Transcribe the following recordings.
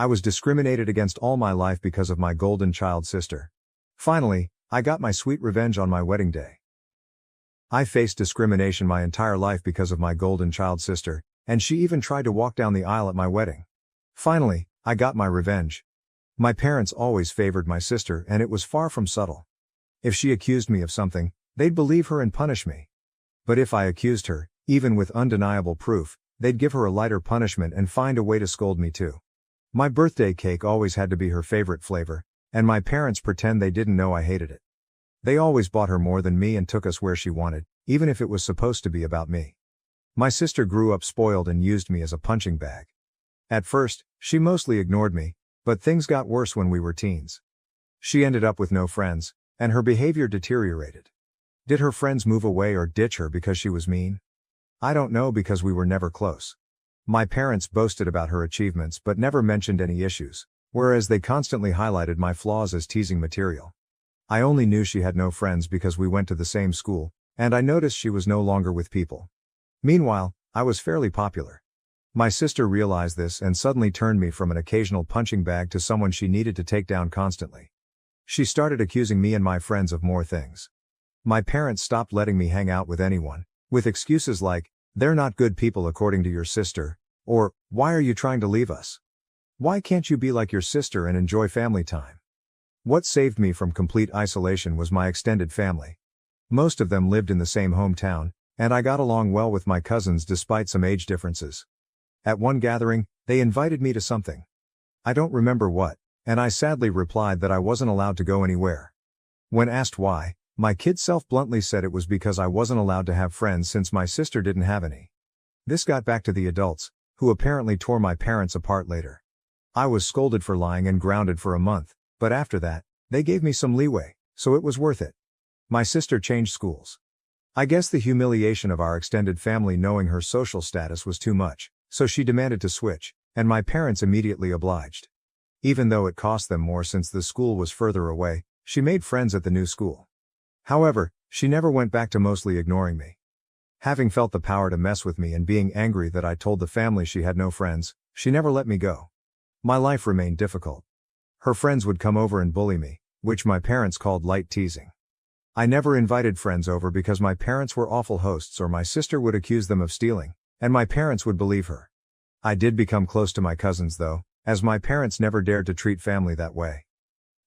I was discriminated against all my life because of my golden child sister. Finally, I got my sweet revenge on my wedding day. I faced discrimination my entire life because of my golden child sister, and she even tried to walk down the aisle at my wedding. Finally, I got my revenge. My parents always favored my sister, and it was far from subtle. If she accused me of something, they'd believe her and punish me. But if I accused her, even with undeniable proof, they'd give her a lighter punishment and find a way to scold me too. My birthday cake always had to be her favorite flavor, and my parents pretend they didn't know I hated it. They always bought her more than me and took us where she wanted, even if it was supposed to be about me. My sister grew up spoiled and used me as a punching bag. At first, she mostly ignored me, but things got worse when we were teens. She ended up with no friends, and her behavior deteriorated. Did her friends move away or ditch her because she was mean? I don't know, because we were never close. My parents boasted about her achievements but never mentioned any issues, whereas they constantly highlighted my flaws as teasing material. I only knew she had no friends because we went to the same school, and I noticed she was no longer with people. Meanwhile, I was fairly popular. My sister realized this and suddenly turned me from an occasional punching bag to someone she needed to take down constantly. She started accusing me and my friends of more things. My parents stopped letting me hang out with anyone, with excuses like, "They're not good people according to your sister," or, "Why are you trying to leave us? Why can't you be like your sister and enjoy family time?" What saved me from complete isolation was my extended family. Most of them lived in the same hometown, and I got along well with my cousins despite some age differences. At one gathering, they invited me to something. I don't remember what, and I sadly replied that I wasn't allowed to go anywhere. When asked why, my kid self bluntly said it was because I wasn't allowed to have friends since my sister didn't have any. This got back to the adults, who apparently tore my parents apart later. I was scolded for lying and grounded for a month, but after that, they gave me some leeway, so it was worth it. My sister changed schools. I guess the humiliation of our extended family knowing her social status was too much, so she demanded to switch, and my parents immediately obliged. Even though it cost them more since the school was further away, she made friends at the new school. However, she never went back to mostly ignoring me. Having felt the power to mess with me and being angry that I told the family she had no friends, she never let me go. My life remained difficult. Her friends would come over and bully me, which my parents called light teasing. I never invited friends over because my parents were awful hosts, or my sister would accuse them of stealing, and my parents would believe her. I did become close to my cousins though, as my parents never dared to treat family that way.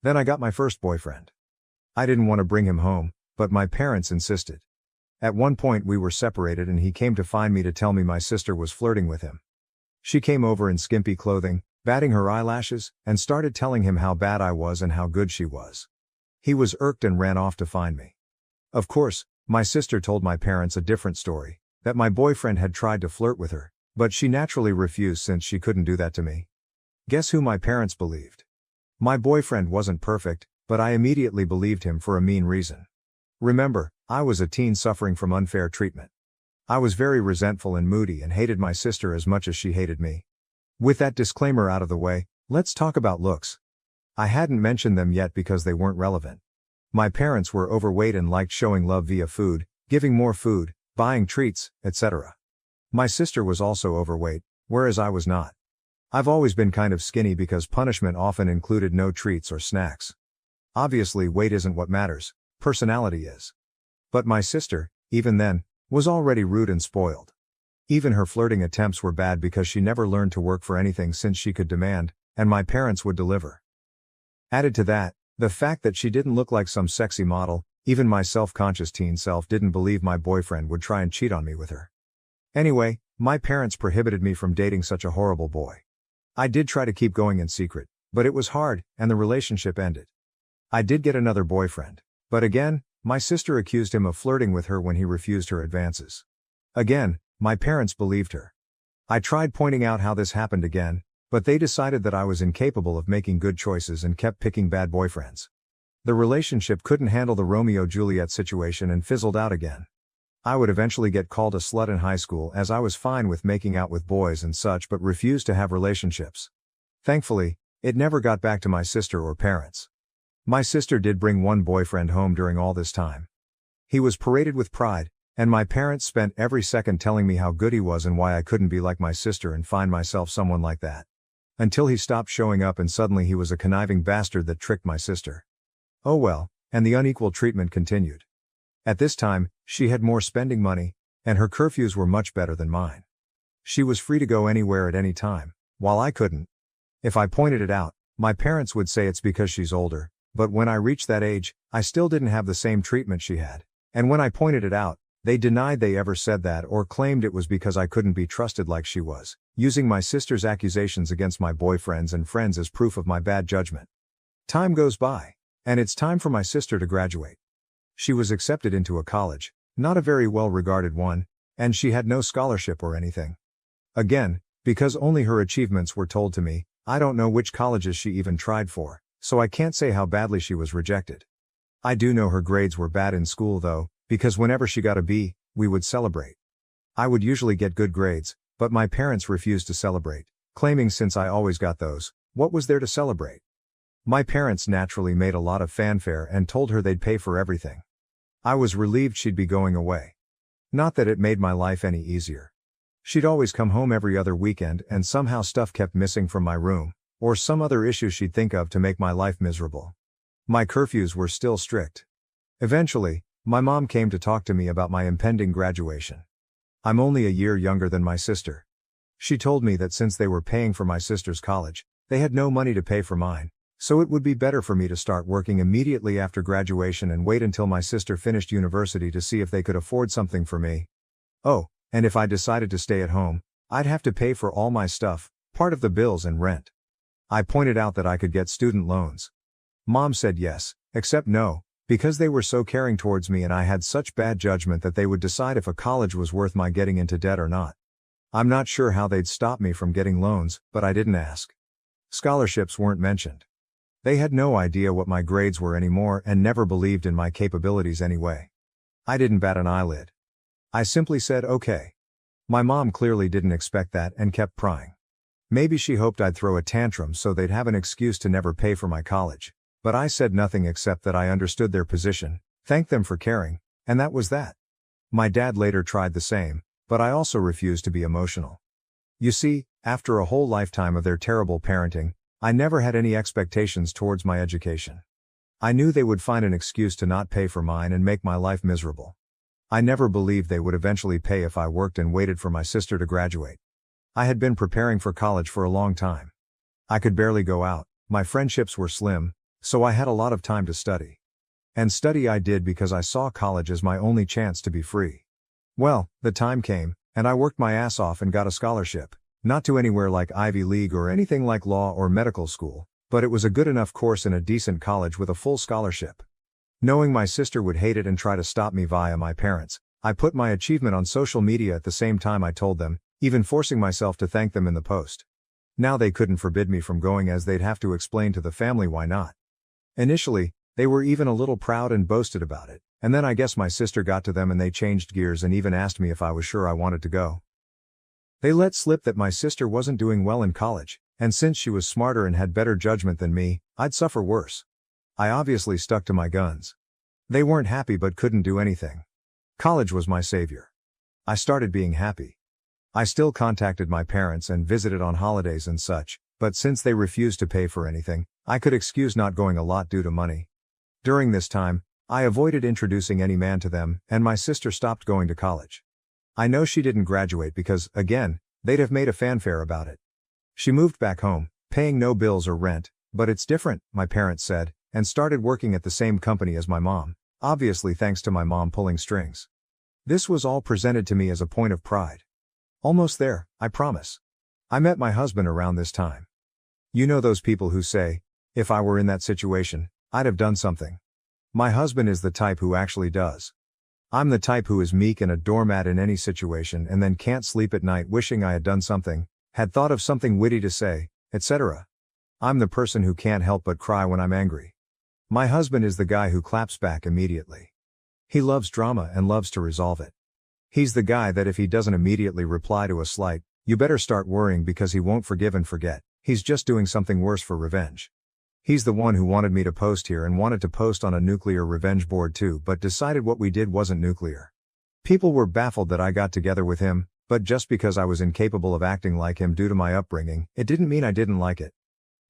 Then I got my first boyfriend. I didn't want to bring him home, but my parents insisted. At one point we were separated and he came to find me to tell me my sister was flirting with him. She came over in skimpy clothing, batting her eyelashes, and started telling him how bad I was and how good she was. He was irked and ran off to find me. Of course, my sister told my parents a different story, that my boyfriend had tried to flirt with her, but she naturally refused since she couldn't do that to me. Guess who my parents believed? My boyfriend wasn't perfect, but I immediately believed him for a mean reason. Remember, I was a teen suffering from unfair treatment. I was very resentful and moody and hated my sister as much as she hated me. With that disclaimer out of the way, let's talk about looks. I hadn't mentioned them yet because they weren't relevant. My parents were overweight and liked showing love via food, giving more food, buying treats, etc. My sister was also overweight, whereas I was not. I've always been kind of skinny because punishment often included no treats or snacks. Obviously, weight isn't what matters, personality is. But my sister, even then, was already rude and spoiled. Even her flirting attempts were bad because she never learned to work for anything since she could demand, and my parents would deliver. Added to that, the fact that she didn't look like some sexy model, even my self-conscious teen self didn't believe my boyfriend would try and cheat on me with her. Anyway, my parents prohibited me from dating such a horrible boy. I did try to keep going in secret, but it was hard, and the relationship ended. I did get another boyfriend, but again, my sister accused him of flirting with her when he refused her advances. Again, my parents believed her. I tried pointing out how this happened again, but they decided that I was incapable of making good choices and kept picking bad boyfriends. The relationship couldn't handle the Romeo-Juliet situation and fizzled out again. I would eventually get called a slut in high school as I was fine with making out with boys and such but refused to have relationships. Thankfully, it never got back to my sister or parents. My sister did bring one boyfriend home during all this time. He was paraded with pride, and my parents spent every second telling me how good he was and why I couldn't be like my sister and find myself someone like that. Until he stopped showing up and suddenly he was a conniving bastard that tricked my sister. Oh well, and the unequal treatment continued. At this time, she had more spending money, and her curfews were much better than mine. She was free to go anywhere at any time, while I couldn't. If I pointed it out, my parents would say it's because she's older, but when I reached that age, I still didn't have the same treatment she had. And when I pointed it out, they denied they ever said that or claimed it was because I couldn't be trusted like she was, using my sister's accusations against my boyfriends and friends as proof of my bad judgment. Time goes by, and it's time for my sister to graduate. She was accepted into a college, not a very well-regarded one, and she had no scholarship or anything. Again, because only her achievements were told to me, I don't know which colleges she even tried for, so I can't say how badly she was rejected. I do know her grades were bad in school though, because whenever she got a B, we would celebrate. I would usually get good grades, but my parents refused to celebrate, claiming since I always got those, what was there to celebrate? My parents naturally made a lot of fanfare and told her they'd pay for everything. I was relieved she'd be going away. Not that it made my life any easier. She'd always come home every other weekend and somehow stuff kept missing from my room, or some other issue she'd think of to make my life miserable. My curfews were still strict. Eventually, my mom came to talk to me about my impending graduation. I'm only a year younger than my sister. She told me that since they were paying for my sister's college, they had no money to pay for mine, so it would be better for me to start working immediately after graduation and wait until my sister finished university to see if they could afford something for me. Oh, and if I decided to stay at home, I'd have to pay for all my stuff, part of the bills and rent. I pointed out that I could get student loans. Mom said yes, except no, because they were so caring towards me and I had such bad judgment that they would decide if a college was worth my getting into debt or not. I'm not sure how they'd stop me from getting loans, but I didn't ask. Scholarships weren't mentioned. They had no idea what my grades were anymore and never believed in my capabilities anyway. I didn't bat an eyelid. I simply said okay. My mom clearly didn't expect that and kept prying. Maybe she hoped I'd throw a tantrum so they'd have an excuse to never pay for my college. But I said nothing except that I understood their position, thanked them for caring, and that was that. My dad later tried the same, but I also refused to be emotional. You see, after a whole lifetime of their terrible parenting, I never had any expectations towards my education. I knew they would find an excuse to not pay for mine and make my life miserable. I never believed they would eventually pay if I worked and waited for my sister to graduate. I had been preparing for college for a long time. I could barely go out, my friendships were slim, so I had a lot of time to study. And study I did because I saw college as my only chance to be free. Well, the time came, and I worked my ass off and got a scholarship, not to anywhere like Ivy League or anything like law or medical school, but it was a good enough course in a decent college with a full scholarship. Knowing my sister would hate it and try to stop me via my parents, I put my achievement on social media at the same time I told them, even forcing myself to thank them in the post. Now they couldn't forbid me from going as they'd have to explain to the family why not. Initially, they were even a little proud and boasted about it, and then I guess my sister got to them and they changed gears and even asked me if I was sure I wanted to go. They let slip that my sister wasn't doing well in college, and since she was smarter and had better judgment than me, I'd suffer worse. I obviously stuck to my guns. They weren't happy but couldn't do anything. College was my savior. I started being happy. I still contacted my parents and visited on holidays and such, but since they refused to pay for anything, I could excuse not going a lot due to money. During this time, I avoided introducing any man to them, and my sister stopped going to college. I know she didn't graduate because, again, they'd have made a fanfare about it. She moved back home, paying no bills or rent, but it's different, my parents said, and started working at the same company as my mom, obviously thanks to my mom pulling strings. This was all presented to me as a point of pride. Almost there, I promise. I met my husband around this time. You know those people who say, if I were in that situation, I'd have done something. My husband is the type who actually does. I'm the type who is meek and a doormat in any situation and then can't sleep at night wishing I had done something, had thought of something witty to say, etc. I'm the person who can't help but cry when I'm angry. My husband is the guy who claps back immediately. He loves drama and loves to resolve it. He's the guy that if he doesn't immediately reply to a slight, you better start worrying because he won't forgive and forget, he's just doing something worse for revenge. He's the one who wanted me to post here and wanted to post on a nuclear revenge board too but decided what we did wasn't nuclear. People were baffled that I got together with him, But just because I was incapable of acting like him due to my upbringing, it didn't mean I didn't like it.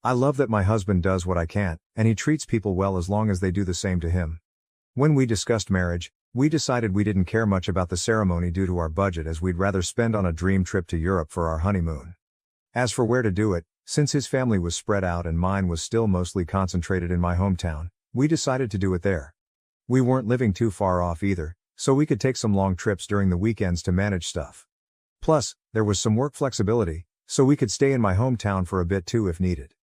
I love that my husband does what I can't, and he treats people well as long as they do the same to him. When we discussed marriage, we decided we didn't care much about the ceremony due to our budget, as we'd rather spend on a dream trip to Europe for our honeymoon. As for where to do it, since his family was spread out and mine was still mostly concentrated in my hometown, we decided to do it there. We weren't living too far off either, so we could take some long trips during the weekends to manage stuff. Plus, there was some work flexibility, so we could stay in my hometown for a bit too if needed.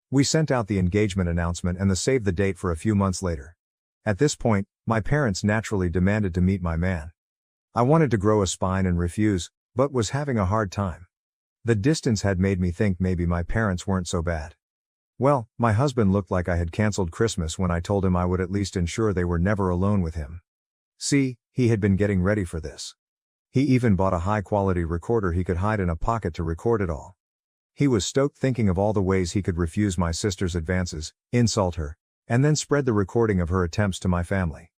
We sent out the engagement announcement and the save the date for a few months later. At this point, my parents naturally demanded to meet my man. I wanted to grow a spine and refuse, but was having a hard time. The distance had made me think maybe my parents weren't so bad. Well, my husband looked like I had canceled Christmas when I told him I would at least ensure they were never alone with him. See, he had been getting ready for this. He even bought a high-quality recorder he could hide in a pocket to record it all. He was stoked thinking of all the ways he could refuse my sister's advances, insult her, and then spread the recording of her attempts to my family.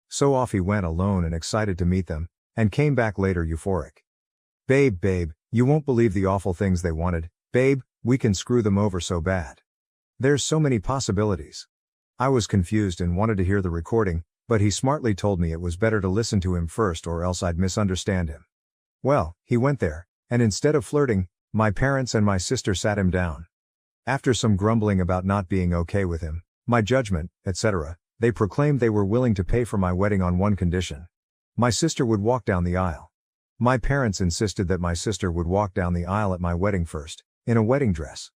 So off he went alone and excited to meet them, and came back later euphoric. Babe, you won't believe the awful things they wanted. Babe, we can screw them over so bad. There's so many possibilities. I was confused and wanted to hear the recording, but he smartly told me it was better to listen to him first or else I'd misunderstand him. Well, he went there, and instead of flirting, my parents and my sister sat him down. After some grumbling about not being okay with him, my judgment, etc., they proclaimed they were willing to pay for my wedding on one condition. My sister would walk down the aisle. My parents insisted that my sister would walk down the aisle at my wedding first, in a wedding dress.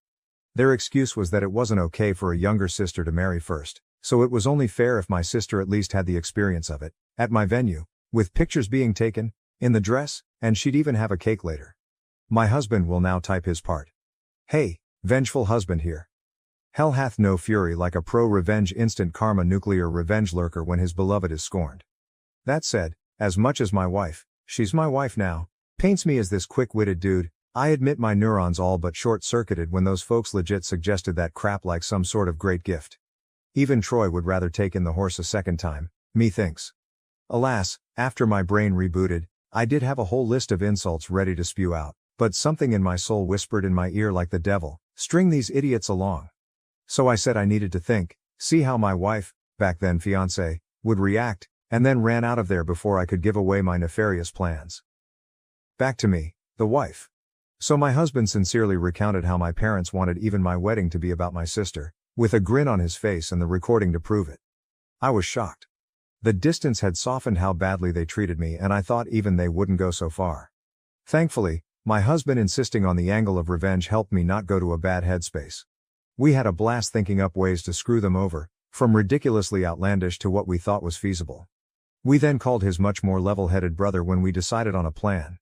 Their excuse was that it wasn't okay for a younger sister to marry first, so it was only fair if my sister at least had the experience of it, at my venue, with pictures being taken, in the dress, and she'd even have a cake later. My husband will now type his part. Hey, vengeful husband here. Hell hath no fury like a pro-revenge instant karma nuclear revenge lurker when his beloved is scorned. That said, as much as my wife, she's my wife now, paints me as this quick-witted dude, I admit my neurons all but short-circuited when those folks legit suggested that crap like some sort of great gift. Even Troy would rather take in the horse a second time, methinks. Alas, after my brain rebooted, I did have a whole list of insults ready to spew out, but something in my soul whispered in my ear like the devil, string these idiots along. So I said I needed to think, see how my wife, back then fiancée, would react, and then ran out of there before I could give away my nefarious plans. Back to me, the wife. So my husband sincerely recounted how my parents wanted even my wedding to be about my sister, with a grin on his face and the recording to prove it. I was shocked. The distance had softened how badly they treated me, and I thought even they wouldn't go so far. Thankfully, my husband insisting on the angle of revenge helped me not go to a bad headspace. We had a blast thinking up ways to screw them over, from ridiculously outlandish to what we thought was feasible. We then called his much more level-headed brother when we decided on a plan.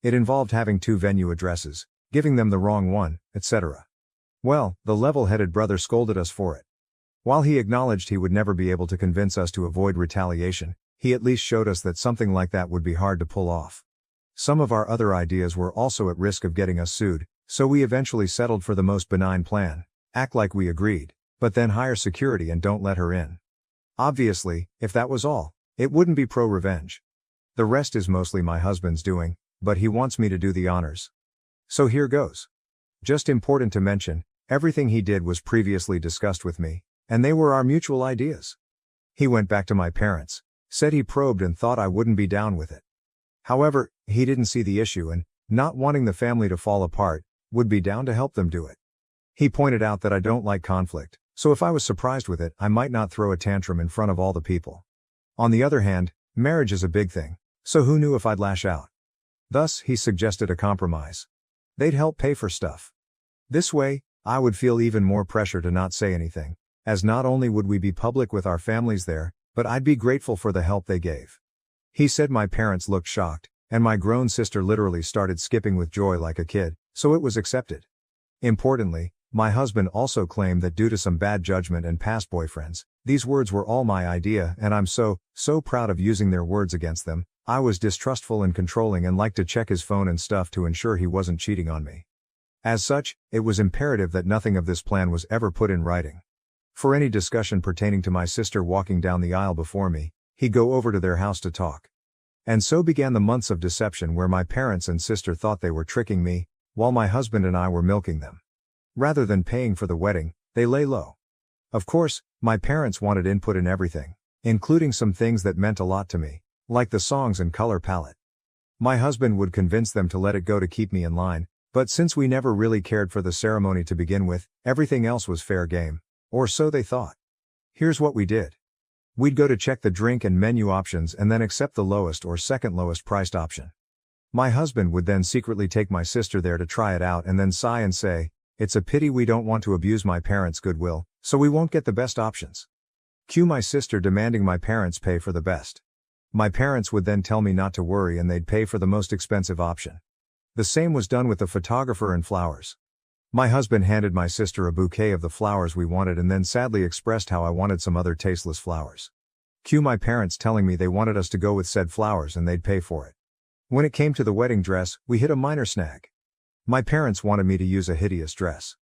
It involved having 2 venue addresses, giving them the wrong one, etc. Well, the level-headed brother scolded us for it. While he acknowledged he would never be able to convince us to avoid retaliation, he at least showed us that something like that would be hard to pull off. Some of our other ideas were also at risk of getting us sued, so we eventually settled for the most benign plan. Act like we agreed, but then hire security and don't let her in. Obviously, if that was all, it wouldn't be pro-revenge. The rest is mostly my husband's doing, but he wants me to do the honors. So here goes. Just important to mention, everything he did was previously discussed with me, and they were our mutual ideas. He went back to my parents, said he probed and thought I wouldn't be down with it. However, he didn't see the issue and, not wanting the family to fall apart, would be down to help them do it. He pointed out that I don't like conflict, so if I was surprised with it, I might not throw a tantrum in front of all the people. On the other hand, marriage is a big thing, so who knew if I'd lash out? Thus, he suggested a compromise. They'd help pay for stuff. This way, I would feel even more pressure to not say anything, as not only would we be public with our families there, but I'd be grateful for the help they gave. He said my parents looked shocked, and my grown sister literally started skipping with joy like a kid, so it was accepted. Importantly, my husband also claimed that due to some bad judgment and past boyfriends, these words were all my idea, and I'm so proud of using their words against them. I was distrustful and controlling and liked to check his phone and stuff to ensure he wasn't cheating on me. As such, it was imperative that nothing of this plan was ever put in writing. For any discussion pertaining to my sister walking down the aisle before me, he'd go over to their house to talk. And so began the months of deception where my parents and sister thought they were tricking me, while my husband and I were milking them. Rather than paying for the wedding, they lay low. Of course, my parents wanted input in everything, including some things that meant a lot to me, like the songs and color palette. My husband would convince them to let it go to keep me in line, but since we never really cared for the ceremony to begin with, everything else was fair game. Or so they thought. Here's what we did. We'd go to check the drink and menu options and then accept the lowest or second lowest priced option. My husband would then secretly take my sister there to try it out and then sigh and say, "It's a pity we don't want to abuse my parents' goodwill, so we won't get the best options." Cue my sister demanding my parents pay for the best. My parents would then tell me not to worry and they'd pay for the most expensive option. The same was done with the photographer and flowers. My husband handed my sister a bouquet of the flowers we wanted and then sadly expressed how I wanted some other tasteless flowers. Cue my parents telling me they wanted us to go with said flowers and they'd pay for it. When it came to the wedding dress, we hit a minor snag. My parents wanted me to use a hideous dress.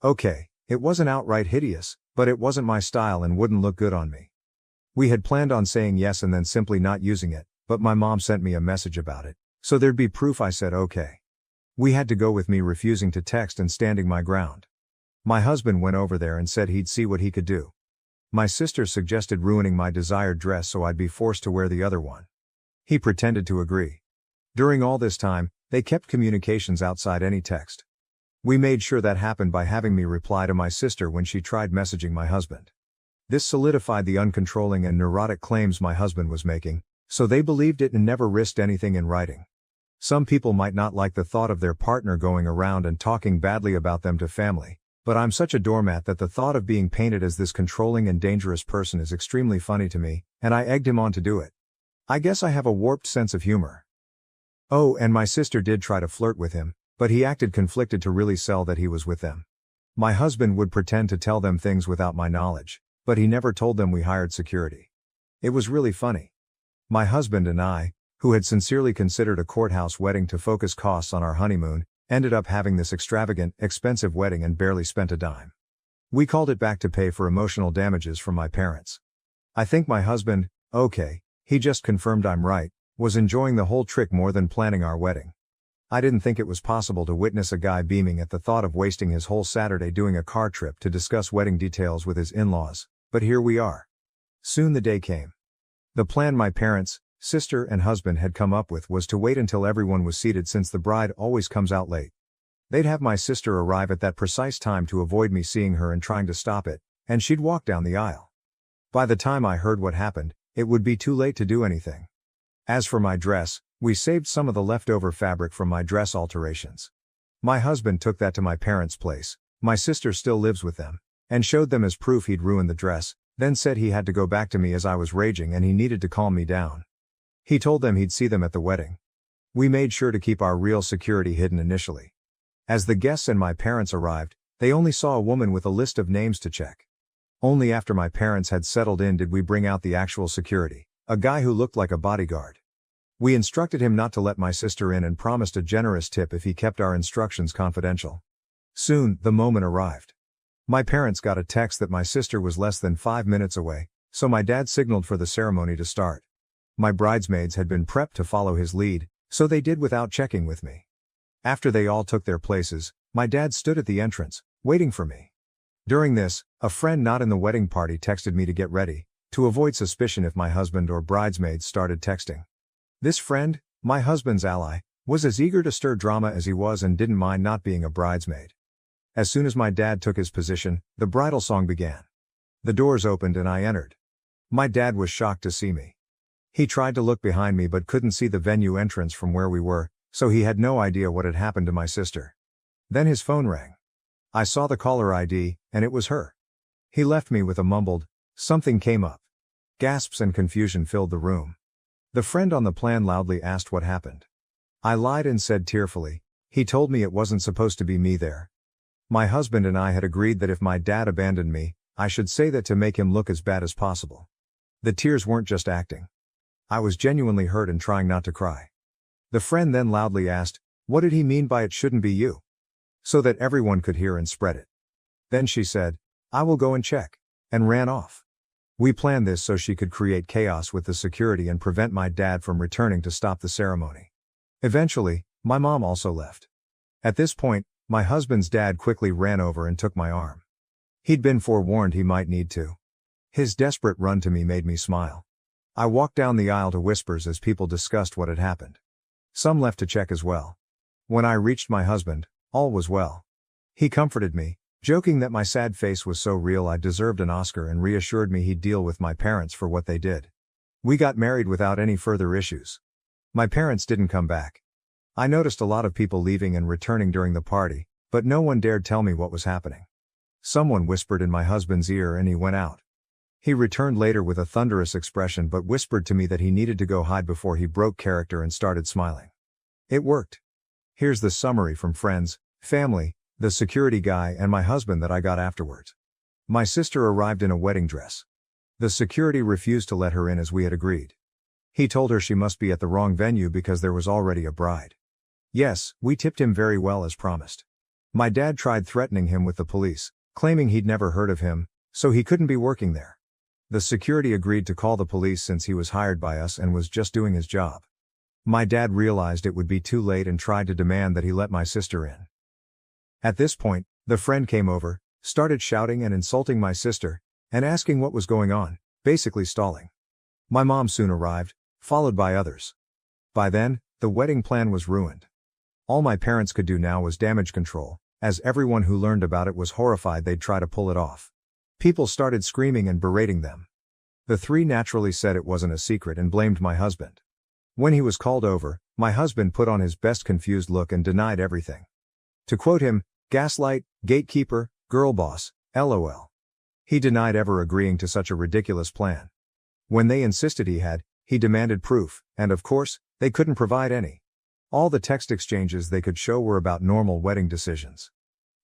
Okay, it wasn't outright hideous, but it wasn't my style and wouldn't look good on me. We had planned on saying yes and then simply not using it, but my mom sent me a message about it, so there'd be proof I said okay. We had to go with me refusing to text and standing my ground. My husband went over there and said he'd see what he could do. My sister suggested ruining my desired dress so I'd be forced to wear the other one. He pretended to agree. During all this time, they kept communications outside any text. We made sure that happened by having me reply to my sister when she tried messaging my husband. This solidified the uncontrolling and neurotic claims my husband was making, so they believed it and never risked anything in writing. Some people might not like the thought of their partner going around and talking badly about them to family, but I'm such a doormat that the thought of being painted as this controlling and dangerous person is extremely funny to me, and I egged him on to do it. I guess I have a warped sense of humor. Oh, and my sister did try to flirt with him, but he acted conflicted to really sell that he was with them. My husband would pretend to tell them things without my knowledge, but he never told them we hired security. It was really funny. My husband and I, who had sincerely considered a courthouse wedding to focus costs on our honeymoon, ended up having this extravagant, expensive wedding and barely spent a dime. We called it back to pay for emotional damages from my parents. I think my husband, okay, he just confirmed I'm right, was enjoying the whole trick more than planning our wedding. I didn't think it was possible to witness a guy beaming at the thought of wasting his whole Saturday doing a car trip to discuss wedding details with his in-laws, but here we are. Soon the day came. The plan my parents, sister and husband had come up with was to wait until everyone was seated since the bride always comes out late. They'd have my sister arrive at that precise time to avoid me seeing her and trying to stop it, and she'd walk down the aisle. By the time I heard what happened, it would be too late to do anything. As for my dress, we saved some of the leftover fabric from my dress alterations. My husband took that to my parents' place, my sister still lives with them, and showed them as proof he'd ruined the dress, then said he had to go back to me as I was raging and he needed to calm me down. He told them he'd see them at the wedding. We made sure to keep our real security hidden initially. As the guests and my parents arrived, they only saw a woman with a list of names to check. Only after my parents had settled in did we bring out the actual security, a guy who looked like a bodyguard. We instructed him not to let my sister in and promised a generous tip if he kept our instructions confidential. Soon, the moment arrived. My parents got a text that my sister was less than 5 minutes away, so my dad signaled for the ceremony to start. My bridesmaids had been prepped to follow his lead, so they did without checking with me. After they all took their places, my dad stood at the entrance, waiting for me. During this, a friend not in the wedding party texted me to get ready, to avoid suspicion if my husband or bridesmaids started texting. This friend, my husband's ally, was as eager to stir drama as he was and didn't mind not being a bridesmaid. As soon as my dad took his position, the bridal song began. The doors opened and I entered. My dad was shocked to see me. He tried to look behind me but couldn't see the venue entrance from where we were, so he had no idea what had happened to my sister. Then his phone rang. I saw the caller ID, and it was her. He left me with a mumbled, "Something came up." Gasps and confusion filled the room. The friend on the plan loudly asked what happened. I lied and said tearfully, "He told me it wasn't supposed to be me there." My husband and I had agreed that if my dad abandoned me, I should say that to make him look as bad as possible. The tears weren't just acting. I was genuinely hurt and trying not to cry. The friend then loudly asked, "What did he mean by it shouldn't be you?" So that everyone could hear and spread it. Then she said, "I will go and check," and ran off. We planned this so she could create chaos with the security and prevent my dad from returning to stop the ceremony. Eventually, my mom also left. At this point, my husband's dad quickly ran over and took my arm. He'd been forewarned he might need to. His desperate run to me made me smile. I walked down the aisle to whispers as people discussed what had happened. Some left to check as well. When I reached my husband, all was well. He comforted me, joking that my sad face was so real I deserved an Oscar, and reassured me he'd deal with my parents for what they did. We got married without any further issues. My parents didn't come back. I noticed a lot of people leaving and returning during the party, but no one dared tell me what was happening. Someone whispered in my husband's ear and he went out. He returned later with a thunderous expression but whispered to me that he needed to go hide before he broke character and started smiling. It worked. Here's the summary from friends, family, the security guy and my husband that I got afterwards. My sister arrived in a wedding dress. The security refused to let her in as we had agreed. He told her she must be at the wrong venue because there was already a bride. Yes, we tipped him very well as promised. My dad tried threatening him with the police, claiming he'd never heard of him, so he couldn't be working there. The security agreed to call the police since he was hired by us and was just doing his job. My dad realized it would be too late and tried to demand that he let my sister in. At this point, the friend came over, started shouting and insulting my sister, and asking what was going on, basically stalling. My mom soon arrived, followed by others. By then, the wedding plan was ruined. All my parents could do now was damage control, as everyone who learned about it was horrified they'd try to pull it off. People started screaming and berating them. The three naturally said it wasn't a secret and blamed my husband. When he was called over, my husband put on his best confused look and denied everything. To quote him, "Gaslight, gatekeeper, girl boss, LOL." He denied ever agreeing to such a ridiculous plan. When they insisted he demanded proof, and of course, they couldn't provide any. All the text exchanges they could show were about normal wedding decisions.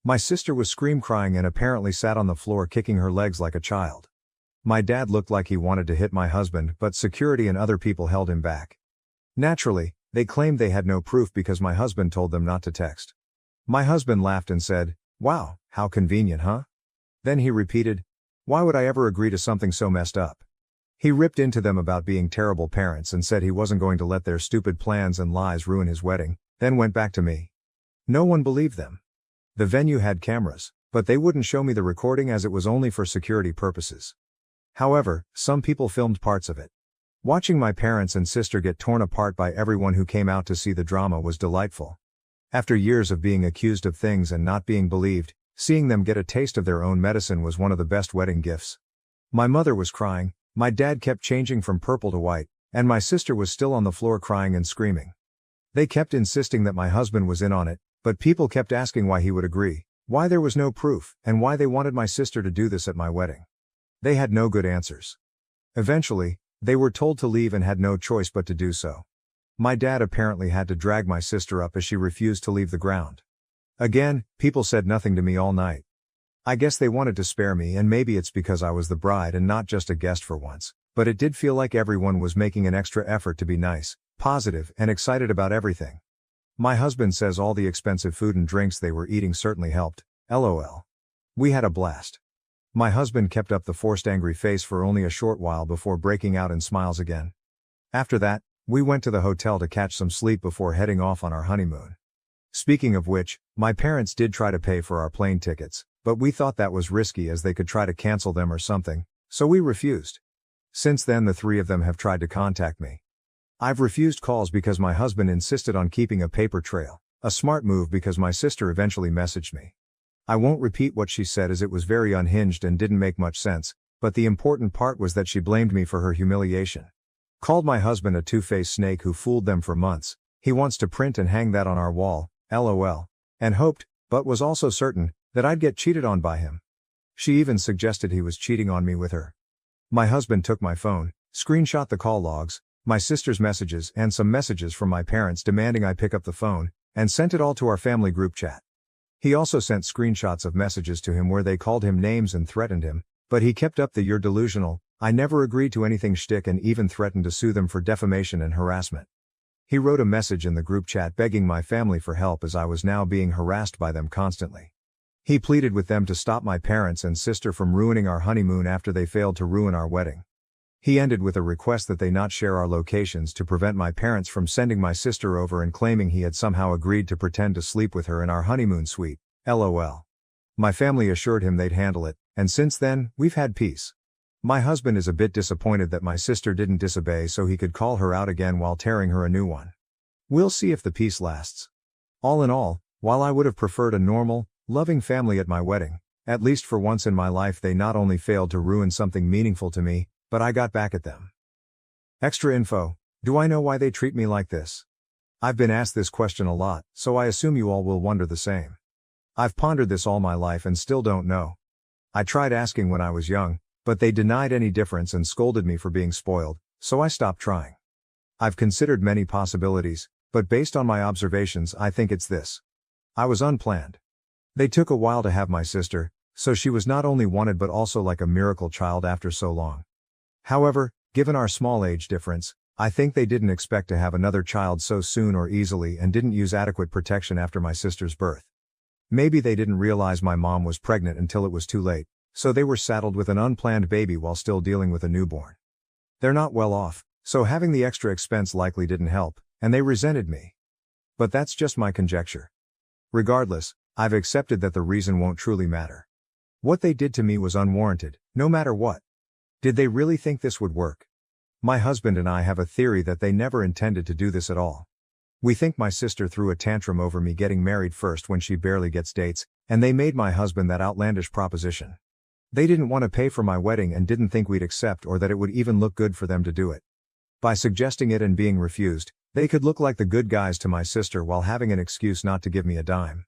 My sister was scream-crying and apparently sat on the floor kicking her legs like a child. My dad looked like he wanted to hit my husband, but security and other people held him back. Naturally, they claimed they had no proof because my husband told them not to text. My husband laughed and said, "Wow, how convenient, huh?" Then he repeated, "Why would I ever agree to something so messed up?" He ripped into them about being terrible parents and said he wasn't going to let their stupid plans and lies ruin his wedding, then went back to me. No one believed them. The venue had cameras, but they wouldn't show me the recording as it was only for security purposes. However, some people filmed parts of it. Watching my parents and sister get torn apart by everyone who came out to see the drama was delightful. After years of being accused of things and not being believed, seeing them get a taste of their own medicine was one of the best wedding gifts. My mother was crying, my dad kept changing from purple to white, and my sister was still on the floor crying and screaming. They kept insisting that my husband was in on it, but people kept asking why he would agree, why there was no proof, and why they wanted my sister to do this at my wedding. They had no good answers. Eventually, they were told to leave and had no choice but to do so. My dad apparently had to drag my sister up as she refused to leave the ground. Again, people said nothing to me all night. I guess they wanted to spare me, and maybe it's because I was the bride and not just a guest for once, but it did feel like everyone was making an extra effort to be nice, positive, and excited about everything. My husband says all the expensive food and drinks they were eating certainly helped, LOL. We had a blast. My husband kept up the forced angry face for only a short while before breaking out in smiles again. After that, we went to the hotel to catch some sleep before heading off on our honeymoon. Speaking of which, my parents did try to pay for our plane tickets, but we thought that was risky as they could try to cancel them or something, so we refused. Since then the three of them have tried to contact me. I've refused calls because my husband insisted on keeping a paper trail, a smart move because my sister eventually messaged me. I won't repeat what she said as it was very unhinged and didn't make much sense, but the important part was that she blamed me for her humiliation. Called my husband a two-faced snake who fooled them for months, he wants to print and hang that on our wall, LOL, and hoped, but was also certain, that I'd get cheated on by him. She even suggested he was cheating on me with her. My husband took my phone, screenshot the call logs, my sister's messages and some messages from my parents demanding I pick up the phone, and sent it all to our family group chat. He also sent screenshots of messages to him where they called him names and threatened him, but he kept up the "you're delusional, I never agreed to anything" shtick and even threatened to sue them for defamation and harassment. He wrote a message in the group chat begging my family for help as I was now being harassed by them constantly. He pleaded with them to stop my parents and sister from ruining our honeymoon after they failed to ruin our wedding. He ended with a request that they not share our locations to prevent my parents from sending my sister over and claiming he had somehow agreed to pretend to sleep with her in our honeymoon suite. LOL. My family assured him they'd handle it, and since then, we've had peace. My husband is a bit disappointed that my sister didn't disobey so he could call her out again while tearing her a new one. We'll see if the peace lasts. All in all, while I would have preferred a normal, loving family at my wedding, at least for once in my life they not only failed to ruin something meaningful to me, but I got back at them. Extra info: do I know why they treat me like this? I've been asked this question a lot, so I assume you all will wonder the same. I've pondered this all my life and still don't know. I tried asking when I was young, but they denied any difference and scolded me for being spoiled, so I stopped trying. I've considered many possibilities, but based on my observations I think it's this. I was unplanned. They took a while to have my sister, so she was not only wanted but also like a miracle child after so long. However, given our small age difference, I think they didn't expect to have another child so soon or easily and didn't use adequate protection after my sister's birth. Maybe they didn't realize my mom was pregnant until it was too late, so they were saddled with an unplanned baby while still dealing with a newborn. They're not well off, so having the extra expense likely didn't help, and they resented me. But that's just my conjecture. Regardless, I've accepted that the reason won't truly matter. What they did to me was unwarranted, no matter what. Did they really think this would work? My husband and I have a theory that they never intended to do this at all. We think my sister threw a tantrum over me getting married first when she barely gets dates, and they made my husband that outlandish proposition. They didn't want to pay for my wedding and didn't think we'd accept or that it would even look good for them to do it. By suggesting it and being refused, they could look like the good guys to my sister while having an excuse not to give me a dime.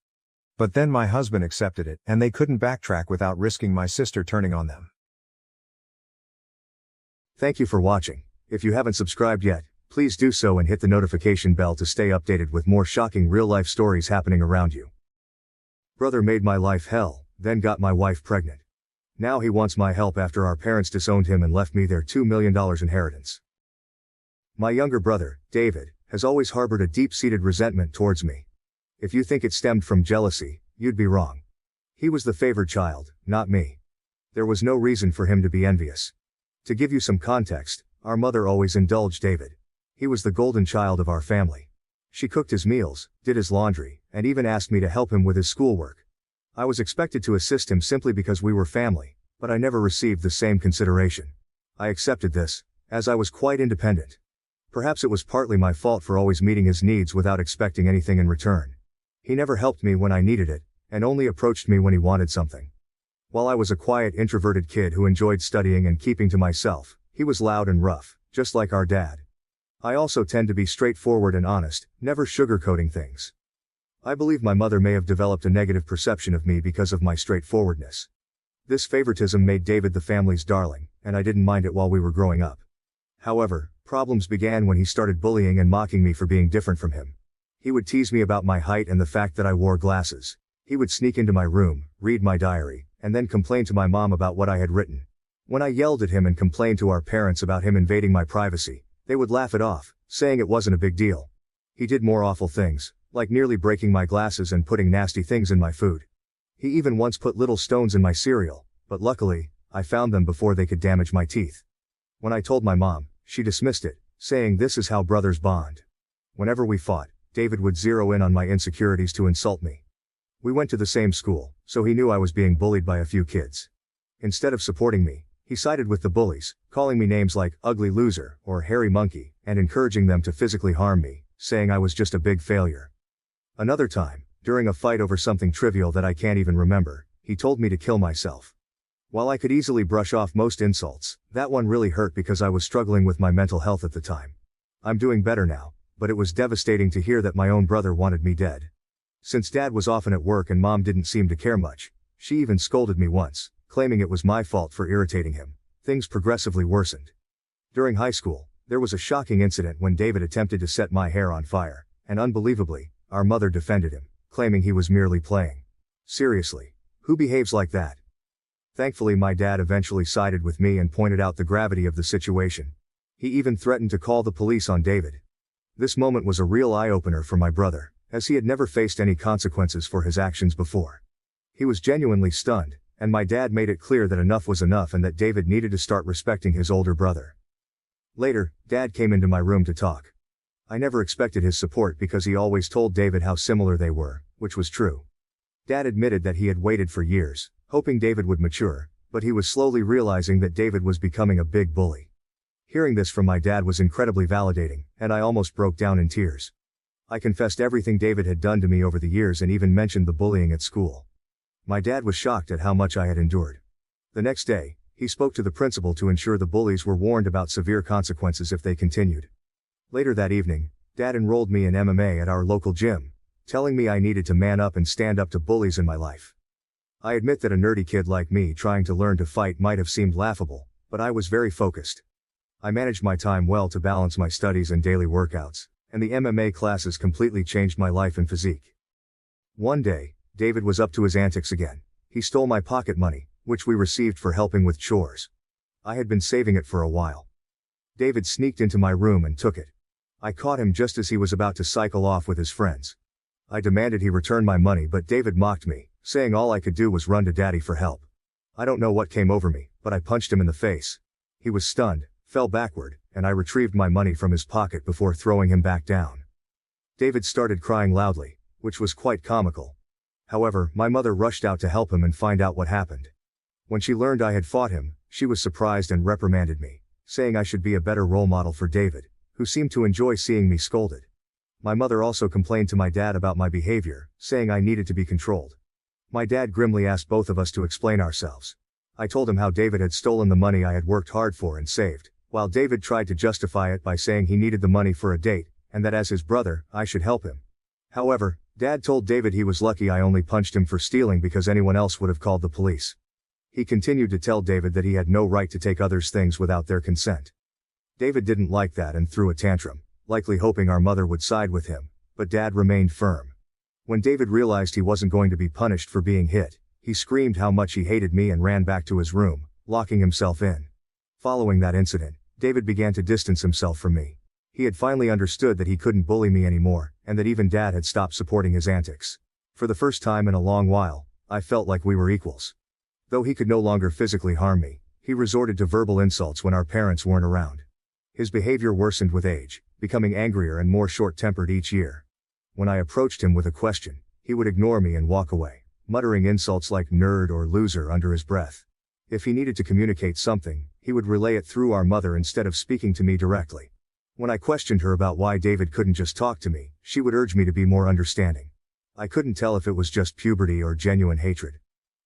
But then my husband accepted it and they couldn't backtrack without risking my sister turning on them. Thank you for watching. If you haven't subscribed yet, please do so and hit the notification bell to stay updated with more shocking real-life stories happening around you. Brother made my life hell, then got my wife pregnant. Now he wants my help after our parents disowned him and left me their $2 million inheritance. My younger brother, David, has always harbored a deep-seated resentment towards me. If you think it stemmed from jealousy, you'd be wrong. He was the favored child, not me. There was no reason for him to be envious. To give you some context, our mother always indulged David. He was the golden child of our family. She cooked his meals, did his laundry, and even asked me to help him with his schoolwork. I was expected to assist him simply because we were family, but I never received the same consideration. I accepted this, as I was quite independent. Perhaps it was partly my fault for always meeting his needs without expecting anything in return. He never helped me when I needed it, and only approached me when he wanted something. While I was a quiet, introverted kid who enjoyed studying and keeping to myself, he was loud and rough, just like our dad. I also tend to be straightforward and honest, never sugarcoating things. I believe my mother may have developed a negative perception of me because of my straightforwardness. This favoritism made David the family's darling, and I didn't mind it while we were growing up. However, problems began when he started bullying and mocking me for being different from him. He would tease me about my height and the fact that I wore glasses. He would sneak into my room, read my diary, and then complain to my mom about what I had written. When I yelled at him and complained to our parents about him invading my privacy, they would laugh it off, saying it wasn't a big deal. He did more awful things, like nearly breaking my glasses and putting nasty things in my food. He even once put little stones in my cereal, but luckily, I found them before they could damage my teeth. When I told my mom, she dismissed it, saying this is how brothers bond. Whenever we fought, David would zero in on my insecurities to insult me. We went to the same school, so he knew I was being bullied by a few kids. Instead of supporting me, he sided with the bullies, calling me names like ugly loser or hairy monkey, and encouraging them to physically harm me, saying I was just a big failure. Another time, during a fight over something trivial that I can't even remember, he told me to kill myself. While I could easily brush off most insults, that one really hurt because I was struggling with my mental health at the time. I'm doing better now, but it was devastating to hear that my own brother wanted me dead. Since Dad was often at work and Mom didn't seem to care much, she even scolded me once, claiming it was my fault for irritating him. Things progressively worsened. During high school, there was a shocking incident when David attempted to set my hair on fire, and unbelievably, our mother defended him, claiming he was merely playing. Seriously, who behaves like that? Thankfully, my dad eventually sided with me and pointed out the gravity of the situation. He even threatened to call the police on David. This moment was a real eye-opener for my brother, as he had never faced any consequences for his actions before. He was genuinely stunned, and my dad made it clear that enough was enough and that David needed to start respecting his older brother. Later, Dad came into my room to talk. I never expected his support because he always told David how similar they were, which was true. Dad admitted that he had waited for years, hoping David would mature, but he was slowly realizing that David was becoming a big bully. Hearing this from my dad was incredibly validating, and I almost broke down in tears. I confessed everything David had done to me over the years and even mentioned the bullying at school. My dad was shocked at how much I had endured. The next day, he spoke to the principal to ensure the bullies were warned about severe consequences if they continued. Later that evening, Dad enrolled me in MMA at our local gym, telling me I needed to man up and stand up to bullies in my life. I admit that a nerdy kid like me trying to learn to fight might have seemed laughable, but I was very focused. I managed my time well to balance my studies and daily workouts, and the MMA classes completely changed my life and physique. One day, David was up to his antics again. He stole my pocket money, which we received for helping with chores. I had been saving it for a while. David sneaked into my room and took it. I caught him just as he was about to cycle off with his friends. I demanded he return my money, but David mocked me, saying all I could do was run to Daddy for help. I don't know what came over me, but I punched him in the face. He was stunned, fell backward, and I retrieved my money from his pocket before throwing him back down. David started crying loudly, which was quite comical. However, my mother rushed out to help him and find out what happened. When she learned I had fought him, she was surprised and reprimanded me, saying I should be a better role model for David, who seemed to enjoy seeing me scolded. My mother also complained to my dad about my behavior, saying I needed to be controlled. My dad grimly asked both of us to explain ourselves. I told him how David had stolen the money I had worked hard for and saved, while David tried to justify it by saying he needed the money for a date, and that as his brother, I should help him. However, Dad told David he was lucky I only punched him for stealing because anyone else would have called the police. He continued to tell David that he had no right to take others' things without their consent. David didn't like that and threw a tantrum, likely hoping our mother would side with him, but Dad remained firm. When David realized he wasn't going to be punished for being hit, he screamed how much he hated me and ran back to his room, locking himself in. Following that incident, David began to distance himself from me. He had finally understood that he couldn't bully me anymore, and that even Dad had stopped supporting his antics. For the first time in a long while, I felt like we were equals. Though he could no longer physically harm me, he resorted to verbal insults when our parents weren't around. His behavior worsened with age, becoming angrier and more short-tempered each year. When I approached him with a question, he would ignore me and walk away, muttering insults like nerd or loser under his breath. If he needed to communicate something, he would relay it through our mother instead of speaking to me directly. When I questioned her about why David couldn't just talk to me, she would urge me to be more understanding. I couldn't tell if it was just puberty or genuine hatred.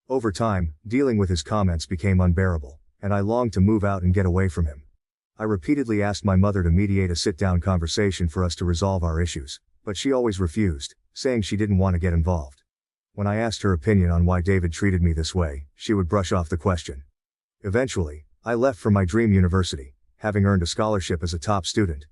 Over time, dealing with his comments became unbearable, and I longed to move out and get away from him. I repeatedly asked my mother to mediate a sit-down conversation for us to resolve our issues, but she always refused, saying she didn't want to get involved. When I asked her opinion on why David treated me this way, she would brush off the question. Eventually, I left for my dream university, having earned a scholarship as a top student.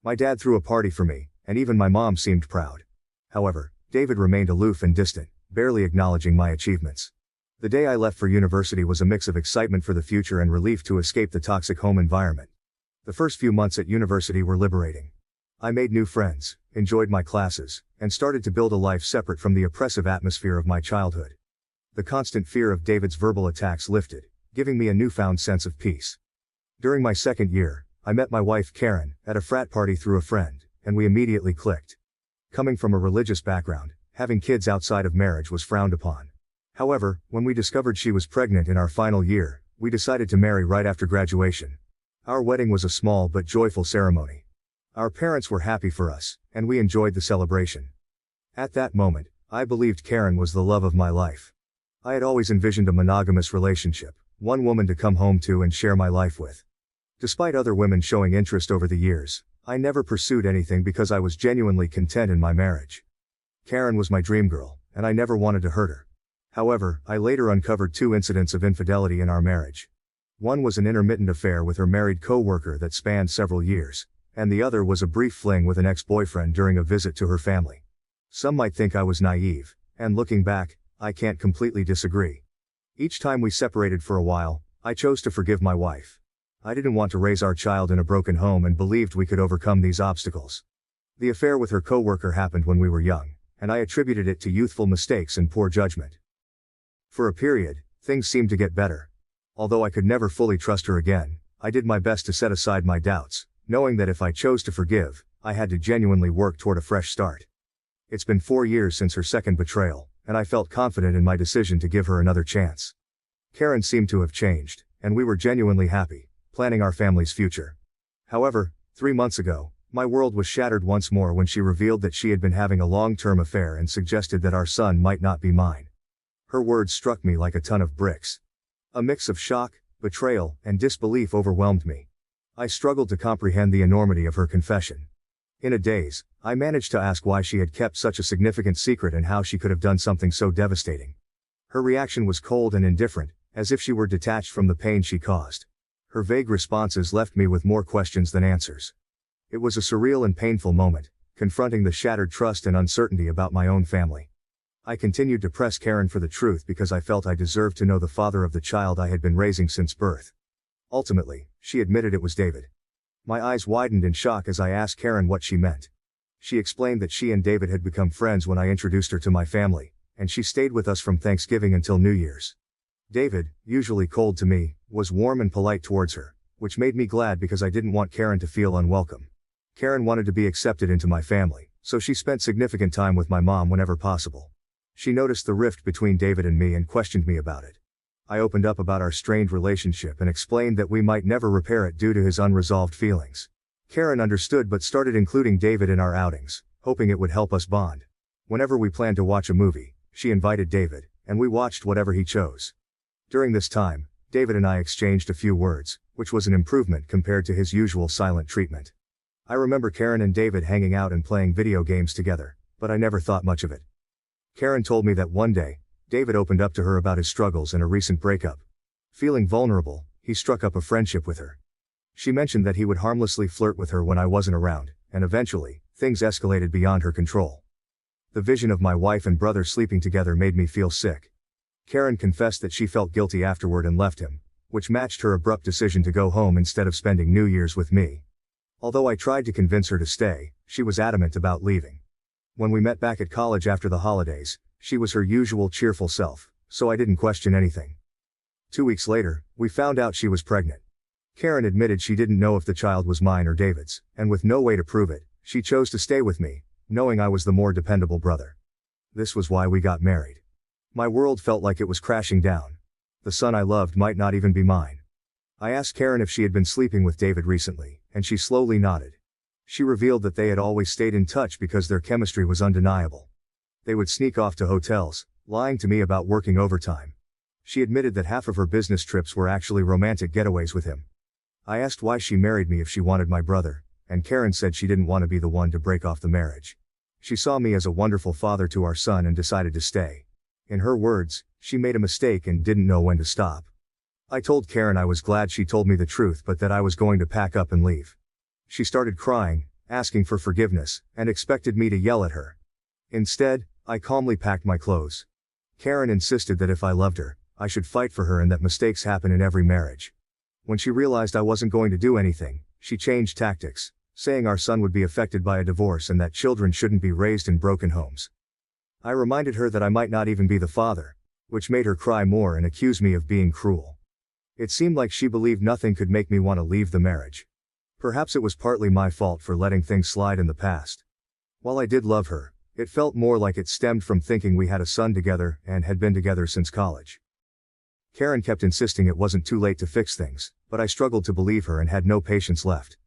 My dad threw a party for me, and even my mom seemed proud. However, David remained aloof and distant, barely acknowledging my achievements. The day I left for university was a mix of excitement for the future and relief to escape the toxic home environment. The first few months at university were liberating. I made new friends, enjoyed my classes, and started to build a life separate from the oppressive atmosphere of my childhood. The constant fear of David's verbal attacks lifted, giving me a newfound sense of peace. During my second year, I met my wife Karen at a frat party through a friend, and we immediately clicked. Coming from a religious background, having kids outside of marriage was frowned upon. However, when we discovered she was pregnant in our final year, we decided to marry right after graduation. Our wedding was a small but joyful ceremony. Our parents were happy for us, and we enjoyed the celebration. At that moment, I believed Karen was the love of my life. I had always envisioned a monogamous relationship, one woman to come home to and share my life with. Despite other women showing interest over the years, I never pursued anything because I was genuinely content in my marriage. Karen was my dream girl, and I never wanted to hurt her. However, I later uncovered 2 incidents of infidelity in our marriage. One was an intermittent affair with her married co-worker that spanned several years, and the other was a brief fling with an ex-boyfriend during a visit to her family. Some might think I was naive, and looking back, I can't completely disagree. Each time we separated for a while, I chose to forgive my wife. I didn't want to raise our child in a broken home and believed we could overcome these obstacles. The affair with her co-worker happened when we were young, and I attributed it to youthful mistakes and poor judgment. For a period, things seemed to get better. Although I could never fully trust her again, I did my best to set aside my doubts, knowing that if I chose to forgive, I had to genuinely work toward a fresh start. It's been 4 years since her second betrayal, and I felt confident in my decision to give her another chance. Karen seemed to have changed, and we were genuinely happy, planning our family's future. However, 3 months ago, my world was shattered once more when she revealed that she had been having a long-term affair and suggested that our son might not be mine. Her words struck me like a ton of bricks. A mix of shock, betrayal, and disbelief overwhelmed me. I struggled to comprehend the enormity of her confession. In a daze, I managed to ask why she had kept such a significant secret and how she could have done something so devastating. Her reaction was cold and indifferent, as if she were detached from the pain she caused. Her vague responses left me with more questions than answers. It was a surreal and painful moment, confronting the shattered trust and uncertainty about my own family. I continued to press Karen for the truth because I felt I deserved to know the father of the child I had been raising since birth. Ultimately, she admitted it was David. My eyes widened in shock as I asked Karen what she meant. She explained that she and David had become friends when I introduced her to my family, and she stayed with us from Thanksgiving until New Year's. David, usually cold to me, was warm and polite towards her, which made me glad because I didn't want Karen to feel unwelcome. Karen wanted to be accepted into my family, so she spent significant time with my mom whenever possible. She noticed the rift between David and me and questioned me about it. I opened up about our strained relationship and explained that we might never repair it due to his unresolved feelings. Karen understood but started including David in our outings, hoping it would help us bond. Whenever we planned to watch a movie, she invited David, and we watched whatever he chose. During this time, David and I exchanged a few words, which was an improvement compared to his usual silent treatment. I remember Karen and David hanging out and playing video games together, but I never thought much of it. Karen told me that one day, David opened up to her about his struggles and a recent breakup. Feeling vulnerable, he struck up a friendship with her. She mentioned that he would harmlessly flirt with her when I wasn't around, and eventually, things escalated beyond her control. The vision of my wife and brother sleeping together made me feel sick. Karen confessed that she felt guilty afterward and left him, which matched her abrupt decision to go home instead of spending New Year's with me. Although I tried to convince her to stay, she was adamant about leaving. When we met back at college after the holidays, she was her usual cheerful self, so I didn't question anything. 2 weeks later, we found out she was pregnant. Karen admitted she didn't know if the child was mine or David's, and with no way to prove it, she chose to stay with me, knowing I was the more dependable brother. This was why we got married. My world felt like it was crashing down. The son I loved might not even be mine. I asked Karen if she had been sleeping with David recently, and she slowly nodded. She revealed that they had always stayed in touch because their chemistry was undeniable. They would sneak off to hotels, lying to me about working overtime. She admitted that half of her business trips were actually romantic getaways with him. I asked why she married me if she wanted my brother, and Karen said she didn't want to be the one to break off the marriage. She saw me as a wonderful father to our son and decided to stay. In her words, she made a mistake and didn't know when to stop. I told Karen I was glad she told me the truth but that I was going to pack up and leave. She started crying, asking for forgiveness, and expected me to yell at her. Instead, I calmly packed my clothes. Karen insisted that if I loved her, I should fight for her and that mistakes happen in every marriage. When she realized I wasn't going to do anything, she changed tactics, saying our son would be affected by a divorce and that children shouldn't be raised in broken homes. I reminded her that I might not even be the father, which made her cry more and accuse me of being cruel. It seemed like she believed nothing could make me want to leave the marriage. Perhaps it was partly my fault for letting things slide in the past. While I did love her, it felt more like it stemmed from thinking we had a son together and had been together since college. Karen kept insisting it wasn't too late to fix things, but I struggled to believe her and had no patience left.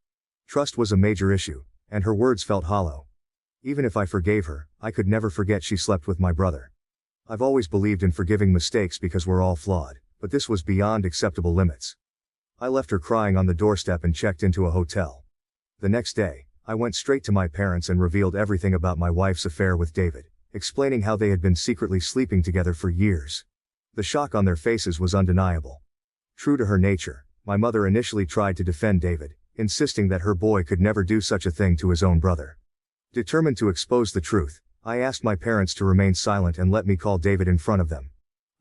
Trust was a major issue, and her words felt hollow. Even if I forgave her, I could never forget she slept with my brother. I've always believed in forgiving mistakes because we're all flawed, but this was beyond acceptable limits. I left her crying on the doorstep and checked into a hotel. The next day, I went straight to my parents and revealed everything about my wife's affair with David, explaining how they had been secretly sleeping together for years. The shock on their faces was undeniable. True to her nature, my mother initially tried to defend David, insisting that her boy could never do such a thing to his own brother. Determined to expose the truth, I asked my parents to remain silent and let me call David in front of them.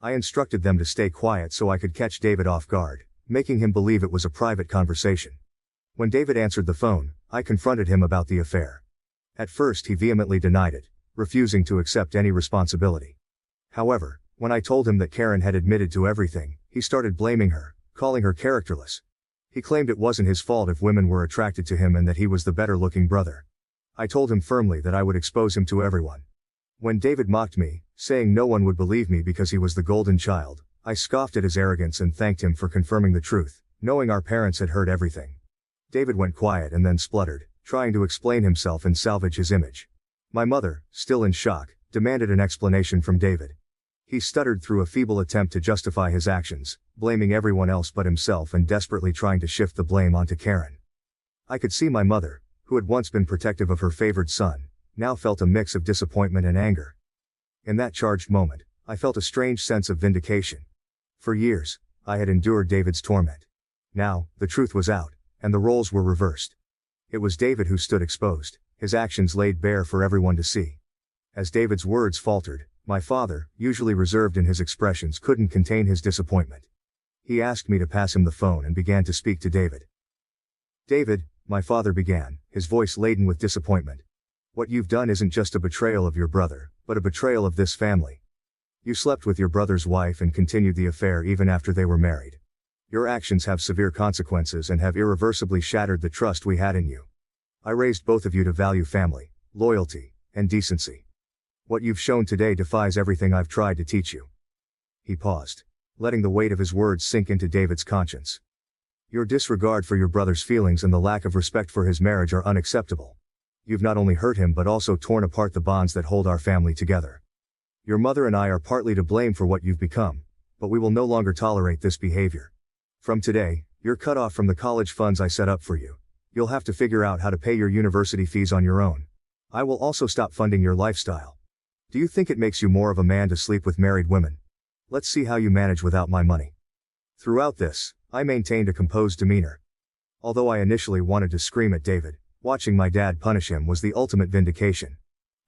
I instructed them to stay quiet so I could catch David off guard, making him believe it was a private conversation. When David answered the phone, I confronted him about the affair. At first he vehemently denied it, refusing to accept any responsibility. However, When I told him that Karen had admitted to everything, he started blaming her, calling her characterless. He claimed it wasn't his fault if women were attracted to him and that he was the better-looking brother. I told him firmly that I would expose him to everyone. When David mocked me, saying no one would believe me because he was the golden child, I scoffed at his arrogance and thanked him for confirming the truth, knowing our parents had heard everything. David went quiet and then spluttered, trying to explain himself and salvage his image. My mother, still in shock, demanded an explanation from David. He stuttered through a feeble attempt to justify his actions, blaming everyone else but himself and desperately trying to shift the blame onto Karen. I could see my mother, who had once been protective of her favored son, now felt a mix of disappointment and anger. In that charged moment, I felt a strange sense of vindication. For years, I had endured David's torment. Now, the truth was out, and the roles were reversed. It was David who stood exposed, his actions laid bare for everyone to see. As David's words faltered, my father, usually reserved in his expressions, couldn't contain his disappointment. He asked me to pass him the phone and began to speak to David. "David," my father began, his voice laden with disappointment. "What you've done isn't just a betrayal of your brother, but a betrayal of this family. You slept with your brother's wife and continued the affair even after they were married. Your actions have severe consequences and have irreversibly shattered the trust we had in you. I raised both of you to value family, loyalty, and decency. What you've shown today defies everything I've tried to teach you." He paused, letting the weight of his words sink into David's conscience. "Your disregard for your brother's feelings and the lack of respect for his marriage are unacceptable. You've not only hurt him but also torn apart the bonds that hold our family together. Your mother and I are partly to blame for what you've become, but we will no longer tolerate this behavior. From today, you're cut off from the college funds I set up for you. You'll have to figure out how to pay your university fees on your own. I will also stop funding your lifestyle. Do you think it makes you more of a man to sleep with married women? Let's see how you manage without my money." Throughout this, I maintained a composed demeanor. Although I initially wanted to scream at David, watching my dad punish him was the ultimate vindication.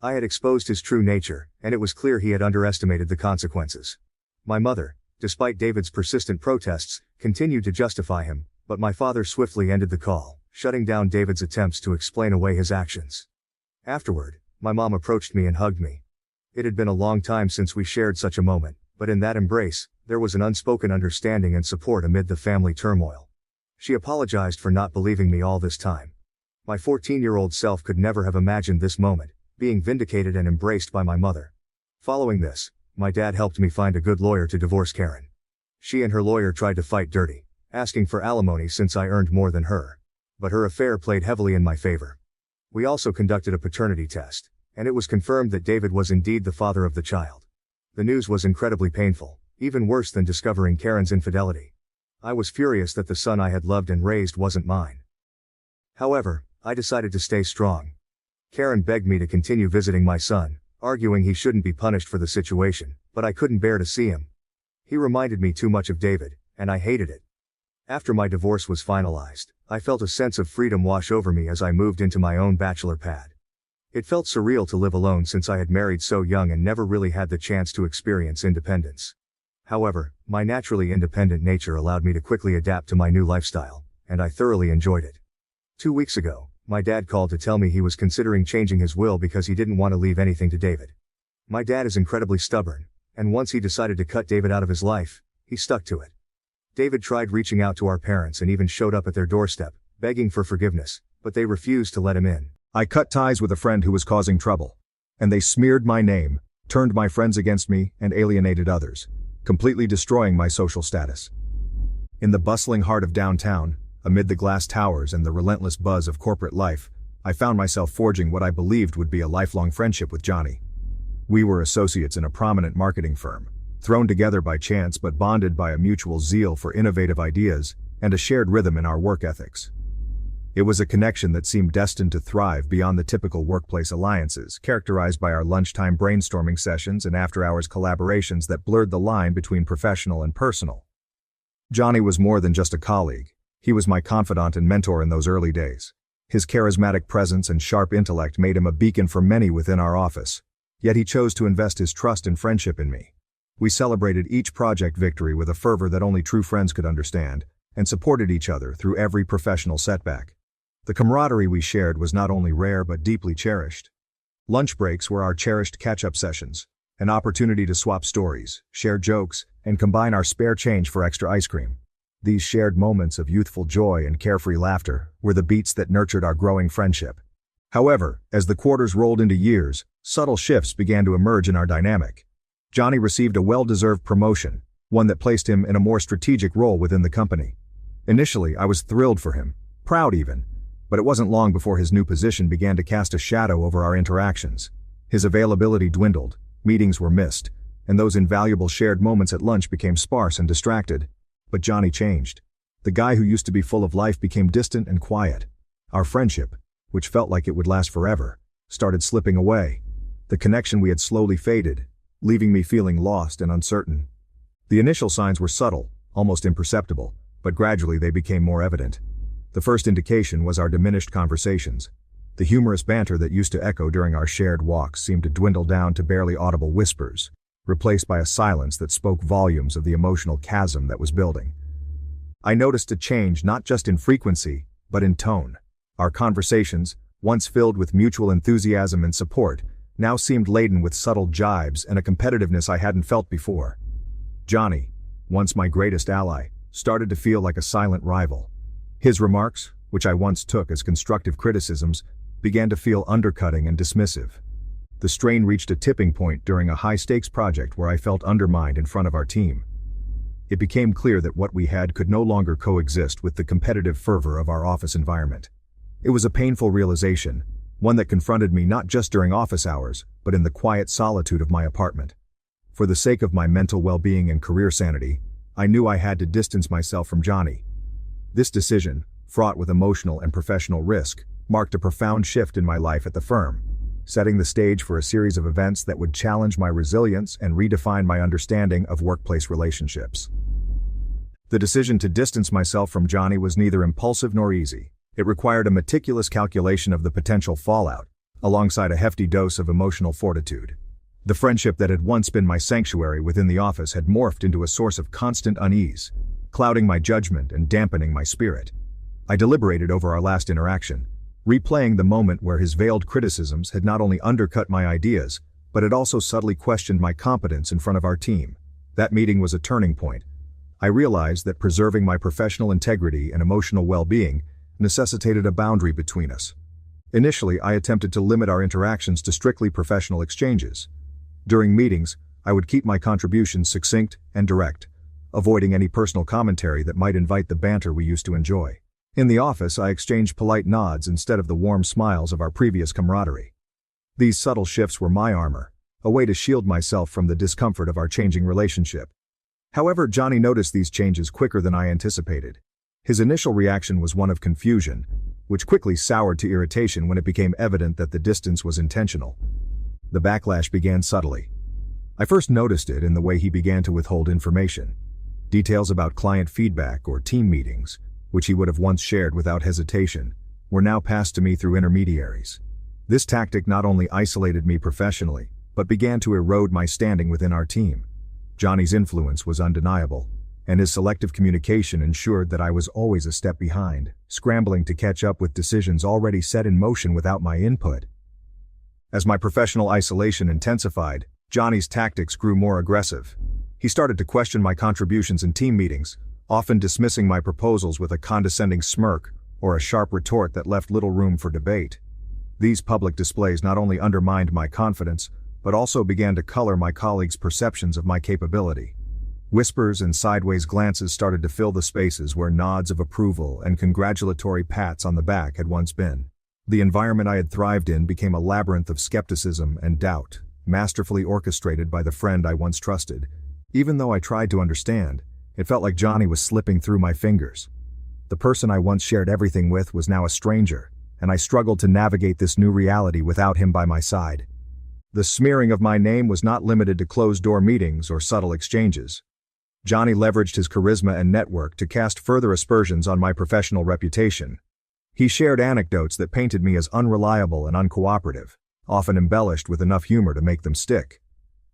I had exposed his true nature, and it was clear he had underestimated the consequences. My mother, despite David's persistent protests, continued to justify him, but my father swiftly ended the call, shutting down David's attempts to explain away his actions. Afterward, my mom approached me and hugged me. It had been a long time since we shared such a moment, but in that embrace, there was an unspoken understanding and support amid the family turmoil. She apologized for not believing me all this time. My 14-year-old self could never have imagined this moment, being vindicated and embraced by my mother. Following this, my dad helped me find a good lawyer to divorce Karen. She and her lawyer tried to fight dirty, asking for alimony since I earned more than her. But her affair played heavily in my favor. We also conducted a paternity test, and it was confirmed that David was indeed the father of the child. The news was incredibly painful, even worse than discovering Karen's infidelity. I was furious that the son I had loved and raised wasn't mine. However, I decided to stay strong. Karen begged me to continue visiting my son, arguing he shouldn't be punished for the situation, but I couldn't bear to see him. He reminded me too much of David, and I hated it. After my divorce was finalized, I felt a sense of freedom wash over me as I moved into my own bachelor pad. It felt surreal to live alone since I had married so young and never really had the chance to experience independence. However, my naturally independent nature allowed me to quickly adapt to my new lifestyle, and I thoroughly enjoyed it. 2 weeks ago, my dad called to tell me he was considering changing his will because he didn't want to leave anything to David. My dad is incredibly stubborn, and once he decided to cut David out of his life, he stuck to it. David tried reaching out to our parents and even showed up at their doorstep, begging for forgiveness, but they refused to let him in. I cut ties with a friend who was causing trouble, and they smeared my name, turned my friends against me, and alienated others, completely destroying my social status. In the bustling heart of downtown, amid the glass towers and the relentless buzz of corporate life, I found myself forging what I believed would be a lifelong friendship with Johnny. We were associates in a prominent marketing firm, thrown together by chance but bonded by a mutual zeal for innovative ideas and a shared rhythm in our work ethics. It was a connection that seemed destined to thrive beyond the typical workplace alliances, characterized by our lunchtime brainstorming sessions and after-hours collaborations that blurred the line between professional and personal. Johnny was more than just a colleague. He was my confidant and mentor in those early days. His charismatic presence and sharp intellect made him a beacon for many within our office. Yet he chose to invest his trust and friendship in me. We celebrated each project victory with a fervor that only true friends could understand, and supported each other through every professional setback. The camaraderie we shared was not only rare but deeply cherished. Lunch breaks were our cherished catch-up sessions, an opportunity to swap stories, share jokes, and combine our spare change for extra ice cream. These shared moments of youthful joy and carefree laughter were the beats that nurtured our growing friendship. However, as the quarters rolled into years, subtle shifts began to emerge in our dynamic. Johnny received a well-deserved promotion, one that placed him in a more strategic role within the company. Initially, I was thrilled for him, proud even, but it wasn't long before his new position began to cast a shadow over our interactions. His availability dwindled, meetings were missed, and those invaluable shared moments at lunch became sparse and distracted. But Johnny changed. The guy who used to be full of life became distant and quiet. Our friendship, which felt like it would last forever, started slipping away. The connection we had slowly faded, leaving me feeling lost and uncertain. The initial signs were subtle, almost imperceptible, but gradually they became more evident. The first indication was our diminished conversations. The humorous banter that used to echo during our shared walks seemed to dwindle down to barely audible whispers, replaced by a silence that spoke volumes of the emotional chasm that was building. I noticed a change not just in frequency, but in tone. Our conversations, once filled with mutual enthusiasm and support, now seemed laden with subtle jibes and a competitiveness I hadn't felt before. Johnny, once my greatest ally, started to feel like a silent rival. His remarks, which I once took as constructive criticisms, began to feel undercutting and dismissive. The strain reached a tipping point during a high-stakes project where I felt undermined in front of our team. It became clear that what we had could no longer coexist with the competitive fervor of our office environment. It was a painful realization, one that confronted me not just during office hours, but in the quiet solitude of my apartment. For the sake of my mental well-being and career sanity, I knew I had to distance myself from Johnny. This decision, fraught with emotional and professional risk, marked a profound shift in my life at the firm, setting the stage for a series of events that would challenge my resilience and redefine my understanding of workplace relationships. The decision to distance myself from Johnny was neither impulsive nor easy. It required a meticulous calculation of the potential fallout, alongside a hefty dose of emotional fortitude. The friendship that had once been my sanctuary within the office had morphed into a source of constant unease, clouding my judgment and dampening my spirit. I deliberated over our last interaction, replaying the moment where his veiled criticisms had not only undercut my ideas, but had also subtly questioned my competence in front of our team. That meeting was a turning point. I realized that preserving my professional integrity and emotional well-being necessitated a boundary between us. Initially, I attempted to limit our interactions to strictly professional exchanges. During meetings, I would keep my contributions succinct and direct, avoiding any personal commentary that might invite the banter we used to enjoy. In the office, I exchanged polite nods instead of the warm smiles of our previous camaraderie. These subtle shifts were my armor, a way to shield myself from the discomfort of our changing relationship. However, Johnny noticed these changes quicker than I anticipated. His initial reaction was one of confusion, which quickly soured to irritation when it became evident that the distance was intentional. The backlash began subtly. I first noticed it in the way he began to withhold information. Details about client feedback or team meetings, which he would have once shared without hesitation, were now passed to me through intermediaries. This tactic not only isolated me professionally, but began to erode my standing within our team. Johnny's influence was undeniable, and his selective communication ensured that I was always a step behind, scrambling to catch up with decisions already set in motion without my input. As my professional isolation intensified, Johnny's tactics grew more aggressive. He started to question my contributions in team meetings, often dismissing my proposals with a condescending smirk or a sharp retort that left little room for debate. These public displays not only undermined my confidence, but also began to color my colleagues' perceptions of my capability. Whispers and sideways glances started to fill the spaces where nods of approval and congratulatory pats on the back had once been. The environment I had thrived in became a labyrinth of skepticism and doubt, masterfully orchestrated by the friend I once trusted. Even though I tried to understand, it felt like Johnny was slipping through my fingers. The person I once shared everything with was now a stranger, and I struggled to navigate this new reality without him by my side. The smearing of my name was not limited to closed-door meetings or subtle exchanges. Johnny leveraged his charisma and network to cast further aspersions on my professional reputation. He shared anecdotes that painted me as unreliable and uncooperative, often embellished with enough humor to make them stick.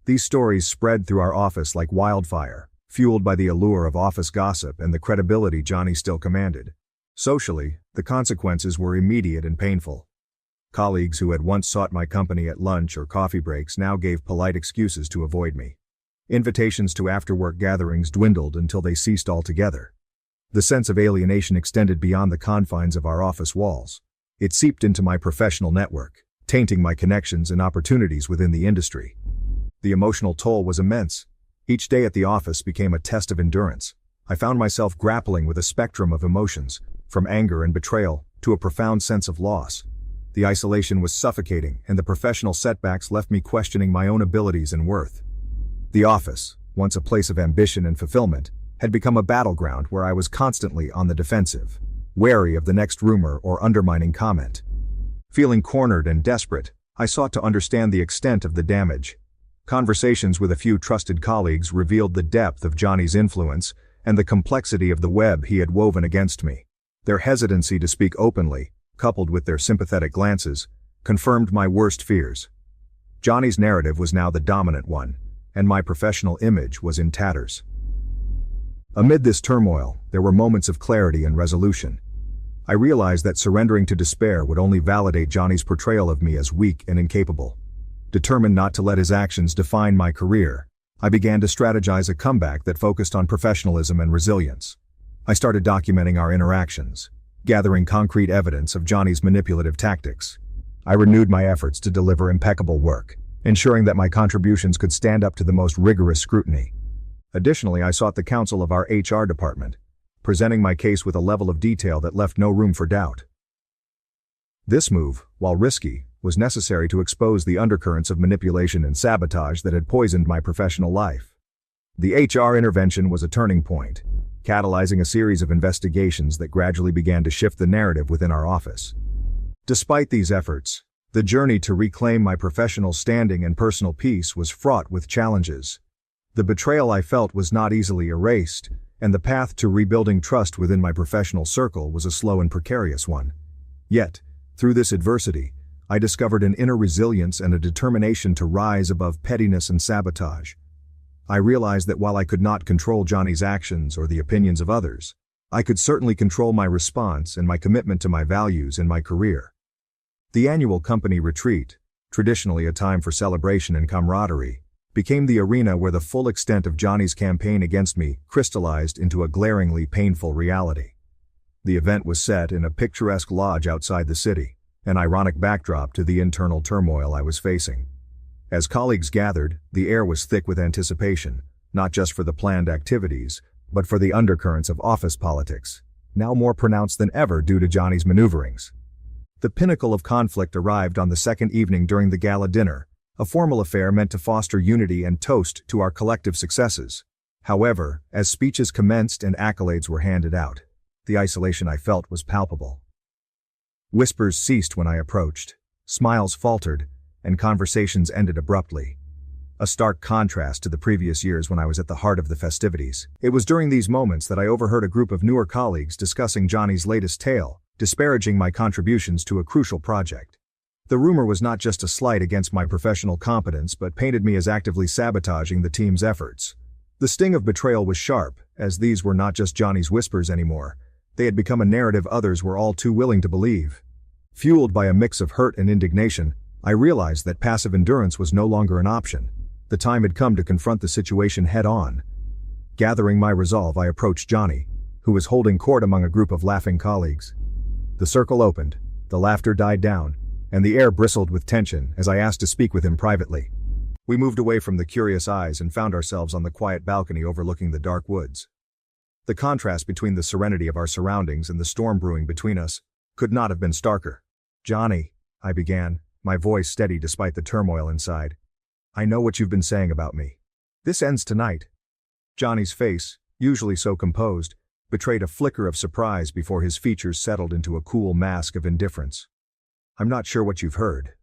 These stories spread through our office like wildfire, fueled by the allure of office gossip and the credibility Johnny still commanded. Socially, the consequences were immediate and painful. Colleagues who had once sought my company at lunch or coffee breaks now gave polite excuses to avoid me. Invitations to after-work gatherings dwindled until they ceased altogether. The sense of alienation extended beyond the confines of our office walls. It seeped into my professional network, tainting my connections and opportunities within the industry. The emotional toll was immense. Each day at the office became a test of endurance. I found myself grappling with a spectrum of emotions, from anger and betrayal to a profound sense of loss. The isolation was suffocating, and the professional setbacks left me questioning my own abilities and worth. The office, once a place of ambition and fulfillment, had become a battleground where I was constantly on the defensive, wary of the next rumor or undermining comment. Feeling cornered and desperate, I sought to understand the extent of the damage. Conversations with a few trusted colleagues revealed the depth of Johnny's influence and the complexity of the web he had woven against me. Their hesitancy to speak openly, coupled with their sympathetic glances, confirmed my worst fears. Johnny's narrative was now the dominant one, and my professional image was in tatters. Amid this turmoil, there were moments of clarity and resolution. I realized that surrendering to despair would only validate Johnny's portrayal of me as weak and incapable. Determined not to let his actions define my career, I began to strategize a comeback that focused on professionalism and resilience. I started documenting our interactions, gathering concrete evidence of Johnny's manipulative tactics. I renewed my efforts to deliver impeccable work, ensuring that my contributions could stand up to the most rigorous scrutiny. Additionally, I sought the counsel of our HR department, presenting my case with a level of detail that left no room for doubt. This move, while risky, was necessary to expose the undercurrents of manipulation and sabotage that had poisoned my professional life. The HR intervention was a turning point, catalyzing a series of investigations that gradually began to shift the narrative within our office. Despite these efforts, the journey to reclaim my professional standing and personal peace was fraught with challenges. The betrayal I felt was not easily erased, and the path to rebuilding trust within my professional circle was a slow and precarious one. Yet, through this adversity, I discovered an inner resilience and a determination to rise above pettiness and sabotage. I realized that while I could not control Johnny's actions or the opinions of others, I could certainly control my response and my commitment to my values and my career. The annual company retreat, traditionally a time for celebration and camaraderie, became the arena where the full extent of Johnny's campaign against me crystallized into a glaringly painful reality. The event was set in a picturesque lodge outside the city, an ironic backdrop to the internal turmoil I was facing. As colleagues gathered, the air was thick with anticipation, not just for the planned activities, but for the undercurrents of office politics, now more pronounced than ever due to Johnny's maneuverings. The pinnacle of conflict arrived on the second evening during the gala dinner, a formal affair meant to foster unity and toast to our collective successes. However, as speeches commenced and accolades were handed out, the isolation I felt was palpable. Whispers ceased when I approached, smiles faltered, and conversations ended abruptly. A stark contrast to the previous years when I was at the heart of the festivities. It was during these moments that I overheard a group of newer colleagues discussing Johnny's latest tale, disparaging my contributions to a crucial project. The rumor was not just a slight against my professional competence but painted me as actively sabotaging the team's efforts. The sting of betrayal was sharp, as these were not just Johnny's whispers anymore. They had become a narrative others were all too willing to believe. Fueled by a mix of hurt and indignation, I realized that passive endurance was no longer an option. The time had come to confront the situation head-on. Gathering my resolve, I approached Johnny, who was holding court among a group of laughing colleagues. The circle opened, the laughter died down, and the air bristled with tension as I asked to speak with him privately. We moved away from the curious eyes and found ourselves on the quiet balcony overlooking the dark woods. The contrast between the serenity of our surroundings and the storm brewing between us could not have been starker. "Johnny," I began, my voice steady despite the turmoil inside. "I know what you've been saying about me. This ends tonight." Johnny's face, usually so composed, betrayed a flicker of surprise before his features settled into a cool mask of indifference. "I'm not sure what you've heard,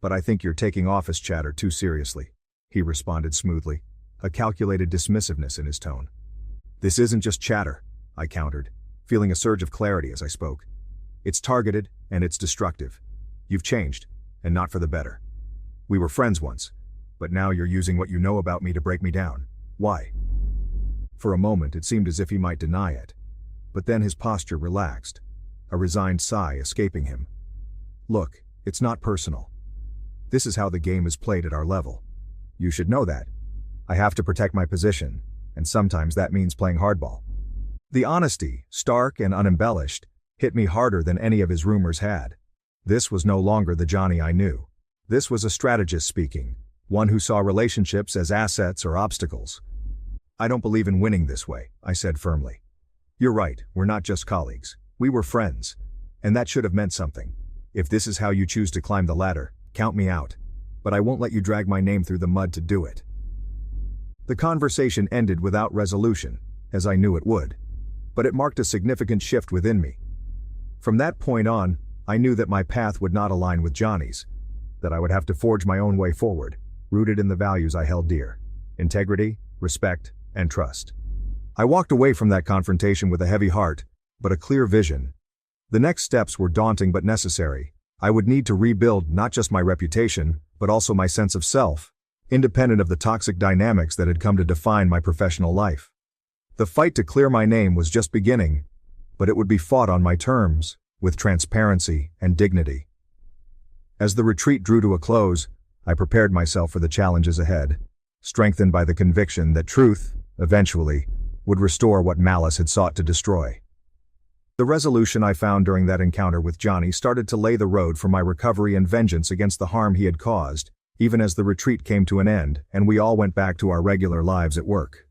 but I think you're taking office chatter too seriously," he responded smoothly, a calculated dismissiveness in his tone. "This isn't just chatter," I countered, feeling a surge of clarity as I spoke. "It's targeted, and it's destructive. You've changed, and not for the better. We were friends once, but now you're using what you know about me to break me down. Why?" For a moment it seemed as if he might deny it, but then his posture relaxed, a resigned sigh escaping him. "Look, It's not personal. This is how the game is played at our level. You should know that. I have to protect my position, and sometimes that means playing hardball." The honesty, stark and unembellished, hit me harder than any of his rumors had. This was no longer the Johnny I knew. This was a strategist speaking, one who saw relationships as assets or obstacles. "I don't believe in winning this way," I said firmly. "You're right, we're not just colleagues. We were friends. And that should have meant something. If this is how you choose to climb the ladder, count me out. But I won't let you drag my name through the mud to do it." The conversation ended without resolution, as I knew it would. But it marked a significant shift within me. From that point on, I knew that my path would not align with Johnny's, that I would have to forge my own way forward, rooted in the values I held dear: integrity, respect, and trust. I walked away from that confrontation with a heavy heart, but a clear vision. The next steps were daunting but necessary. I would need to rebuild not just my reputation, but also my sense of self, independent of the toxic dynamics that had come to define my professional life. The fight to clear my name was just beginning, but it would be fought on my terms, with transparency and dignity. As the retreat drew to a close, I prepared myself for the challenges ahead, strengthened by the conviction that truth, eventually, would restore what malice had sought to destroy. The resolution I found during that encounter with Johnny started to lay the road for my recovery and vengeance against the harm he had caused, even as the retreat came to an end and we all went back to our regular lives at work.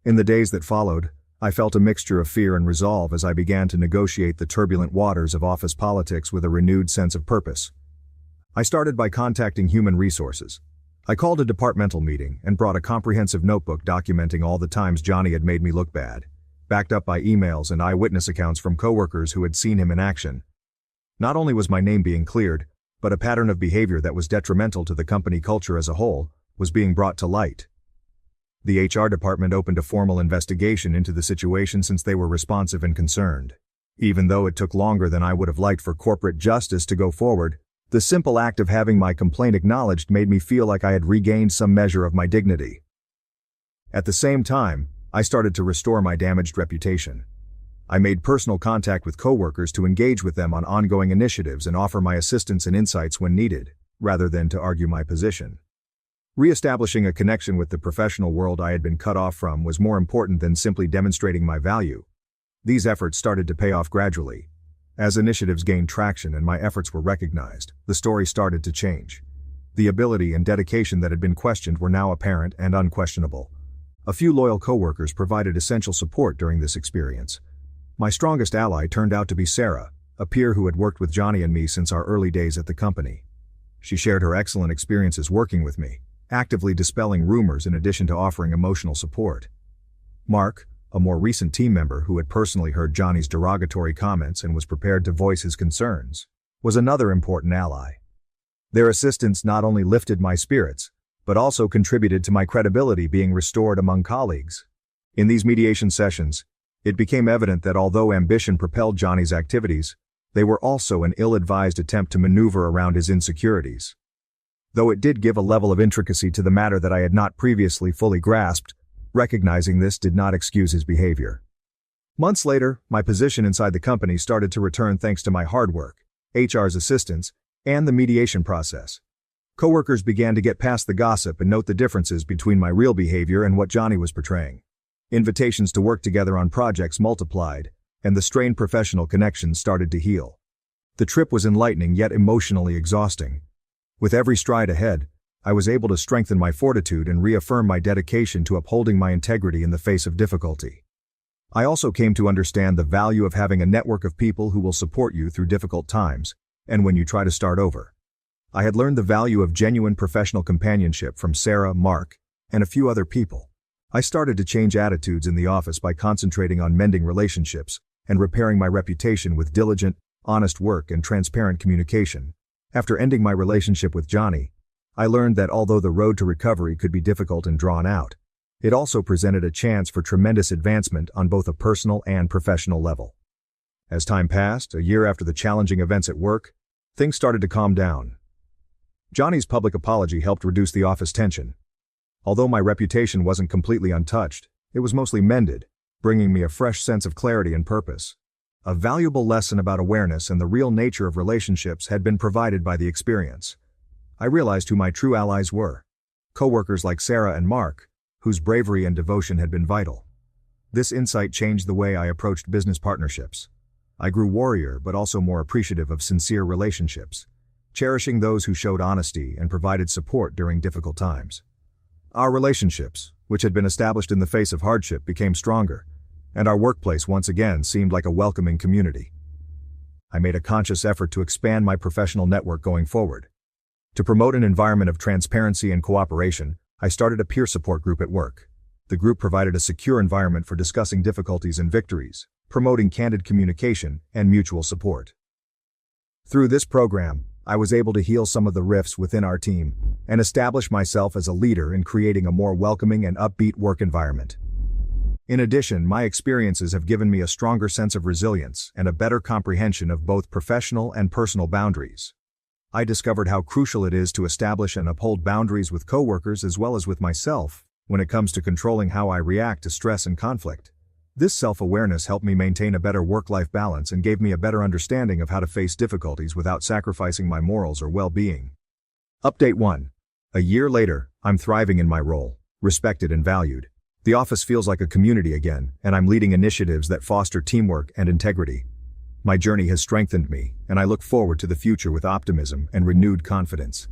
In the days that followed, I felt a mixture of fear and resolve as I began to negotiate the turbulent waters of office politics with a renewed sense of purpose. I started by contacting human resources. I called a departmental meeting and brought a comprehensive notebook documenting all the times Johnny had made me look bad, backed up by emails and eyewitness accounts from coworkers who had seen him in action. Not only was my name being cleared, but a pattern of behavior that was detrimental to the company culture as a whole was being brought to light. The HR department opened a formal investigation into the situation since they were responsive and concerned. Even though it took longer than I would have liked for corporate justice to go forward, the simple act of having my complaint acknowledged made me feel like I had regained some measure of my dignity. At the same time, I started to restore my damaged reputation. I made personal contact with coworkers to engage with them on ongoing initiatives and offer my assistance and insights when needed, rather than to argue my position. Re-establishing a connection with the professional world I had been cut off from was more important than simply demonstrating my value. These efforts started to pay off gradually. As initiatives gained traction and my efforts were recognized, the story started to change. The ability and dedication that had been questioned were now apparent and unquestionable. A few loyal coworkers provided essential support during this experience. My strongest ally turned out to be Sarah, a peer who had worked with Johnny and me since our early days at the company. She shared her excellent experiences working with me, actively dispelling rumors in addition to offering emotional support. Mark, a more recent team member who had personally heard Johnny's derogatory comments and was prepared to voice his concerns, was another important ally. Their assistance not only lifted my spirits, but also contributed to my credibility being restored among colleagues. In these mediation sessions, it became evident that although ambition propelled Johnny's activities, they were also an ill-advised attempt to maneuver around his insecurities. Though it did give a level of intricacy to the matter that I had not previously fully grasped, recognizing this did not excuse his behavior. Months later, my position inside the company started to return thanks to my hard work, HR's assistance, and the mediation process. Coworkers began to get past the gossip and note the differences between my real behavior and what Johnny was portraying. Invitations to work together on projects multiplied, and the strained professional connections started to heal. The trip was enlightening yet emotionally exhausting. With every stride ahead, I was able to strengthen my fortitude and reaffirm my dedication to upholding my integrity in the face of difficulty. I also came to understand the value of having a network of people who will support you through difficult times, and when you try to start over. I had learned the value of genuine professional companionship from Sarah, Mark, and a few other people. I started to change attitudes in the office by concentrating on mending relationships and repairing my reputation with diligent, honest work and transparent communication. After ending my relationship with Johnny, I learned that although the road to recovery could be difficult and drawn out, it also presented a chance for tremendous advancement on both a personal and professional level. As time passed, a year after the challenging events at work, things started to calm down. Johnny's public apology helped reduce the office tension. Although my reputation wasn't completely untouched, it was mostly mended, bringing me a fresh sense of clarity and purpose. A valuable lesson about awareness and the real nature of relationships had been provided by the experience. I realized who my true allies were. Coworkers like Sarah and Mark, whose bravery and devotion had been vital. This insight changed the way I approached business partnerships. I grew warrior but also more appreciative of sincere relationships, cherishing those who showed honesty and provided support during difficult times. Our relationships, which had been established in the face of hardship, became stronger, and our workplace once again seemed like a welcoming community. I made a conscious effort to expand my professional network going forward. To promote an environment of transparency and cooperation, I started a peer support group at work. The group provided a secure environment for discussing difficulties and victories, promoting candid communication and mutual support. Through this program, I was able to heal some of the rifts within our team and establish myself as a leader in creating a more welcoming and upbeat work environment. In addition, my experiences have given me a stronger sense of resilience and a better comprehension of both professional and personal boundaries. I discovered how crucial it is to establish and uphold boundaries with coworkers as well as with myself when it comes to controlling how I react to stress and conflict. This self-awareness helped me maintain a better work-life balance and gave me a better understanding of how to face difficulties without sacrificing my morals or well-being. Update 1. A year later, I'm thriving in my role, respected and valued. The office feels like a community again, and I'm leading initiatives that foster teamwork and integrity. My journey has strengthened me, and I look forward to the future with optimism and renewed confidence.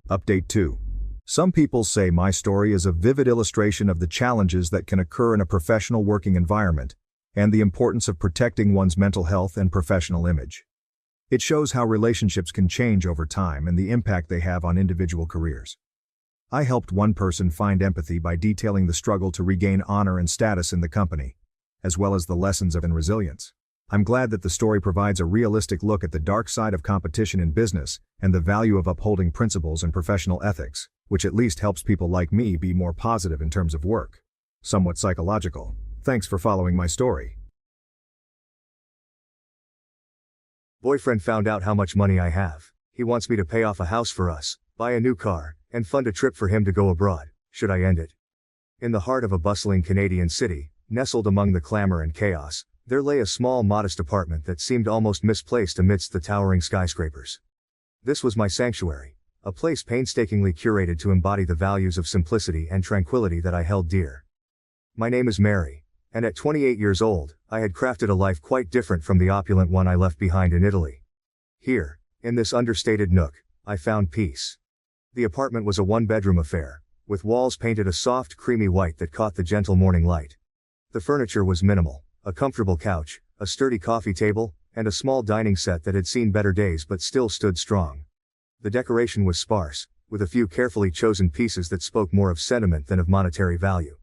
Update 2. Some people say my story is a vivid illustration of the challenges that can occur in a professional working environment, and the importance of protecting one's mental health and professional image. It shows how relationships can change over time and the impact they have on individual careers. I helped one person find empathy by detailing the struggle to regain honor and status in the company, as well as the lessons of resilience. I'm glad that the story provides a realistic look at the dark side of competition in business and the value of upholding principles and professional ethics, which at least helps people like me be more positive in terms of work. Somewhat psychological. Thanks for following my story. Boyfriend found out how much money I have. He wants me to pay off a house for us, buy a new car, and fund a trip for him to go abroad. Should I end it? In the heart of a bustling Canadian city, nestled among the clamor and chaos, there lay a small modest apartment that seemed almost misplaced amidst the towering skyscrapers. This was my sanctuary, a place painstakingly curated to embody the values of simplicity and tranquility that I held dear. My name is Mary, and at 28 years old, I had crafted a life quite different from the opulent one I left behind in Italy. Here, in this understated nook, I found peace. The apartment was a one-bedroom affair, with walls painted a soft creamy white that caught the gentle morning light. The furniture was minimal, a comfortable couch, a sturdy coffee table, and a small dining set that had seen better days but still stood strong. The decoration was sparse, with a few carefully chosen pieces that spoke more of sentiment than of monetary value.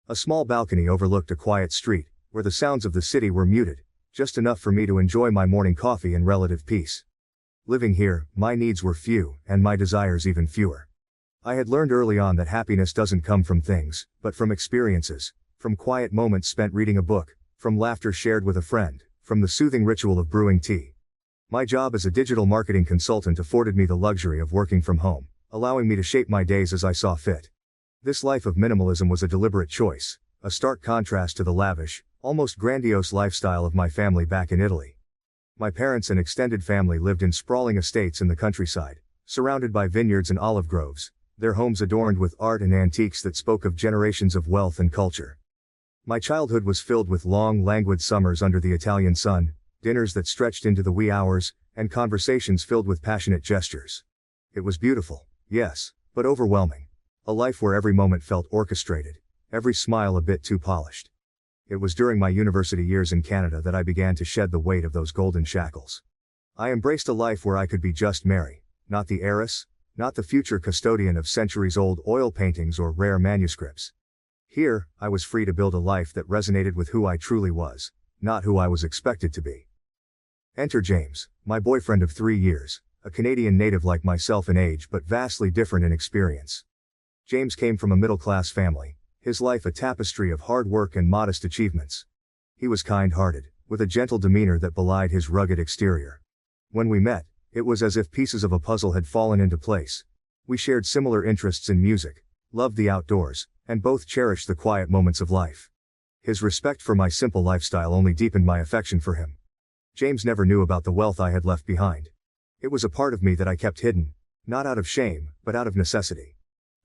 A small balcony overlooked a quiet street, where the sounds of the city were muted, just enough for me to enjoy my morning coffee in relative peace. Living here, my needs were few, and my desires even fewer. I had learned early on that happiness doesn't come from things, but from experiences, from quiet moments spent reading a book, from laughter shared with a friend, from the soothing ritual of brewing tea. My job as a digital marketing consultant afforded me the luxury of working from home, allowing me to shape my days as I saw fit. This life of minimalism was a deliberate choice, a stark contrast to the lavish, almost grandiose lifestyle of my family back in Italy. My parents and extended family lived in sprawling estates in the countryside, surrounded by vineyards and olive groves, their homes adorned with art and antiques that spoke of generations of wealth and culture. My childhood was filled with long, languid summers under the Italian sun, dinners that stretched into the wee hours, and conversations filled with passionate gestures. It was beautiful, yes, but overwhelming. A life where every moment felt orchestrated, every smile a bit too polished. It was during my university years in Canada that I began to shed the weight of those golden shackles. I embraced a life where I could be just Mary, not the heiress, not the future custodian of centuries-old oil paintings or rare manuscripts. Here, I was free to build a life that resonated with who I truly was, not who I was expected to be. Enter James, my boyfriend of 3 years, a Canadian native like myself in age but vastly different in experience. James came from a middle-class family, his life a tapestry of hard work and modest achievements. He was kind-hearted, with a gentle demeanor that belied his rugged exterior. When we met, it was as if pieces of a puzzle had fallen into place. We shared similar interests in music, loved the outdoors, and both cherished the quiet moments of life. His respect for my simple lifestyle only deepened my affection for him. James never knew about the wealth I had left behind. It was a part of me that I kept hidden, not out of shame, but out of necessity.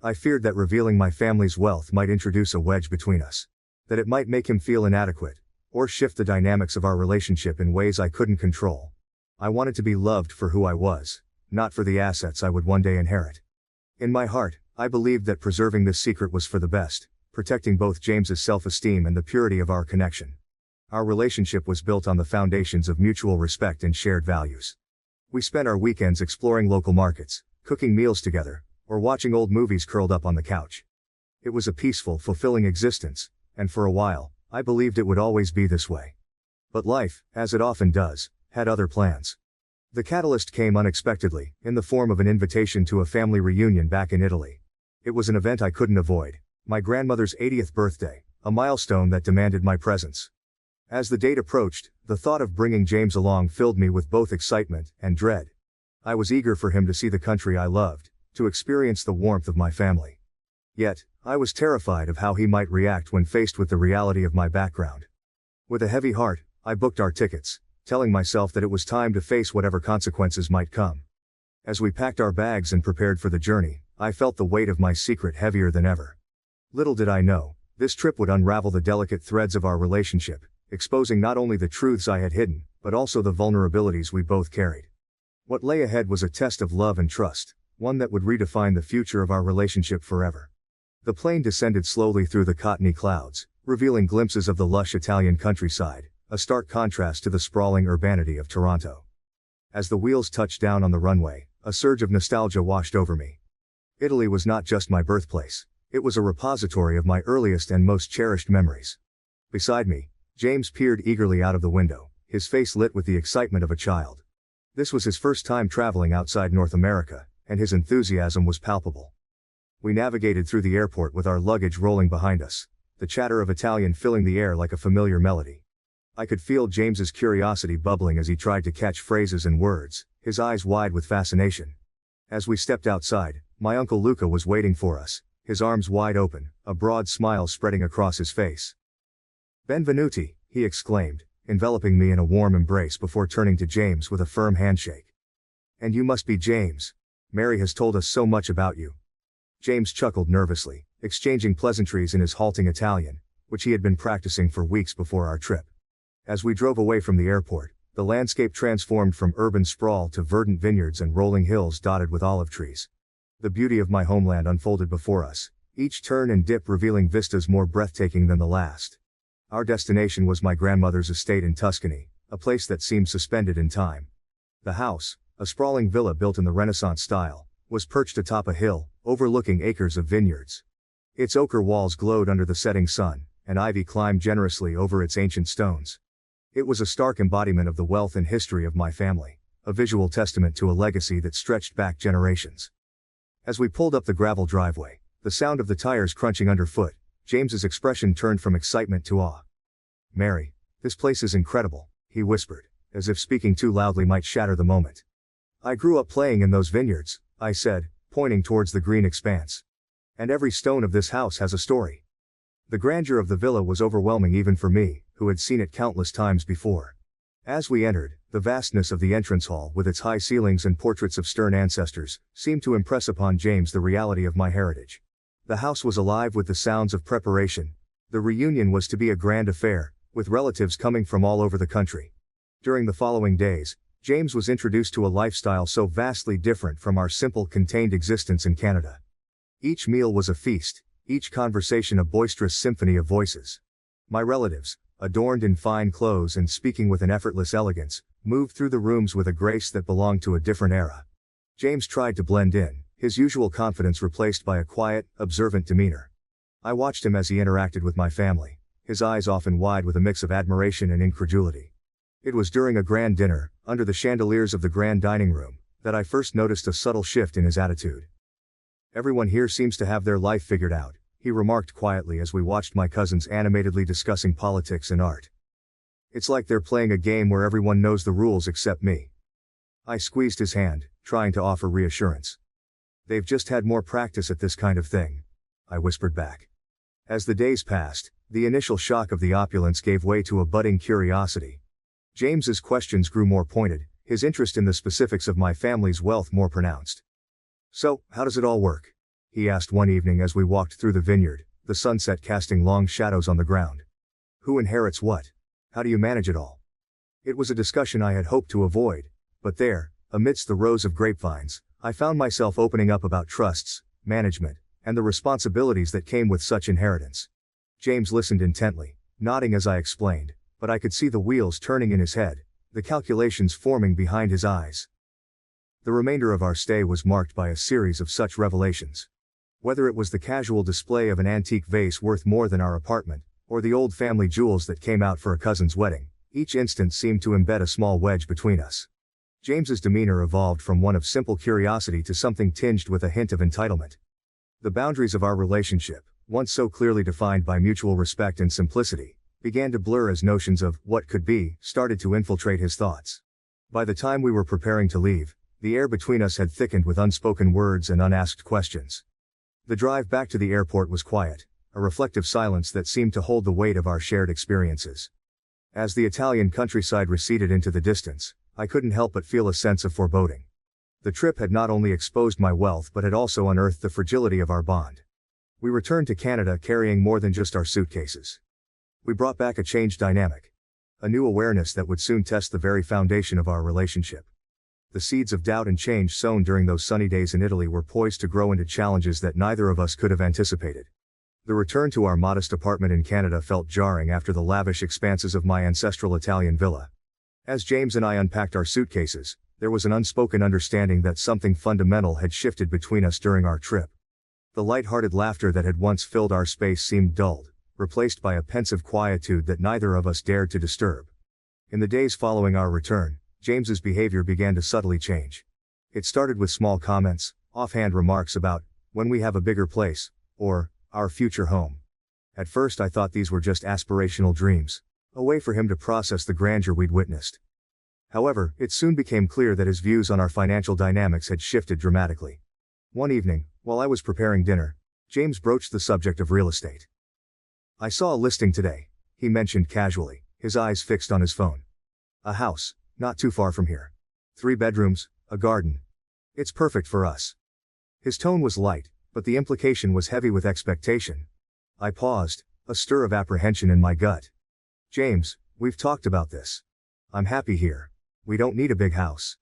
I feared that revealing my family's wealth might introduce a wedge between us. That it might make him feel inadequate, or shift the dynamics of our relationship in ways I couldn't control. I wanted to be loved for who I was, not for the assets I would one day inherit. In my heart, I believed that preserving this secret was for the best, protecting both James's self-esteem and the purity of our connection. Our relationship was built on the foundations of mutual respect and shared values. We spent our weekends exploring local markets, cooking meals together, or watching old movies curled up on the couch. It was a peaceful, fulfilling existence, and for a while, I believed it would always be this way. But life, as it often does, had other plans. The catalyst came unexpectedly, in the form of an invitation to a family reunion back in Italy. It was an event I couldn't avoid, my grandmother's 80th birthday, a milestone that demanded my presence. As the date approached, the thought of bringing James along filled me with both excitement and dread. I was eager for him to see the country I loved, to experience the warmth of my family. Yet, I was terrified of how he might react when faced with the reality of my background. With a heavy heart, I booked our tickets, telling myself that it was time to face whatever consequences might come. As we packed our bags and prepared for the journey, I felt the weight of my secret heavier than ever. Little did I know, this trip would unravel the delicate threads of our relationship, exposing not only the truths I had hidden, but also the vulnerabilities we both carried. What lay ahead was a test of love and trust, one that would redefine the future of our relationship forever. The plane descended slowly through the cottony clouds, revealing glimpses of the lush Italian countryside, a stark contrast to the sprawling urbanity of Toronto. As the wheels touched down on the runway, a surge of nostalgia washed over me. Italy was not just my birthplace, it was a repository of my earliest and most cherished memories. Beside me, James peered eagerly out of the window, his face lit with the excitement of a child. This was his first time traveling outside North America, and his enthusiasm was palpable. We navigated through the airport with our luggage rolling behind us, the chatter of Italian filling the air like a familiar melody. I could feel James's curiosity bubbling as he tried to catch phrases and words, his eyes wide with fascination. As we stepped outside, my Uncle Luca was waiting for us, his arms wide open, a broad smile spreading across his face. "Benvenuti," he exclaimed, enveloping me in a warm embrace before turning to James with a firm handshake. "And you must be James. Mary has told us so much about you." James chuckled nervously, exchanging pleasantries in his halting Italian, which he had been practicing for weeks before our trip. As we drove away from the airport, the landscape transformed from urban sprawl to verdant vineyards and rolling hills dotted with olive trees. The beauty of my homeland unfolded before us, each turn and dip revealing vistas more breathtaking than the last. Our destination was my grandmother's estate in Tuscany, a place that seemed suspended in time. The house, a sprawling villa built in the Renaissance style, was perched atop a hill, overlooking acres of vineyards. Its ochre walls glowed under the setting sun, and ivy climbed generously over its ancient stones. It was a stark embodiment of the wealth and history of my family, a visual testament to a legacy that stretched back generations. As we pulled up the gravel driveway, the sound of the tires crunching underfoot, James's expression turned from excitement to awe. "Mary, this place is incredible," he whispered, as if speaking too loudly might shatter the moment. "I grew up playing in those vineyards," I said, pointing towards the green expanse. "And every stone of this house has a story." The grandeur of the villa was overwhelming even for me, who had seen it countless times before. As we entered, the vastness of the entrance hall with its high ceilings and portraits of stern ancestors, seemed to impress upon James the reality of my heritage. The house was alive with the sounds of preparation. The reunion was to be a grand affair, with relatives coming from all over the country. During the following days, James was introduced to a lifestyle so vastly different from our simple contained existence in Canada. Each meal was a feast, each conversation a boisterous symphony of voices. My relatives, adorned in fine clothes and speaking with an effortless elegance, moved through the rooms with a grace that belonged to a different era. James tried to blend in, his usual confidence replaced by a quiet, observant demeanor. I watched him as he interacted with my family, his eyes often wide with a mix of admiration and incredulity. It was during a grand dinner, under the chandeliers of the grand dining room, that I first noticed a subtle shift in his attitude. "Everyone here seems to have their life figured out," he remarked quietly as we watched my cousins animatedly discussing politics and art. "It's like they're playing a game where everyone knows the rules except me." I squeezed his hand, trying to offer reassurance. "They've just had more practice at this kind of thing," I whispered back. As the days passed, the initial shock of the opulence gave way to a budding curiosity. James's questions grew more pointed, his interest in the specifics of my family's wealth more pronounced. "So, how does it all work?" he asked one evening as we walked through the vineyard, the sunset casting long shadows on the ground. "Who inherits what? How do you manage it all?" It was a discussion I had hoped to avoid, but there, amidst the rows of grapevines, I found myself opening up about trusts, management, and the responsibilities that came with such inheritance. James listened intently, nodding as I explained, but I could see the wheels turning in his head, the calculations forming behind his eyes. The remainder of our stay was marked by a series of such revelations. Whether it was the casual display of an antique vase worth more than our apartment, or the old family jewels that came out for a cousin's wedding, each instance seemed to embed a small wedge between us. James's demeanor evolved from one of simple curiosity to something tinged with a hint of entitlement. The boundaries of our relationship, once so clearly defined by mutual respect and simplicity, began to blur as notions of what could be started to infiltrate his thoughts. By the time we were preparing to leave, the air between us had thickened with unspoken words and unasked questions. The drive back to the airport was quiet, a reflective silence that seemed to hold the weight of our shared experiences. As the Italian countryside receded into the distance, I couldn't help but feel a sense of foreboding. The trip had not only exposed my wealth but had also unearthed the fragility of our bond. We returned to Canada carrying more than just our suitcases. We brought back a changed dynamic. A new awareness that would soon test the very foundation of our relationship. The seeds of doubt and change sown during those sunny days in Italy were poised to grow into challenges that neither of us could have anticipated. The return to our modest apartment in Canada felt jarring after the lavish expanses of my ancestral Italian villa. As James and I unpacked our suitcases, there was an unspoken understanding that something fundamental had shifted between us during our trip. The light-hearted laughter that had once filled our space seemed dulled, replaced by a pensive quietude that neither of us dared to disturb. In the days following our return, James's behavior began to subtly change. It started with small comments, offhand remarks about, "when we have a bigger place," or, "our future home." At first I thought these were just aspirational dreams, a way for him to process the grandeur we'd witnessed. However, it soon became clear that his views on our financial dynamics had shifted dramatically. One evening, while I was preparing dinner, James broached the subject of real estate. "I saw a listing today," he mentioned casually, his eyes fixed on his phone. "A house, not too far from here. 3 bedrooms, a garden. It's perfect for us." His tone was light, but the implication was heavy with expectation. I paused, a stir of apprehension in my gut. "James, we've talked about this. I'm happy here. We don't need a big house."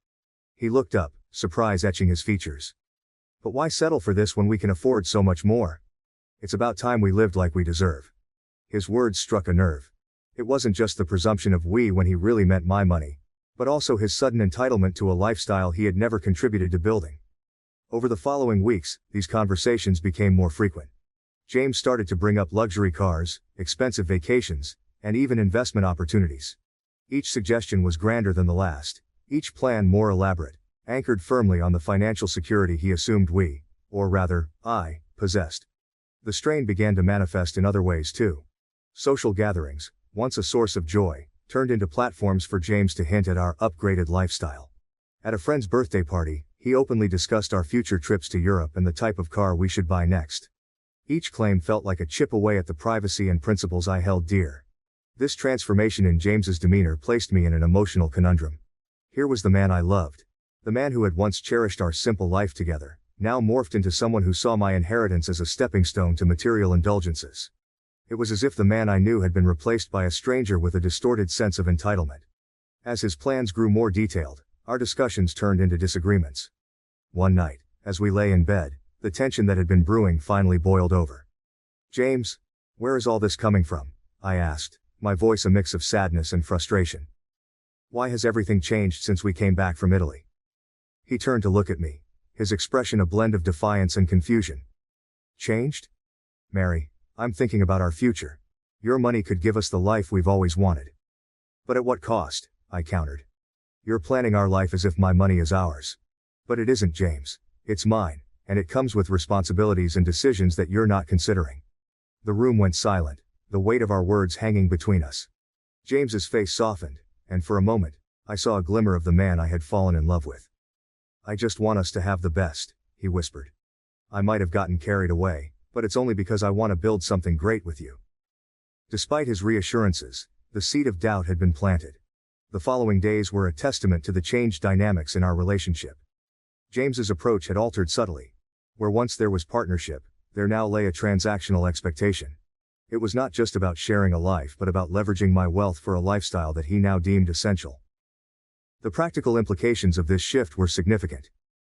He looked up, surprise etching his features. "But why settle for this when we can afford so much more? It's about time we lived like we deserve." His words struck a nerve. It wasn't just the presumption of we when he really meant my money, but also his sudden entitlement to a lifestyle he had never contributed to building. Over the following weeks, these conversations became more frequent. James started to bring up luxury cars, expensive vacations, and even investment opportunities. Each suggestion was grander than the last, each plan more elaborate, anchored firmly on the financial security he assumed we, or rather, I, possessed. The strain began to manifest in other ways too. Social gatherings, once a source of joy, turned into platforms for James to hint at our upgraded lifestyle. At a friend's birthday party, he openly discussed our future trips to Europe and the type of car we should buy next. Each claim felt like a chip away at the privacy and principles I held dear. This transformation in James's demeanor placed me in an emotional conundrum. Here was the man I loved. The man who had once cherished our simple life together, now morphed into someone who saw my inheritance as a stepping stone to material indulgences. It was as if the man I knew had been replaced by a stranger with a distorted sense of entitlement. As his plans grew more detailed, our discussions turned into disagreements. One night, as we lay in bed, the tension that had been brewing finally boiled over. "James, where is all this coming from?" I asked, my voice a mix of sadness and frustration. "Why has everything changed since we came back from Italy?" He turned to look at me, his expression a blend of defiance and confusion. "Changed? Mary, I'm thinking about our future. Your money could give us the life we've always wanted." "But at what cost?" I countered. "You're planning our life as if my money is ours. But it isn't, James. It's mine, and it comes with responsibilities and decisions that you're not considering." The room went silent, the weight of our words hanging between us. James's face softened, and for a moment, I saw a glimmer of the man I had fallen in love with. "I just want us to have the best," he whispered. "I might have gotten carried away, but it's only because I want to build something great with you." Despite his reassurances, the seed of doubt had been planted. The following days were a testament to the changed dynamics in our relationship. James's approach had altered subtly. Where once there was partnership, there now lay a transactional expectation. It was not just about sharing a life but about leveraging my wealth for a lifestyle that he now deemed essential. The practical implications of this shift were significant.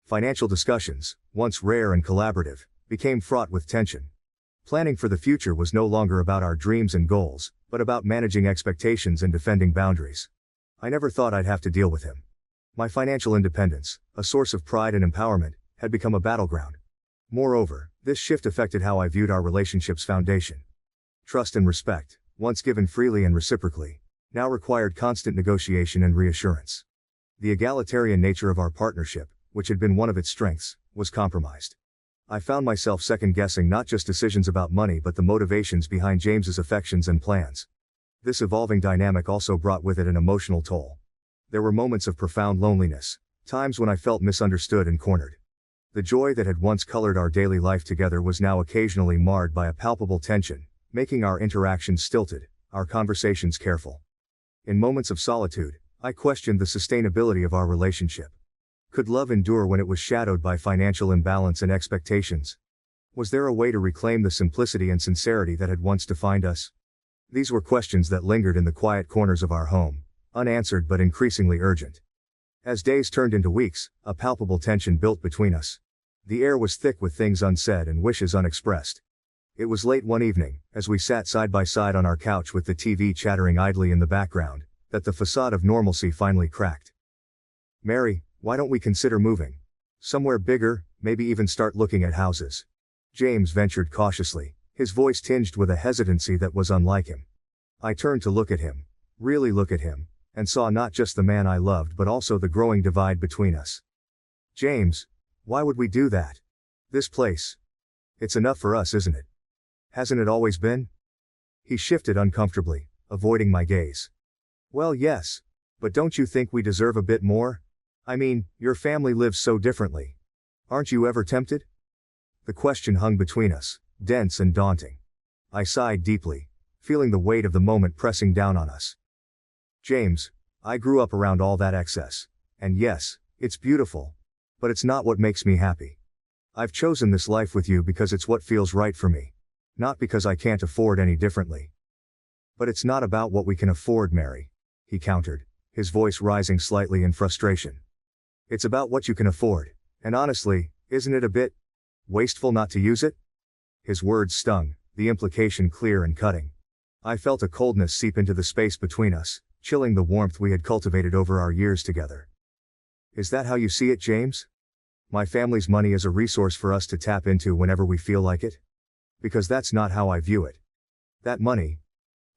Financial discussions, once rare and collaborative, became fraught with tension. Planning for the future was no longer about our dreams and goals, but about managing expectations and defending boundaries. I never thought I'd have to deal with him. My financial independence, a source of pride and empowerment, had become a battleground. Moreover, this shift affected how I viewed our relationship's foundation. Trust and respect, once given freely and reciprocally, now required constant negotiation and reassurance. The egalitarian nature of our partnership, which had been one of its strengths, was compromised. I found myself second-guessing not just decisions about money but the motivations behind James's affections and plans. This evolving dynamic also brought with it an emotional toll. There were moments of profound loneliness, times when I felt misunderstood and cornered. The joy that had once colored our daily life together was now occasionally marred by a palpable tension, making our interactions stilted, our conversations careful. In moments of solitude, I questioned the sustainability of our relationship. Could love endure when it was shadowed by financial imbalance and expectations? Was there a way to reclaim the simplicity and sincerity that had once defined us? These were questions that lingered in the quiet corners of our home, unanswered but increasingly urgent. As days turned into weeks, a palpable tension built between us. The air was thick with things unsaid and wishes unexpressed. It was late one evening, as we sat side by side on our couch with the TV chattering idly in the background, that the facade of normalcy finally cracked. "Mary, why don't we consider moving? Somewhere bigger, maybe even start looking at houses?" James ventured cautiously, his voice tinged with a hesitancy that was unlike him. I turned to look at him, really look at him, and saw not just the man I loved but also the growing divide between us. "James, why would we do that? This place. It's enough for us, isn't it? Hasn't it always been?" He shifted uncomfortably, avoiding my gaze. "Well, yes. But don't you think we deserve a bit more? I mean, your family lives so differently. Aren't you ever tempted?" The question hung between us, dense and daunting. I sighed deeply, feeling the weight of the moment pressing down on us. "James, I grew up around all that excess. And yes, it's beautiful. But it's not what makes me happy. I've chosen this life with you because it's what feels right for me. Not because I can't afford any differently." "But it's not about what we can afford, Mary," he countered, his voice rising slightly in frustration. "It's about what you can afford, and honestly, isn't it a bit wasteful not to use it?" His words stung, the implication clear and cutting. I felt a coldness seep into the space between us, chilling the warmth we had cultivated over our years together. "Is that how you see it, James? My family's money is a resource for us to tap into whenever we feel like it? Because that's not how I view it. That money,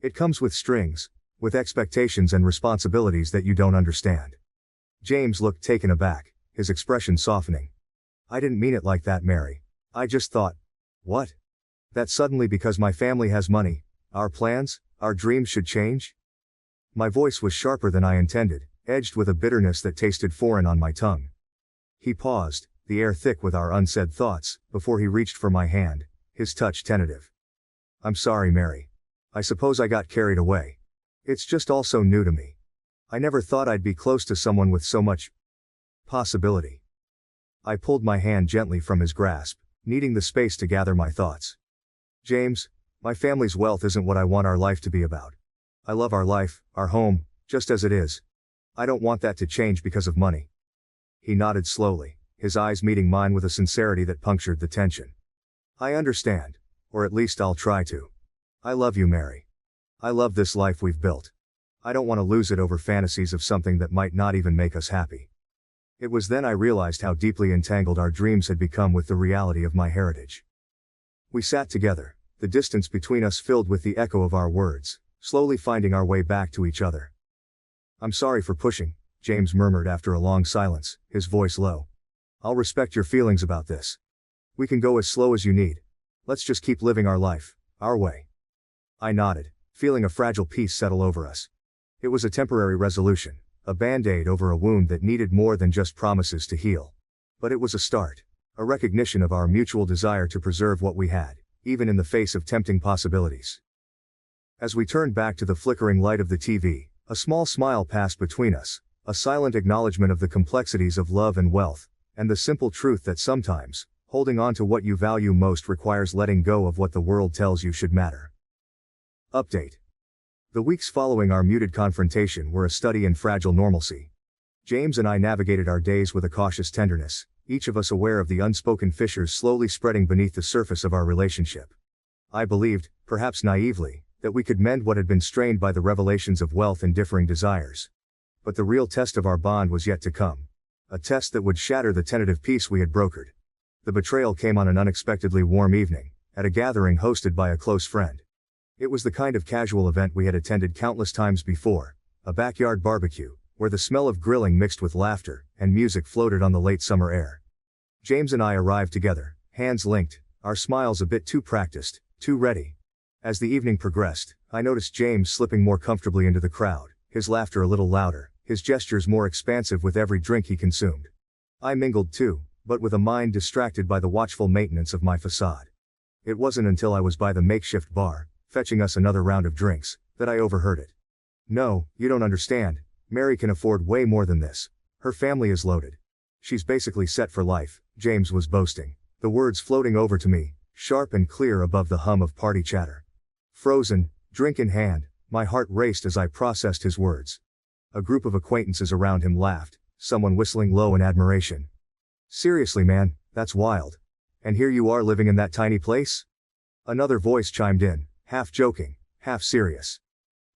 it comes with strings, with expectations and responsibilities that you don't understand." James looked taken aback, his expression softening. "I didn't mean it like that, Mary. I just thought, what? That suddenly because my family has money, our plans, our dreams should change?" My voice was sharper than I intended, edged with a bitterness that tasted foreign on my tongue. He paused, the air thick with our unsaid thoughts, before he reached for my hand, his touch tentative. "I'm sorry, Mary. I suppose I got carried away. It's just all so new to me. I never thought I'd be close to someone with so much possibility." I pulled my hand gently from his grasp, needing the space to gather my thoughts. "James, my family's wealth isn't what I want our life to be about. I love our life, our home, just as it is. I don't want that to change because of money." He nodded slowly, his eyes meeting mine with a sincerity that punctured the tension. "I understand. Or at least I'll try to. I love you, Mary. I love this life we've built. I don't want to lose it over fantasies of something that might not even make us happy." It was then I realized how deeply entangled our dreams had become with the reality of my heritage. We sat together, the distance between us filled with the echo of our words, slowly finding our way back to each other. "I'm sorry for pushing," James murmured after a long silence, his voice low. "I'll respect your feelings about this. We can go as slow as you need. Let's just keep living our life, our way." I nodded, feeling a fragile peace settle over us. It was a temporary resolution, a band-aid over a wound that needed more than just promises to heal. But it was a start, a recognition of our mutual desire to preserve what we had, even in the face of tempting possibilities. As we turned back to the flickering light of the TV, A small smile passed between us, a silent acknowledgement of the complexities of love and wealth, and the simple truth that sometimes, holding on to what you value most requires letting go of what the world tells you should matter. Update. The weeks following our muted confrontation were a study in fragile normalcy. James and I navigated our days with a cautious tenderness, each of us aware of the unspoken fissures slowly spreading beneath the surface of our relationship. I believed, perhaps naively, that we could mend what had been strained by the revelations of wealth and differing desires. But the real test of our bond was yet to come. A test that would shatter the tentative peace we had brokered. The betrayal came on an unexpectedly warm evening, at a gathering hosted by a close friend. It was the kind of casual event we had attended countless times before, a backyard barbecue, where the smell of grilling mixed with laughter and music floated on the late summer air. James and I arrived together, hands linked, our smiles a bit too practiced, too ready. As the evening progressed, I noticed James slipping more comfortably into the crowd, his laughter a little louder, his gestures more expansive with every drink he consumed. I mingled too, but with a mind distracted by the watchful maintenance of my facade. It wasn't until I was by the makeshift bar, fetching us another round of drinks, that I overheard it. "No, you don't understand. Mary can afford way more than this. Her family is loaded. She's basically set for life," James was boasting, the words floating over to me, sharp and clear above the hum of party chatter. Frozen, drink in hand, my heart raced as I processed his words. A group of acquaintances around him laughed, someone whistling low in admiration. "Seriously man, that's wild. And here you are living in that tiny place?" Another voice chimed in, half joking, half serious.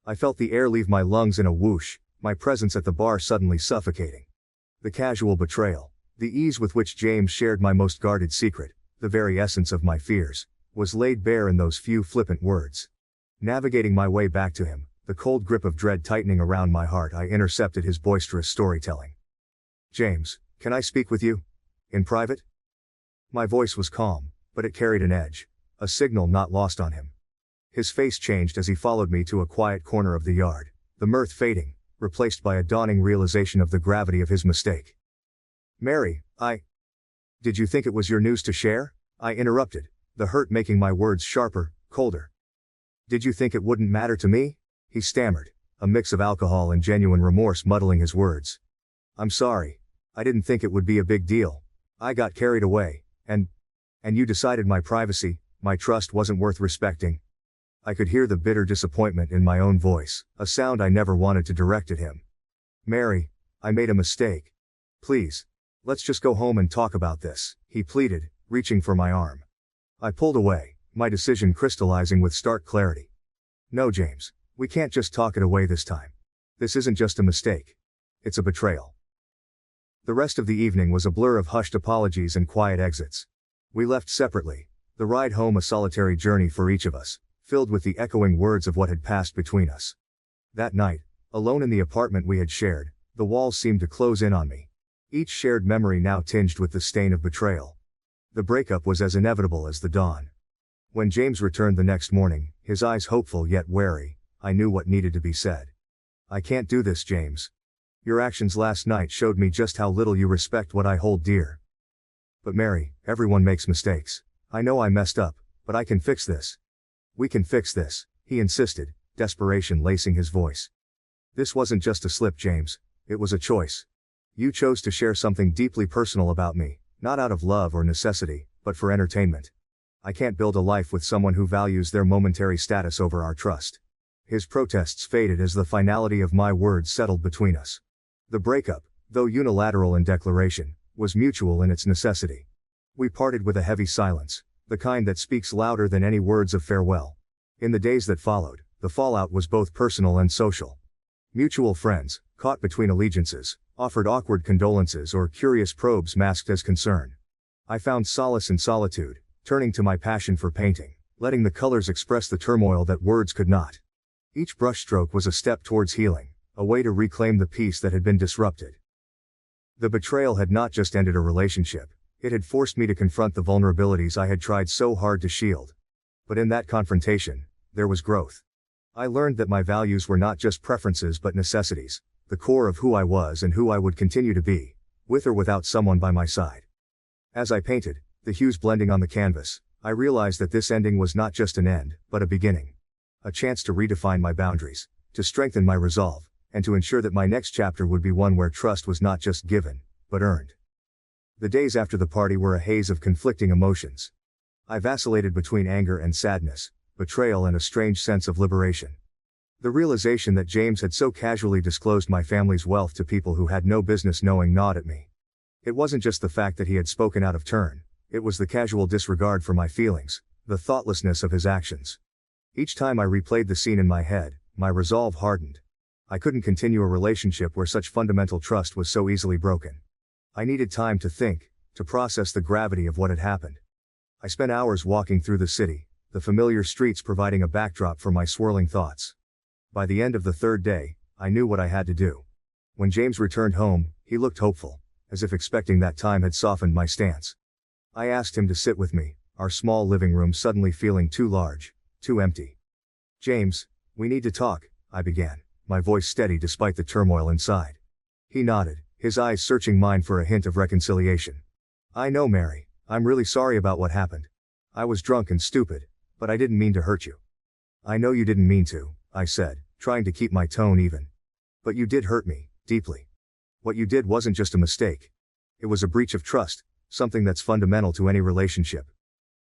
I felt the air leave my lungs in a whoosh, my presence at the bar suddenly suffocating. The casual betrayal, the ease with which James shared my most guarded secret, the very essence of my fears, was laid bare in those few flippant words. Navigating my way back to him, the cold grip of dread tightening around my heart, I intercepted his boisterous storytelling. "James, can I speak with you? In private?" My voice was calm, but it carried an edge, a signal not lost on him. His face changed as he followed me to a quiet corner of the yard, the mirth fading, replaced by a dawning realization of the gravity of his mistake. "Mary, Did you think it was your news to share?" I interrupted, the hurt making my words sharper, colder. "Did you think it wouldn't matter to me?" he stammered, a mix of alcohol and genuine remorse muddling his words. "I'm sorry. I didn't think it would be a big deal. I got carried away, and you decided my privacy, my trust wasn't worth respecting." I could hear the bitter disappointment in my own voice, a sound I never wanted to direct at him. "Mary, I made a mistake. Please, let's just go home and talk about this," he pleaded, reaching for my arm. I pulled away, my decision crystallizing with stark clarity. "No, James, we can't just talk it away this time. This isn't just a mistake. It's a betrayal." The rest of the evening was a blur of hushed apologies and quiet exits. We left separately, the ride home a solitary journey for each of us, filled with the echoing words of what had passed between us. That night, alone in the apartment we had shared, the walls seemed to close in on me. Each shared memory now tinged with the stain of betrayal. The breakup was as inevitable as the dawn. When James returned the next morning, his eyes hopeful yet wary, I knew what needed to be said. "I can't do this, James. Your actions last night showed me just how little you respect what I hold dear." "But Mary, everyone makes mistakes. I know I messed up, but I can fix this." "We can fix this," he insisted, desperation lacing his voice. "This wasn't just a slip, James. It was a choice. You chose to share something deeply personal about me, not out of love or necessity, but for entertainment. I can't build a life with someone who values their momentary status over our trust." His protests faded as the finality of my words settled between us. The breakup, though unilateral in declaration, was mutual in its necessity. We parted with a heavy silence, the kind that speaks louder than any words of farewell. In the days that followed, the fallout was both personal and social. Mutual friends, caught between allegiances, offered awkward condolences or curious probes masked as concern. I found solace in solitude, turning to my passion for painting, letting the colors express the turmoil that words could not. Each brushstroke was a step towards healing, a way to reclaim the peace that had been disrupted. The betrayal had not just ended a relationship, it had forced me to confront the vulnerabilities I had tried so hard to shield. But in that confrontation, there was growth. I learned that my values were not just preferences but necessities, the core of who I was and who I would continue to be, with or without someone by my side. As I painted, the hues blending on the canvas, I realized that this ending was not just an end, but a beginning. A chance to redefine my boundaries, to strengthen my resolve, and to ensure that my next chapter would be one where trust was not just given, but earned. The days after the party were a haze of conflicting emotions. I vacillated between anger and sadness, betrayal and a strange sense of liberation. The realization that James had so casually disclosed my family's wealth to people who had no business knowing gnawed at me. It wasn't just the fact that he had spoken out of turn, it was the casual disregard for my feelings, the thoughtlessness of his actions. Each time I replayed the scene in my head, my resolve hardened. I couldn't continue a relationship where such fundamental trust was so easily broken. I needed time to think, to process the gravity of what had happened. I spent hours walking through the city, the familiar streets providing a backdrop for my swirling thoughts. By the end of the third day, I knew what I had to do. When James returned home, he looked hopeful, as if expecting that time had softened my stance. I asked him to sit with me, our small living room suddenly feeling too large, too empty. "James, we need to talk," I began, my voice steady despite the turmoil inside. He nodded, his eyes searching mine for a hint of reconciliation. "I know, Mary, I'm really sorry about what happened. I was drunk and stupid, but I didn't mean to hurt you." "I know you didn't mean to," I said, trying to keep my tone even. "But you did hurt me, deeply. What you did wasn't just a mistake. It was a breach of trust, something that's fundamental to any relationship."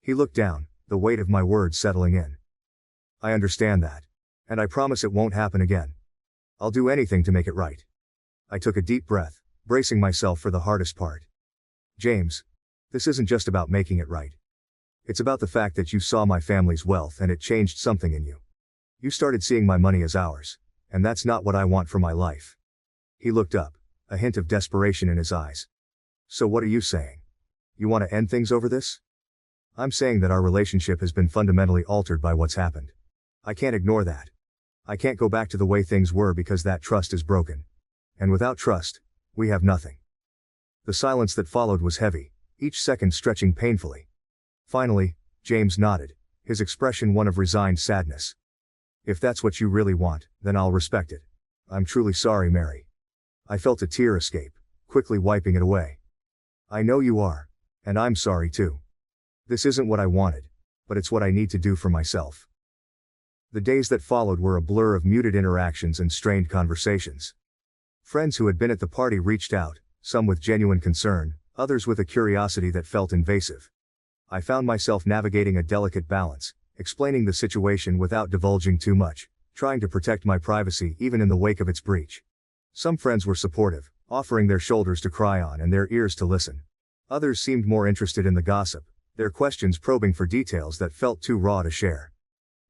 He looked down, the weight of my words settling in. "I understand that. And I promise it won't happen again. I'll do anything to make it right." I took a deep breath, bracing myself for the hardest part. "James, this isn't just about making it right. It's about the fact that you saw my family's wealth and it changed something in you. You started seeing my money as ours, and that's not what I want for my life." He looked up, a hint of desperation in his eyes. "So what are you saying? You want to end things over this?" "I'm saying that our relationship has been fundamentally altered by what's happened. I can't ignore that. I can't go back to the way things were because that trust is broken. And without trust, we have nothing." The silence that followed was heavy, each second stretching painfully. Finally, James nodded, his expression one of resigned sadness. "If that's what you really want, then I'll respect it. I'm truly sorry, Mary." I felt a tear escape, quickly wiping it away. "I know you are. And I'm sorry too. This isn't what I wanted, but it's what I need to do for myself." The days that followed were a blur of muted interactions and strained conversations. Friends who had been at the party reached out, some with genuine concern, others with a curiosity that felt invasive. I found myself navigating a delicate balance, explaining the situation without divulging too much, trying to protect my privacy even in the wake of its breach. Some friends were supportive, offering their shoulders to cry on and their ears to listen. Others seemed more interested in the gossip, their questions probing for details that felt too raw to share.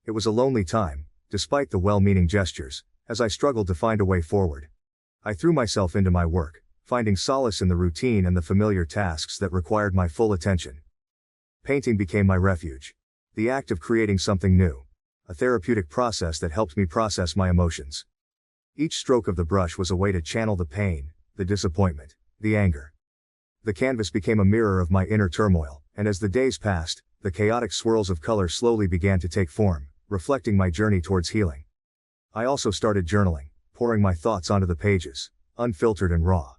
It was a lonely time, despite the well-meaning gestures, as I struggled to find a way forward. I threw myself into my work, finding solace in the routine and the familiar tasks that required my full attention. Painting became my refuge. The act of creating something new. A therapeutic process that helped me process my emotions. Each stroke of the brush was a way to channel the pain, the disappointment, the anger. The canvas became a mirror of my inner turmoil, and as the days passed, the chaotic swirls of color slowly began to take form, reflecting my journey towards healing. I also started journaling, pouring my thoughts onto the pages, unfiltered and raw.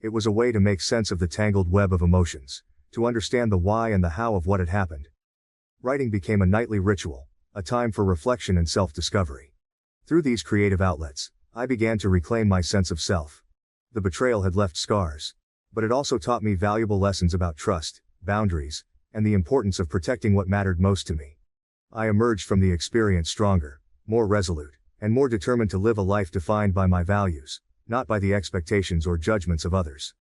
It was a way to make sense of the tangled web of emotions, to understand the why and the how of what had happened. Writing became a nightly ritual, a time for reflection and self-discovery. Through these creative outlets, I began to reclaim my sense of self. The betrayal had left scars, but it also taught me valuable lessons about trust, boundaries, and the importance of protecting what mattered most to me. I emerged from the experience stronger, more resolute, and more determined to live a life defined by my values, not by the expectations or judgments of others.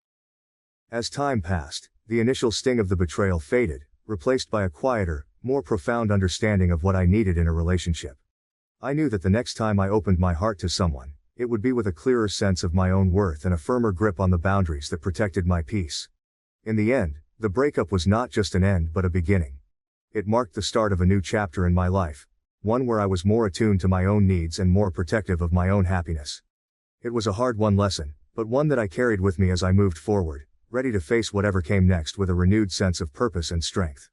As time passed, the initial sting of the betrayal faded, replaced by a quieter, more profound understanding of what I needed in a relationship. I knew that the next time I opened my heart to someone, it would be with a clearer sense of my own worth and a firmer grip on the boundaries that protected my peace. In the end, the breakup was not just an end but a beginning. It marked the start of a new chapter in my life, one where I was more attuned to my own needs and more protective of my own happiness. It was a hard-won lesson, but one that I carried with me as I moved forward, ready to face whatever came next with a renewed sense of purpose and strength.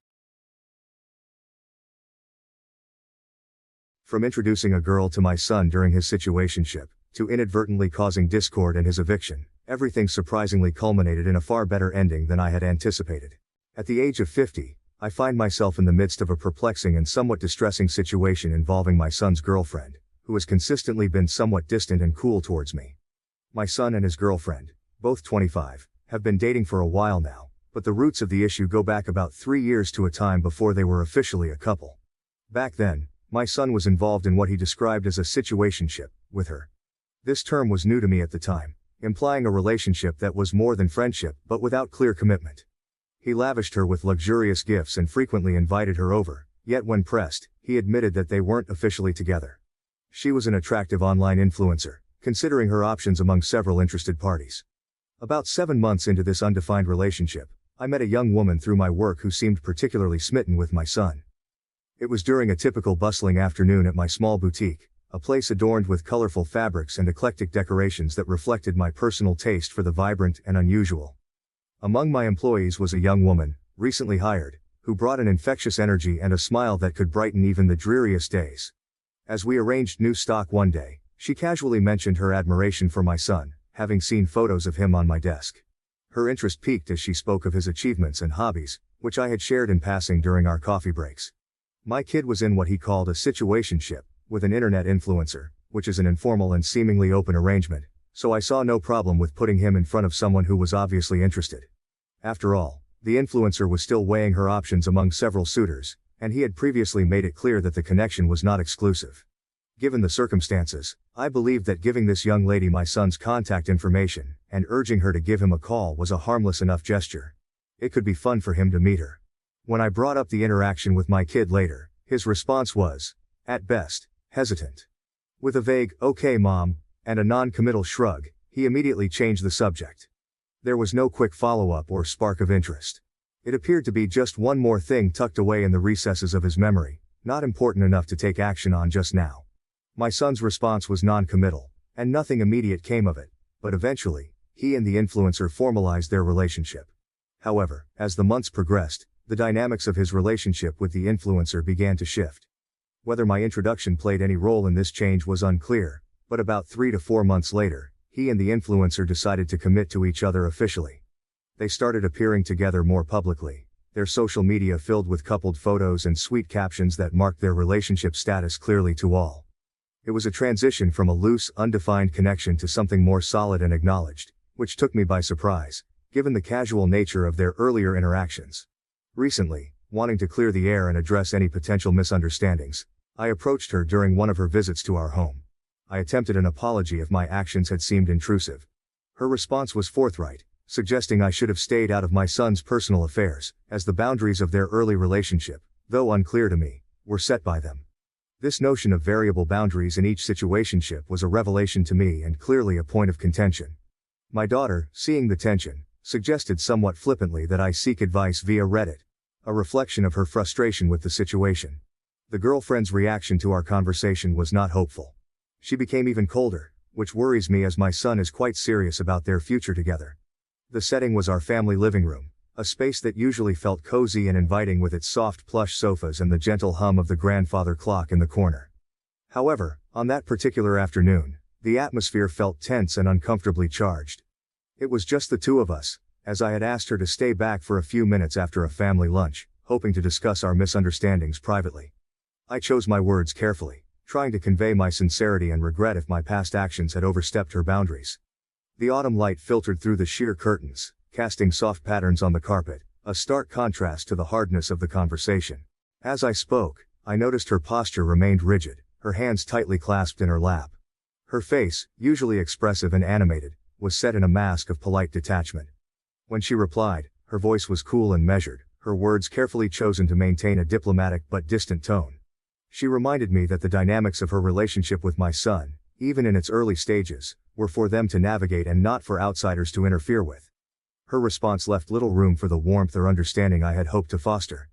From introducing a girl to my son during his situationship, to inadvertently causing discord and his eviction, everything surprisingly culminated in a far better ending than I had anticipated. At the age of 50, I find myself in the midst of a perplexing and somewhat distressing situation involving my son's girlfriend, who has consistently been somewhat distant and cool towards me. My son and his girlfriend, both 25, have been dating for a while now, but the roots of the issue go back about 3 years to a time before they were officially a couple. Back then, my son was involved in what he described as a situationship with her. This term was new to me at the time, implying a relationship that was more than friendship but without clear commitment. He lavished her with luxurious gifts and frequently invited her over, yet when pressed, he admitted that they weren't officially together. She was an attractive online influencer, considering her options among several interested parties. About 7 months into this undefined relationship, I met a young woman through my work who seemed particularly smitten with my son. It was during a typical bustling afternoon at my small boutique, a place adorned with colorful fabrics and eclectic decorations that reflected my personal taste for the vibrant and unusual. Among my employees was a young woman, recently hired, who brought an infectious energy and a smile that could brighten even the dreariest days. As we arranged new stock one day, she casually mentioned her admiration for my son, having seen photos of him on my desk. Her interest piqued as she spoke of his achievements and hobbies, which I had shared in passing during our coffee breaks. My kid was in what he called a situationship with an internet influencer, which is an informal and seemingly open arrangement, so I saw no problem with putting him in front of someone who was obviously interested. After all, the influencer was still weighing her options among several suitors, and he had previously made it clear that the connection was not exclusive. Given the circumstances, I believed that giving this young lady my son's contact information, and urging her to give him a call was a harmless enough gesture. It could be fun for him to meet her. When I brought up the interaction with my kid later, his response was, at best, hesitant. With a vague, "Okay mom," and a non-committal shrug, he immediately changed the subject. There was no quick follow-up or spark of interest. It appeared to be just one more thing tucked away in the recesses of his memory, not important enough to take action on just now. My son's response was non-committal, and nothing immediate came of it, but eventually, he and the influencer formalized their relationship. However, as the months progressed, the dynamics of his relationship with the influencer began to shift. Whether my introduction played any role in this change was unclear, but about 3 to 4 months later, he and the influencer decided to commit to each other officially. They started appearing together more publicly, their social media filled with coupled photos and sweet captions that marked their relationship status clearly to all. It was a transition from a loose, undefined connection to something more solid and acknowledged, which took me by surprise, given the casual nature of their earlier interactions. Recently, wanting to clear the air and address any potential misunderstandings, I approached her during one of her visits to our home. I attempted an apology if my actions had seemed intrusive. Her response was forthright, suggesting I should have stayed out of my son's personal affairs, as the boundaries of their early relationship, though unclear to me, were set by them. This notion of variable boundaries in each situationship was a revelation to me and clearly a point of contention. My daughter, seeing the tension, suggested somewhat flippantly that I seek advice via Reddit, a reflection of her frustration with the situation. The girlfriend's reaction to our conversation was not hopeful. She became even colder, which worries me as my son is quite serious about their future together. The setting was our family living room, a space that usually felt cozy and inviting with its soft plush sofas and the gentle hum of the grandfather clock in the corner. However, on that particular afternoon, the atmosphere felt tense and uncomfortably charged. It was just the two of us, as I had asked her to stay back for a few minutes after a family lunch, hoping to discuss our misunderstandings privately. I chose my words carefully, trying to convey my sincerity and regret if my past actions had overstepped her boundaries. The autumn light filtered through the sheer curtains, casting soft patterns on the carpet, a stark contrast to the hardness of the conversation. As I spoke, I noticed her posture remained rigid, her hands tightly clasped in her lap. Her face, usually expressive and animated, was set in a mask of polite detachment. When she replied, her voice was cool and measured, her words carefully chosen to maintain a diplomatic but distant tone. She reminded me that the dynamics of her relationship with my son, even in its early stages, were for them to navigate and not for outsiders to interfere with. Her response left little room for the warmth or understanding I had hoped to foster.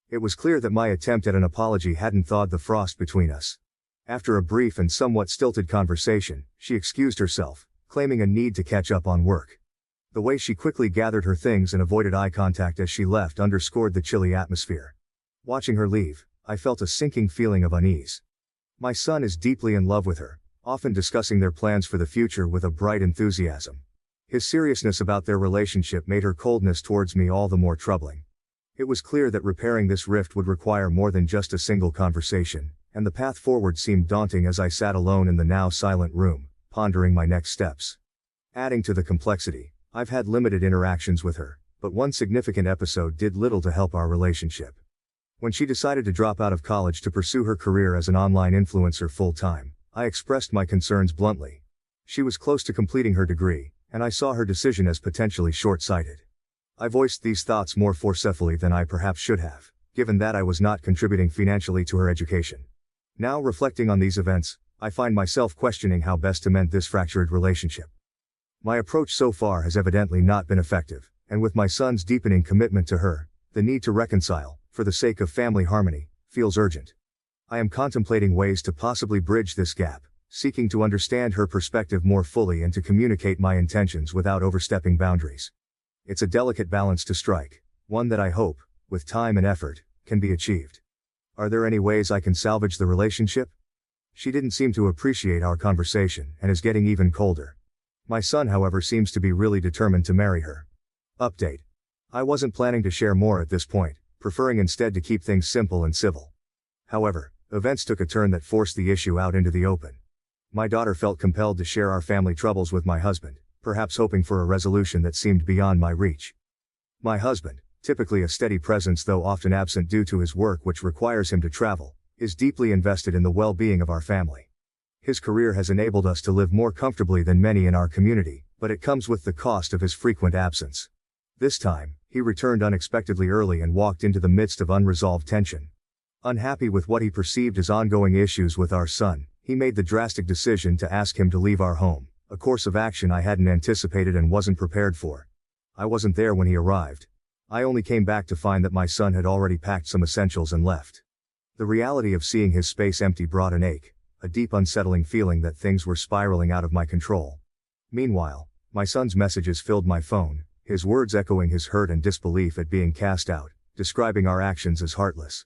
It was clear that my attempt at an apology hadn't thawed the frost between us. After a brief and somewhat stilted conversation, she excused herself, claiming a need to catch up on work. The way she quickly gathered her things and avoided eye contact as she left underscored the chilly atmosphere. Watching her leave, I felt a sinking feeling of unease. My son is deeply in love with her, often discussing their plans for the future with a bright enthusiasm. His seriousness about their relationship made her coldness towards me all the more troubling. It was clear that repairing this rift would require more than just a single conversation, and the path forward seemed daunting as I sat alone in the now silent room, pondering my next steps. Adding to the complexity, I've had limited interactions with her, but one significant episode did little to help our relationship. When she decided to drop out of college to pursue her career as an online influencer full-time, I expressed my concerns bluntly. She was close to completing her degree, and I saw her decision as potentially short-sighted. I voiced these thoughts more forcefully than I perhaps should have, given that I was not contributing financially to her education. Now reflecting on these events, I find myself questioning how best to mend this fractured relationship. My approach so far has evidently not been effective, and with my son's deepening commitment to her, the need to reconcile, for the sake of family harmony, feels urgent. I am contemplating ways to possibly bridge this gap, seeking to understand her perspective more fully and to communicate my intentions without overstepping boundaries. It's a delicate balance to strike, one that I hope, with time and effort, can be achieved. Are there any ways I can salvage the relationship? She didn't seem to appreciate our conversation and is getting even colder. My son, however, seems to be really determined to marry her. Update. I wasn't planning to share more at this point, preferring instead to keep things simple and civil. However, events took a turn that forced the issue out into the open. My daughter felt compelled to share our family troubles with my husband, perhaps hoping for a resolution that seemed beyond my reach. My husband, typically a steady presence though often absent due to his work which requires him to travel, is deeply invested in the well-being of our family. His career has enabled us to live more comfortably than many in our community, but it comes with the cost of his frequent absence. This time, he returned unexpectedly early and walked into the midst of unresolved tension. Unhappy with what he perceived as ongoing issues with our son, he made the drastic decision to ask him to leave our home, a course of action I hadn't anticipated and wasn't prepared for. I wasn't there when he arrived. I only came back to find that my son had already packed some essentials and left. The reality of seeing his space empty brought an ache, a deep unsettling feeling that things were spiraling out of my control. Meanwhile, my son's messages filled my phone, his words echoing his hurt and disbelief at being cast out, describing our actions as heartless.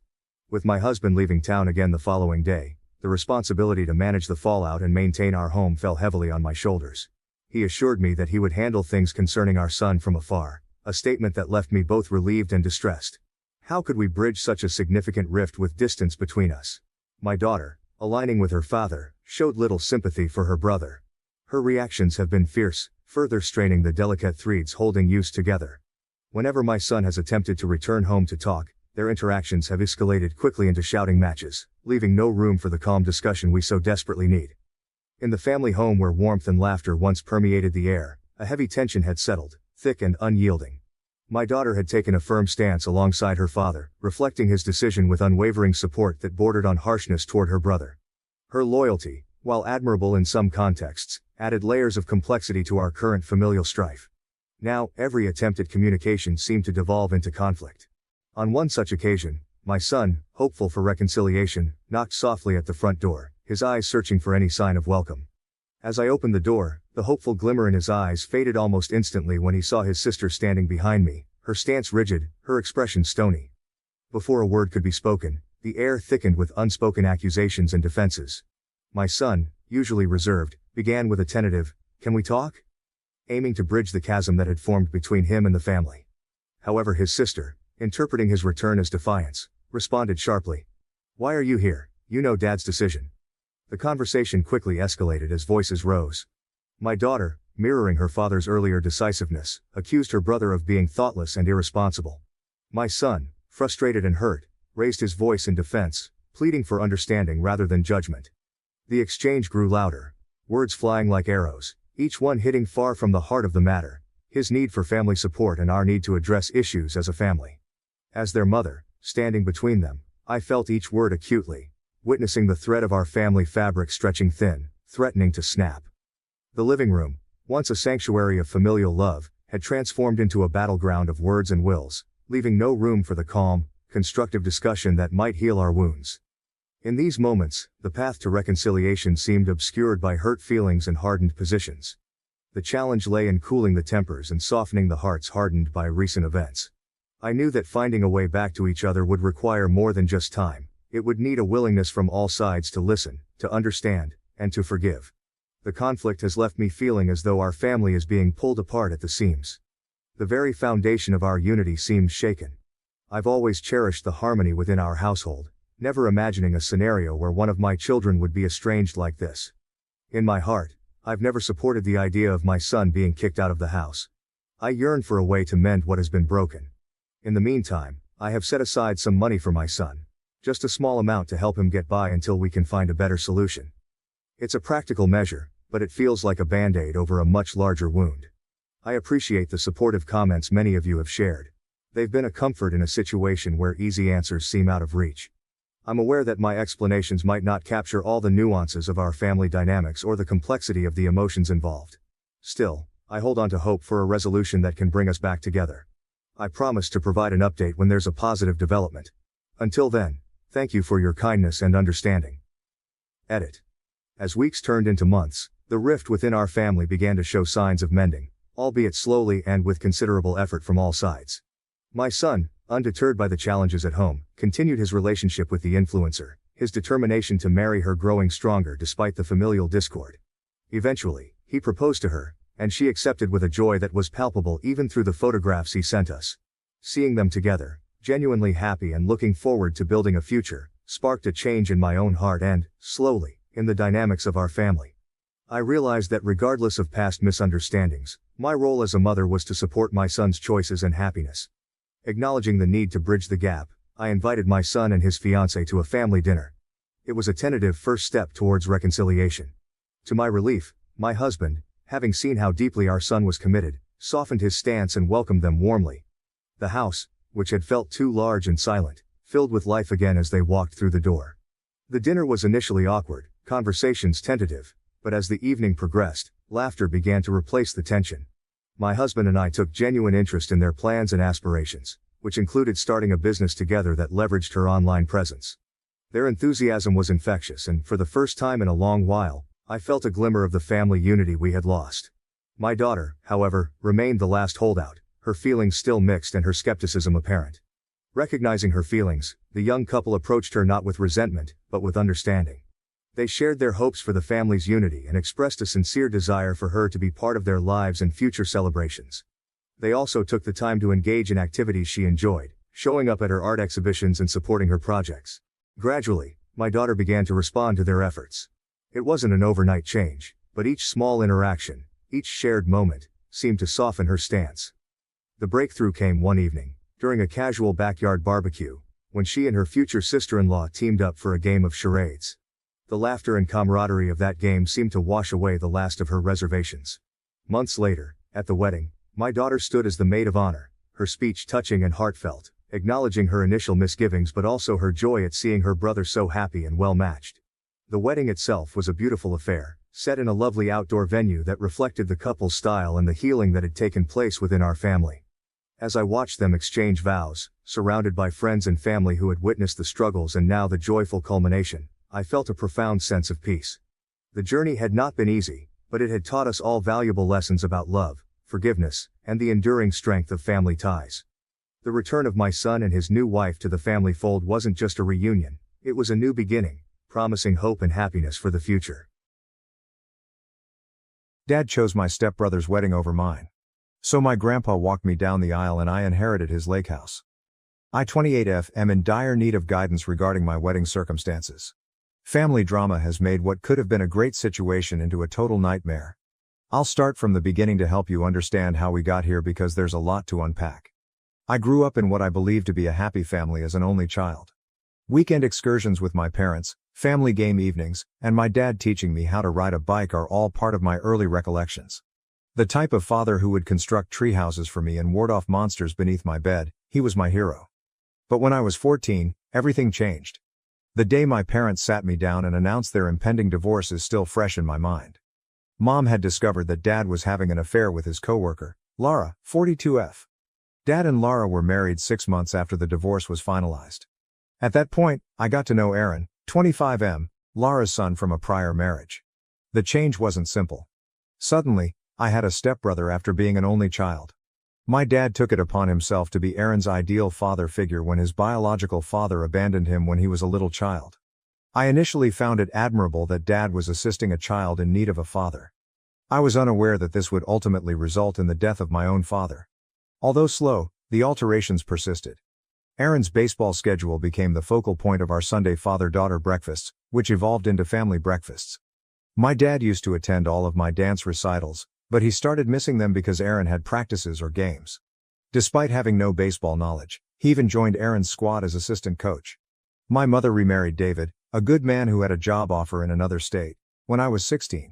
With my husband leaving town again the following day, the responsibility to manage the fallout and maintain our home fell heavily on my shoulders. He assured me that he would handle things concerning our son from afar, a statement that left me both relieved and distressed. How could we bridge such a significant rift with distance between us? My daughter, aligning with her father, showed little sympathy for her brother. Her reactions have been fierce, further straining the delicate threads holding us together. Whenever my son has attempted to return home to talk, their interactions have escalated quickly into shouting matches, leaving no room for the calm discussion we so desperately need. In the family home where warmth and laughter once permeated the air, a heavy tension had settled, thick and unyielding. My daughter had taken a firm stance alongside her father, reflecting his decision with unwavering support that bordered on harshness toward her brother. Her loyalty, while admirable in some contexts, added layers of complexity to our current familial strife. Now, every attempt at communication seemed to devolve into conflict. On one such occasion, my son, hopeful for reconciliation, knocked softly at the front door, his eyes searching for any sign of welcome. As I opened the door, the hopeful glimmer in his eyes faded almost instantly when he saw his sister standing behind me, her stance rigid, her expression stony. Before a word could be spoken, the air thickened with unspoken accusations and defenses. My son, usually reserved, began with a tentative, "Can we talk?" aiming to bridge the chasm that had formed between him and the family. However, his sister, interpreting his return as defiance, responded sharply. "Why are you here? You know Dad's decision." The conversation quickly escalated as voices rose. My daughter, mirroring her father's earlier decisiveness, accused her brother of being thoughtless and irresponsible. My son, frustrated and hurt, raised his voice in defense, pleading for understanding rather than judgment. The exchange grew louder, words flying like arrows, each one hitting far from the heart of the matter, his need for family support and our need to address issues as a family. As their mother, standing between them, I felt each word acutely, witnessing the thread of our family fabric stretching thin, threatening to snap. The living room, once a sanctuary of familial love, had transformed into a battleground of words and wills, leaving no room for the calm, constructive discussion that might heal our wounds. In these moments, the path to reconciliation seemed obscured by hurt feelings and hardened positions. The challenge lay in cooling the tempers and softening the hearts hardened by recent events. I knew that finding a way back to each other would require more than just time. It would need a willingness from all sides to listen, to understand, and to forgive. The conflict has left me feeling as though our family is being pulled apart at the seams. The very foundation of our unity seems shaken. I've always cherished the harmony within our household, never imagining a scenario where one of my children would be estranged like this. In my heart, I've never supported the idea of my son being kicked out of the house. I yearn for a way to mend what has been broken. In the meantime, I have set aside some money for my son. Just a small amount to help him get by until we can find a better solution. It's a practical measure, but it feels like a band-aid over a much larger wound. I appreciate the supportive comments many of you have shared. They've been a comfort in a situation where easy answers seem out of reach. I'm aware that my explanations might not capture all the nuances of our family dynamics or the complexity of the emotions involved. Still, I hold on to hope for a resolution that can bring us back together. I promise to provide an update when there's a positive development. Until then, thank you for your kindness and understanding. Edit. As weeks turned into months, the rift within our family began to show signs of mending, albeit slowly and with considerable effort from all sides. My son, undeterred by the challenges at home, continued his relationship with the influencer, his determination to marry her growing stronger despite the familial discord. Eventually, he proposed to her, and she accepted with a joy that was palpable even through the photographs he sent us. Seeing them together, genuinely happy and looking forward to building a future, sparked a change in my own heart and, slowly, in the dynamics of our family. I realized that regardless of past misunderstandings, my role as a mother was to support my son's choices and happiness. Acknowledging the need to bridge the gap, I invited my son and his fiancée to a family dinner. It was a tentative first step towards reconciliation. To my relief, my husband, having seen how deeply our son was committed, softened his stance and welcomed them warmly. The house, which had felt too large and silent, filled with life again as they walked through the door. The dinner was initially awkward, conversations tentative, but as the evening progressed, laughter began to replace the tension. My husband and I took genuine interest in their plans and aspirations, which included starting a business together that leveraged her online presence. Their enthusiasm was infectious, and for the first time in a long while, I felt a glimmer of the family unity we had lost. My daughter, however, remained the last holdout, her feelings still mixed and her skepticism apparent. Recognizing her feelings, the young couple approached her not with resentment, but with understanding. They shared their hopes for the family's unity and expressed a sincere desire for her to be part of their lives and future celebrations. They also took the time to engage in activities she enjoyed, showing up at her art exhibitions and supporting her projects. Gradually, my daughter began to respond to their efforts. It wasn't an overnight change, but each small interaction, each shared moment, seemed to soften her stance. The breakthrough came one evening, during a casual backyard barbecue, when she and her future sister-in-law teamed up for a game of charades. The laughter and camaraderie of that game seemed to wash away the last of her reservations. Months later, at the wedding, my daughter stood as the maid of honor, her speech touching and heartfelt, acknowledging her initial misgivings but also her joy at seeing her brother so happy and well-matched. The wedding itself was a beautiful affair, set in a lovely outdoor venue that reflected the couple's style and the healing that had taken place within our family. As I watched them exchange vows, surrounded by friends and family who had witnessed the struggles and now the joyful culmination, I felt a profound sense of peace. The journey had not been easy, but it had taught us all valuable lessons about love, forgiveness, and the enduring strength of family ties. The return of my son and his new wife to the family fold wasn't just a reunion, it was a new beginning, promising hope and happiness for the future. Dad chose my stepbrother's wedding over mine. So my grandpa walked me down the aisle and I inherited his lake house. I, 28F, am in dire need of guidance regarding my wedding circumstances. Family drama has made what could have been a great situation into a total nightmare. I'll start from the beginning to help you understand how we got here because there's a lot to unpack. I grew up in what I believe to be a happy family as an only child. Weekend excursions with my parents, family game evenings, and my dad teaching me how to ride a bike are all part of my early recollections. The type of father who would construct tree houses for me and ward off monsters beneath my bed, he was my hero. But when I was 14, everything changed. The day my parents sat me down and announced their impending divorce is still fresh in my mind. Mom had discovered that Dad was having an affair with his coworker, Laura, 42F. Dad and Laura were married 6 months after the divorce was finalized. At that point, I got to know Aaron, 25M, Laura's son from a prior marriage. The change wasn't simple. Suddenly, I had a stepbrother after being an only child. My dad took it upon himself to be Aaron's ideal father figure when his biological father abandoned him when he was a little child. I initially found it admirable that Dad was assisting a child in need of a father. I was unaware that this would ultimately result in the death of my own father. Although slow, the alterations persisted. Aaron's baseball schedule became the focal point of our Sunday father-daughter breakfasts, which evolved into family breakfasts. My dad used to attend all of my dance recitals, but he started missing them because Aaron had practices or games. Despite having no baseball knowledge, he even joined Aaron's squad as assistant coach. My mother remarried David, a good man who had a job offer in another state, when I was 16.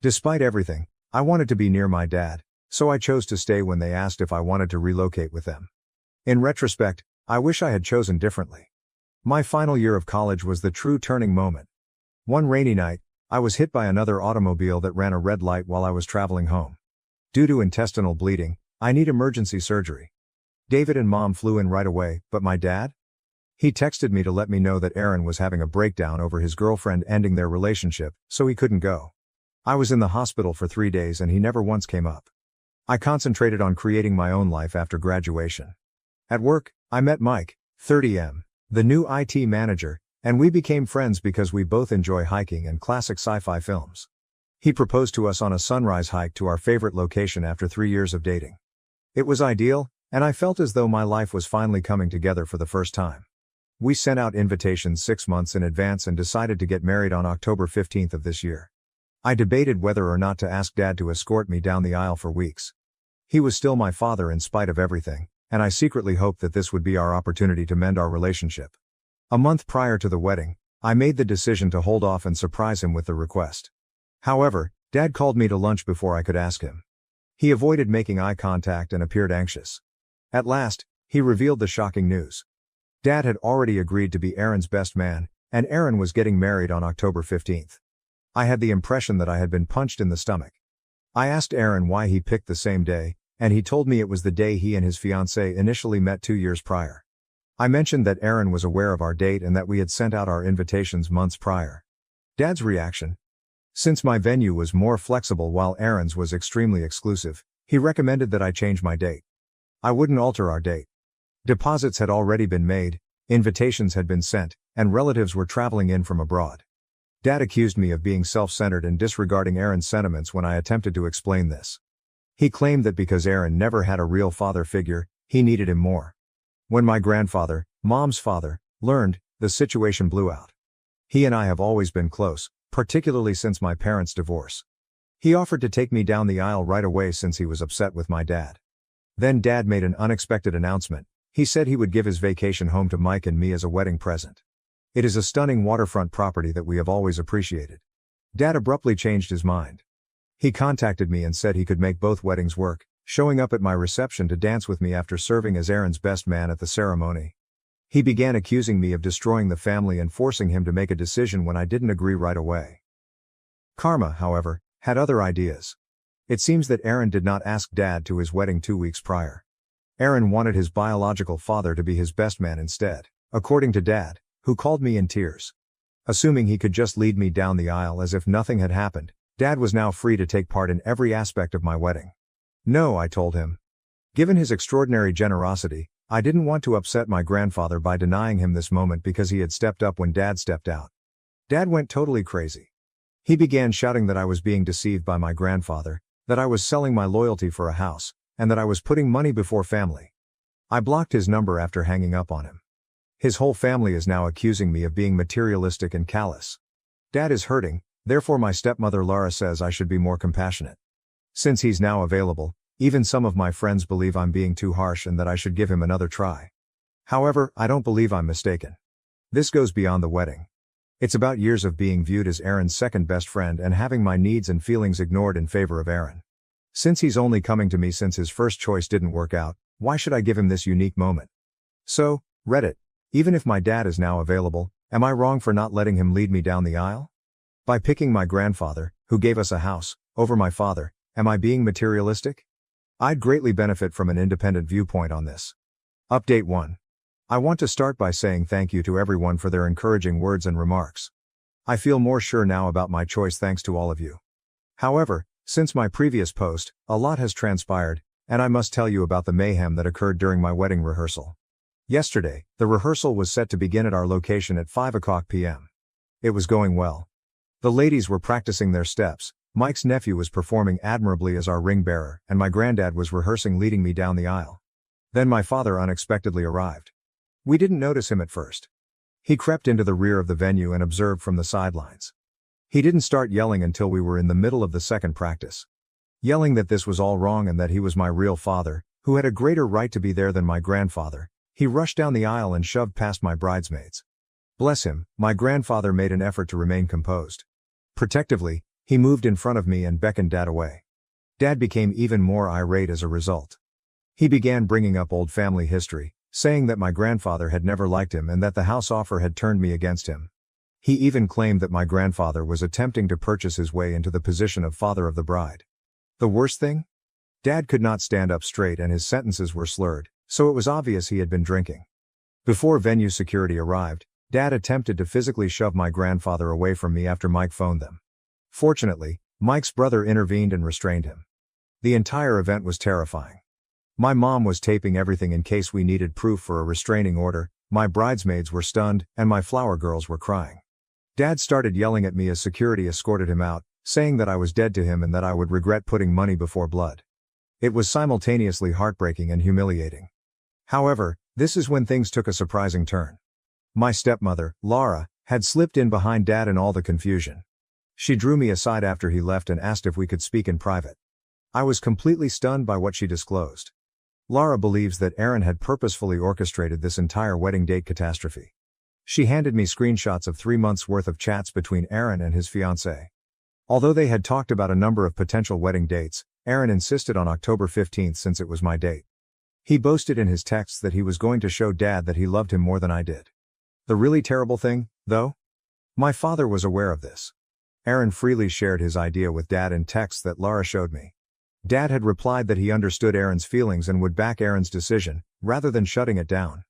Despite everything, I wanted to be near my dad, so I chose to stay when they asked if I wanted to relocate with them. In retrospect, I wish I had chosen differently. My final year of college was the true turning moment. One rainy night, I was hit by another automobile that ran a red light while I was traveling home. Due to intestinal bleeding, I need emergency surgery. David and Mom flew in right away, but my dad? He texted me to let me know that Aaron was having a breakdown over his girlfriend ending their relationship, so he couldn't go. I was in the hospital for 3 days and he never once came up. I concentrated on creating my own life after graduation. At work, I met Mike, 30M, the new IT manager, and we became friends because we both enjoy hiking and classic sci-fi films. He proposed to us on a sunrise hike to our favorite location after 3 years of dating. It was ideal, and I felt as though my life was finally coming together for the first time. We sent out invitations 6 months in advance and decided to get married on October 15th of this year. I debated whether or not to ask Dad to escort me down the aisle for weeks. He was still my father in spite of everything, and I secretly hoped that this would be our opportunity to mend our relationship. A month prior to the wedding, I made the decision to hold off and surprise him with the request. However, Dad called me to lunch before I could ask him. He avoided making eye contact and appeared anxious. At last, he revealed the shocking news. Dad had already agreed to be Aaron's best man, and Aaron was getting married on October 15th. I had the impression that I had been punched in the stomach. I asked Aaron why he picked the same day, and he told me it was the day he and his fiancée initially met 2 years prior. I mentioned that Aaron was aware of our date and that we had sent out our invitations months prior. Dad's reaction? Since my venue was more flexible while Aaron's was extremely exclusive, he recommended that I change my date. I wouldn't alter our date. Deposits had already been made, invitations had been sent, and relatives were traveling in from abroad. Dad accused me of being self-centered and disregarding Aaron's sentiments when I attempted to explain this. He claimed that because Aaron never had a real father figure, he needed him more. When my grandfather, Mom's father, learned, the situation blew out. He and I have always been close, particularly since my parents' divorce. He offered to take me down the aisle right away since he was upset with my dad. Then Dad made an unexpected announcement. He said he would give his vacation home to Mike and me as a wedding present. It is a stunning waterfront property that we have always appreciated. Dad abruptly changed his mind. He contacted me and said he could make both weddings work, showing up at my reception to dance with me after serving as Aaron's best man at the ceremony. He began accusing me of destroying the family and forcing him to make a decision when I didn't agree right away. Karma, however, had other ideas. It seems that Aaron did not ask Dad to his wedding 2 weeks prior. Aaron wanted his biological father to be his best man instead, according to Dad, who called me in tears. Assuming he could just lead me down the aisle as if nothing had happened, Dad was now free to take part in every aspect of my wedding. No, I told him. Given his extraordinary generosity, I didn't want to upset my grandfather by denying him this moment because he had stepped up when Dad stepped out. Dad went totally crazy. He began shouting that I was being deceived by my grandfather, that I was selling my loyalty for a house, and that I was putting money before family. I blocked his number after hanging up on him. His whole family is now accusing me of being materialistic and callous. Dad is hurting, therefore my stepmother Laura says I should be more compassionate. Since he's now available, even some of my friends believe I'm being too harsh and that I should give him another try. However, I don't believe I'm mistaken. This goes beyond the wedding. It's about years of being viewed as Aaron's second best friend and having my needs and feelings ignored in favor of Aaron. Since he's only coming to me since his first choice didn't work out, why should I give him this unique moment? So, Reddit, even if my dad is now available, am I wrong for not letting him lead me down the aisle? By picking my grandfather, who gave us a house, over my father, am I being materialistic? I'd greatly benefit from an independent viewpoint on this. Update 1. I want to start by saying thank you to everyone for their encouraging words and remarks. I feel more sure now about my choice thanks to all of you. However, since my previous post, a lot has transpired, and I must tell you about the mayhem that occurred during my wedding rehearsal. Yesterday, the rehearsal was set to begin at our location at 5:00 p.m. It was going well. The ladies were practicing their steps, Mike's nephew was performing admirably as our ring bearer, and my granddad was rehearsing leading me down the aisle. Then my father unexpectedly arrived. We didn't notice him at first. He crept into the rear of the venue and observed from the sidelines. He didn't start yelling until we were in the middle of the second practice. Yelling that this was all wrong and that he was my real father, who had a greater right to be there than my grandfather, he rushed down the aisle and shoved past my bridesmaids. Bless him, my grandfather made an effort to remain composed. Protectively, he moved in front of me and beckoned Dad away. Dad became even more irate as a result. He began bringing up old family history, saying that my grandfather had never liked him and that the house offer had turned me against him. He even claimed that my grandfather was attempting to purchase his way into the position of father of the bride. The worst thing? Dad could not stand up straight and his sentences were slurred, so it was obvious he had been drinking. Before venue security arrived, Dad attempted to physically shove my grandfather away from me after Mike phoned them. Fortunately, Mike's brother intervened and restrained him. The entire event was terrifying. My mom was taping everything in case we needed proof for a restraining order, my bridesmaids were stunned, and my flower girls were crying. Dad started yelling at me as security escorted him out, saying that I was dead to him and that I would regret putting money before blood. It was simultaneously heartbreaking and humiliating. However, this is when things took a surprising turn. My stepmother, Laura, had slipped in behind Dad in all the confusion. She drew me aside after he left and asked if we could speak in private. I was completely stunned by what she disclosed. Laura believes that Aaron had purposefully orchestrated this entire wedding date catastrophe. She handed me screenshots of 3 months' worth of chats between Aaron and his fiancée. Although they had talked about a number of potential wedding dates, Aaron insisted on October 15th since it was my date. He boasted in his texts that he was going to show Dad that he loved him more than I did. The really terrible thing, though? My father was aware of this. Aaron freely shared his idea with Dad in texts that Laura showed me. Dad had replied that he understood Aaron's feelings and would back Aaron's decision, rather than shutting it down.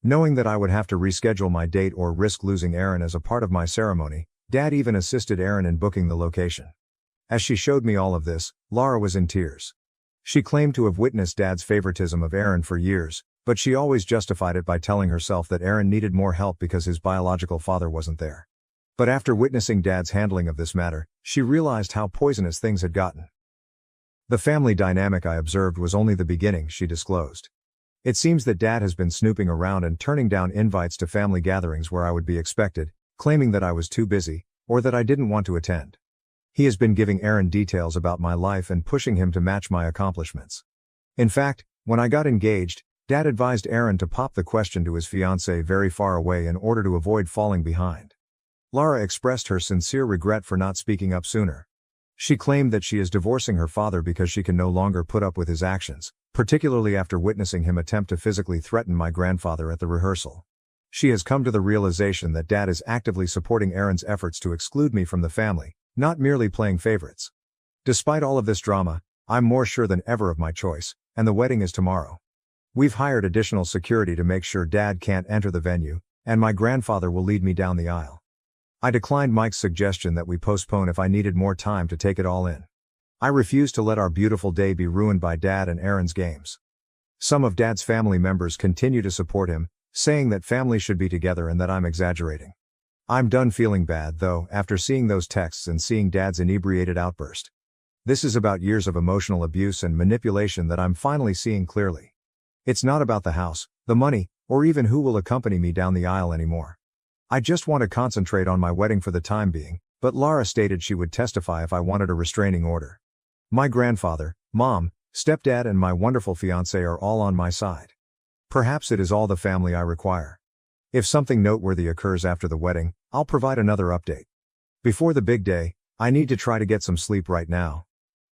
Knowing that I would have to reschedule my date or risk losing Aaron as a part of my ceremony, Dad even assisted Aaron in booking the location. As she showed me all of this, Laura was in tears. She claimed to have witnessed Dad's favoritism of Aaron for years, but she always justified it by telling herself that Aaron needed more help because his biological father wasn't there. But after witnessing Dad's handling of this matter, she realized how poisonous things had gotten. The family dynamic I observed was only the beginning, she disclosed. It seems that Dad has been snooping around and turning down invites to family gatherings where I would be expected, claiming that I was too busy, or that I didn't want to attend. He has been giving Aaron details about my life and pushing him to match my accomplishments. In fact, when I got engaged, Dad advised Aaron to pop the question to his fiancée very far away in order to avoid falling behind. Laura expressed her sincere regret for not speaking up sooner. She claimed that she is divorcing her father because she can no longer put up with his actions, particularly after witnessing him attempt to physically threaten my grandfather at the rehearsal. She has come to the realization that Dad is actively supporting Aaron's efforts to exclude me from the family, not merely playing favorites. Despite all of this drama, I'm more sure than ever of my choice, and the wedding is tomorrow. We've hired additional security to make sure Dad can't enter the venue, and my grandfather will lead me down the aisle. I declined Mike's suggestion that we postpone if I needed more time to take it all in. I refused to let our beautiful day be ruined by Dad and Aaron's games. Some of Dad's family members continue to support him, saying that family should be together and that I'm exaggerating. I'm done feeling bad, though, after seeing those texts and seeing Dad's inebriated outburst. This is about years of emotional abuse and manipulation that I'm finally seeing clearly. It's not about the house, the money, or even who will accompany me down the aisle anymore. I just want to concentrate on my wedding for the time being, but Laura stated she would testify if I wanted a restraining order. My grandfather, mom, stepdad and my wonderful fiancé are all on my side. Perhaps it is all the family I require. If something noteworthy occurs after the wedding, I'll provide another update. Before the big day, I need to try to get some sleep right now.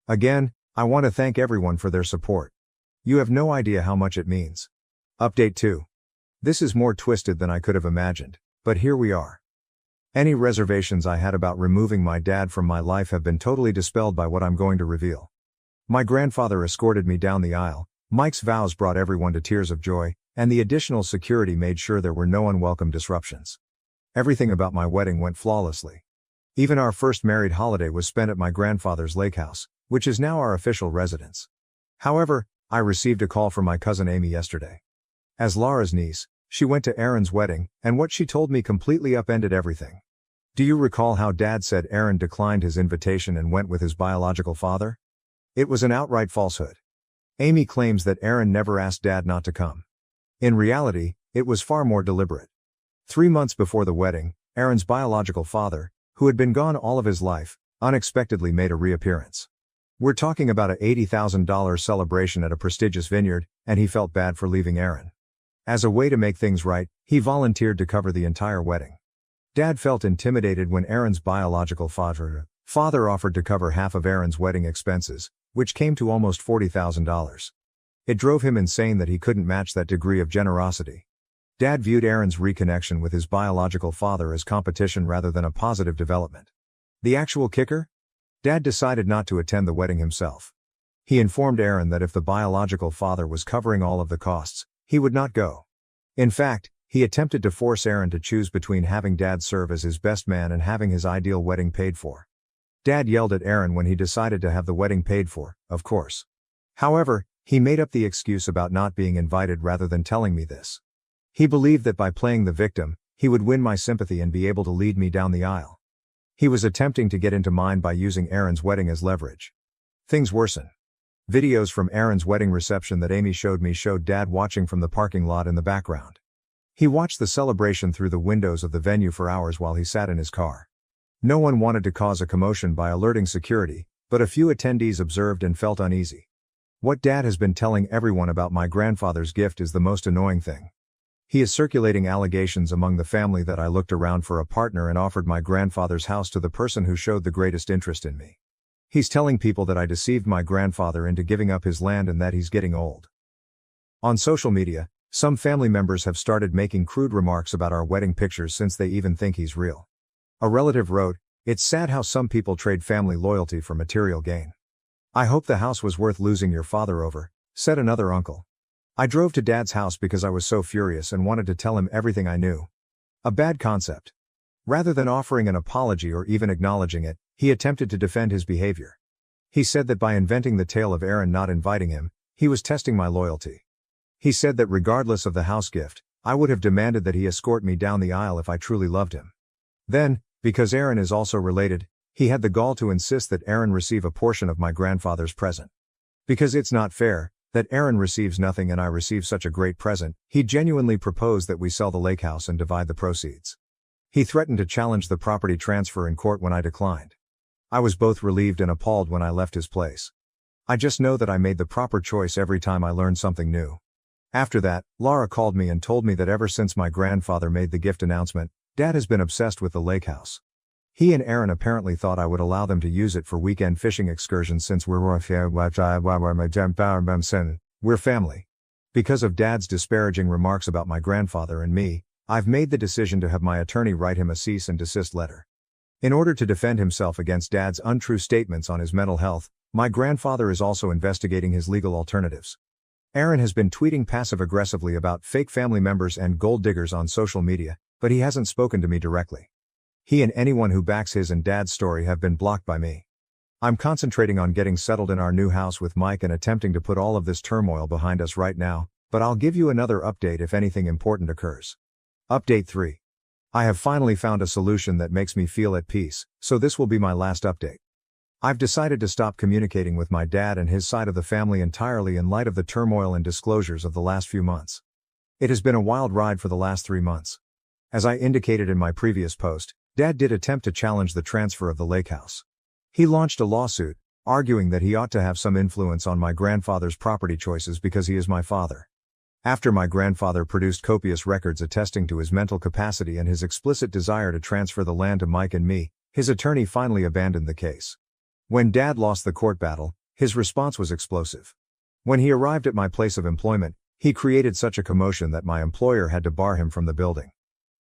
Again, I want to thank everyone for their support. You have no idea how much it means. Update 2. This is more twisted than I could have imagined, but here we are. Any reservations I had about removing my dad from my life have been totally dispelled by what I'm going to reveal. My grandfather escorted me down the aisle, Mike's vows brought everyone to tears of joy, and the additional security made sure there were no unwelcome disruptions. Everything about my wedding went flawlessly. Even our first married holiday was spent at my grandfather's lake house, which is now our official residence. However, I received a call from my cousin Amy yesterday. As Laura's niece, she went to Aaron's wedding, and what she told me completely upended everything. Do you recall how Dad said Aaron declined his invitation and went with his biological father? It was an outright falsehood. Amy claims that Aaron never asked Dad not to come. In reality, It was far more deliberate. 3 months before the wedding, Aaron's biological father, who had been gone all of his life, unexpectedly made a reappearance. We're talking about a $80,000 celebration at a prestigious vineyard, and he felt bad for leaving Aaron. As a way to make things right, he volunteered to cover the entire wedding. Dad felt intimidated when Aaron's biological father offered to cover half of Aaron's wedding expenses, which came to almost $40,000. It drove him insane that he couldn't match that degree of generosity. Dad viewed Aaron's reconnection with his biological father as competition rather than a positive development. The actual kicker? Dad decided not to attend the wedding himself. He informed Aaron that if the biological father was covering all of the costs, he would not go. In fact, he attempted to force Aaron to choose between having Dad serve as his best man and having his ideal wedding paid for. Dad yelled at Aaron when he decided to have the wedding paid for, of course. However, he made up the excuse about not being invited rather than telling me this. He believed that by playing the victim, he would win my sympathy and be able to lead me down the aisle. He was attempting to get into mine by using Aaron's wedding as leverage. Things worsen. Videos from Aaron's wedding reception that Amy showed me showed Dad watching from the parking lot in the background. He watched the celebration through the windows of the venue for hours while he sat in his car. No one wanted to cause a commotion by alerting security, but a few attendees observed and felt uneasy. What Dad has been telling everyone about my grandfather's gift is the most annoying thing. He is circulating allegations among the family that I looked around for a partner and offered my grandfather's house to the person who showed the greatest interest in me. He's telling people that I deceived my grandfather into giving up his land and that he's getting old. On social media, some family members have started making crude remarks about our wedding pictures since they even think he's real. A relative wrote, "It's sad how some people trade family loyalty for material gain. I hope the house was worth losing your father over," said another uncle. I drove to Dad's house because I was so furious and wanted to tell him everything I knew. A bad concept. Rather than offering an apology or even acknowledging it, he attempted to defend his behavior. He said that by inventing the tale of Aaron not inviting him, he was testing my loyalty. He said that regardless of the house gift, I would have demanded that he escort me down the aisle if I truly loved him. Then, because Aaron is also related, he had the gall to insist that Aaron receive a portion of my grandfather's present. Because it's not fair that Aaron receives nothing and I receive such a great present, he genuinely proposed that we sell the lake house and divide the proceeds. He threatened to challenge the property transfer in court when I declined. I was both relieved and appalled when I left his place. I just know that I made the proper choice every time I learned something new. After that, Laura called me and told me that ever since my grandfather made the gift announcement, Dad has been obsessed with the lake house. He and Aaron apparently thought I would allow them to use it for weekend fishing excursions since we're family. Because of Dad's disparaging remarks about my grandfather and me, I've made the decision to have my attorney write him a cease and desist letter. In order to defend himself against Dad's untrue statements on his mental health, my grandfather is also investigating his legal alternatives. Aaron has been tweeting passive-aggressively about fake family members and gold diggers on social media, but he hasn't spoken to me directly. He and anyone who backs his and Dad's story have been blocked by me. I'm concentrating on getting settled in our new house with Mike and attempting to put all of this turmoil behind us right now, but I'll give you another update if anything important occurs. Update 3. I have finally found a solution that makes me feel at peace, so this will be my last update. I've decided to stop communicating with my dad and his side of the family entirely in light of the turmoil and disclosures of the last few months. It has been a wild ride for the last 3 months. As I indicated in my previous post, Dad did attempt to challenge the transfer of the lake house. He launched a lawsuit, arguing that he ought to have some influence on my grandfather's property choices because he is my father. After my grandfather produced copious records attesting to his mental capacity and his explicit desire to transfer the land to Mike and me, his attorney finally abandoned the case. When Dad lost the court battle, his response was explosive. When he arrived at my place of employment, he created such a commotion that my employer had to bar him from the building.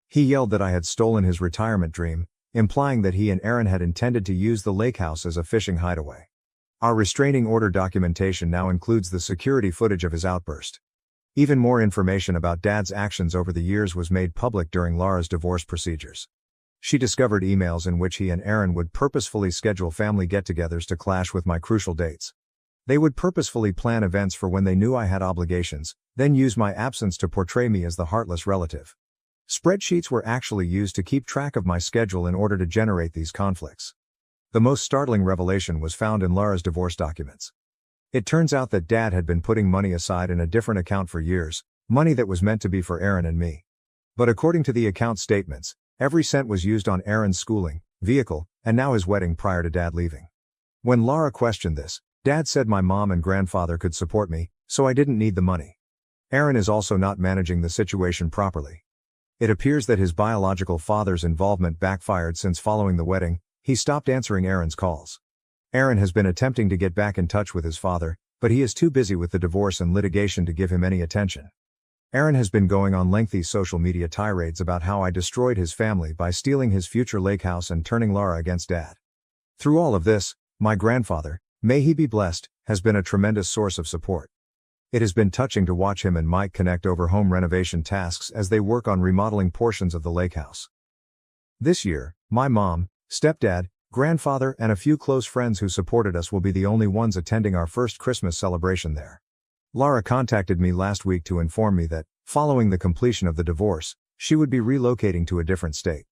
He yelled that I had stolen his retirement dream, implying that he and Aaron had intended to use the lake house as a fishing hideaway. Our restraining order documentation now includes the security footage of his outburst. Even more information about Dad's actions over the years was made public during Laura's divorce procedures. She discovered emails in which he and Aaron would purposefully schedule family get-togethers to clash with my crucial dates. They would purposefully plan events for when they knew I had obligations, then use my absence to portray me as the heartless relative. Spreadsheets were actually used to keep track of my schedule in order to generate these conflicts. The most startling revelation was found in Laura's divorce documents. It turns out that Dad had been putting money aside in a different account for years, Money that was meant to be for Aaron and me. But according to the account statements, every cent was used on Aaron's schooling, vehicle, and now his wedding prior to Dad leaving. When Laura questioned this, Dad said my mom and grandfather could support me, so I didn't need the money. Aaron is also not managing the situation properly. It appears that his biological father's involvement backfired since following the wedding. He stopped answering Aaron's calls. Aaron has been attempting to get back in touch with his father, but he is too busy with the divorce and litigation to give him any attention. Aaron has been going on lengthy social media tirades about how I destroyed his family by stealing his future lake house and turning Laura against Dad. Through all of this, my grandfather, may he be blessed, has been a tremendous source of support. It has been touching to watch him and Mike connect over home renovation tasks as they work on remodeling portions of the lake house. This year, my mom, stepdad, grandfather, and a few close friends who supported us will be the only ones attending our first Christmas celebration there. Laura contacted me last week to inform me that, following the completion of the divorce, she would be relocating to a different state.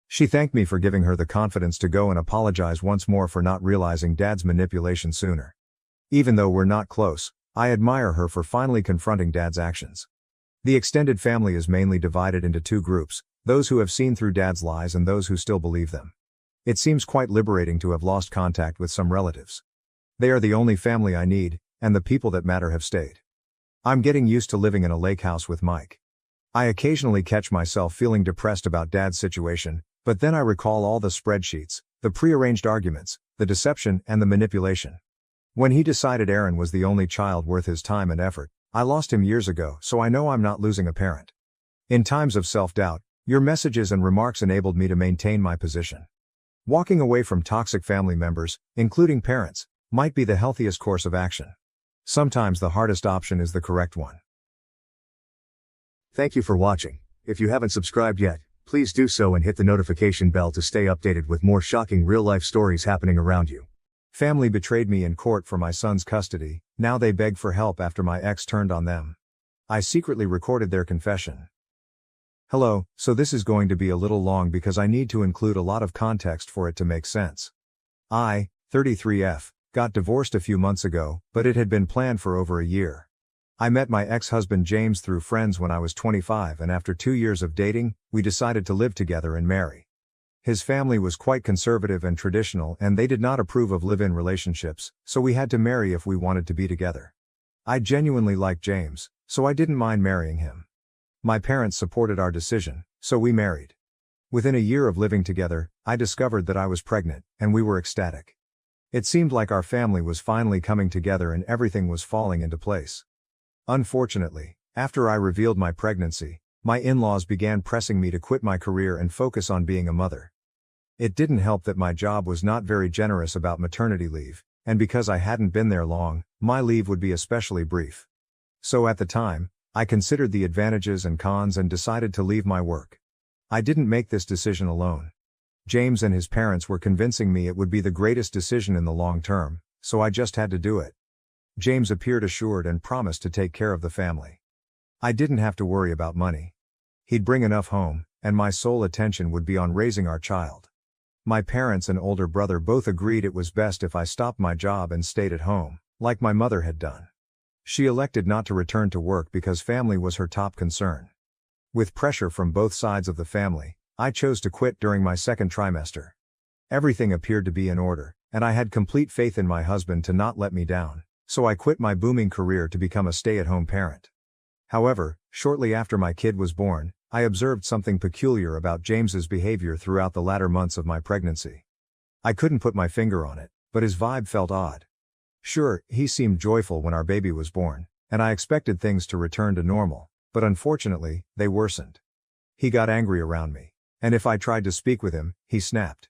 She thanked me for giving her the confidence to go and apologize once more for not realizing Dad's manipulation sooner. Even though we're not close, I admire her for finally confronting Dad's actions. The extended family is mainly divided into two groups, those who have seen through Dad's lies and those who still believe them. It seems quite liberating to have lost contact with some relatives. They are the only family I need, and the people that matter have stayed. I'm getting used to living in a lake house with Mike. I occasionally catch myself feeling depressed about Dad's situation, but then I recall all the spreadsheets, the prearranged arguments, the deception, and the manipulation. When he decided Aaron was the only child worth his time and effort, I lost him years ago, so I know I'm not losing a parent. In times of self-doubt, your messages and remarks enabled me to maintain my position. Walking away from toxic family members, including parents, might be the healthiest course of action. Sometimes the hardest option is the correct one. Thank you for watching. If you haven't subscribed yet, please do so and hit the notification bell to stay updated with more shocking real-life stories happening around you. Family betrayed me in court for my son's custody, now they beg for help after my ex turned on them. I secretly recorded their confession. Hello, so this is going to be a little long because I need to include a lot of context for it to make sense. I, 33F, got divorced a few months ago, but it had been planned for over a year. I met my ex-husband James through friends when I was 25, and after 2 years of dating, we decided to live together and marry. His family was quite conservative and traditional, and they did not approve of live-in relationships, so we had to marry if we wanted to be together. I genuinely liked James, so I didn't mind marrying him. My parents supported our decision, so we married. Within a year of living together, I discovered that I was pregnant, and we were ecstatic. It seemed like our family was finally coming together and everything was falling into place. Unfortunately, after I revealed my pregnancy, my in-laws began pressing me to quit my career and focus on being a mother. It didn't help that my job was not very generous about maternity leave, and because I hadn't been there long, my leave would be especially brief. So at the time, I considered the advantages and cons and decided to leave my work. I didn't make this decision alone. James and his parents were convincing me it would be the greatest decision in the long term, so I just had to do it. James appeared assured and promised to take care of the family. I didn't have to worry about money. He'd bring enough home, and my sole attention would be on raising our child. My parents and older brother both agreed it was best if I stopped my job and stayed at home, like my mother had done. She elected not to return to work because family was her top concern. With pressure from both sides of the family, I chose to quit during my second trimester. Everything appeared to be in order, and I had complete faith in my husband to not let me down, so I quit my booming career to become a stay-at-home parent. However, shortly after my kid was born, I observed something peculiar about James's behavior throughout the latter months of my pregnancy. I couldn't put my finger on it, but his vibe felt odd. Sure, he seemed joyful when our baby was born, and I expected things to return to normal, but unfortunately, they worsened. He got angry around me, and if I tried to speak with him, he snapped.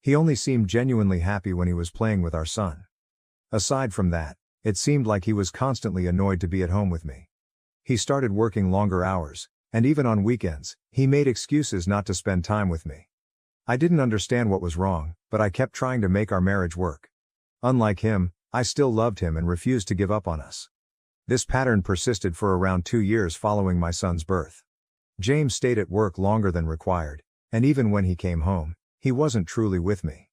He only seemed genuinely happy when he was playing with our son. Aside from that, it seemed like he was constantly annoyed to be at home with me. He started working longer hours, and even on weekends, he made excuses not to spend time with me. I didn't understand what was wrong, but I kept trying to make our marriage work. Unlike him, I still loved him and refused to give up on us. This pattern persisted for around 2 years following my son's birth. James stayed at work longer than required, and even when he came home, he wasn't truly with me.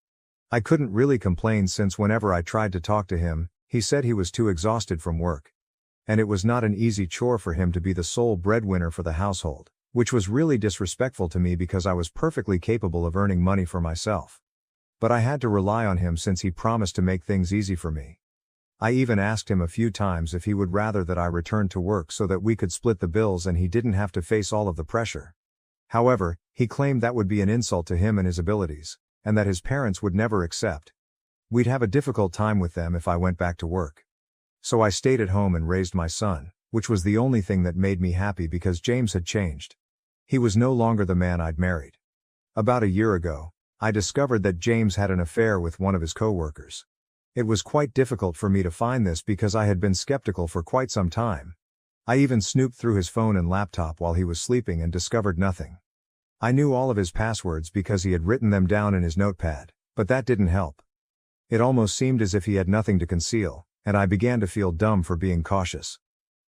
I couldn't really complain since whenever I tried to talk to him, he said he was too exhausted from work. and it was not an easy chore for him to be the sole breadwinner for the household, which was really disrespectful to me because I was perfectly capable of earning money for myself. But I had to rely on him since he promised to make things easy for me. I even asked him a few times if he would rather that I returned to work so that we could split the bills and he didn't have to face all of the pressure. However, he claimed that would be an insult to him and his abilities, and that his parents would never accept. We'd have a difficult time with them if I went back to work. So I stayed at home and raised my son, which was the only thing that made me happy because James had changed. He was no longer the man I'd married. About a year ago, I discovered that James had an affair with one of his co-workers. It was quite difficult for me to find this because I had been skeptical for quite some time. I even snooped through his phone and laptop while he was sleeping and discovered nothing. I knew all of his passwords because he had written them down in his notepad, but that didn't help. It almost seemed as if he had nothing to conceal, and I began to feel dumb for being cautious.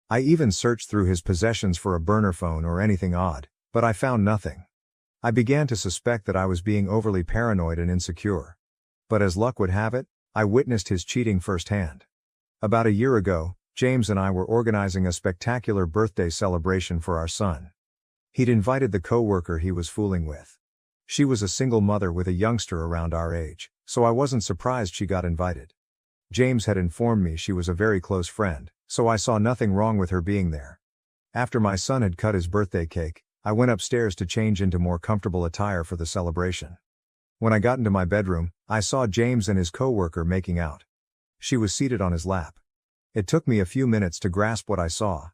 I even searched through his possessions for a burner phone or anything odd, but I found nothing. I began to suspect that I was being overly paranoid and insecure. But as luck would have it, I witnessed his cheating firsthand. About a year ago, James and I were organizing a spectacular birthday celebration for our son. He'd invited the co-worker he was fooling with. She was a single mother with a youngster around our age, so I wasn't surprised she got invited. James had informed me she was a very close friend, so I saw nothing wrong with her being there. After my son had cut his birthday cake, I went upstairs to change into more comfortable attire for the celebration. When I got into my bedroom, I saw James and his co-worker making out. She was seated on his lap. It took me a few minutes to grasp what I saw.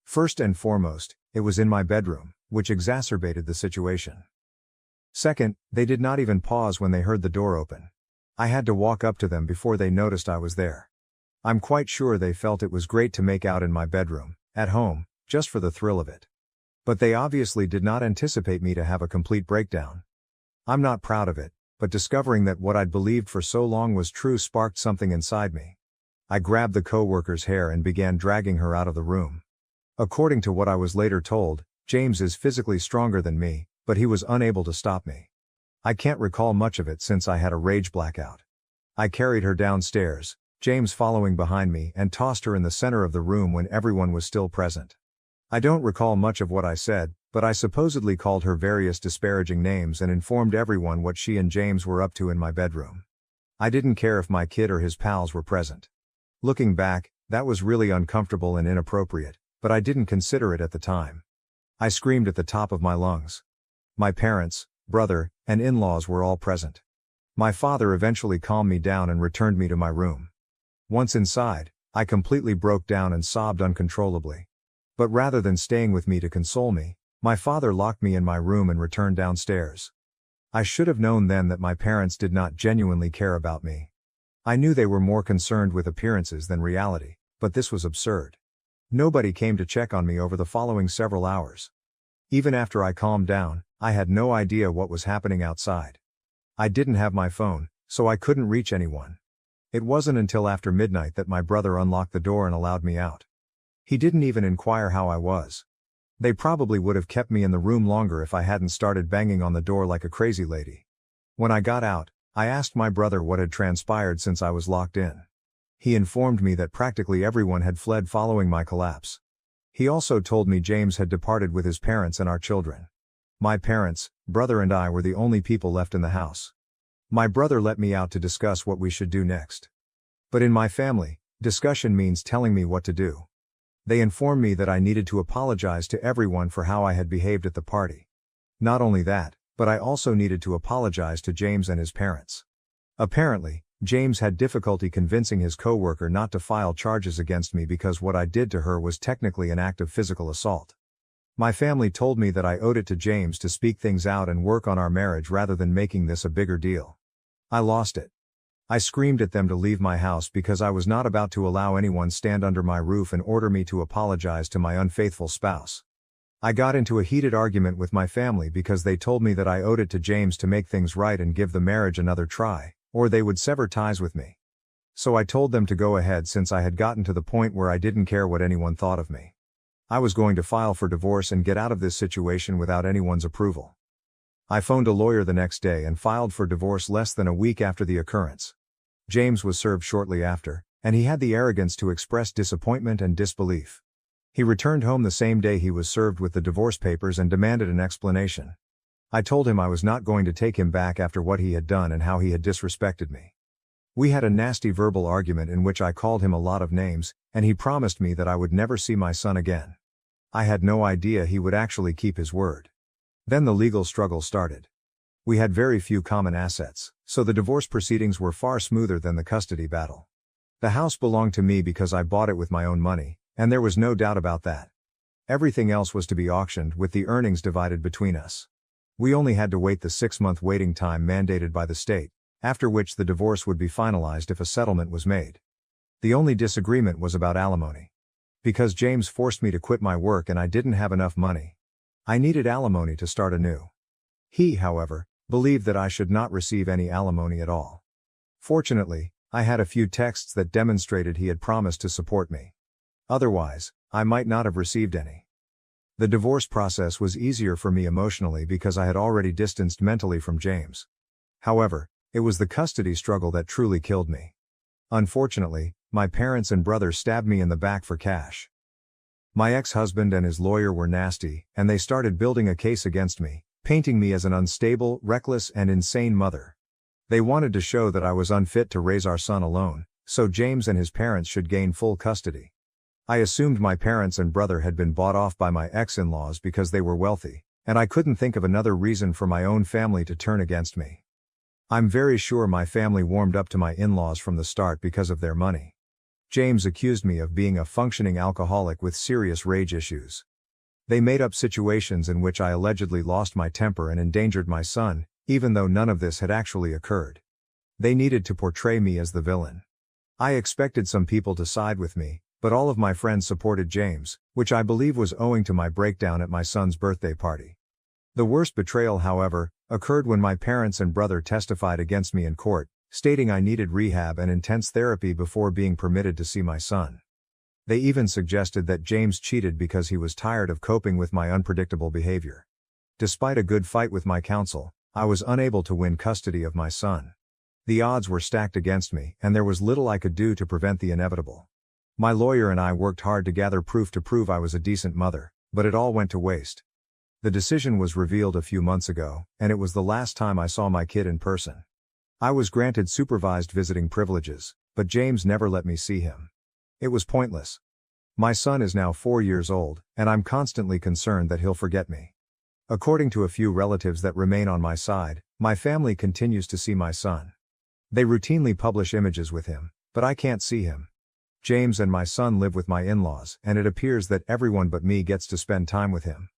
First and foremost, it was in my bedroom, which exacerbated the situation. Second, they did not even pause when they heard the door open. I had to walk up to them before they noticed I was there. I'm quite sure they felt it was great to make out in my bedroom, at home, just for the thrill of it. But they obviously did not anticipate me to have a complete breakdown. I'm not proud of it, but discovering that what I'd believed for so long was true sparked something inside me. I grabbed the co-worker's hair and began dragging her out of the room. According to what I was later told, James is physically stronger than me, but he was unable to stop me. I can't recall much of it since I had a rage blackout. I carried her downstairs, James following behind me, and tossed her in the center of the room when everyone was still present. I don't recall much of what I said, but I supposedly called her various disparaging names and informed everyone what she and James were up to in my bedroom. I didn't care if my kid or his pals were present. Looking back, that was really uncomfortable and inappropriate, but I didn't consider it at the time. I screamed at the top of my lungs. My parents, brother, and in-laws were all present. My father eventually calmed me down and returned me to my room. Once inside, I completely broke down and sobbed uncontrollably. But rather than staying with me to console me, my father locked me in my room and returned downstairs. I should have known then that my parents did not genuinely care about me. I knew they were more concerned with appearances than reality, but this was absurd. Nobody came to check on me over the following several hours. Even after I calmed down, I had no idea what was happening outside. I didn't have my phone, so I couldn't reach anyone. It wasn't until after midnight that my brother unlocked the door and allowed me out. He didn't even inquire how I was. They probably would have kept me in the room longer if I hadn't started banging on the door like a crazy lady. When I got out, I asked my brother what had transpired since I was locked in. He informed me that practically everyone had fled following my collapse. He also told me James had departed with his parents and our children. My parents, brother and I were the only people left in the house. My brother let me out to discuss what we should do next. But in my family, discussion means telling me what to do. They informed me that I needed to apologize to everyone for how I had behaved at the party. Not only that, but I also needed to apologize to James and his parents. Apparently, James had difficulty convincing his co-worker not to file charges against me because what I did to her was technically an act of physical assault. My family told me that I owed it to James to speak things out and work on our marriage rather than making this a bigger deal. I lost it. I screamed at them to leave my house because I was not about to allow anyone stand under my roof and order me to apologize to my unfaithful spouse. I got into a heated argument with my family because they told me that I owed it to James to make things right and give the marriage another try, or they would sever ties with me. So I told them to go ahead since I had gotten to the point where I didn't care what anyone thought of me. I was going to file for divorce and get out of this situation without anyone's approval. I phoned a lawyer the next day and filed for divorce less than a week after the occurrence. James was served shortly after, And he had the arrogance to express disappointment and disbelief. He returned home the same day he was served with the divorce papers and demanded an explanation. I told him I was not going to take him back after what he had done and how he had disrespected me. We had a nasty verbal argument in which I called him a lot of names, and he promised me that I would never see my son again. I had no idea he would actually keep his word. Then the legal struggle started. We had very few common assets, so the divorce proceedings were far smoother than the custody battle. The house belonged to me because I bought it with my own money, and there was no doubt about that. Everything else was to be auctioned with the earnings divided between us. We only had to wait the 6-month waiting time mandated by the state, after which the divorce would be finalized if a settlement was made. The only disagreement was about alimony. Because James forced me to quit my work and I didn't have enough money. I needed alimony to start anew. He, however, believed that I should not receive any alimony at all. Fortunately, I had a few texts that demonstrated he had promised to support me. Otherwise, I might not have received any. The divorce process was easier for me emotionally because I had already distanced mentally from James. However, it was the custody struggle that truly killed me. Unfortunately, my parents and brother stabbed me in the back for cash. My ex-husband and his lawyer were nasty, and they started building a case against me, painting me as an unstable, reckless, and insane mother. They wanted to show that I was unfit to raise our son alone, so James and his parents should gain full custody. I assumed my parents and brother had been bought off by my ex-in-laws because they were wealthy, and I couldn't think of another reason for my own family to turn against me. I'm very sure my family warmed up to my in-laws from the start because of their money. James accused me of being a functioning alcoholic with serious rage issues. They made up situations in which I allegedly lost my temper and endangered my son, even though none of this had actually occurred. They needed to portray me as the villain. I expected some people to side with me, but all of my friends supported James, which I believe was owing to my breakdown at my son's birthday party. The worst betrayal, however, occurred when my parents and brother testified against me in court, stating I needed rehab and intense therapy before being permitted to see my son. They even suggested that James cheated because he was tired of coping with my unpredictable behavior. Despite a good fight with my counsel, I was unable to win custody of my son. The odds were stacked against me, and there was little I could do to prevent the inevitable. My lawyer and I worked hard to gather proof to prove I was a decent mother, but it all went to waste. The decision was revealed a few months ago, and it was the last time I saw my kid in person. I was granted supervised visiting privileges, but James never let me see him. It was pointless. My son is now 4 years old, and I'm constantly concerned that he'll forget me. According to a few relatives that remain on my side, my family continues to see my son. They routinely publish images with him, but I can't see him. James and my son live with my in-laws, and it appears that everyone but me gets to spend time with him.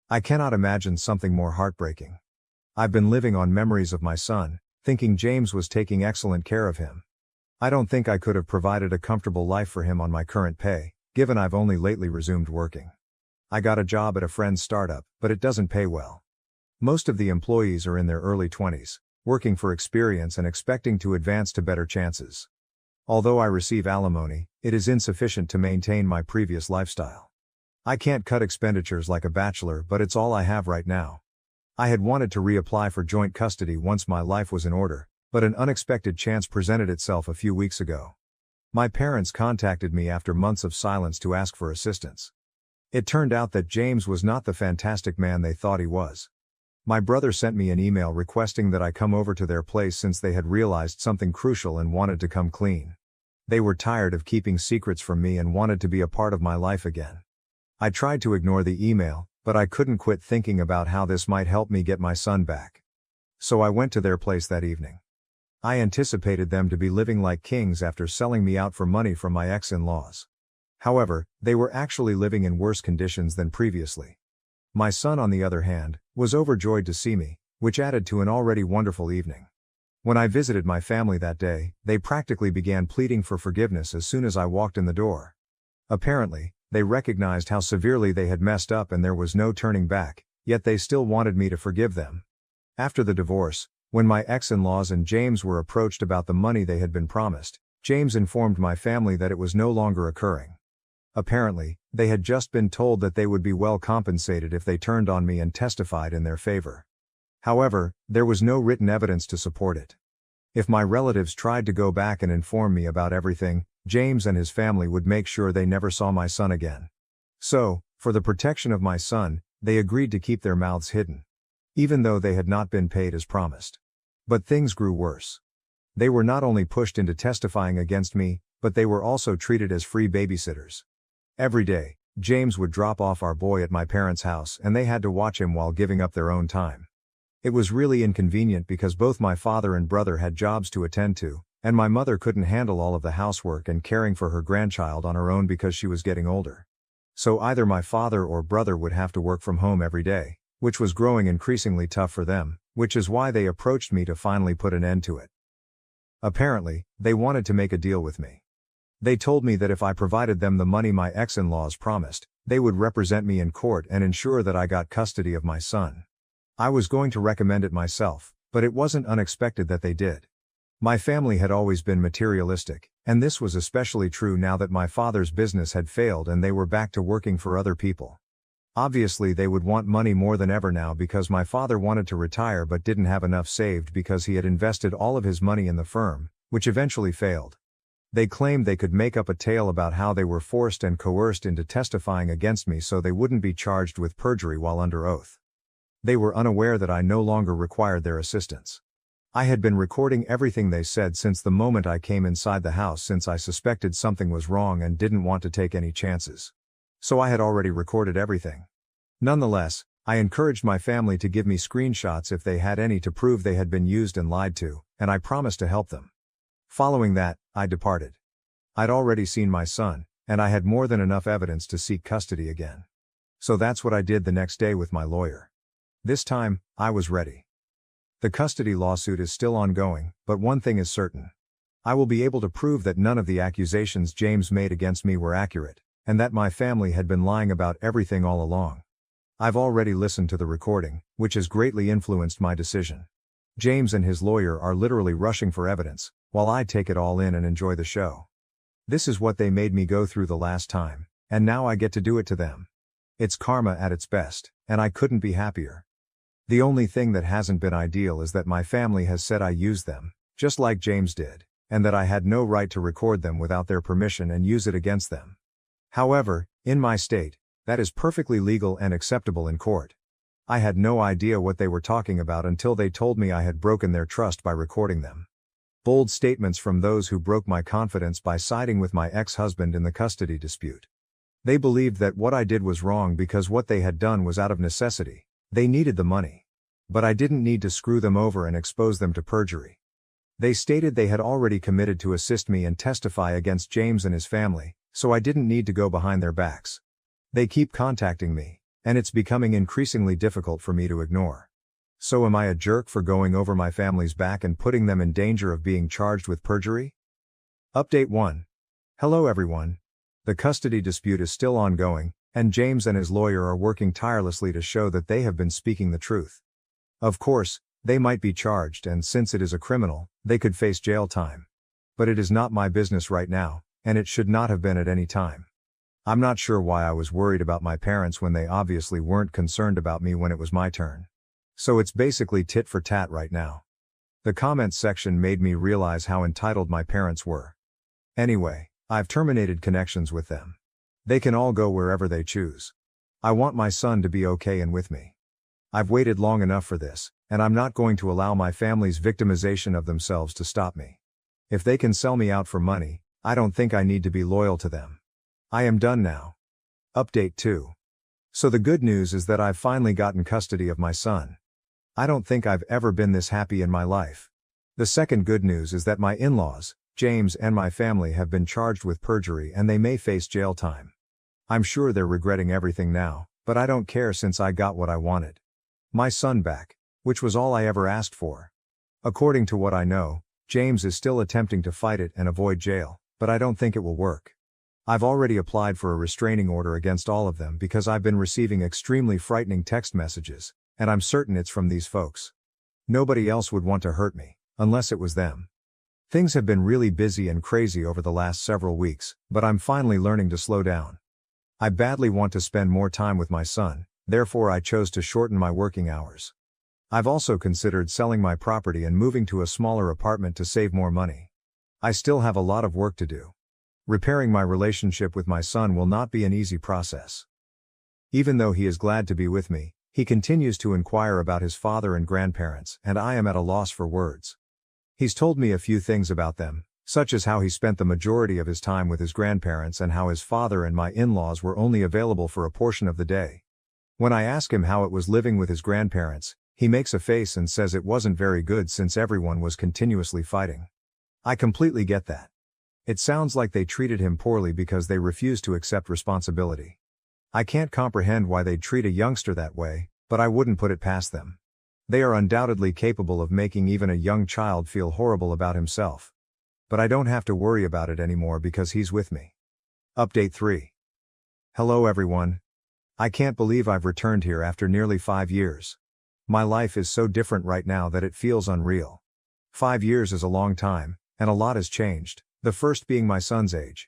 I cannot imagine something more heartbreaking. I've been living on memories of my son, thinking James was taking excellent care of him. I don't think I could have provided a comfortable life for him on my current pay, given I've only lately resumed working. I got a job at a friend's startup, but it doesn't pay well. Most of the employees are in their early 20s, working for experience and expecting to advance to better chances. Although I receive alimony, it is insufficient to maintain my previous lifestyle. I can't cut expenditures like a bachelor, but it's all I have right now. I had wanted to reapply for joint custody once my life was in order, but an unexpected chance presented itself a few weeks ago. My parents contacted me after months of silence to ask for assistance. It turned out that James was not the fantastic man they thought he was. My brother sent me an email requesting that I come over to their place since they had realized something crucial and wanted to come clean. They were tired of keeping secrets from me and wanted to be a part of my life again. I tried to ignore the email, but I couldn't quit thinking about how this might help me get my son back. So I went to their place that evening. I anticipated them to be living like kings after selling me out for money from my ex-in-laws. However, they were actually living in worse conditions than previously. My son, on the other hand, was overjoyed to see me, which added to an already wonderful evening. When I visited my family that day, they practically began pleading for forgiveness as soon as I walked in the door. Apparently, they recognized how severely they had messed up and there was no turning back, yet they still wanted me to forgive them. After the divorce, when my ex-in-laws and James were approached about the money they had been promised, James informed my family that it was no longer occurring. Apparently, they had just been told that they would be well compensated if they turned on me and testified in their favor. However, there was no written evidence to support it. If my relatives tried to go back and inform me about everything, James and his family would make sure they never saw my son again. So, for the protection of my son, they agreed to keep their mouths hidden. Even though they had not been paid as promised. But things grew worse. They were not only pushed into testifying against me, but they were also treated as free babysitters. Every day, James would drop off our boy at my parents' house and they had to watch him while giving up their own time. It was really inconvenient because both my father and brother had jobs to attend to, and my mother couldn't handle all of the housework and caring for her grandchild on her own because she was getting older. So either my father or brother would have to work from home every day, which was growing increasingly tough for them, which is why they approached me to finally put an end to it. Apparently, they wanted to make a deal with me. They told me that if I provided them the money my ex-in-laws promised, they would represent me in court and ensure that I got custody of my son. I was going to recommend it myself, but it wasn't unexpected that they did. My family had always been materialistic, and this was especially true now that my father's business had failed and they were back to working for other people. Obviously they would want money more than ever now because my father wanted to retire but didn't have enough saved because he had invested all of his money in the firm, which eventually failed. They claimed they could make up a tale about how they were forced and coerced into testifying against me so they wouldn't be charged with perjury while under oath. They were unaware that I no longer required their assistance. I had been recording everything they said since the moment I came inside the house since I suspected something was wrong and didn't want to take any chances. So I had already recorded everything. Nonetheless, I encouraged my family to give me screenshots if they had any to prove they had been used and lied to, and I promised to help them. Following that, I departed. I'd already seen my son, and I had more than enough evidence to seek custody again. So that's what I did the next day with my lawyer. This time, I was ready. The custody lawsuit is still ongoing, but one thing is certain. I will be able to prove that none of the accusations James made against me were accurate, and that my family had been lying about everything all along. I've already listened to the recording, which has greatly influenced my decision. James and his lawyer are literally rushing for evidence, while I take it all in and enjoy the show. This is what they made me go through the last time, and now I get to do it to them. It's karma at its best, and I couldn't be happier. The only thing that hasn't been ideal is that my family has said I used them, just like James did, and that I had no right to record them without their permission and use it against them. However, in my state, that is perfectly legal and acceptable in court. I had no idea what they were talking about until they told me I had broken their trust by recording them. Bold statements from those who broke my confidence by siding with my ex-husband in the custody dispute. They believed that what I did was wrong because what they had done was out of necessity. They needed the money. But I didn't need to screw them over and expose them to perjury. They stated they had already committed to assist me and testify against James and his family, so I didn't need to go behind their backs. They keep contacting me, and it's becoming increasingly difficult for me to ignore. So am I a jerk for going over my family's back and putting them in danger of being charged with perjury? Update 1. Hello everyone. The custody dispute is still ongoing, and James and his lawyer are working tirelessly to show that they have been speaking the truth. Of course, they might be charged, and since it is a criminal, they could face jail time. But it is not my business right now, and it should not have been at any time. I'm not sure why I was worried about my parents when they obviously weren't concerned about me when it was my turn. So it's basically tit for tat right now. The comments section made me realize how entitled my parents were. Anyway, I've terminated connections with them. They can all go wherever they choose. I want my son to be okay and with me. I've waited long enough for this, and I'm not going to allow my family's victimization of themselves to stop me. If they can sell me out for money, I don't think I need to be loyal to them. I am done now. Update 2. So the good news is that I've finally gotten custody of my son. I don't think I've ever been this happy in my life. The second good news is that my in-laws, James and my family have been charged with perjury and they may face jail time. I'm sure they're regretting everything now, but I don't care since I got what I wanted. My son back, which was all I ever asked for. According to what I know, James is still attempting to fight it and avoid jail, but I don't think it will work. I've already applied for a restraining order against all of them because I've been receiving extremely frightening text messages, and I'm certain it's from these folks. Nobody else would want to hurt me, unless it was them. Things have been really busy and crazy over the last several weeks, but I'm finally learning to slow down. I badly want to spend more time with my son, therefore I chose to shorten my working hours. I've also considered selling my property and moving to a smaller apartment to save more money. I still have a lot of work to do. Repairing my relationship with my son will not be an easy process. Even though he is glad to be with me, he continues to inquire about his father and grandparents, and I am at a loss for words. He's told me a few things about them, such as how he spent the majority of his time with his grandparents and how his father and my in-laws were only available for a portion of the day. When I ask him how it was living with his grandparents, he makes a face and says it wasn't very good since everyone was continuously fighting. I completely get that. It sounds like they treated him poorly because they refused to accept responsibility. I can't comprehend why they'd treat a youngster that way, but I wouldn't put it past them. They are undoubtedly capable of making even a young child feel horrible about himself. But I don't have to worry about it anymore because he's with me. Update 3. Hello everyone. I can't believe I've returned here after nearly 5 years. My life is so different right now that it feels unreal. 5 years is a long time, and a lot has changed, the first being my son's age.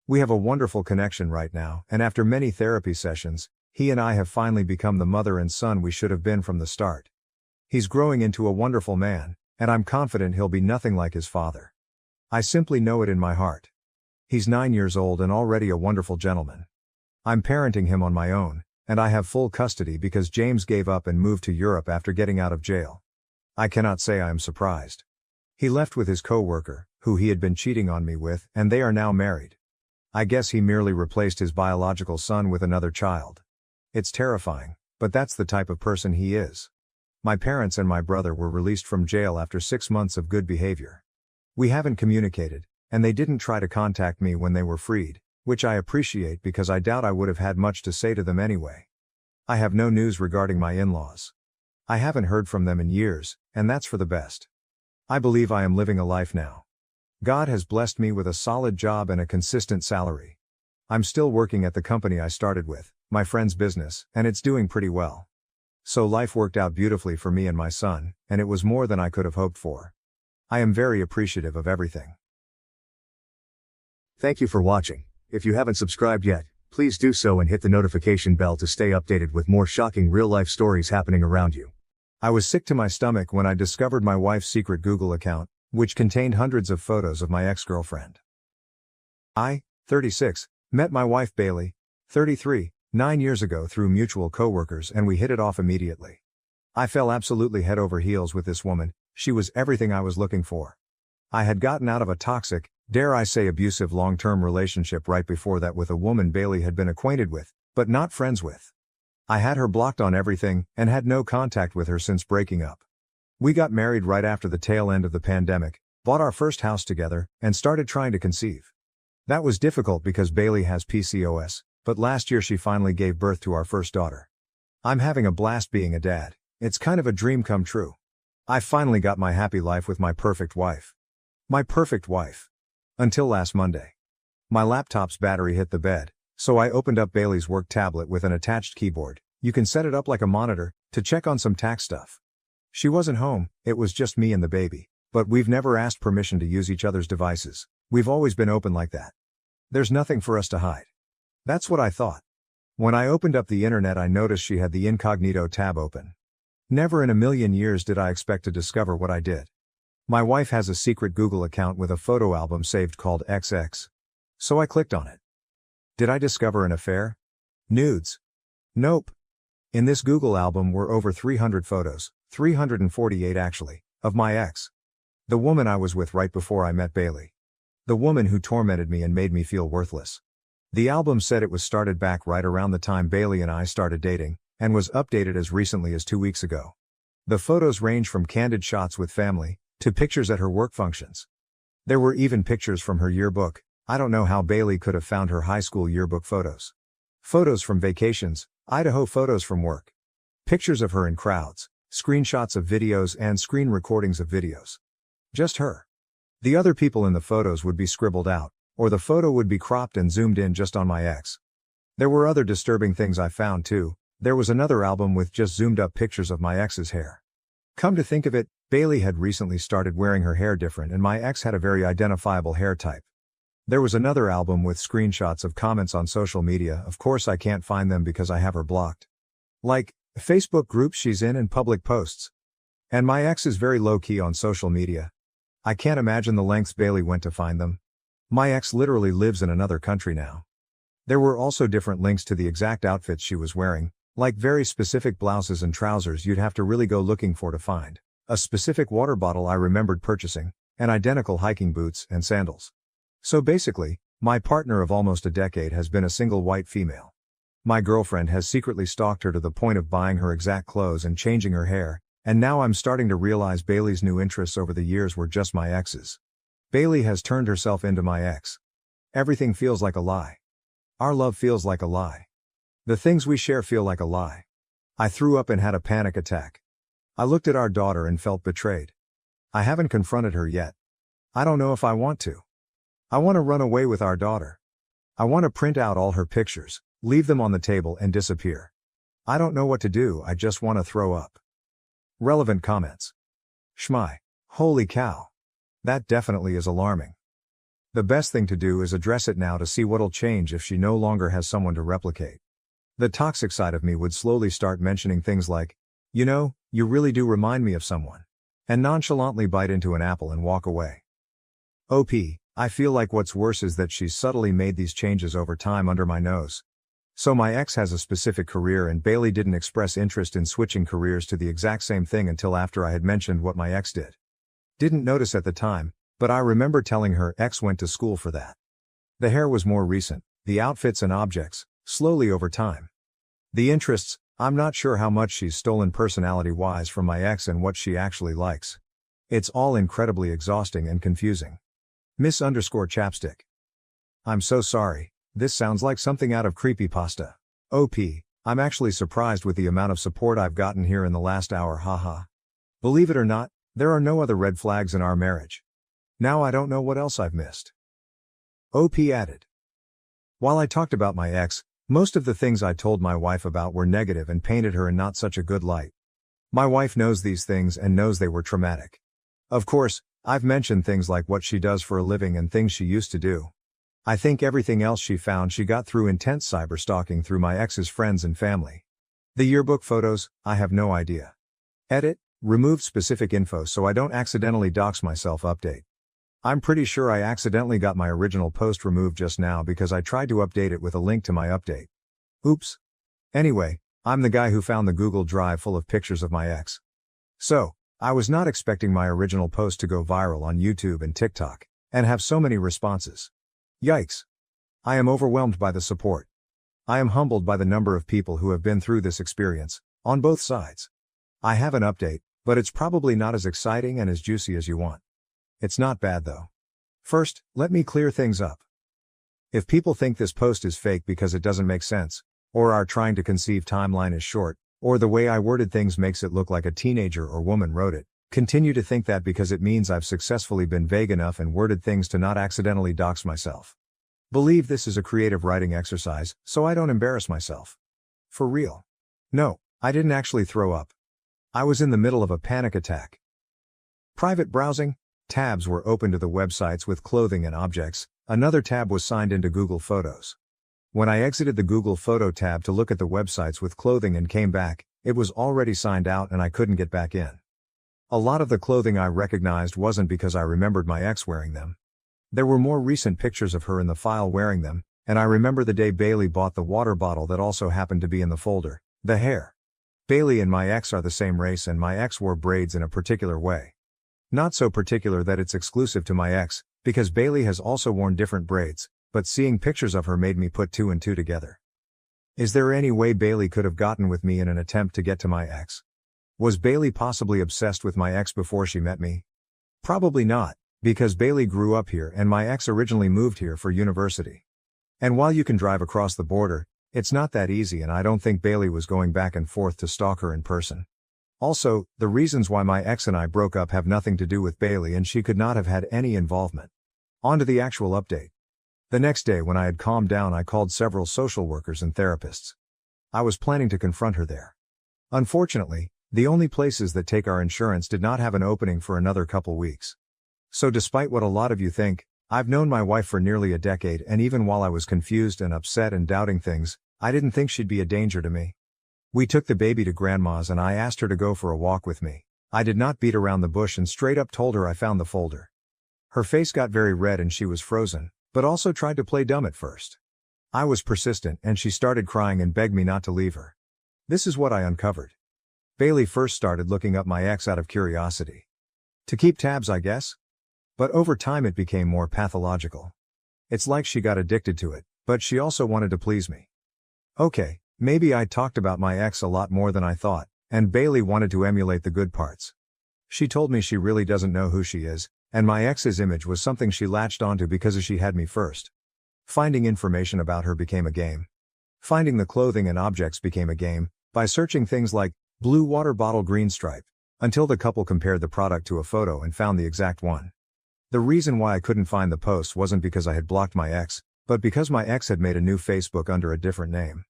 We have a wonderful connection right now, and after many therapy sessions, he and I have finally become the mother and son we should have been from the start. He's growing into a wonderful man, and I'm confident he'll be nothing like his father. I simply know it in my heart. He's 9 years old and already a wonderful gentleman. I'm parenting him on my own, and I have full custody because James gave up and moved to Europe after getting out of jail. I cannot say I am surprised. He left with his co-worker, who he had been cheating on me with, and they are now married. I guess he merely replaced his biological son with another child. It's terrifying, but that's the type of person he is. My parents and my brother were released from jail after 6 months of good behavior. We haven't communicated, and they didn't try to contact me when they were freed, which I appreciate because I doubt I would have had much to say to them anyway. I have no news regarding my in-laws. I haven't heard from them in years, and that's for the best. I believe I am living a life now. God has blessed me with a solid job and a consistent salary. I'm still working at the company I started with, my friend's business, and it's doing pretty well. So life worked out beautifully for me and my son, and it was more than I could have hoped for. I am very appreciative of everything. Thank you for watching. If you haven't subscribed yet, please do so and hit the notification bell to stay updated with more shocking real-life stories happening around you. I was sick to my stomach when I discovered my wife's secret Google account, which contained hundreds of photos of my ex-girlfriend. I, 36, met my wife Bailey, 33, 9 years ago through mutual coworkers, and we hit it off immediately. I fell absolutely head over heels with this woman. She was everything I was looking for. I had gotten out of a toxic, dare I say abusive long-term relationship right before that with a woman Bailey had been acquainted with, but not friends with. I had her blocked on everything, and had no contact with her since breaking up. We got married right after the tail end of the pandemic, bought our first house together, and started trying to conceive. That was difficult because Bailey has PCOS, but last year she finally gave birth to our first daughter. I'm having a blast being a dad. It's kind of a dream come true. I finally got my happy life with my perfect wife. My perfect wife. Until last Monday. My laptop's battery hit the bed, so I opened up Bailey's work tablet with an attached keyboard. You can set it up like a monitor, to check on some tax stuff. She wasn't home, it was just me and the baby, but we've never asked permission to use each other's devices. We've always been open like that. There's nothing for us to hide. That's what I thought. When I opened up the internet, I noticed she had the incognito tab open. Never in a million years did I expect to discover what I did. My wife has a secret Google account with a photo album saved called XX. So I clicked on it. Did I discover an affair? Nudes? Nope. In this Google album were over 300 photos, 348 actually, of my ex. The woman I was with right before I met Bailey. The woman who tormented me and made me feel worthless. The album said it was started back right around the time Bailey and I started dating, and was updated as recently as 2 weeks ago. The photos range from candid shots with family, to pictures at her work functions. There were even pictures from her yearbook. I don't know how Bailey could have found her high school yearbook photos. Photos from vacations, Idaho photos from work. Pictures of her in crowds, screenshots of videos and screen recordings of videos. Just her. The other people in the photos would be scribbled out, or the photo would be cropped and zoomed in just on my ex. There were other disturbing things I found too. There was another album with just zoomed up pictures of my ex's hair. Come to think of it, Bailey had recently started wearing her hair different and my ex had a very identifiable hair type. There was another album with screenshots of comments on social media. Of course I can't find them because I have her blocked. Like, Facebook groups she's in and public posts. And my ex is very low-key on social media. I can't imagine the lengths Bailey went to find them. My ex literally lives in another country now. There were also different links to the exact outfits she was wearing, like very specific blouses and trousers you'd have to really go looking for to find. A specific water bottle I remembered purchasing, and identical hiking boots and sandals. So basically, my partner of almost a decade has been a single white female. My girlfriend has secretly stalked her to the point of buying her exact clothes and changing her hair, and now I'm starting to realize Bailey's new interests over the years were just my ex's. Bailey has turned herself into my ex. Everything feels like a lie. Our love feels like a lie. The things we share feel like a lie. I threw up and had a panic attack. I looked at our daughter and felt betrayed. I haven't confronted her yet. I don't know if I want to. I want to run away with our daughter. I want to print out all her pictures, leave them on the table and disappear. I don't know what to do, I just want to throw up. Relevant comments. Shmai. Holy cow. That definitely is alarming. The best thing to do is address it now to see what'll change if she no longer has someone to replicate. The toxic side of me would slowly start mentioning things like, you know, you really do remind me of someone. And nonchalantly bite into an apple and walk away. OP, I feel like what's worse is that she's subtly made these changes over time under my nose. So my ex has a specific career and Bailey didn't express interest in switching careers to the exact same thing until after I had mentioned what my ex did. Didn't notice at the time, but I remember telling her ex went to school for that. The hair was more recent, the outfits and objects, slowly over time. The interests, I'm not sure how much she's stolen personality-wise from my ex and what she actually likes. It's all incredibly exhausting and confusing. Miss_chapstick. I'm so sorry, this sounds like something out of creepypasta. OP, I'm actually surprised with the amount of support I've gotten here in the last hour, haha. Believe it or not, there are no other red flags in our marriage. Now I don't know what else I've missed. OP added. While I talked about my ex, most of the things I told my wife about were negative and painted her in not such a good light. My wife knows these things and knows they were traumatic. Of course, I've mentioned things like what she does for a living and things she used to do. I think everything else she found she got through intense cyberstalking through my ex's friends and family. The yearbook photos, I have no idea. Edit, removed specific info so I don't accidentally dox myself. Update. I'm pretty sure I accidentally got my original post removed just now because I tried to update it with a link to my update. Oops. Anyway, I'm the guy who found the Google Drive full of pictures of my ex. So, I was not expecting my original post to go viral on YouTube and TikTok, and have so many responses. Yikes. I am overwhelmed by the support. I am humbled by the number of people who have been through this experience, on both sides. I have an update, but it's probably not as exciting and as juicy as you want. It's not bad though. First, let me clear things up. If people think this post is fake because it doesn't make sense, or are trying to conceive timeline is short, or the way I worded things makes it look like a teenager or woman wrote it, continue to think that because it means I've successfully been vague enough and worded things to not accidentally dox myself. Believe this is a creative writing exercise, so I don't embarrass myself. For real. No, I didn't actually throw up. I was in the middle of a panic attack. Private browsing. Tabs were open to the websites with clothing and objects, another tab was signed into Google Photos. When I exited the Google Photo tab to look at the websites with clothing and came back, it was already signed out and I couldn't get back in. A lot of the clothing I recognized wasn't because I remembered my ex wearing them. There were more recent pictures of her in the file wearing them, and I remember the day Bailey bought the water bottle that also happened to be in the folder. The hair. Bailey and my ex are the same race and my ex wore braids in a particular way. Not so particular that it's exclusive to my ex, because Bailey has also worn different braids, but seeing pictures of her made me put two and two together. Is there any way Bailey could have gotten with me in an attempt to get to my ex? Was Bailey possibly obsessed with my ex before she met me? Probably not, because Bailey grew up here and my ex originally moved here for university. And while you can drive across the border, it's not that easy and I don't think Bailey was going back and forth to stalk her in person. Also, the reasons why my ex and I broke up have nothing to do with Bailey and she could not have had any involvement. On to the actual update. The next day when I had calmed down I called several social workers and therapists. I was planning to confront her there. Unfortunately, the only places that take our insurance did not have an opening for another couple weeks. So despite what a lot of you think, I've known my wife for nearly a decade and even while I was confused and upset and doubting things, I didn't think she'd be a danger to me. We took the baby to grandma's and I asked her to go for a walk with me. I did not beat around the bush and straight up told her I found the folder. Her face got very red and she was frozen, but also tried to play dumb at first. I was persistent and she started crying and begged me not to leave her. This is what I uncovered. Bailey first started looking up my ex out of curiosity. To keep tabs, I guess? But over time it became more pathological. It's like she got addicted to it, but she also wanted to please me. Okay, maybe I talked about my ex a lot more than I thought, and Bailey wanted to emulate the good parts. She told me she really doesn't know who she is, and my ex's image was something she latched onto because she had me first. Finding information about her became a game. Finding the clothing and objects became a game, by searching things like, blue water bottle green stripe, until the couple compared the product to a photo and found the exact one. The reason why I couldn't find the post wasn't because I had blocked my ex, but because my ex had made a new Facebook under a different name.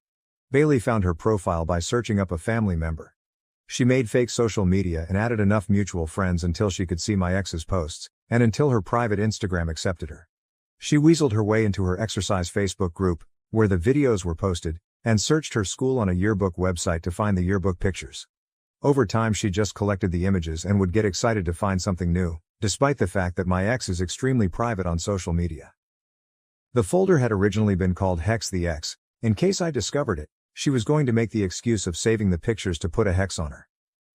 Bailey found her profile by searching up a family member. She made fake social media and added enough mutual friends until she could see my ex's posts, and until her private Instagram accepted her. She weaseled her way into her exercise Facebook group, where the videos were posted, and searched her school on a yearbook website to find the yearbook pictures. Over time she just collected the images and would get excited to find something new, despite the fact that my ex is extremely private on social media. The folder had originally been called Hex the Ex. In case I discovered it, she was going to make the excuse of saving the pictures to put a hex on her.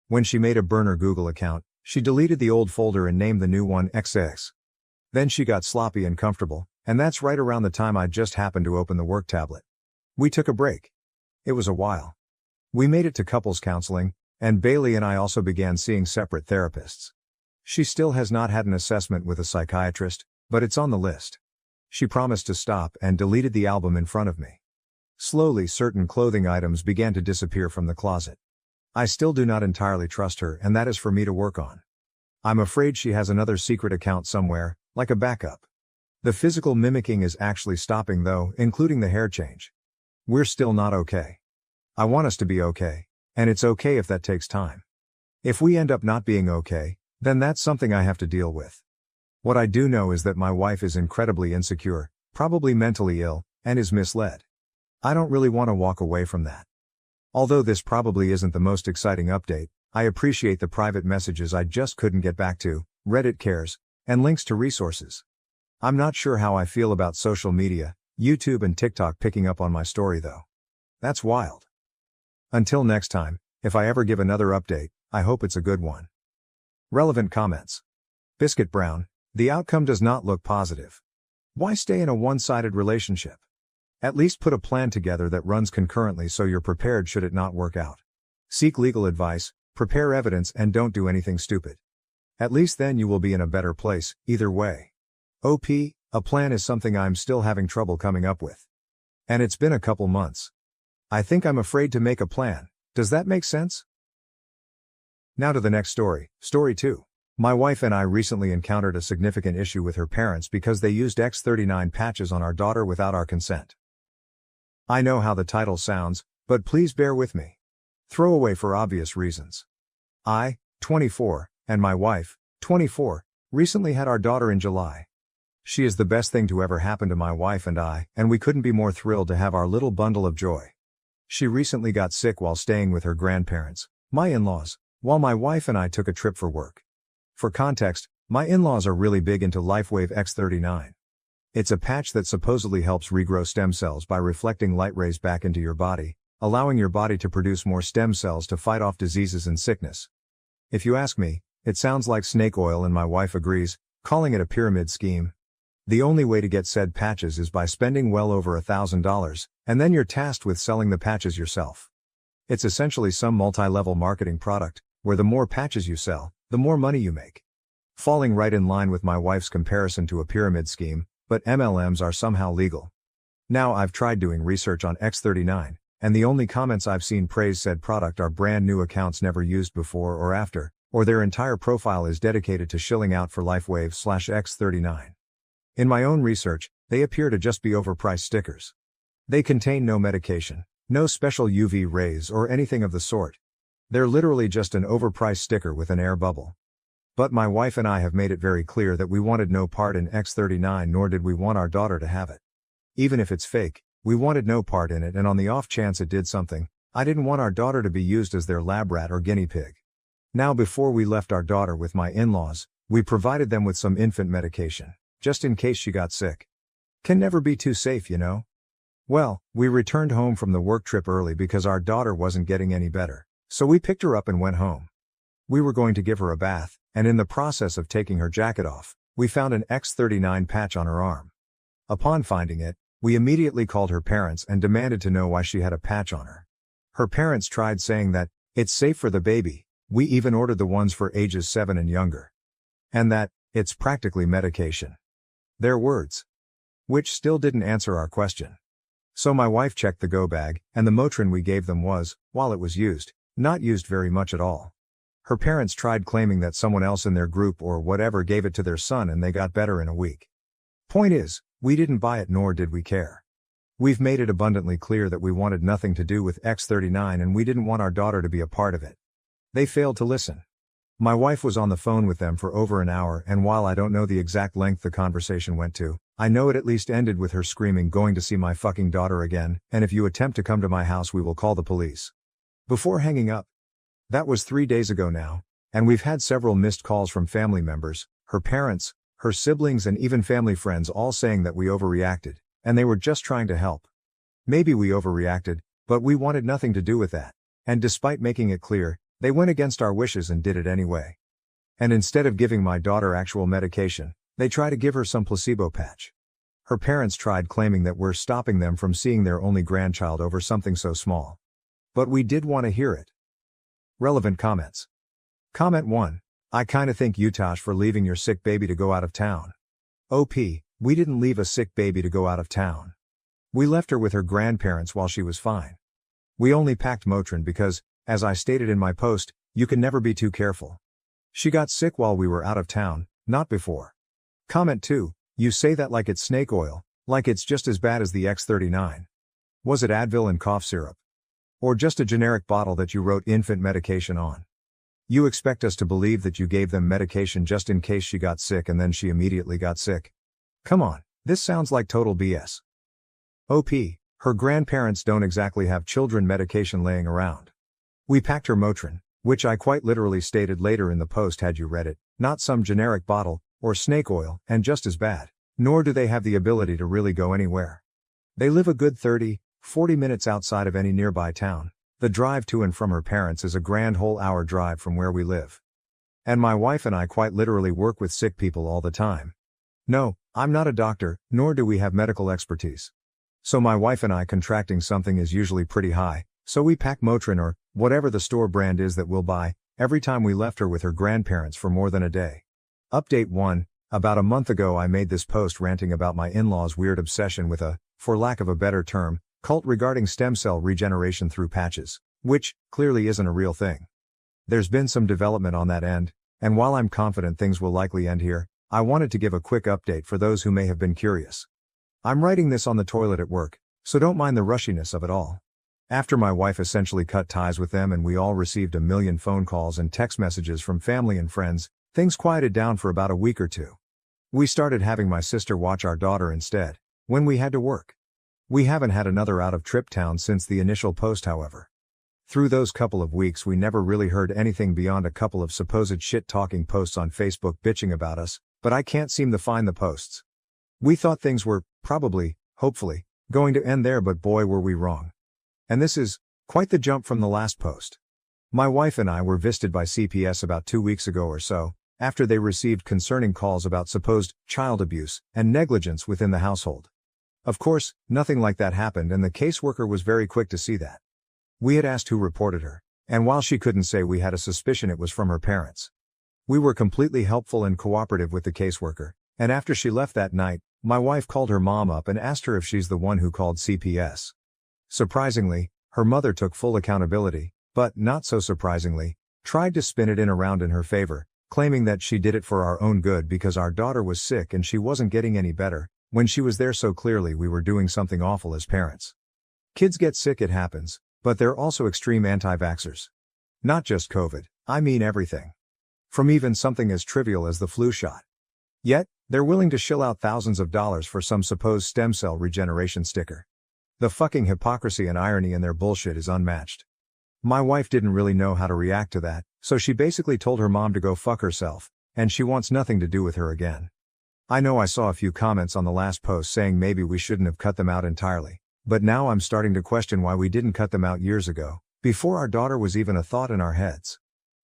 When she made a burner Google account, she deleted the old folder and named the new one XX. Then she got sloppy and comfortable, and that's right around the time I just happened to open the work tablet. We took a break. It was a while. We made it to couples counseling, and Bailey and I also began seeing separate therapists. She still has not had an assessment with a psychiatrist, but it's on the list. She promised to stop and deleted the album in front of me. Slowly certain clothing items began to disappear from the closet. I still do not entirely trust her, and that is for me to work on. I'm afraid she has another secret account somewhere, like a backup. The physical mimicking is actually stopping though, including the hair change. We're still not okay. I want us to be okay, and it's okay if that takes time. If we end up not being okay, then that's something I have to deal with. What I do know is that my wife is incredibly insecure, probably mentally ill, and is misled. I don't really want to walk away from that. Although this probably isn't the most exciting update, I appreciate the private messages I just couldn't get back to, Reddit cares, and links to resources. I'm not sure how I feel about social media, YouTube and TikTok picking up on my story though. That's wild. Until next time, if I ever give another update, I hope it's a good one. Relevant comments. Biscuit Brown, the outcome does not look positive. Why stay in a one-sided relationship? At least put a plan together that runs concurrently so you're prepared should it not work out. Seek legal advice, prepare evidence and don't do anything stupid. At least then you will be in a better place, either way. OP, a plan is something I'm still having trouble coming up with. And it's been a couple months. I think I'm afraid to make a plan. Does that make sense? Now to the next story, Story 2. My wife and I recently encountered a significant issue with her parents because they used X39 patches on our daughter without our consent. I know how the title sounds, but please bear with me. Throwaway for obvious reasons. I, 24, and my wife, 24, recently had our daughter in July. She is the best thing to ever happen to my wife and I, and we couldn't be more thrilled to have our little bundle of joy. She recently got sick while staying with her grandparents, my in-laws, while my wife and I took a trip for work. For context, my in-laws are really big into LifeWave X39. It's a patch that supposedly helps regrow stem cells by reflecting light rays back into your body, allowing your body to produce more stem cells to fight off diseases and sickness. If you ask me, it sounds like snake oil and my wife agrees, calling it a pyramid scheme. The only way to get said patches is by spending well over $1,000, and then you're tasked with selling the patches yourself. It's essentially some multi-level marketing product, where the more patches you sell, the more money you make. Falling right in line with my wife's comparison to a pyramid scheme, but MLMs are somehow legal. Now I've tried doing research on X39, and the only comments I've seen praise said product are brand new accounts never used before or after, or their entire profile is dedicated to shilling out for LifeWave/X39. In my own research, they appear to just be overpriced stickers. They contain no medication, no special UV rays or anything of the sort. They're literally just an overpriced sticker with an air bubble. But my wife and I have made it very clear that we wanted no part in X39, nor did we want our daughter to have it. Even if it's fake, we wanted no part in it, and on the off chance it did something, I didn't want our daughter to be used as their lab rat or guinea pig. Now before we left our daughter with my in-laws, we provided them with some infant medication, just in case she got sick. Can never be too safe, you know? Well, we returned home from the work trip early because our daughter wasn't getting any better. So we picked her up and went home. We were going to give her a bath, and in the process of taking her jacket off, we found an X39 patch on her arm. Upon finding it, we immediately called her parents and demanded to know why she had a patch on her. Her parents tried saying that, it's safe for the baby, we even ordered the ones for ages 7 and younger. And that, it's practically medication. Their words. Which still didn't answer our question. So my wife checked the go bag, and the Motrin we gave them was, while it was used, not used very much at all. Her parents tried claiming that someone else in their group or whatever gave it to their son and they got better in a week. Point is, we didn't buy it nor did we care. We've made it abundantly clear that we wanted nothing to do with X39 and we didn't want our daughter to be a part of it. They failed to listen. My wife was on the phone with them for over an hour, and while I don't know the exact length the conversation went to, I know it at least ended with her screaming, "Going to see my fucking daughter again, and if you attempt to come to my house we will call the police." Before hanging up. That was 3 days ago now, and we've had several missed calls from family members, her parents, her siblings and even family friends all saying that we overreacted, and they were just trying to help. Maybe we overreacted, but we wanted nothing to do with that, and despite making it clear, they went against our wishes and did it anyway. And instead of giving my daughter actual medication, they try to give her some placebo patch. Her parents tried claiming that we're stopping them from seeing their only grandchild over something so small. But we did want to hear it. Relevant comments. Comment 1. I kinda think you Tosh for leaving your sick baby to go out of town. OP, we didn't leave a sick baby to go out of town. We left her with her grandparents while she was fine. We only packed Motrin because, as I stated in my post, you can never be too careful. She got sick while we were out of town, not before. Comment 2, you say that like it's snake oil, like it's just as bad as the X39. Was it Advil and cough syrup? Or just a generic bottle that you wrote infant medication on? You expect us to believe that you gave them medication just in case she got sick and then she immediately got sick? Come on, this sounds like total BS. OP, her grandparents don't exactly have children medication laying around. We packed her Motrin, which I quite literally stated later in the post had you read it, not some generic bottle, or snake oil, and just as bad, nor do they have the ability to really go anywhere. They live a good 30-40 minutes outside of any nearby town. The drive to and from her parents is a grand whole hour drive from where we live. And my wife and I quite literally work with sick people all the time. No, I'm not a doctor, nor do we have medical expertise. So my wife and I contracting something is usually pretty high, so we pack Motrin or whatever the store brand is that we'll buy, every time we left her with her grandparents for more than a day. Update 1, about a month ago I made this post ranting about my in-laws' weird obsession with a, for lack of a better term, cult regarding stem cell regeneration through patches, which, clearly isn't a real thing. There's been some development on that end, and while I'm confident things will likely end here, I wanted to give a quick update for those who may have been curious. I'm writing this on the toilet at work, so don't mind the rushiness of it all. After my wife essentially cut ties with them and we all received a million phone calls and text messages from family and friends, things quieted down for about a week or two. We started having my sister watch our daughter instead, when we had to work. We haven't had another out-of-trip town since the initial post, however. Through those couple of weeks we never really heard anything beyond a couple of supposed shit-talking posts on Facebook bitching about us, but I can't seem to find the posts. We thought things were, probably, hopefully, going to end there, but boy were we wrong. And this is quite the jump from the last post. My wife and I were visited by CPS about 2 weeks ago or so, after they received concerning calls about supposed child abuse and negligence within the household. Of course, nothing like that happened and the caseworker was very quick to see that. We had asked who reported her, and while she couldn't say, we had a suspicion it was from her parents. We were completely helpful and cooperative with the caseworker, and after she left that night, my wife called her mom up and asked her if she's the one who called CPS. Surprisingly, her mother took full accountability, but not so surprisingly, tried to spin it around in her favor, claiming that she did it for our own good because our daughter was sick and she wasn't getting any better, when she was there so clearly we were doing something awful as parents. Kids get sick, it happens, but they're also extreme anti-vaxxers. Not just COVID, I mean everything. From even something as trivial as the flu shot. Yet, they're willing to shell out thousands of dollars for some supposed stem cell regeneration sticker. The fucking hypocrisy and irony in their bullshit is unmatched. My wife didn't really know how to react to that, so she basically told her mom to go fuck herself, and she wants nothing to do with her again. I know I saw a few comments on the last post saying maybe we shouldn't have cut them out entirely, but now I'm starting to question why we didn't cut them out years ago, before our daughter was even a thought in our heads.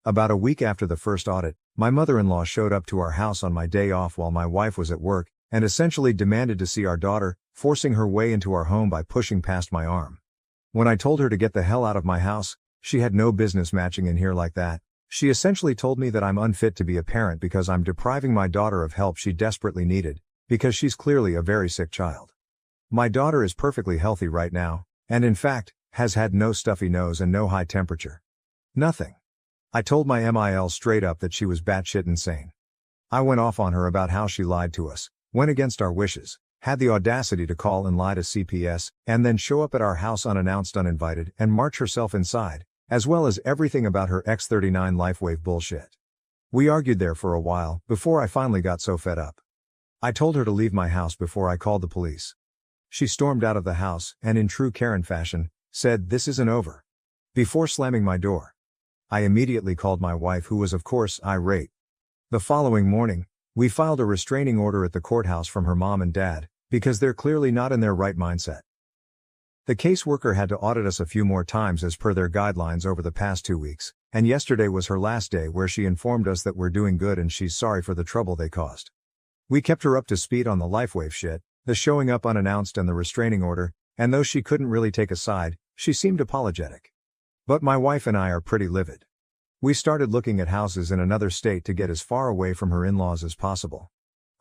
About a week after the first audit, my mother-in-law showed up to our house on my day off while my wife was at work, and essentially demanded to see our daughter, forcing her way into our home by pushing past my arm. When I told her to get the hell out of my house, she had no business matching in here like that. She essentially told me that I'm unfit to be a parent because I'm depriving my daughter of help she desperately needed, because she's clearly a very sick child. My daughter is perfectly healthy right now, and in fact, has had no stuffy nose and no high temperature. Nothing. I told my MIL straight up that she was batshit insane. I went off on her about how she lied to us, went against our wishes, had the audacity to call and lie to CPS, and then show up at our house unannounced, uninvited, and march herself inside, as well as everything about her X39 LifeWave bullshit. We argued there for a while, before I finally got so fed up. I told her to leave my house before I called the police. She stormed out of the house, and in true Karen fashion, said, "This isn't over," before slamming my door. I immediately called my wife, who was of course irate. The following morning, we filed a restraining order at the courthouse from her mom and dad, because they're clearly not in their right mindset. The caseworker had to audit us a few more times as per their guidelines over the past 2 weeks, and yesterday was her last day, where she informed us that we're doing good and she's sorry for the trouble they caused. We kept her up to speed on the LifeWave shit, the showing up unannounced and the restraining order, and though she couldn't really take a side, she seemed apologetic. But my wife and I are pretty livid. We started looking at houses in another state to get as far away from her in-laws as possible.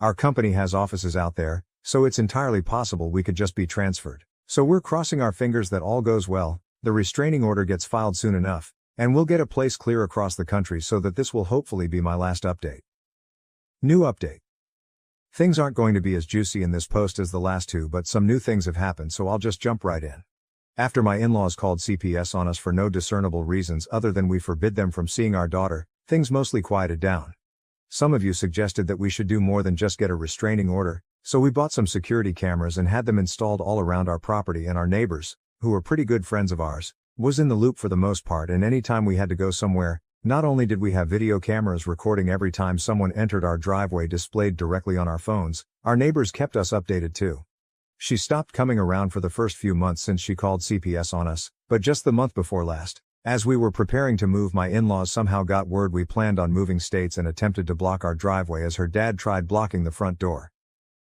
Our company has offices out there, so it's entirely possible we could just be transferred. So we're crossing our fingers that all goes well, the restraining order gets filed soon enough, and we'll get a place clear across the country so that this will hopefully be my last update. New update. Things aren't going to be as juicy in this post as the last two, but some new things have happened, so I'll just jump right in. After my in-laws called CPS on us for no discernible reasons other than we forbid them from seeing our daughter, things mostly quieted down. Some of you suggested that we should do more than just get a restraining order, so we bought some security cameras and had them installed all around our property, and our neighbors, who were pretty good friends of ours, was in the loop for the most part, and any time we had to go somewhere, not only did we have video cameras recording every time someone entered our driveway displayed directly on our phones, our neighbors kept us updated too. She stopped coming around for the first few months since she called CPS on us, but just the month before last, as we were preparing to move, my in-laws somehow got word we planned on moving states and attempted to block our driveway as her dad tried blocking the front door.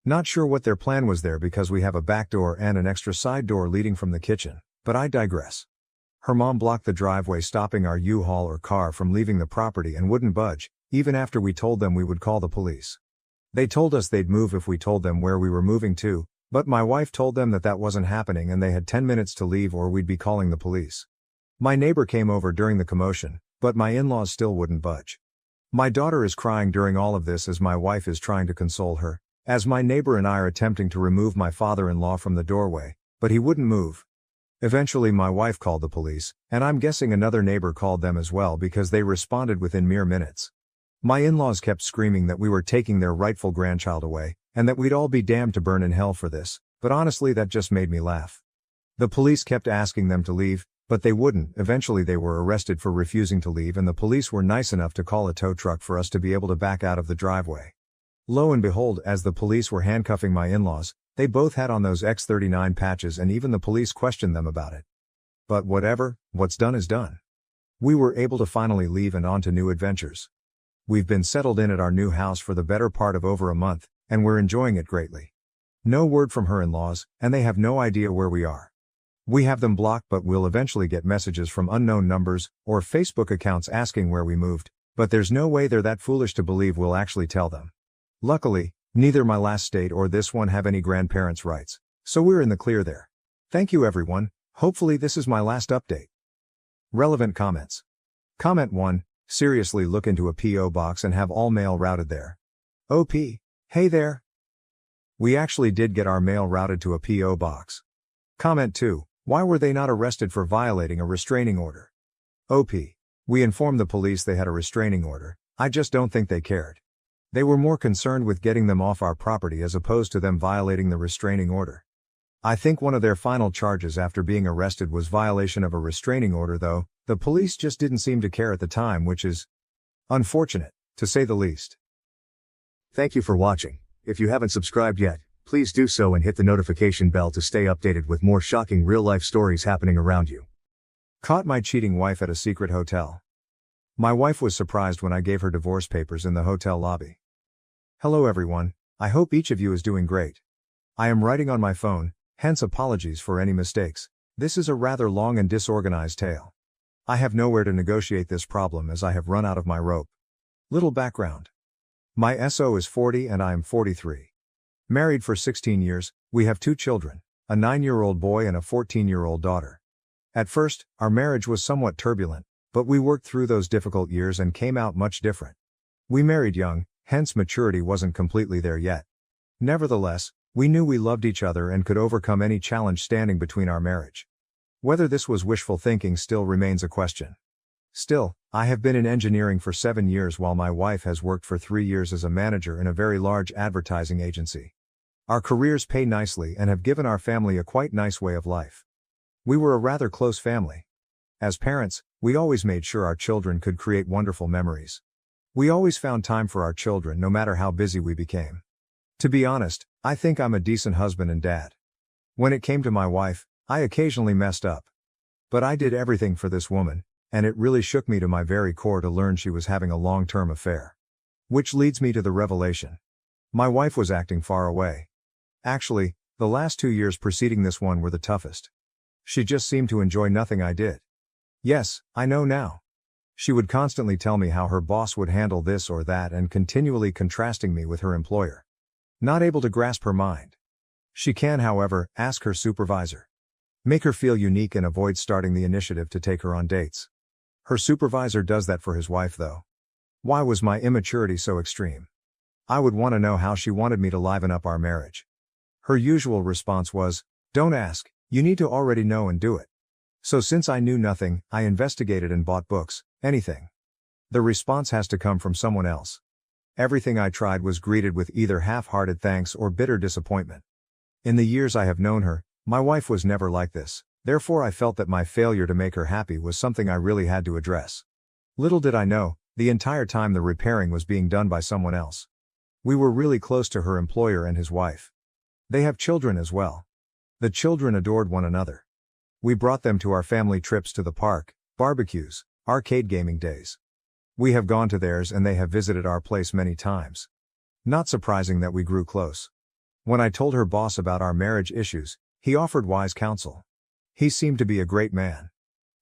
Not sure what their plan was there because we have a back door and an extra side door leading from the kitchen, but I digress. Her mom blocked the driveway, stopping our U-Haul or car from leaving the property, and wouldn't budge, even after we told them we would call the police. They told us they'd move if we told them where we were moving to, but my wife told them that that wasn't happening and they had 10 minutes to leave or we'd be calling the police. My neighbor came over during the commotion, but my in-laws still wouldn't budge. My daughter is crying during all of this as my wife is trying to console her, as my neighbor and I are attempting to remove my father-in-law from the doorway, but he wouldn't move. Eventually my wife called the police, and I'm guessing another neighbor called them as well because they responded within mere minutes. My in-laws kept screaming that we were taking their rightful grandchild away, and that we'd all be damned to burn in hell for this, but honestly that just made me laugh. The police kept asking them to leave, but they wouldn't. Eventually they were arrested for refusing to leave, and the police were nice enough to call a tow truck for us to be able to back out of the driveway. Lo and behold, as the police were handcuffing my in-laws, they both had on those X39 patches, and even the police questioned them about it. But whatever, what's done is done. We were able to finally leave and on to new adventures. We've been settled in at our new house for the better part of over a month, and we're enjoying it greatly. No word from her in-laws, and they have no idea where we are. We have them blocked, but we'll eventually get messages from unknown numbers or Facebook accounts asking where we moved, but there's no way they're that foolish to believe we'll actually tell them. Luckily, neither my last state or this one have any grandparents' rights, so we're in the clear there. Thank you everyone, hopefully this is my last update. Relevant comments. Comment 1, seriously look into a P.O. box and have all mail routed there. OP, hey there. We actually did get our mail routed to a P.O. box. Comment 2, why were they not arrested for violating a restraining order? OP, we informed the police they had a restraining order, I just don't think they cared. They were more concerned with getting them off our property as opposed to them violating the restraining order. I think one of their final charges after being arrested was violation of a restraining order, though the police just didn't seem to care at the time, which is unfortunate, to say the least. Thank you for watching. If you haven't subscribed yet, please do so and hit the notification bell to stay updated with more shocking real-life stories happening around you. Caught my cheating wife at a secret hotel. My wife was surprised when I gave her divorce papers in the hotel lobby. Hello everyone, I hope each of you is doing great. I am writing on my phone, hence apologies for any mistakes. This is a rather long and disorganized tale. I have nowhere to negotiate this problem as I have run out of my rope. Little background. My SO is 40 and I am 43. Married for 16 years, we have 2 children, a 9-year-old boy and a 14-year-old daughter. At first, our marriage was somewhat turbulent, but we worked through those difficult years and came out much different. We married young, hence maturity wasn't completely there yet. Nevertheless, we knew we loved each other and could overcome any challenge standing between our marriage. Whether this was wishful thinking still remains a question. Still, I have been in engineering for 7 years while my wife has worked for 3 years as a manager in a very large advertising agency. Our careers pay nicely and have given our family a quite nice way of life. We were a rather close family. As parents, we always made sure our children could create wonderful memories. We always found time for our children no matter how busy we became. To be honest, I think I'm a decent husband and dad. When it came to my wife, I occasionally messed up. But I did everything for this woman, and it really shook me to my very core to learn she was having a long-term affair. Which leads me to the revelation. My wife was acting far away. Actually, the last 2 years preceding this one were the toughest. She just seemed to enjoy nothing I did. Yes, I know now. She would constantly tell me how her boss would handle this or that and continually contrasting me with her employer. Not able to grasp her mind. She can, however, ask her supervisor. Make her feel unique and avoid starting the initiative to take her on dates. Her supervisor does that for his wife though. Why was my immaturity so extreme? I would want to know how she wanted me to liven up our marriage. Her usual response was, "Don't ask, you need to already know and do it." So since I knew nothing, I investigated and bought books, anything. The response has to come from someone else. Everything I tried was greeted with either half-hearted thanks or bitter disappointment. In the years I have known her, my wife was never like this, therefore I felt that my failure to make her happy was something I really had to address. Little did I know, the entire time the repairing was being done by someone else. We were really close to her employer and his wife. They have children as well. The children adored one another. We brought them to our family trips to the park, barbecues, arcade gaming days. We have gone to theirs and they have visited our place many times. Not surprising that we grew close. When I told her boss about our marriage issues, he offered wise counsel. He seemed to be a great man.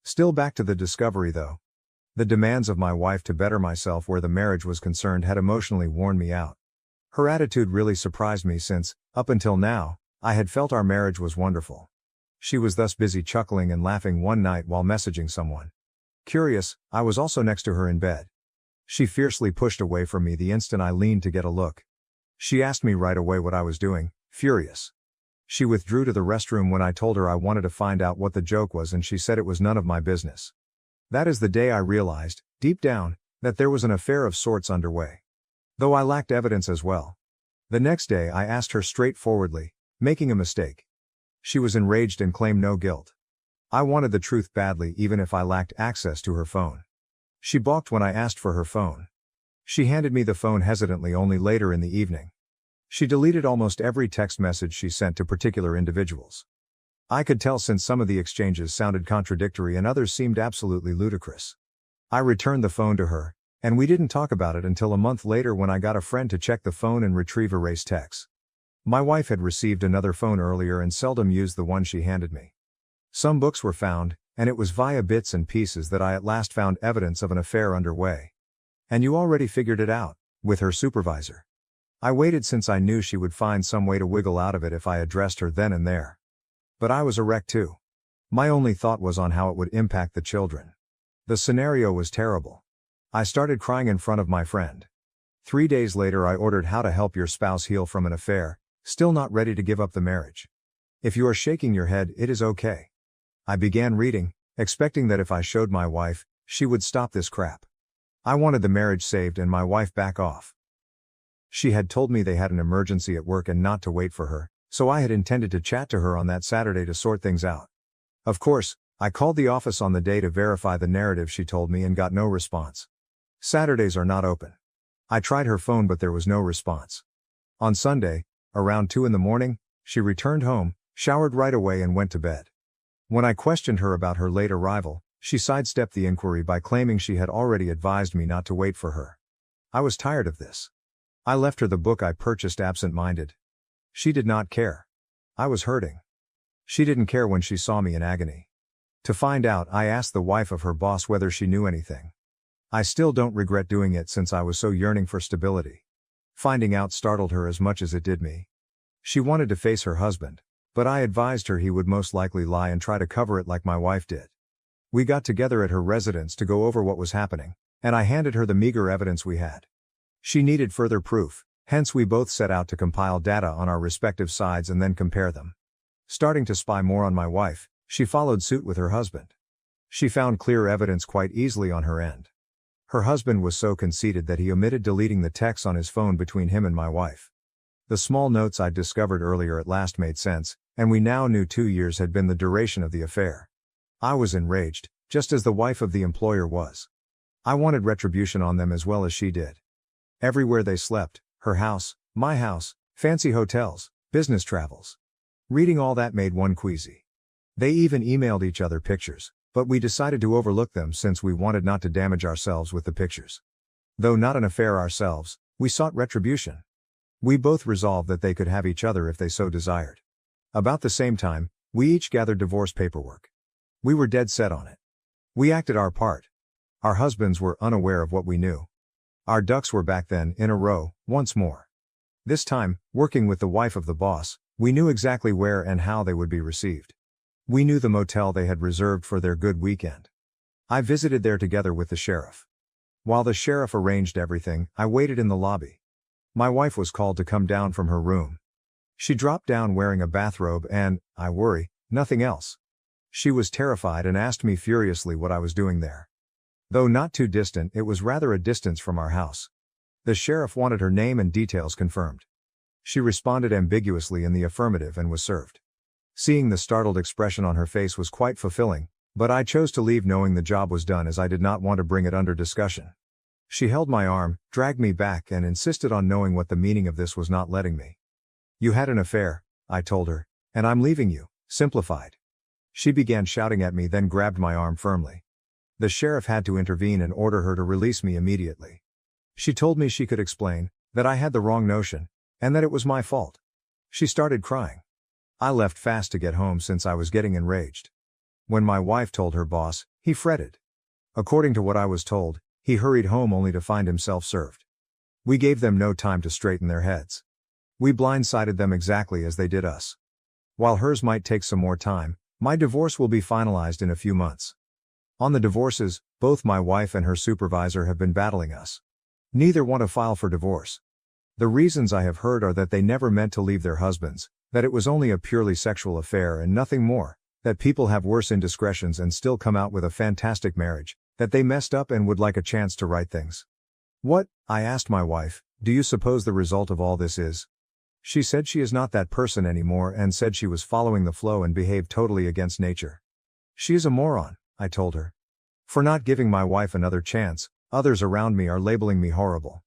Still back to the discovery though. The demands of my wife to better myself where the marriage was concerned had emotionally worn me out. Her attitude really surprised me since, up until now, I had felt our marriage was wonderful. She was thus busy chuckling and laughing one night while messaging someone. Curious, I was also next to her in bed. She fiercely pushed away from me the instant I leaned to get a look. She asked me right away what I was doing, furious. She withdrew to the restroom when I told her I wanted to find out what the joke was and she said it was none of my business. That is the day I realized, deep down, that there was an affair of sorts underway. Though I lacked evidence as well. The next day I asked her straightforwardly, making a mistake. She was enraged and claimed no guilt. I wanted the truth badly even if I lacked access to her phone. She balked when I asked for her phone. She handed me the phone hesitantly only later in the evening. She deleted almost every text message she sent to particular individuals. I could tell since some of the exchanges sounded contradictory and others seemed absolutely ludicrous. I returned the phone to her, and we didn't talk about it until a month later when I got a friend to check the phone and retrieve erased texts. My wife had received another phone earlier and seldom used the one she handed me. Some books were found, and it was via bits and pieces that I at last found evidence of an affair underway. And you already figured it out, with her supervisor. I waited since I knew she would find some way to wiggle out of it if I addressed her then and there. But I was a wreck too. My only thought was on how it would impact the children. The scenario was terrible. I started crying in front of my friend. 3 days later I ordered How to Help Your Spouse Heal from an Affair, still not ready to give up the marriage. If you are shaking your head, it is okay. I began reading, expecting that if I showed my wife, she would stop this crap. I wanted the marriage saved and my wife back off. She had told me they had an emergency at work and not to wait for her, so I had intended to chat to her on that Saturday to sort things out. Of course, I called the office on the day to verify the narrative she told me and got no response. Saturdays are not open. I tried her phone but there was no response. On Sunday, around 2 in the morning, she returned home, showered right away and went to bed. When I questioned her about her late arrival, she sidestepped the inquiry by claiming she had already advised me not to wait for her. I was tired of this. I left her the book I purchased absent-minded. She did not care. I was hurting. She didn't care when she saw me in agony. To find out, I asked the wife of her boss whether she knew anything. I still don't regret doing it since I was so yearning for stability. Finding out startled her as much as it did me. She wanted to face her husband, but I advised her he would most likely lie and try to cover it like my wife did. We got together at her residence to go over what was happening, and I handed her the meager evidence we had. She needed further proof, hence we both set out to compile data on our respective sides and then compare them. Starting to spy more on my wife, she followed suit with her husband. She found clear evidence quite easily on her end. Her husband was so conceited that he omitted deleting the texts on his phone between him and my wife. The small notes I'd discovered earlier at last made sense, and we now knew 2 years had been the duration of the affair. I was enraged, just as the wife of the employer was. I wanted retribution on them as well as she did. Everywhere they slept, her house, my house, fancy hotels, business travels. Reading all that made one queasy. They even emailed each other pictures, but we decided to overlook them since we wanted not to damage ourselves with the pictures. Though not an affair ourselves, we sought retribution. We both resolved that they could have each other if they so desired. About the same time, we each gathered divorce paperwork. We were dead set on it. We acted our part. Our husbands were unaware of what we knew. Our ducks were back then in a row, once more. This time, working with the wife of the boss, we knew exactly where and how they would be received. We knew the motel they had reserved for their good weekend. I visited there together with the sheriff. While the sheriff arranged everything, I waited in the lobby. My wife was called to come down from her room. She dropped down wearing a bathrobe and, I worry, nothing else. She was terrified and asked me furiously what I was doing there. Though not too distant, it was rather a distance from our house. The sheriff wanted her name and details confirmed. She responded ambiguously in the affirmative and was served. Seeing the startled expression on her face was quite fulfilling, but I chose to leave knowing the job was done as I did not want to bring it under discussion. She held my arm, dragged me back and insisted on knowing what the meaning of this was not letting me. You had an affair, I told her, and I'm leaving you, simplified. She began shouting at me then grabbed my arm firmly. The sheriff had to intervene and order her to release me immediately. She told me she could explain, that I had the wrong notion, and that it was my fault. She started crying. I left fast to get home since I was getting enraged. When my wife told her boss, he fretted. According to what I was told, he hurried home only to find himself served. We gave them no time to straighten their heads. We blindsided them exactly as they did us. While hers might take some more time, my divorce will be finalized in a few months. On the divorces, both my wife and her supervisor have been battling us. Neither want to file for divorce. The reasons I have heard are that they never meant to leave their husbands, that it was only a purely sexual affair and nothing more, that people have worse indiscretions and still come out with a fantastic marriage, that they messed up and would like a chance to right things. What, I asked my wife, do you suppose the result of all this is? She said she is not that person anymore and said she was following the flow and behaved totally against nature. She is a moron, I told her. For not giving my wife another chance, others around me are labeling me horrible.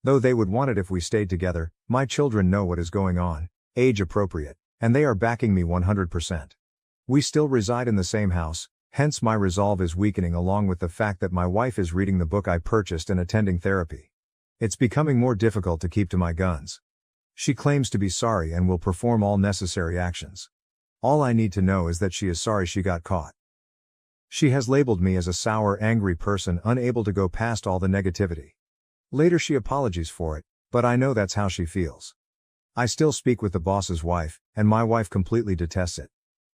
Though they would want it if we stayed together, my children know what is going on, age appropriate, and they are backing me 100%. We still reside in the same house, hence my resolve is weakening along with the fact that my wife is reading the book I purchased and attending therapy. It's becoming more difficult to keep to my guns. She claims to be sorry and will perform all necessary actions. All I need to know is that she is sorry she got caught. She has labeled me as a sour, angry person unable to go past all the negativity. Later she apologizes for it, but I know that's how she feels. I still speak with the boss's wife, and my wife completely detests it.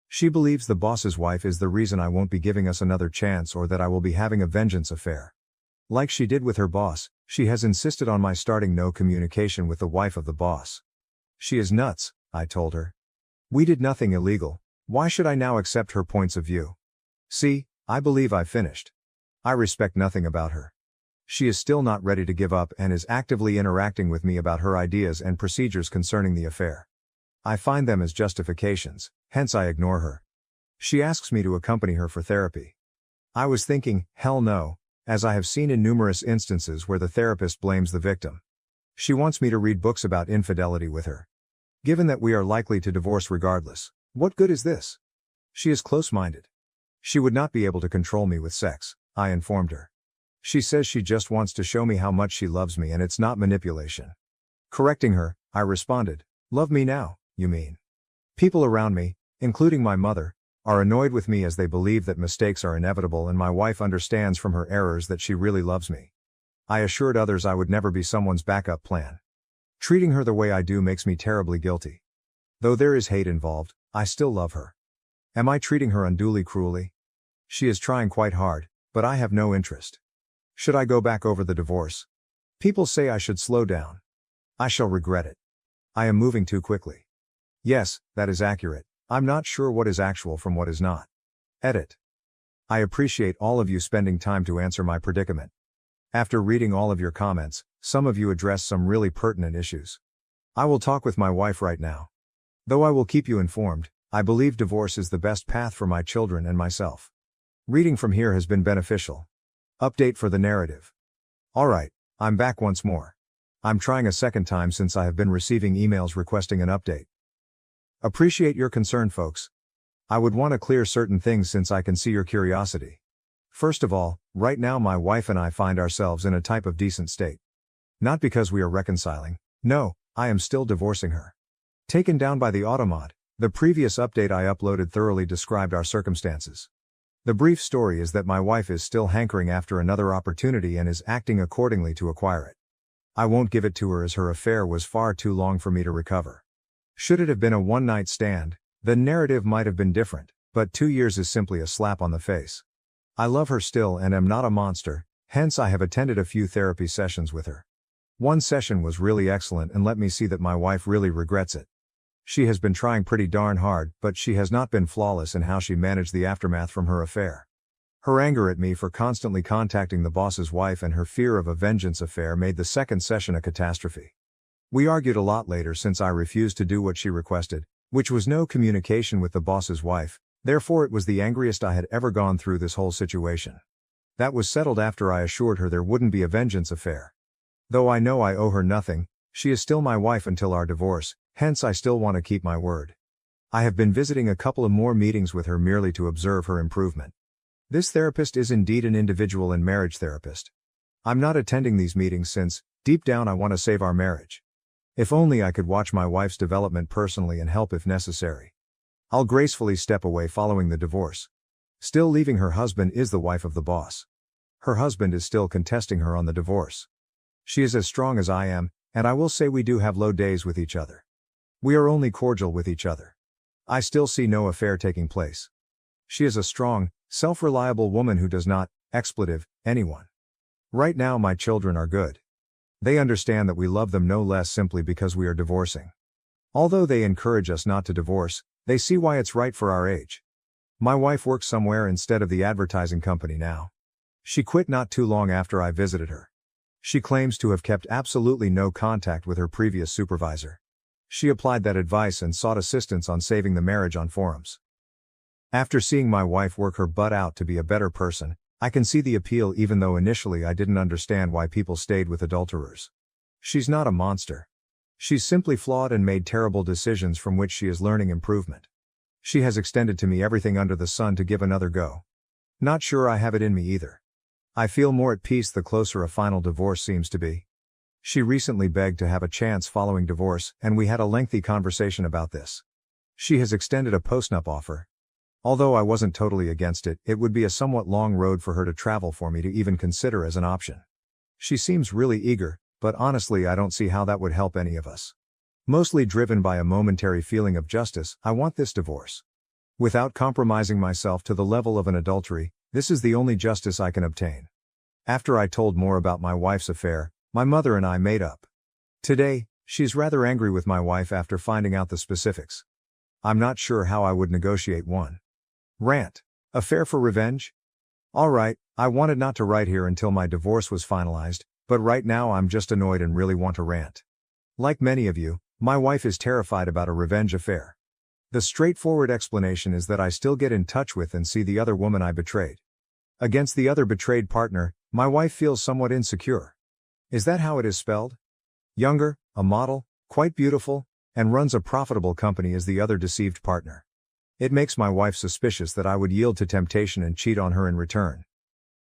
She believes the boss's wife is the reason I won't be giving us another chance or that I will be having a vengeance affair. Like she did with her boss, she has insisted on my starting no communication with the wife of the boss. She is nuts, I told her. We did nothing illegal, why should I now accept her points of view? See, I believe I finished. I respect nothing about her. She is still not ready to give up and is actively interacting with me about her ideas and procedures concerning the affair. I find them as justifications, hence I ignore her. She asks me to accompany her for therapy. I was thinking, hell no, as I have seen in numerous instances where the therapist blames the victim. She wants me to read books about infidelity with her. Given that we are likely to divorce regardless, what good is this? She is close-minded. She would not be able to control me with sex, I informed her. She says she just wants to show me how much she loves me and it's not manipulation. Correcting her, I responded, love me now, you mean? People around me, including my mother, are annoyed with me as they believe that mistakes are inevitable and my wife understands from her errors that she really loves me. I assured others I would never be someone's backup plan. Treating her the way I do makes me terribly guilty. Though there is hate involved, I still love her. Am I treating her unduly cruelly? She is trying quite hard, but I have no interest. Should I go back over the divorce? People say I should slow down. I shall regret it. I am moving too quickly. Yes, that is accurate. I'm not sure what is actual from what is not. Edit. I appreciate all of you spending time to answer my predicament. After reading all of your comments, some of you address some really pertinent issues. I will talk with my wife right now. Though I will keep you informed, I believe divorce is the best path for my children and myself. Reading from here has been beneficial. Update for the narrative. Alright, I'm back once more. I'm trying a second time since I have been receiving emails requesting an update. Appreciate your concern, folks. I would want to clear certain things since I can see your curiosity. First of all, right now my wife and I find ourselves in a type of decent state. Not because we are reconciling. No, I am still divorcing her. Taken down by the automod, the previous update I uploaded thoroughly described our circumstances. The brief story is that my wife is still hankering after another opportunity and is acting accordingly to acquire it. I won't give it to her as her affair was far too long for me to recover. Should it have been a one-night stand, the narrative might have been different, but 2 years is simply a slap on the face. I love her still and am not a monster, hence I have attended a few therapy sessions with her. One session was really excellent and let me see that my wife really regrets it. She has been trying pretty darn hard, but she has not been flawless in how she managed the aftermath from her affair. Her anger at me for constantly contacting the boss's wife and her fear of a vengeance affair made the second session a catastrophe. We argued a lot later since I refused to do what she requested, which was no communication with the boss's wife, therefore it was the angriest I had ever gone through this whole situation. That was settled after I assured her there wouldn't be a vengeance affair. Though I know I owe her nothing, she is still my wife until our divorce, hence I still want to keep my word. I have been visiting a couple of more meetings with her merely to observe her improvement. This therapist is indeed an individual and marriage therapist. I'm not attending these meetings since, deep down I want to save our marriage. If only I could watch my wife's development personally and help if necessary. I'll gracefully step away following the divorce. Still leaving her husband is the wife of the boss. Her husband is still contesting her on the divorce. She is as strong as I am, and I will say we do have low days with each other. We are only cordial with each other. I still see no affair taking place. She is a strong, self-reliable woman who does not, expletive, anyone. Right now my children are good. They understand that we love them no less simply because we are divorcing. Although they encourage us not to divorce, they see why it's right for our age. My wife works somewhere instead of the advertising company now. She quit not too long after I visited her. She claims to have kept absolutely no contact with her previous supervisor. She applied that advice and sought assistance on saving the marriage on forums. After seeing my wife work her butt out to be a better person, I can see the appeal even though initially I didn't understand why people stayed with adulterers. She's not a monster. She's simply flawed and made terrible decisions from which she is learning improvement. She has extended to me everything under the sun to give another go. Not sure I have it in me either. I feel more at peace the closer a final divorce seems to be. She recently begged to have a chance following divorce, and we had a lengthy conversation about this. She has extended a postnup offer. Although I wasn't totally against it, it would be a somewhat long road for her to travel for me to even consider as an option. She seems really eager, but honestly I don't see how that would help any of us. Mostly driven by a momentary feeling of justice, I want this divorce. Without compromising myself to the level of an adultery, this is the only justice I can obtain. After I told more about my wife's affair, my mother and I made up. Today, she's rather angry with my wife after finding out the specifics. I'm not sure how I would negotiate one. Rant. Affair for revenge? Alright, I wanted not to write here until my divorce was finalized, but right now I'm just annoyed and really want to rant. Like many of you, my wife is terrified about a revenge affair. The straightforward explanation is that I still get in touch with and see the other woman I betrayed. Against the other betrayed partner, my wife feels somewhat insecure. Is that how it is spelled? Younger, a model, quite beautiful, and runs a profitable company as the other deceived partner. It makes my wife suspicious that I would yield to temptation and cheat on her in return.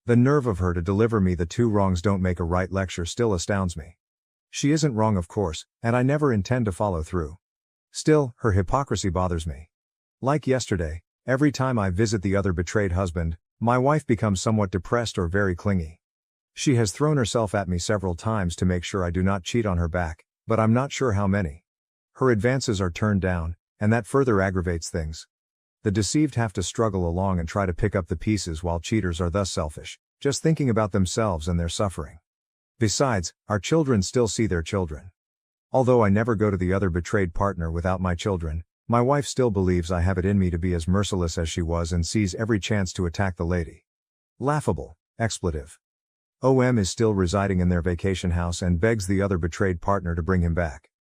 The nerve of her to deliver me the two wrongs don't make a right lecture still astounds me. She isn't wrong, of course, and I never intend to follow through. Still, her hypocrisy bothers me. Like yesterday, every time I visit the other betrayed husband, my wife becomes somewhat depressed or very clingy. She has thrown herself at me several times to make sure I do not cheat on her back, but I'm not sure how many. Her advances are turned down, and that further aggravates things. The deceived have to struggle along and try to pick up the pieces while cheaters are thus selfish, just thinking about themselves and their suffering. Besides, our children still see their children. Although I never go to the other betrayed partner without my children, my wife still believes I have it in me to be as merciless as she was and sees every chance to attack the lady. Laughable, expletive. OM is still residing in their vacation house and begs the other betrayed partner to bring him back.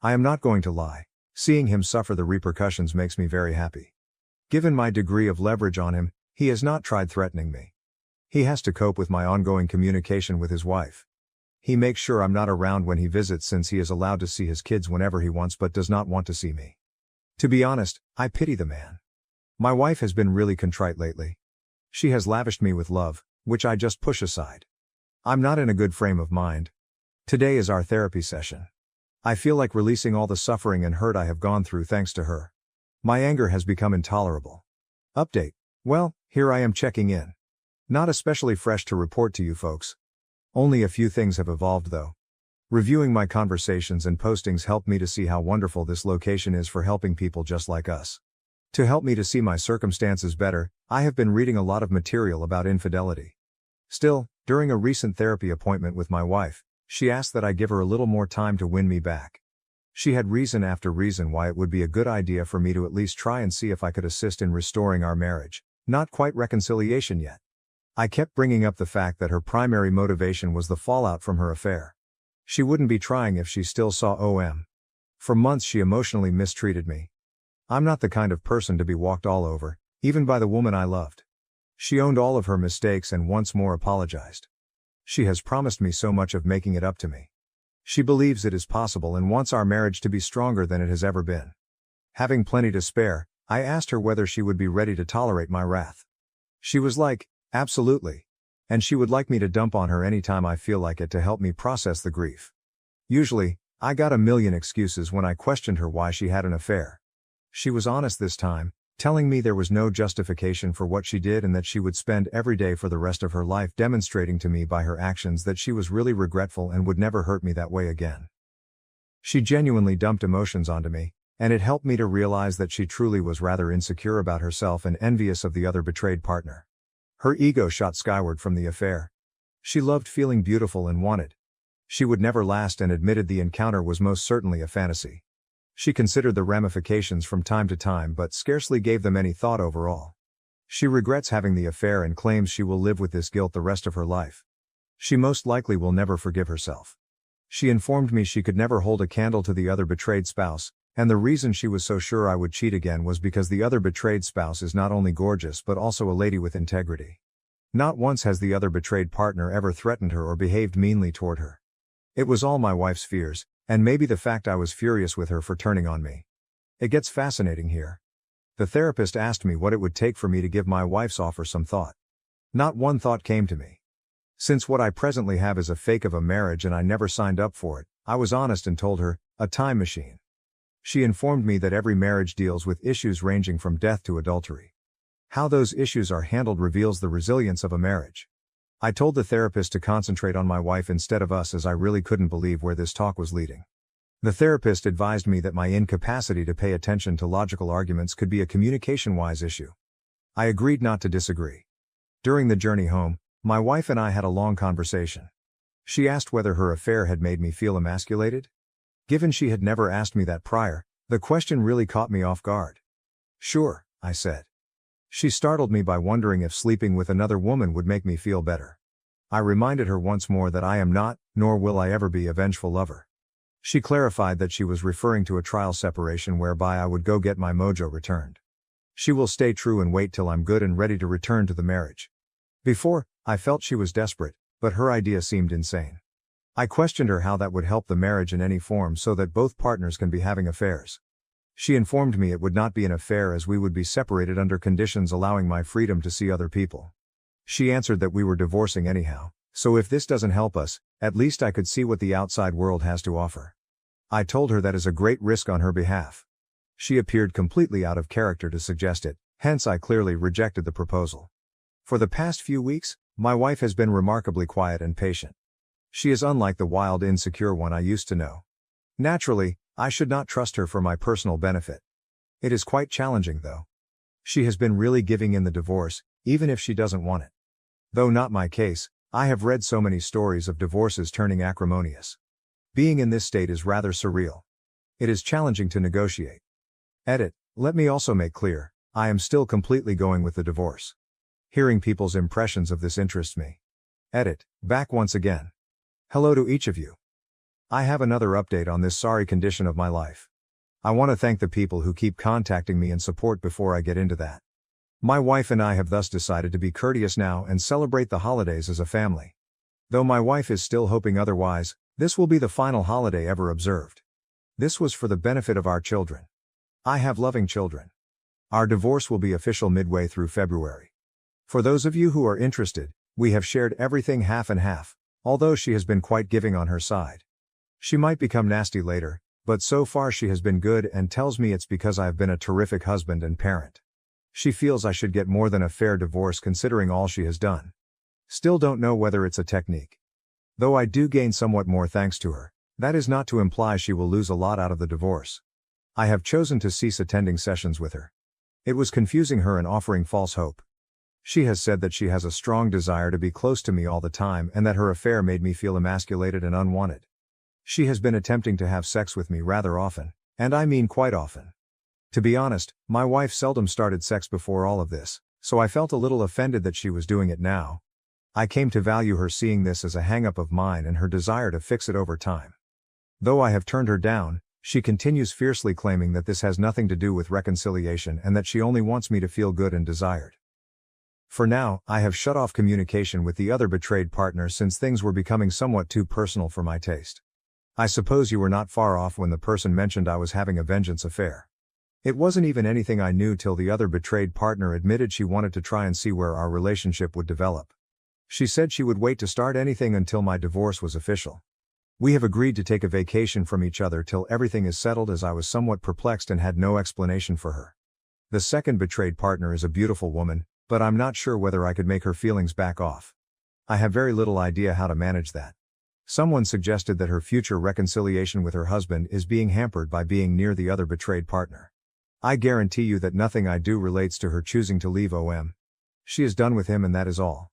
I am not going to lie, seeing him suffer the repercussions makes me very happy. Given my degree of leverage on him, he has not tried threatening me. He has to cope with my ongoing communication with his wife. He makes sure I'm not around when he visits since he is allowed to see his kids whenever he wants but does not want to see me. To be honest, I pity the man. My wife has been really contrite lately. She has lavished me with love, which I just push aside. I'm not in a good frame of mind. Today is our therapy session. I feel like releasing all the suffering and hurt I have gone through thanks to her. My anger has become intolerable. Update. Well, here I am checking in. Not especially fresh to report to you folks. Only a few things have evolved though. Reviewing my conversations and postings helped me to see how wonderful this location is for helping people just like us. To help me to see my circumstances better, I have been reading a lot of material about infidelity. Still, during a recent therapy appointment with my wife, she asked that I give her a little more time to win me back. She had reason after reason why it would be a good idea for me to at least try and see if I could assist in restoring our marriage, not quite reconciliation yet. I kept bringing up the fact that her primary motivation was the fallout from her affair. She wouldn't be trying if she still saw OM. For months she emotionally mistreated me. I'm not the kind of person to be walked all over, even by the woman I loved. She owned all of her mistakes and once more apologized. She has promised me so much of making it up to me. She believes it is possible and wants our marriage to be stronger than it has ever been. Having plenty to spare, I asked her whether she would be ready to tolerate my wrath. She was like, absolutely. And she would like me to dump on her anytime I feel like it to help me process the grief. Usually, I got a million excuses when I questioned her why she had an affair. She was honest this time, telling me there was no justification for what she did and that she would spend every day for the rest of her life demonstrating to me by her actions that she was really regretful and would never hurt me that way again. She genuinely dumped emotions onto me, and it helped me to realize that she truly was rather insecure about herself and envious of the other betrayed partner. Her ego shot skyward from the affair. She loved feeling beautiful and wanted. She would never last and admitted the encounter was most certainly a fantasy. She considered the ramifications from time to time but scarcely gave them any thought overall. She regrets having the affair and claims she will live with this guilt the rest of her life. She most likely will never forgive herself. She informed me she could never hold a candle to the other betrayed spouse, and the reason she was so sure I would cheat again was because the other betrayed spouse is not only gorgeous but also a lady with integrity. Not once has the other betrayed partner ever threatened her or behaved meanly toward her. It was all my wife's fears, and maybe the fact I was furious with her for turning on me. It gets fascinating here. The therapist asked me what it would take for me to give my wife's offer some thought. Not one thought came to me. Since what I presently have is a fake of a marriage and I never signed up for it, I was honest and told her, a time machine. She informed me that every marriage deals with issues ranging from death to adultery. How those issues are handled reveals the resilience of a marriage. I told the therapist to concentrate on my wife instead of us as I really couldn't believe where this talk was leading. The therapist advised me that my incapacity to pay attention to logical arguments could be a communication-wise issue. I agreed not to disagree. During the journey home, my wife and I had a long conversation. She asked whether her affair had made me feel emasculated. Given she had never asked me that prior, the question really caught me off guard. Sure, I said. She startled me by wondering if sleeping with another woman would make me feel better. I reminded her once more that I am not, nor will I ever be, a vengeful lover. She clarified that she was referring to a trial separation whereby I would go get my mojo returned. She will stay true and wait till I'm good and ready to return to the marriage. Before, I felt she was desperate, but her idea seemed insane. I questioned her how that would help the marriage in any form so that both partners can be having affairs. She informed me it would not be an affair as we would be separated under conditions allowing my freedom to see other people. She answered that we were divorcing anyhow, so if this doesn't help us, at least I could see what the outside world has to offer. I told her that is a great risk on her behalf. She appeared completely out of character to suggest it, hence I clearly rejected the proposal. For the past few weeks, my wife has been remarkably quiet and patient. She is unlike the wild, insecure one I used to know. Naturally, I should not trust her for my personal benefit. It is quite challenging though. She has been really giving in the divorce, even if she doesn't want it. Though not my case, I have read so many stories of divorces turning acrimonious. Being in this state is rather surreal. It is challenging to negotiate. Edit. Let me also make clear, I am still completely going with the divorce. Hearing people's impressions of this interests me. Edit. Back once again. Hello to each of you. I have another update on this sorry condition of my life. I want to thank the people who keep contacting me in support before I get into that. My wife and I have thus decided to be courteous now and celebrate the holidays as a family. Though my wife is still hoping otherwise, this will be the final holiday ever observed. This was for the benefit of our children. I have loving children. Our divorce will be official midway through February. For those of you who are interested, we have shared everything half and half, although she has been quite giving on her side. She might become nasty later, but so far she has been good and tells me it's because I have been a terrific husband and parent. She feels I should get more than a fair divorce considering all she has done. Still don't know whether it's a technique. Though I do gain somewhat more thanks to her, that is not to imply she will lose a lot out of the divorce. I have chosen to cease attending sessions with her. It was confusing her and offering false hope. She has said that she has a strong desire to be close to me all the time and that her affair made me feel emasculated and unwanted. She has been attempting to have sex with me rather often, and I mean quite often. To be honest, my wife seldom started sex before all of this, so I felt a little offended that she was doing it now. I came to value her seeing this as a hang-up of mine and her desire to fix it over time. Though I have turned her down, she continues fiercely claiming that this has nothing to do with reconciliation and that she only wants me to feel good and desired. For now, I have shut off communication with the other betrayed partner since things were becoming somewhat too personal for my taste. I suppose you were not far off when the person mentioned I was having a vengeance affair. It wasn't even anything I knew till the other betrayed partner admitted she wanted to try and see where our relationship would develop. She said she would wait to start anything until my divorce was official. We have agreed to take a vacation from each other till everything is settled as I was somewhat perplexed and had no explanation for her. The second betrayed partner is a beautiful woman, but I'm not sure whether I could make her feelings back off. I have very little idea how to manage that. Someone suggested that her future reconciliation with her husband is being hampered by being near the other betrayed partner. I guarantee you that nothing I do relates to her choosing to leave OM. She is done with him and that is all.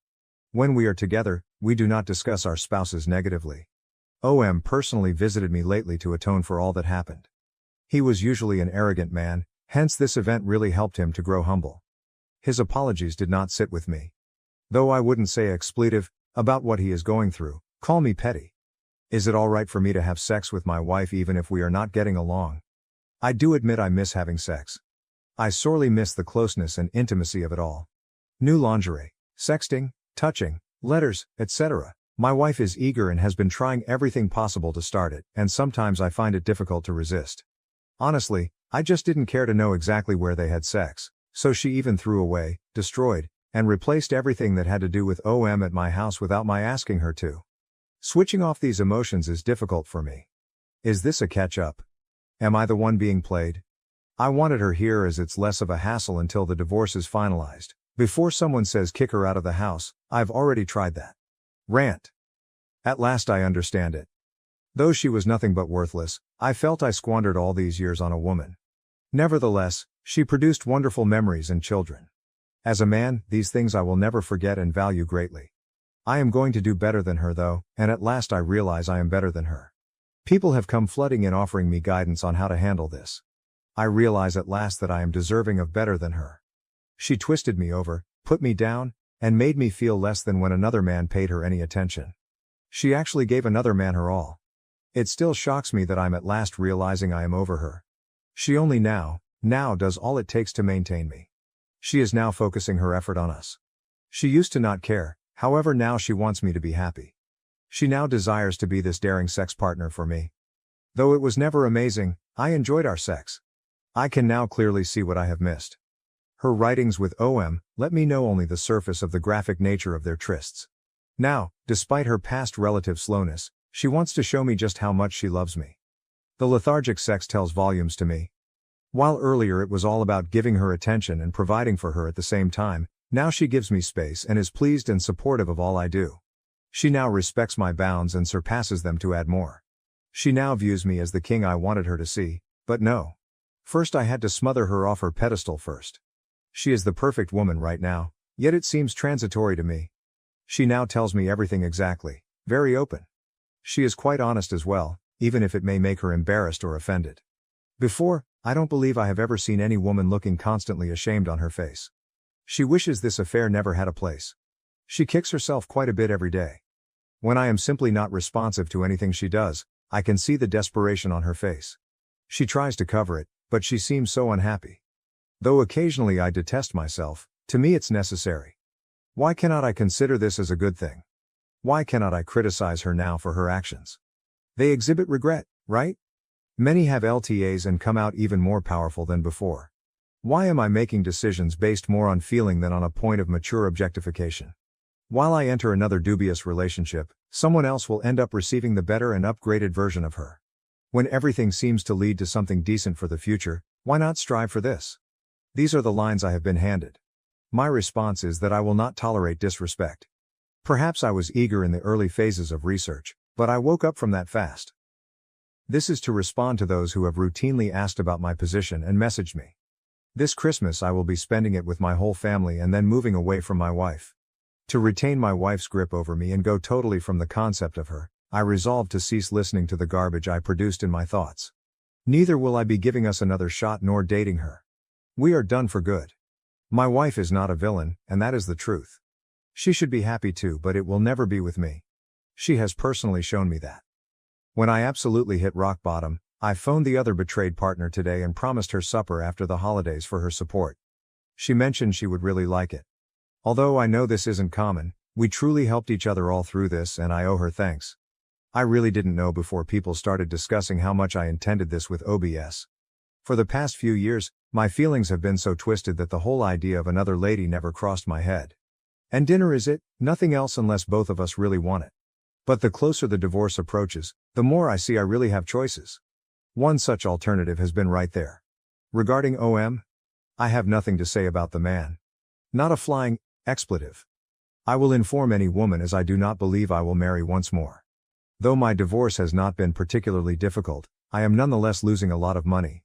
When we are together, we do not discuss our spouses negatively. OM personally visited me lately to atone for all that happened. He was usually an arrogant man, hence this event really helped him to grow humble. His apologies did not sit with me. Though I wouldn't say expletive about what he is going through, call me petty. Is it alright for me to have sex with my wife even if we are not getting along? I do admit I miss having sex. I sorely miss the closeness and intimacy of it all. New lingerie, sexting, touching, letters, etc. My wife is eager and has been trying everything possible to start it, and sometimes I find it difficult to resist. Honestly, I just didn't care to know exactly where they had sex, so she even threw away, destroyed, and replaced everything that had to do with OM at my house without my asking her to. Switching off these emotions is difficult for me. Is this a catch-up? Am I the one being played? I wanted her here as it's less of a hassle until the divorce is finalized. Before someone says kick her out of the house, I've already tried that. Rant. At last I understand it. Though she was nothing but worthless, I felt I squandered all these years on a woman. Nevertheless, she produced wonderful memories and children. As a man, these things I will never forget and value greatly. I am going to do better than her though, and at last I realize I am better than her. People have come flooding in offering me guidance on how to handle this. I realize at last that I am deserving of better than her. She twisted me over, put me down, and made me feel less than when another man paid her any attention. She actually gave another man her all. It still shocks me that I'm at last realizing I am over her. She only now does all it takes to maintain me. She is now focusing her effort on us. She used to not care, however now she wants me to be happy. She now desires to be this daring sex partner for me. Though it was never amazing, I enjoyed our sex. I can now clearly see what I have missed. Her writings with OM let me know only the surface of the graphic nature of their trysts. Now, despite her past relative slowness, she wants to show me just how much she loves me. The lethargic sex tells volumes to me. While earlier it was all about giving her attention and providing for her at the same time, now she gives me space and is pleased and supportive of all I do. She now respects my bounds and surpasses them to add more. She now views me as the king I wanted her to see, but no. First I had to smother her off her pedestal first. She is the perfect woman right now, yet it seems transitory to me. She now tells me everything exactly, very open. She is quite honest as well, even if it may make her embarrassed or offended. Before, I don't believe I have ever seen any woman looking constantly ashamed on her face. She wishes this affair never had a place. She kicks herself quite a bit every day. When I am simply not responsive to anything she does, I can see the desperation on her face. She tries to cover it, but she seems so unhappy. Though occasionally I detest myself, to me it's necessary. Why cannot I consider this as a good thing? Why cannot I criticize her now for her actions? They exhibit regret, right? Many have LTAs and come out even more powerful than before. Why am I making decisions based more on feeling than on a point of mature objectification? While I enter another dubious relationship, someone else will end up receiving the better and upgraded version of her. When everything seems to lead to something decent for the future, why not strive for this? These are the lines I have been handed. My response is that I will not tolerate disrespect. Perhaps I was eager in the early phases of research, but I woke up from that fast. This is to respond to those who have routinely asked about my position and messaged me. This Christmas I will be spending it with my whole family and then moving away from my wife. To retain my wife's grip over me and go totally from the concept of her, I resolved to cease listening to the garbage I produced in my thoughts. Neither will I be giving us another shot nor dating her. We are done for good. My wife is not a villain, and that is the truth. She should be happy too, but it will never be with me. She has personally shown me that. When I absolutely hit rock bottom, I phoned the other betrayed partner today and promised her supper after the holidays for her support. She mentioned she would really like it. Although I know this isn't common, we truly helped each other all through this and I owe her thanks. I really didn't know before people started discussing how much I intended this with OBS. For the past few years, my feelings have been so twisted that the whole idea of another lady never crossed my head. And dinner is it, nothing else unless both of us really want it. But the closer the divorce approaches, the more I see I really have choices. One such alternative has been right there. Regarding OM, I have nothing to say about the man. Not a flying expletive. I will inform any woman as I do not believe I will marry once more. Though my divorce has not been particularly difficult, I am nonetheless losing a lot of money.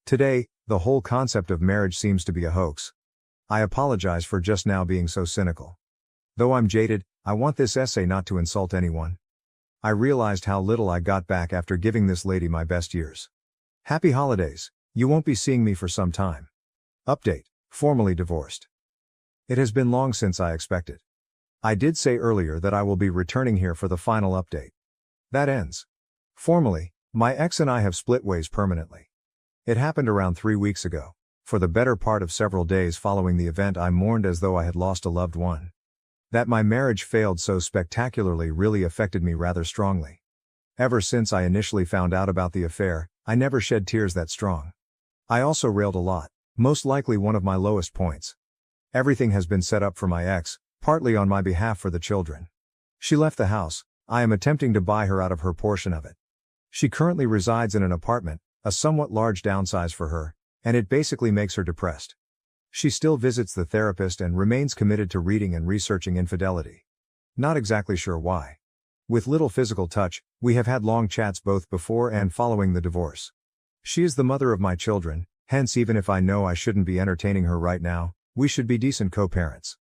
Today, the whole concept of marriage seems to be a hoax. I apologize for just now being so cynical. Though I'm jaded, I want this essay not to insult anyone. I realized how little I got back after giving this lady my best years. Happy holidays, you won't be seeing me for some time. Update, formally divorced. It has been long since I expected. I did say earlier that I will be returning here for the final update. That ends. Formally, my ex and I have split ways permanently. It happened around 3 weeks ago. For the better part of several days following the event I mourned as though I had lost a loved one. That my marriage failed so spectacularly really affected me rather strongly. Ever since I initially found out about the affair, I never shed tears that strong. I also railed a lot, most likely one of my lowest points. Everything has been set up for my ex, partly on my behalf for the children. She left the house, I am attempting to buy her out of her portion of it. She currently resides in an apartment, a somewhat large downsize for her, and it basically makes her depressed. She still visits the therapist and remains committed to reading and researching infidelity. Not exactly sure why. With little physical touch, we have had long chats both before and following the divorce. She is the mother of my children, hence even if I know I shouldn't be entertaining her right now, we should be decent co-parents.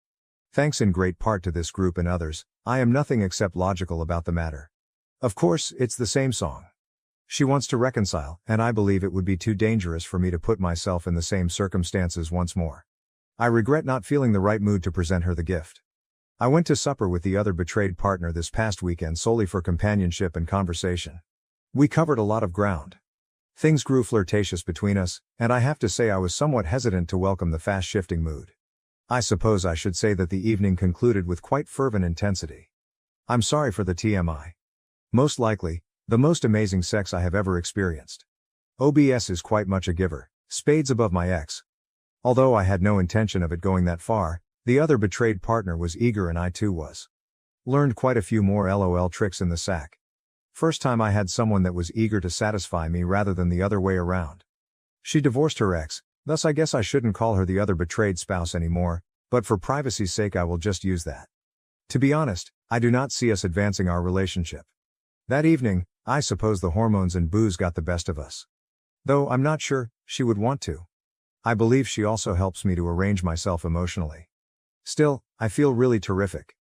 Thanks in great part to this group and others, I am nothing except logical about the matter. Of course, it's the same song. She wants to reconcile, and I believe it would be too dangerous for me to put myself in the same circumstances once more. I regret not feeling the right mood to present her the gift. I went to supper with the other betrayed partner this past weekend solely for companionship and conversation. We covered a lot of ground. Things grew flirtatious between us, and I have to say I was somewhat hesitant to welcome the fast-shifting mood. I suppose I should say that the evening concluded with quite fervent intensity. I'm sorry for the TMI. Most likely, the most amazing sex I have ever experienced. OBS is quite much a giver, spades above my ex. Although I had no intention of it going that far, the other betrayed partner was eager and I too was. Learned quite a few more LOL tricks in the sack. First time I had someone that was eager to satisfy me rather than the other way around. She divorced her ex, thus I guess I shouldn't call her the other betrayed spouse anymore, but for privacy's sake I will just use that. To be honest, I do not see us advancing our relationship. That evening, I suppose the hormones and booze got the best of us. Though I'm not sure she would want to. I believe she also helps me to arrange myself emotionally. Still, I feel really terrific.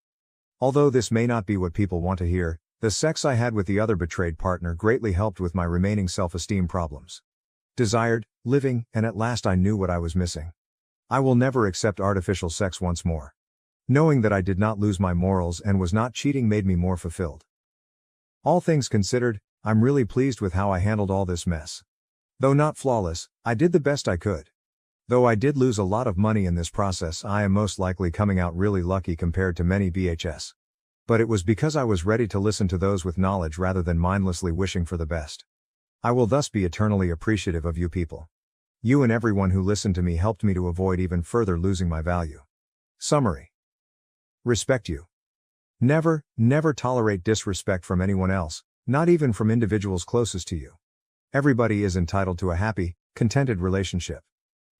Although this may not be what people want to hear, the sex I had with the other betrayed partner greatly helped with my remaining self-esteem problems. Desired, living, and at last I knew what I was missing. I will never accept artificial sex once more. Knowing that I did not lose my morals and was not cheating made me more fulfilled. All things considered, I'm really pleased with how I handled all this mess. Though not flawless, I did the best I could. Though I did lose a lot of money in this process, I am most likely coming out really lucky compared to many BHS. But it was because I was ready to listen to those with knowledge rather than mindlessly wishing for the best. I will thus be eternally appreciative of you people. You and everyone who listened to me helped me to avoid even further losing my value. Summary. Respect you. Never, never tolerate disrespect from anyone else, not even from individuals closest to you. Everybody is entitled to a happy, contented relationship.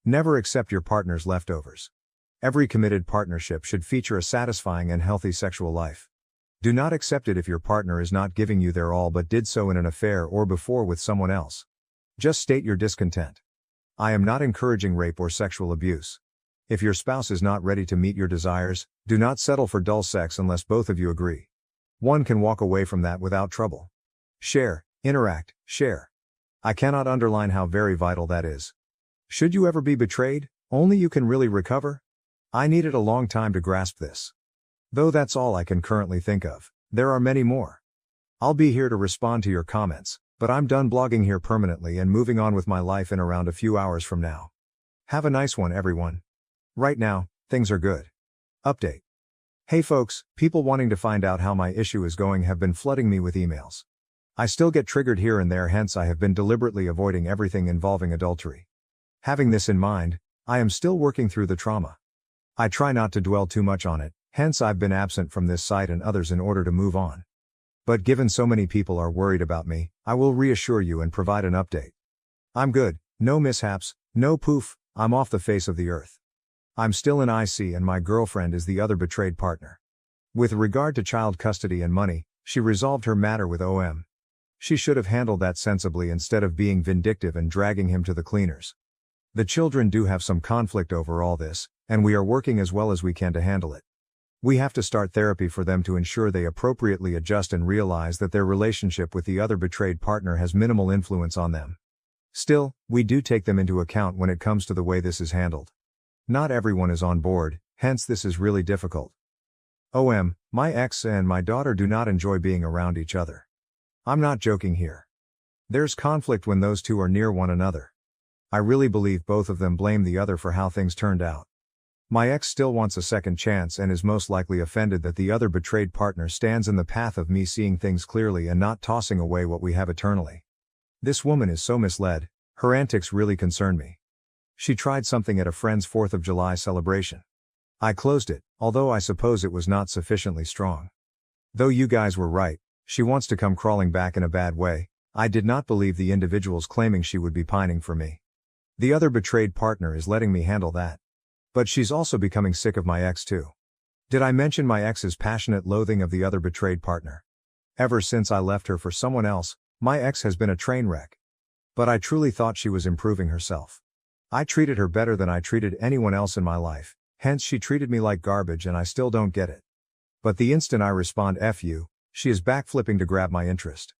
Never accept your partner's leftovers. Every committed partnership should feature a satisfying and healthy sexual life. Do not accept it if your partner is not giving you their all but did so in an affair or before with someone else. Just state your discontent. I am not encouraging rape or sexual abuse. If your spouse is not ready to meet your desires, do not settle for dull sex unless both of you agree. One can walk away from that without trouble. Share, interact, share. I cannot underline how very vital that is. Should you ever be betrayed, only you can really recover. I needed a long time to grasp this. Though that's all I can currently think of, there are many more. I'll be here to respond to your comments, but I'm done blogging here permanently and moving on with my life in around a few hours from now. Have a nice one, everyone. Right now, things are good. Update. Hey folks, people wanting to find out how my issue is going have been flooding me with emails. I still get triggered here and there, hence I have been deliberately avoiding everything involving adultery. Having this in mind, I am still working through the trauma. I try not to dwell too much on it, hence I've been absent from this site and others in order to move on. But given so many people are worried about me, I will reassure you and provide an update. I'm good, no mishaps, no poof, I'm off the face of the earth. I'm still in IC and my girlfriend is the other betrayed partner. With regard to child custody and money, she resolved her matter with OM. She should have handled that sensibly instead of being vindictive and dragging him to the cleaners. The children do have some conflict over all this, and we are working as well as we can to handle it. We have to start therapy for them to ensure they appropriately adjust and realize that their relationship with the other betrayed partner has minimal influence on them. Still, we do take them into account when it comes to the way this is handled. Not everyone is on board, hence this is really difficult. OM, my ex and my daughter do not enjoy being around each other. I'm not joking here. There's conflict when those two are near one another. I really believe both of them blame the other for how things turned out. My ex still wants a second chance and is most likely offended that the other betrayed partner stands in the path of me seeing things clearly and not tossing away what we have eternally. This woman is so misled, her antics really concern me. She tried something at a friend's 4th of July celebration. I closed it, although I suppose it was not sufficiently strong. Though you guys were right, she wants to come crawling back in a bad way. I did not believe the individuals claiming she would be pining for me. The other betrayed partner is letting me handle that. But she's also becoming sick of my ex too. Did I mention my ex's passionate loathing of the other betrayed partner? Ever since I left her for someone else, my ex has been a train wreck. But I truly thought she was improving herself. I treated her better than I treated anyone else in my life, hence she treated me like garbage and I still don't get it. But the instant I respond F you, she is backflipping to grab my interest.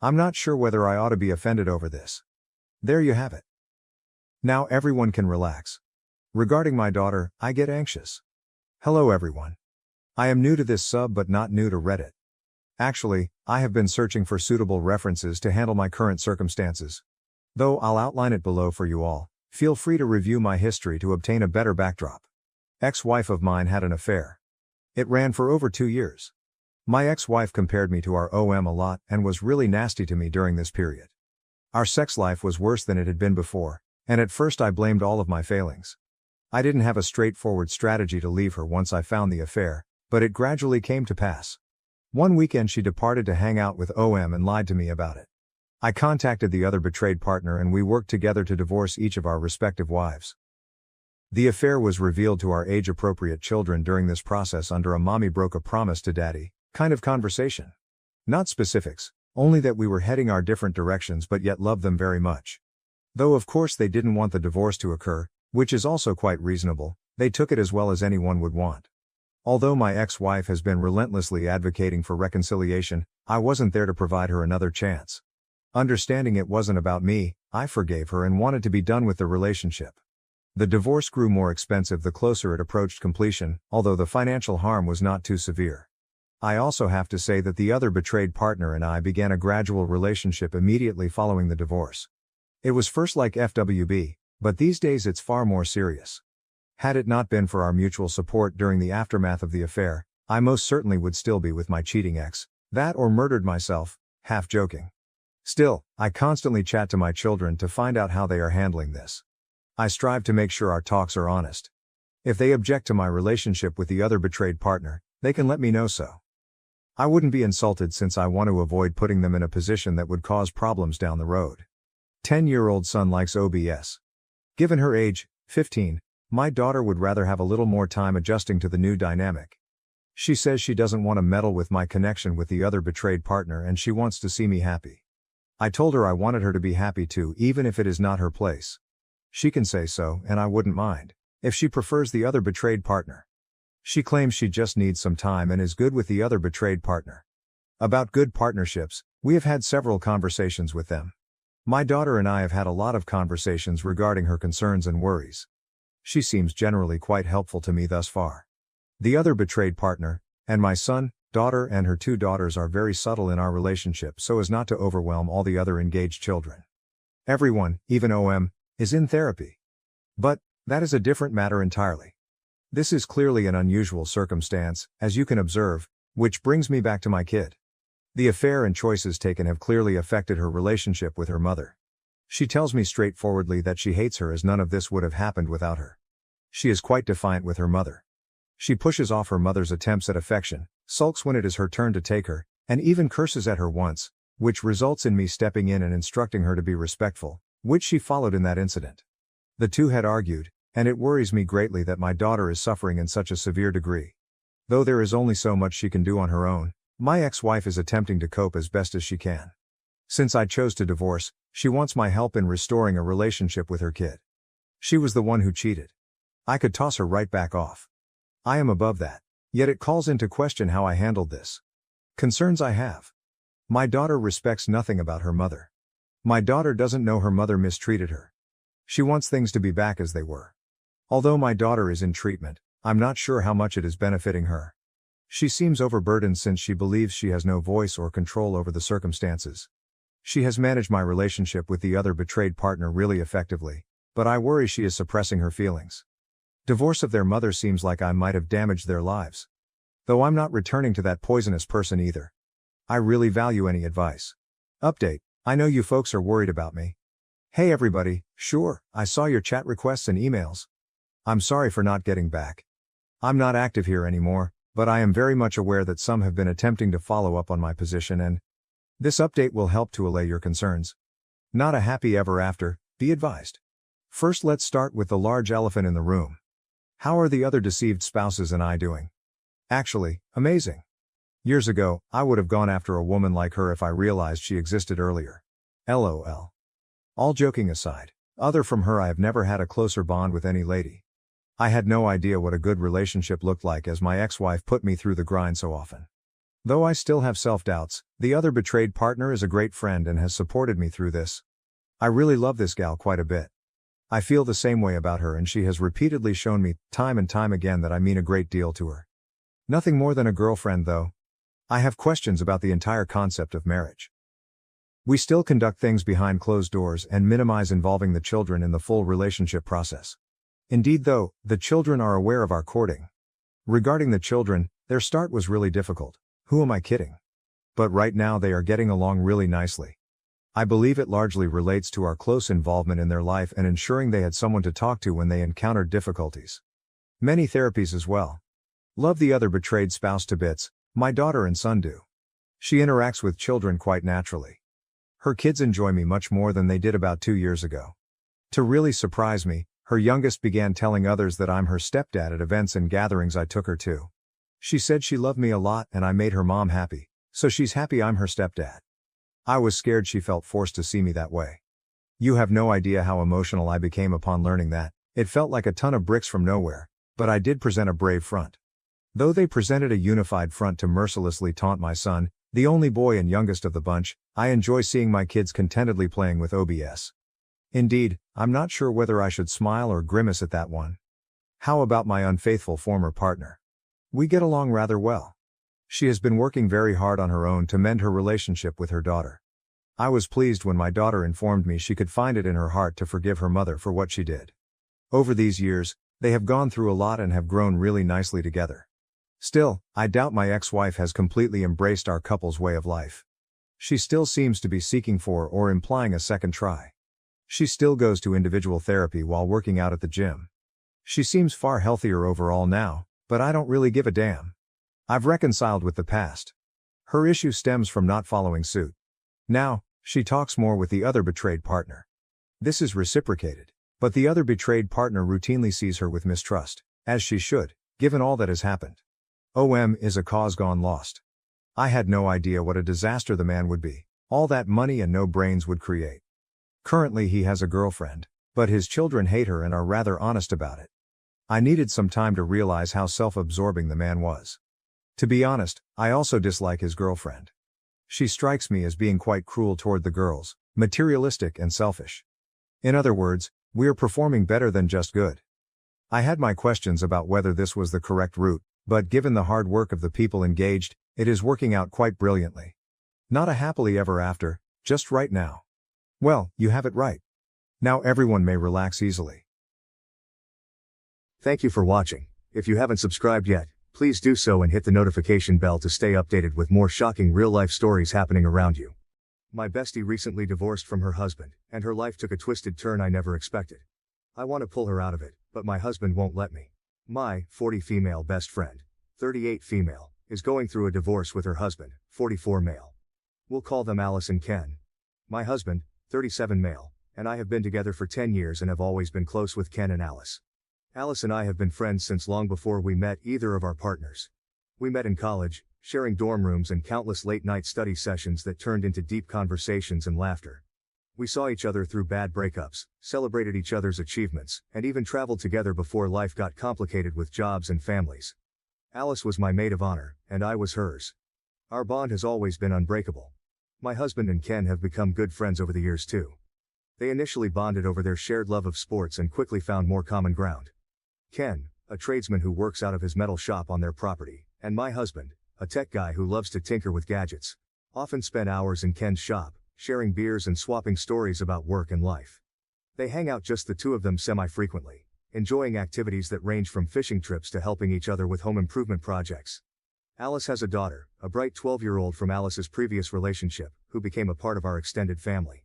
I'm not sure whether I ought to be offended over this. There you have it. Now everyone can relax. Regarding my daughter, I get anxious. Hello everyone. I am new to this sub but not new to Reddit. Actually, I have been searching for suitable references to handle my current circumstances. Though I'll outline it below for you all, feel free to review my history to obtain a better backdrop. Ex-wife of mine had an affair. It ran for over 2 years. My ex-wife compared me to our OM a lot and was really nasty to me during this period. Our sex life was worse than it had been before, and at first I blamed all of my failings. I didn't have a straightforward strategy to leave her once I found the affair, but it gradually came to pass. One weekend she departed to hang out with OM and lied to me about it. I contacted the other betrayed partner and we worked together to divorce each of our respective wives. The affair was revealed to our age-appropriate children during this process under a mommy broke a promise to daddy kind of conversation. Not specifics, only that we were heading our different directions but yet loved them very much. Though of course they didn't want the divorce to occur, which is also quite reasonable, they took it as well as anyone would want. Although my ex-wife has been relentlessly advocating for reconciliation, I wasn't there to provide her another chance. Understanding it wasn't about me, I forgave her and wanted to be done with the relationship. The divorce grew more expensive the closer it approached completion, although the financial harm was not too severe. I also have to say that the other betrayed partner and I began a gradual relationship immediately following the divorce. It was first like FWB, but these days it's far more serious. Had it not been for our mutual support during the aftermath of the affair, I most certainly would still be with my cheating ex, that or murdered myself, half joking. Still, I constantly chat to my children to find out how they are handling this. I strive to make sure our talks are honest. If they object to my relationship with the other betrayed partner, they can let me know so. I wouldn't be insulted since I want to avoid putting them in a position that would cause problems down the road. 10-year-old son likes OBS. Given her age, 15, my daughter would rather have a little more time adjusting to the new dynamic. She says she doesn't want to meddle with my connection with the other betrayed partner and she wants to see me happy. I told her I wanted her to be happy too, even if it is not her place. She can say so, and I wouldn't mind, if she prefers the other betrayed partner. She claims she just needs some time and is good with the other betrayed partner. About good partnerships, we have had several conversations with them. My daughter and I have had a lot of conversations regarding her concerns and worries. She seems generally quite helpful to me thus far. The other betrayed partner, and my son, daughter and her 2 daughters are very subtle in our relationship so as not to overwhelm all the other engaged children. Everyone, even OM, is in therapy. But that is a different matter entirely. This is clearly an unusual circumstance, as you can observe, which brings me back to my kid. The affair and choices taken have clearly affected her relationship with her mother. She tells me straightforwardly that she hates her as none of this would have happened without her. She is quite defiant with her mother. She pushes off her mother's attempts at affection, sulks when it is her turn to take her, and even curses at her once, which results in me stepping in and instructing her to be respectful, which she followed in that incident. The two had argued, and it worries me greatly that my daughter is suffering in such a severe degree. Though there is only so much she can do on her own, my ex-wife is attempting to cope as best as she can. Since I chose to divorce, she wants my help in restoring a relationship with her kid. She was the one who cheated. I could toss her right back off. I am above that, yet it calls into question how I handled this. Concerns I have. My daughter respects nothing about her mother. My daughter doesn't know her mother mistreated her. She wants things to be back as they were. Although my daughter is in treatment, I'm not sure how much it is benefiting her. She seems overburdened since she believes she has no voice or control over the circumstances. She has managed my relationship with the other betrayed partner really effectively, but I worry she is suppressing her feelings. Divorce of their mother seems like I might have damaged their lives. Though I'm not returning to that poisonous person either. I really value any advice. Update: I know you folks are worried about me. Hey everybody, sure, I saw your chat requests and emails. I'm sorry for not getting back. I'm not active here anymore, but I am very much aware that some have been attempting to follow up on my position and this update will help to allay your concerns. Not a happy ever after, be advised. First let's start with the large elephant in the room. How are the other deceived spouses and I doing? Actually, amazing. Years ago, I would have gone after a woman like her if I realized she existed earlier. LOL. All joking aside, other from her I have never had a closer bond with any lady. I had no idea what a good relationship looked like as my ex-wife put me through the grind so often. Though I still have self-doubts, the other betrayed partner is a great friend and has supported me through this. I really love this gal quite a bit. I feel the same way about her and she has repeatedly shown me, time and time again, that I mean a great deal to her. Nothing more than a girlfriend though. I have questions about the entire concept of marriage. We still conduct things behind closed doors and minimize involving the children in the full relationship process. Indeed though, the children are aware of our courting. Regarding the children, their start was really difficult. Who am I kidding? But right now they are getting along really nicely. I believe it largely relates to our close involvement in their life and ensuring they had someone to talk to when they encountered difficulties. Many therapies as well. Love the other betrayed spouse to bits, my daughter and son do. She interacts with children quite naturally. Her kids enjoy me much more than they did about 2 years ago. To really surprise me, her youngest began telling others that I'm her stepdad at events and gatherings I took her to. She said she loved me a lot and I made her mom happy, so she's happy I'm her stepdad. I was scared she felt forced to see me that way. You have no idea how emotional I became upon learning that. It felt like a ton of bricks from nowhere, but I did present a brave front. Though they presented a unified front to mercilessly taunt my son, the only boy and youngest of the bunch, I enjoy seeing my kids contentedly playing with OBS. Indeed, I'm not sure whether I should smile or grimace at that one. How about my unfaithful former partner? We get along rather well. She has been working very hard on her own to mend her relationship with her daughter. I was pleased when my daughter informed me she could find it in her heart to forgive her mother for what she did. Over these years, they have gone through a lot and have grown really nicely together. Still, I doubt my ex-wife has completely embraced our couple's way of life. She still seems to be seeking for or implying a second try. She still goes to individual therapy while working out at the gym. She seems far healthier overall now, but I don't really give a damn. I've reconciled with the past. Her issue stems from not following suit. Now, she talks more with the other betrayed partner. This is reciprocated, but the other betrayed partner routinely sees her with mistrust, as she should, given all that has happened. OM is a cause gone lost. I had no idea what a disaster the man would be, all that money and no brains would create. Currently he has a girlfriend, but his children hate her and are rather honest about it. I needed some time to realize how self-absorbing the man was. To be honest, I also dislike his girlfriend. She strikes me as being quite cruel toward the girls, materialistic and selfish. In other words, we're performing better than just good. I had my questions about whether this was the correct route, but given the hard work of the people engaged, it is working out quite brilliantly. Not a happily ever after, just right now. Well, you have it right. Now everyone may relax easily. Thank you for watching. If you haven't subscribed yet, please do so and hit the notification bell to stay updated with more shocking real-life stories happening around you. My bestie recently divorced from her husband, and her life took a twisted turn I never expected. I want to pull her out of it, but my husband won't let me. My 40 female best friend, 38 female, is going through a divorce with her husband, 44 male. We'll call them Alice and Ken. My husband, 37 male, and I have been together for 10 years and have always been close with Ken and Alice. Alice and I have been friends since long before we met either of our partners. We met in college, sharing dorm rooms and countless late-night study sessions that turned into deep conversations and laughter. We saw each other through bad breakups, celebrated each other's achievements, and even traveled together before life got complicated with jobs and families. Alice was my maid of honor, and I was hers. Our bond has always been unbreakable. My husband and Ken have become good friends over the years too. They initially bonded over their shared love of sports and quickly found more common ground. Ken, a tradesman who works out of his metal shop on their property, and my husband, a tech guy who loves to tinker with gadgets, often spend hours in Ken's shop, sharing beers and swapping stories about work and life. They hang out just the two of them semi-frequently, enjoying activities that range from fishing trips to helping each other with home improvement projects. Alice has a daughter, a bright 12-year-old from Alice's previous relationship, who became a part of our extended family.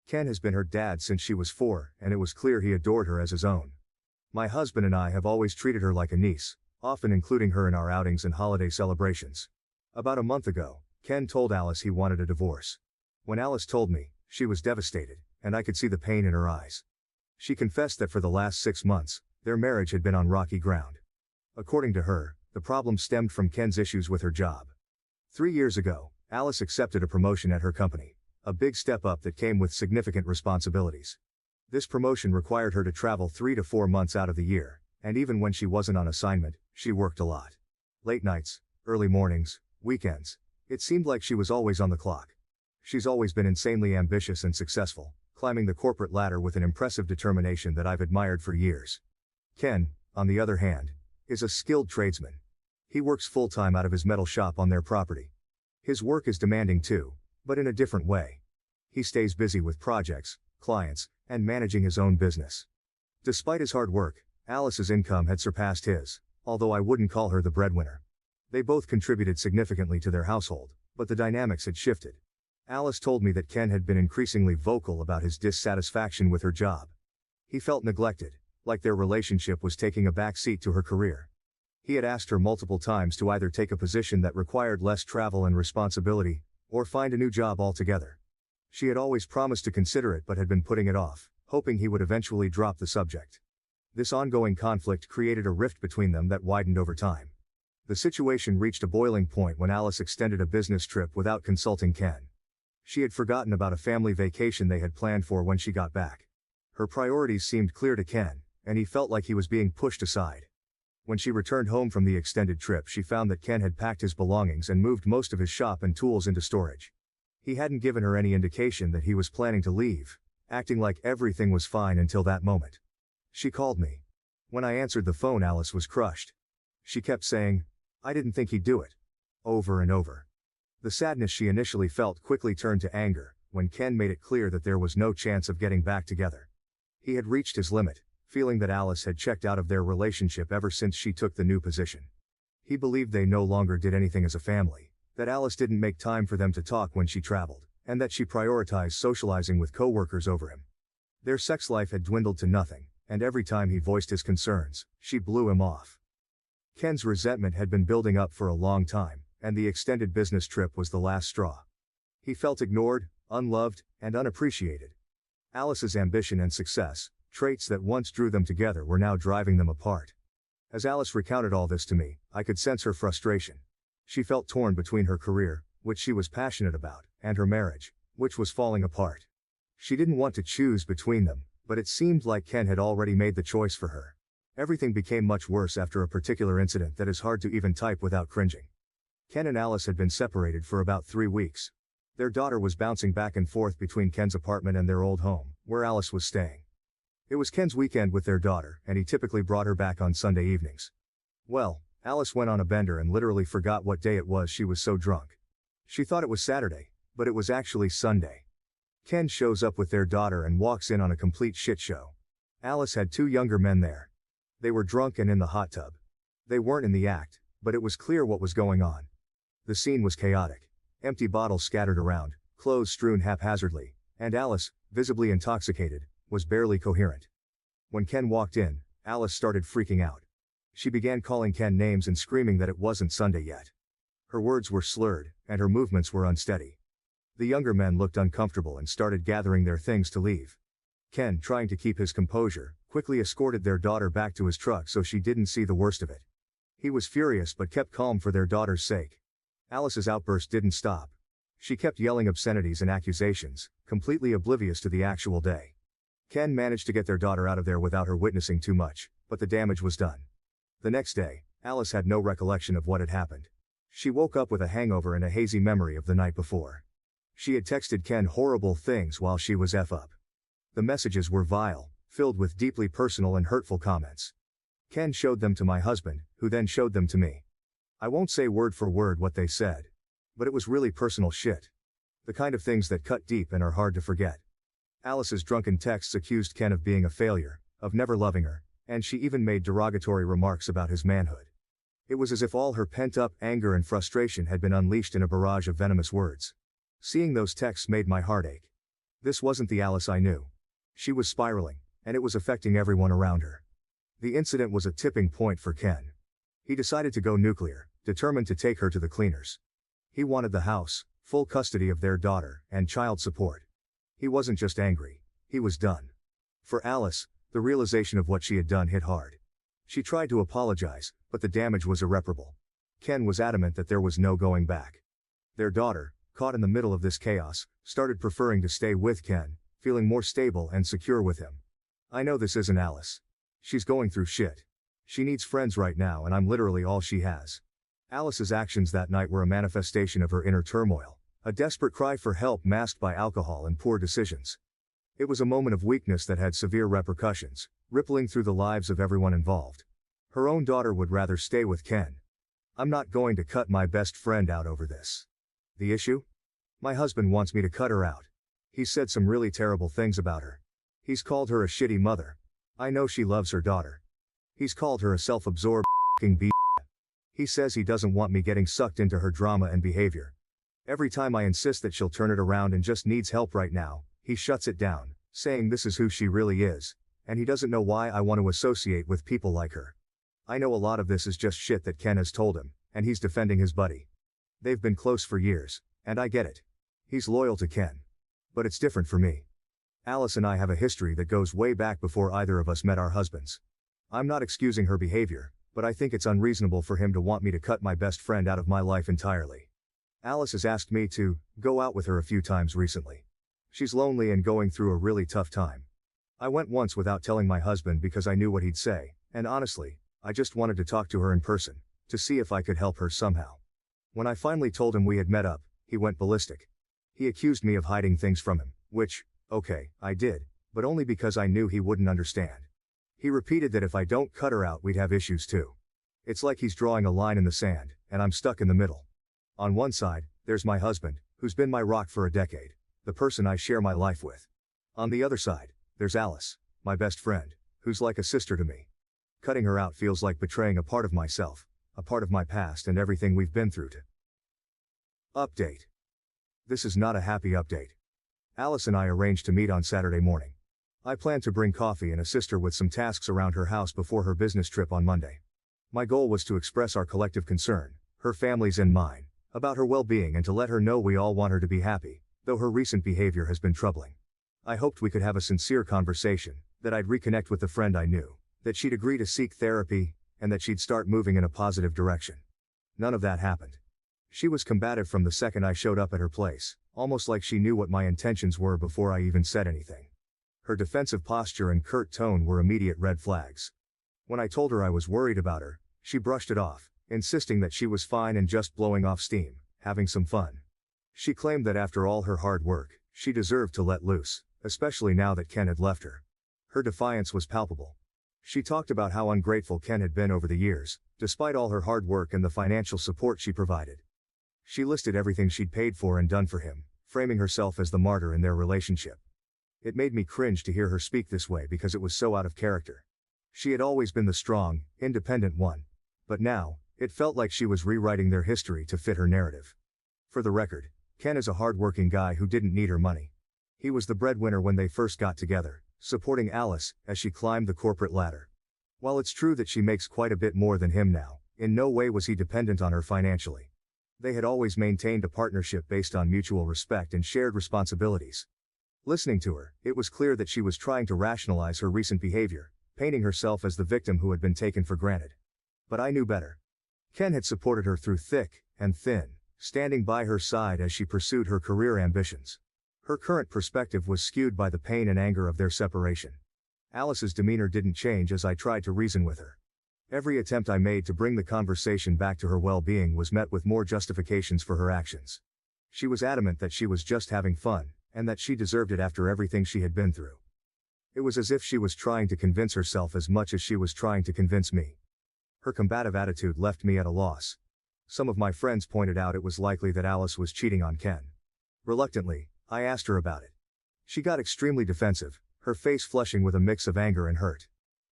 Ken has been her dad since she was 4, and it was clear he adored her as his own. My husband and I have always treated her like a niece, often including her in our outings and holiday celebrations. About a month ago, Ken told Alice he wanted a divorce. When Alice told me, she was devastated, and I could see the pain in her eyes. She confessed that for the last 6 months, their marriage had been on rocky ground. According to her, the problem stemmed from Ken's issues with her job. 3 years ago, Alice accepted a promotion at her company, a big step up that came with significant responsibilities. This promotion required her to travel 3 to 4 months out of the year, and even when she wasn't on assignment, she worked a lot. Late nights, early mornings, weekends. It seemed like she was always on the clock. She's always been insanely ambitious and successful, climbing the corporate ladder with an impressive determination that I've admired for years. Ken, on the other hand, is a skilled tradesman. He works full-time out of his metal shop on their property. His work is demanding too, but in a different way. He stays busy with projects, clients, and managing his own business. Despite his hard work, Alice's income had surpassed his, although I wouldn't call her the breadwinner. They both contributed significantly to their household, but the dynamics had shifted. Alice told me that Ken had been increasingly vocal about his dissatisfaction with her job. He felt neglected, like their relationship was taking a back seat to her career. He had asked her multiple times to either take a position that required less travel and responsibility, or find a new job altogether. She had always promised to consider it but had been putting it off, hoping he would eventually drop the subject. This ongoing conflict created a rift between them that widened over time. The situation reached a boiling point when Alice extended a business trip without consulting Ken. She had forgotten about a family vacation they had planned for when she got back. Her priorities seemed clear to Ken, and he felt like he was being pushed aside. When she returned home from the extended trip, she found that Ken had packed his belongings and moved most of his shop and tools into storage. He hadn't given her any indication that he was planning to leave, acting like everything was fine until that moment. She called me. When I answered the phone, Alice was crushed. She kept saying, "I didn't think he'd do it," over and over. The sadness she initially felt quickly turned to anger when Ken made it clear that there was no chance of getting back together. He had reached his limit, feeling that Alice had checked out of their relationship ever since she took the new position. He believed they no longer did anything as a family, that Alice didn't make time for them to talk when she traveled, and that she prioritized socializing with coworkers over him. Their sex life had dwindled to nothing, and every time he voiced his concerns, she blew him off. Ken's resentment had been building up for a long time, and the extended business trip was the last straw. He felt ignored, unloved, and unappreciated. Alice's ambition and success, traits that once drew them together, were now driving them apart. As Alice recounted all this to me, I could sense her frustration. She felt torn between her career, which she was passionate about, and her marriage, which was falling apart. She didn't want to choose between them, but it seemed like Ken had already made the choice for her. Everything became much worse after a particular incident that is hard to even type without cringing. Ken and Alice had been separated for about 3 weeks. Their daughter was bouncing back and forth between Ken's apartment and their old home, where Alice was staying. It was Ken's weekend with their daughter, and he typically brought her back on Sunday evenings. Well, Alice went on a bender and literally forgot what day it was. She was so drunk. She thought it was Saturday, but it was actually Sunday. Ken shows up with their daughter and walks in on a complete shit show. Alice had 2 younger men there. They were drunk and in the hot tub. They weren't in the act, but it was clear what was going on. The scene was chaotic. Empty bottles scattered around, clothes strewn haphazardly, and Alice, visibly intoxicated, was barely coherent. When Ken walked in, Alice started freaking out. She began calling Ken names and screaming that it wasn't Sunday yet. Her words were slurred, and her movements were unsteady. The younger men looked uncomfortable and started gathering their things to leave. Ken, trying to keep his composure, quickly escorted their daughter back to his truck so she didn't see the worst of it. He was furious but kept calm for their daughter's sake. Alice's outburst didn't stop. She kept yelling obscenities and accusations, completely oblivious to the actual day. Ken managed to get their daughter out of there without her witnessing too much, but the damage was done. The next day, Alice had no recollection of what had happened. She woke up with a hangover and a hazy memory of the night before. She had texted Ken horrible things while she was F up. The messages were vile, filled with deeply personal and hurtful comments. Ken showed them to my husband, who then showed them to me. I won't say word for word what they said, but it was really personal shit. The kind of things that cut deep and are hard to forget. Alice's drunken texts accused Ken of being a failure, of never loving her, and she even made derogatory remarks about his manhood. It was as if all her pent-up anger and frustration had been unleashed in a barrage of venomous words. Seeing those texts made my heart ache. This wasn't the Alice I knew. She was spiraling, and it was affecting everyone around her. The incident was a tipping point for Ken. He decided to go nuclear, determined to take her to the cleaners. He wanted the house, full custody of their daughter, and child support. He wasn't just angry, he was done. For Alice, the realization of what she had done hit hard. She tried to apologize, but the damage was irreparable. Ken was adamant that there was no going back. Their daughter, caught in the middle of this chaos, started preferring to stay with Ken, feeling more stable and secure with him. I know this isn't Alice. She's going through shit. She needs friends right now, and I'm literally all she has. Alice's actions that night were a manifestation of her inner turmoil, a desperate cry for help masked by alcohol and poor decisions. It was a moment of weakness that had severe repercussions, rippling through the lives of everyone involved. Her own daughter would rather stay with Ken. I'm not going to cut my best friend out over this. The issue? My husband wants me to cut her out. He's said some really terrible things about her. He's called her a shitty mother. I know she loves her daughter. He's called her a self-absorbed f***ing b***. He says he doesn't want me getting sucked into her drama and behavior. Every time I insist that she'll turn it around and just needs help right now, he shuts it down, saying this is who she really is, and he doesn't know why I want to associate with people like her. I know a lot of this is just shit that Ken has told him, and he's defending his buddy. They've been close for years, and I get it. He's loyal to Ken. But it's different for me. Alice and I have a history that goes way back before either of us met our husbands. I'm not excusing her behavior, but I think it's unreasonable for him to want me to cut my best friend out of my life entirely. Alice has asked me to go out with her a few times recently. She's lonely and going through a really tough time. I went once without telling my husband because I knew what he'd say, and honestly, I just wanted to talk to her in person, to see if I could help her somehow. When I finally told him we had met up, he went ballistic. He accused me of hiding things from him, which, okay, I did, but only because I knew he wouldn't understand. He repeated that if I don't cut her out we'd have issues too. It's like he's drawing a line in the sand, and I'm stuck in the middle. On one side, there's my husband, who's been my rock for a decade, the person I share my life with. On the other side, there's Alice, my best friend, who's like a sister to me. Cutting her out feels like betraying a part of myself, a part of my past and everything we've been through. Update. This is not a happy update. Alice and I arranged to meet on Saturday morning. I plan to bring coffee and assist her with some tasks around her house before her business trip on Monday. My goal was to express our collective concern, her family's and mine, about her well-being and to let her know we all want her to be happy, though her recent behavior has been troubling. I hoped we could have a sincere conversation, that I'd reconnect with the friend I knew, that she'd agree to seek therapy, and that she'd start moving in a positive direction. None of that happened. She was combative from the second I showed up at her place, almost like she knew what my intentions were before I even said anything. Her defensive posture and curt tone were immediate red flags. When I told her I was worried about her, she brushed it off, insisting that she was fine and just blowing off steam, having some fun. She claimed that after all her hard work, she deserved to let loose, especially now that Ken had left her. Her defiance was palpable. She talked about how ungrateful Ken had been over the years, despite all her hard work and the financial support she provided. She listed everything she'd paid for and done for him, framing herself as the martyr in their relationship. It made me cringe to hear her speak this way because it was so out of character. She had always been the strong, independent one. But now, it felt like she was rewriting their history to fit her narrative. For the record, Ken is a hard-working guy who didn't need her money. He was the breadwinner when they first got together, supporting Alice as she climbed the corporate ladder. While it's true that she makes quite a bit more than him now, in no way was he dependent on her financially. They had always maintained a partnership based on mutual respect and shared responsibilities. Listening to her, it was clear that she was trying to rationalize her recent behavior, painting herself as the victim who had been taken for granted. But I knew better. Ken had supported her through thick and thin, standing by her side as she pursued her career ambitions. Her current perspective was skewed by the pain and anger of their separation. Alice's demeanor didn't change as I tried to reason with her. Every attempt I made to bring the conversation back to her well-being was met with more justifications for her actions. She was adamant that she was just having fun, and that she deserved it after everything she had been through. It was as if she was trying to convince herself as much as she was trying to convince me. Her combative attitude left me at a loss. Some of my friends pointed out it was likely that Alice was cheating on Ken. Reluctantly, I asked her about it. She got extremely defensive, her face flushing with a mix of anger and hurt.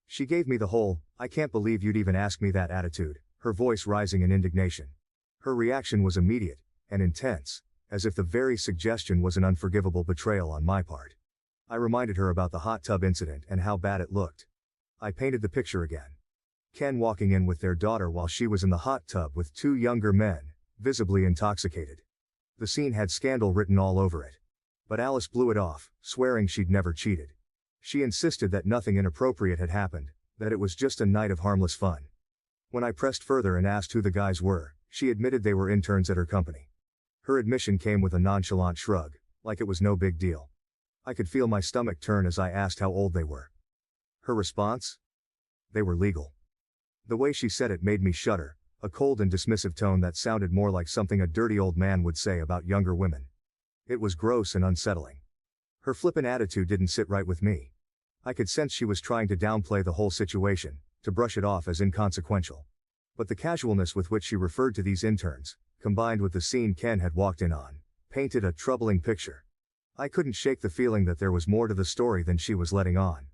She gave me the whole, "I can't believe you'd even ask me that" attitude, her voice rising in indignation. Her reaction was immediate and intense, as if the very suggestion was an unforgivable betrayal on my part. I reminded her about the hot tub incident and how bad it looked. I painted the picture again. Ken walking in with their daughter while she was in the hot tub with two younger men, visibly intoxicated. The scene had scandal written all over it. But Alice blew it off, swearing she'd never cheated. She insisted that nothing inappropriate had happened, that it was just a night of harmless fun. When I pressed further and asked who the guys were, she admitted they were interns at her company. Her admission came with a nonchalant shrug, like it was no big deal. I could feel my stomach turn as I asked how old they were. Her response? They were legal. The way she said it made me shudder, a cold and dismissive tone that sounded more like something a dirty old man would say about younger women. It was gross and unsettling. Her flippant attitude didn't sit right with me. I could sense she was trying to downplay the whole situation, to brush it off as inconsequential. But the casualness with which she referred to these interns, combined with the scene Ken had walked in on, painted a troubling picture. I couldn't shake the feeling that there was more to the story than she was letting on.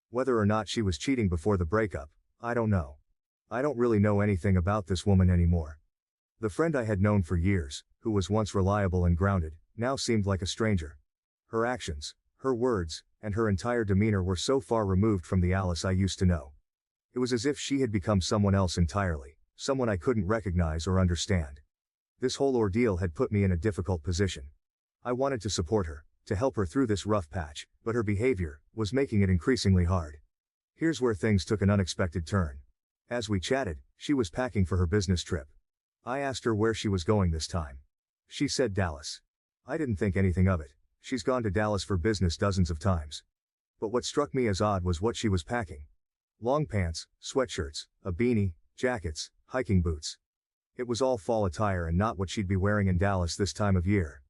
Whether or not she was cheating before the breakup, I don't know. I don't really know anything about this woman anymore. The friend I had known for years, who was once reliable and grounded, now seemed like a stranger. Her actions, her words, and her entire demeanor were so far removed from the Alice I used to know. It was as if she had become someone else entirely, someone I couldn't recognize or understand. This whole ordeal had put me in a difficult position. I wanted to support her, to help her through this rough patch, but her behavior was making it increasingly hard. Here's where things took an unexpected turn. As we chatted, she was packing for her business trip. I asked her where she was going this time. She said Dallas. I didn't think anything of it. She's gone to Dallas for business dozens of times. But what struck me as odd was what she was packing. Long pants, sweatshirts, a beanie, jackets, hiking boots. It was all fall attire and not what she'd be wearing in Dallas this time of year.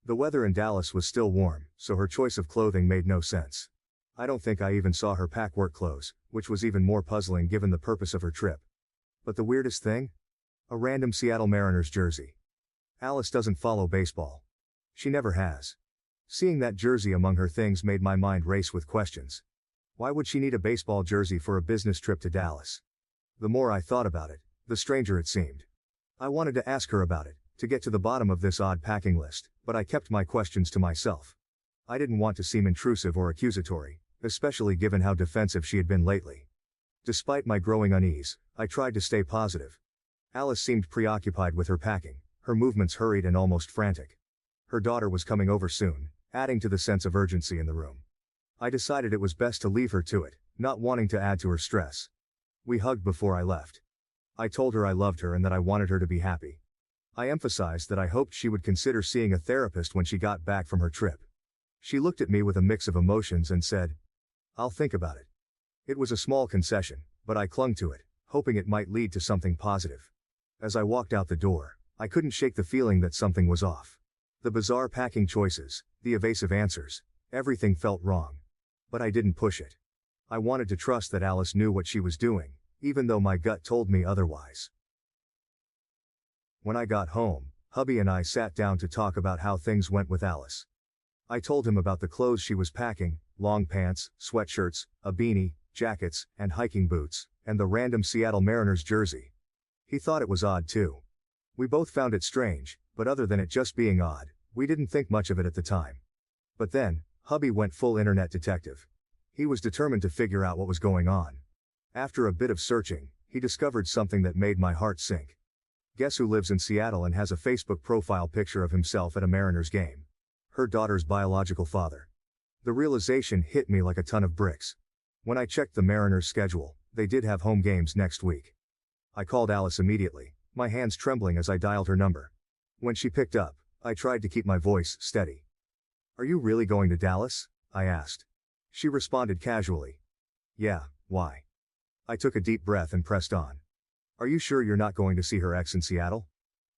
The weather in Dallas was still warm, so her choice of clothing made no sense. I don't think I even saw her pack work clothes, which was even more puzzling given the purpose of her trip. But the weirdest thing? A random Seattle Mariners jersey. Alice doesn't follow baseball. She never has. Seeing that jersey among her things made my mind race with questions. Why would she need a baseball jersey for a business trip to Dallas? The more I thought about it, the stranger it seemed. I wanted to ask her about it, to get to the bottom of this odd packing list, but I kept my questions to myself. I didn't want to seem intrusive or accusatory, especially given how defensive she had been lately. Despite my growing unease, I tried to stay positive. Alice seemed preoccupied with her packing, her movements hurried and almost frantic. Her daughter was coming over soon, adding to the sense of urgency in the room. I decided it was best to leave her to it, not wanting to add to her stress. We hugged before I left. I told her I loved her and that I wanted her to be happy. I emphasized that I hoped she would consider seeing a therapist when she got back from her trip. She looked at me with a mix of emotions and said, "I'll think about it." It was a small concession, but I clung to it, hoping it might lead to something positive. As I walked out the door, I couldn't shake the feeling that something was off. The bizarre packing choices, the evasive answers, everything felt wrong. But I didn't push it. I wanted to trust that Alice knew what she was doing, even though my gut told me otherwise. When I got home, hubby and I sat down to talk about how things went with Alice. I told him about the clothes she was packing, long pants, sweatshirts, a beanie, jackets, and hiking boots, and the random Seattle Mariners jersey. He thought it was odd too. We both found it strange, but other than it just being odd, we didn't think much of it at the time. But then, hubby went full internet detective. He was determined to figure out what was going on. After a bit of searching, he discovered something that made my heart sink. Guess who lives in Seattle and has a Facebook profile picture of himself at a Mariners game? Her daughter's biological father. The realization hit me like a ton of bricks. When I checked the Mariners' schedule, they did have home games next week. I called Alice immediately, my hands trembling as I dialed her number. When she picked up, I tried to keep my voice steady. "Are you really going to Dallas?" I asked. She responded casually. "Yeah, why?" I took a deep breath and pressed on. "Are you sure you're not going to see her ex in Seattle?"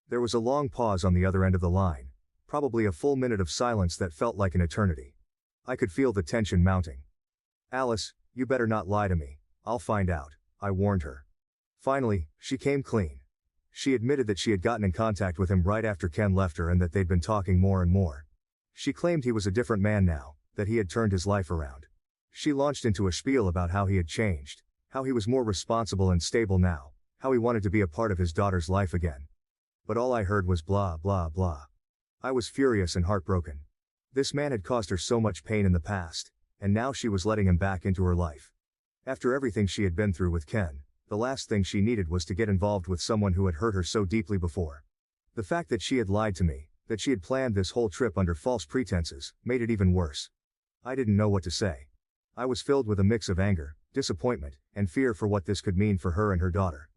There was a long pause on the other end of the line, probably a full minute of silence that felt like an eternity. I could feel the tension mounting. "Alice, you better not lie to me, I'll find out," I warned her. Finally, she came clean. She admitted that she had gotten in contact with him right after Ken left her and that they'd been talking more and more. She claimed he was a different man now, that he had turned his life around. She launched into a spiel about how he had changed, how he was more responsible and stable now, how he wanted to be a part of his daughter's life again. But all I heard was blah blah blah. I was furious and heartbroken. This man had caused her so much pain in the past, and now she was letting him back into her life. After everything she had been through with Ken, the last thing she needed was to get involved with someone who had hurt her so deeply before. The fact that she had lied to me, that she had planned this whole trip under false pretenses, made it even worse. I didn't know what to say. I was filled with a mix of anger, disappointment, and fear for what this could mean for her and her daughter.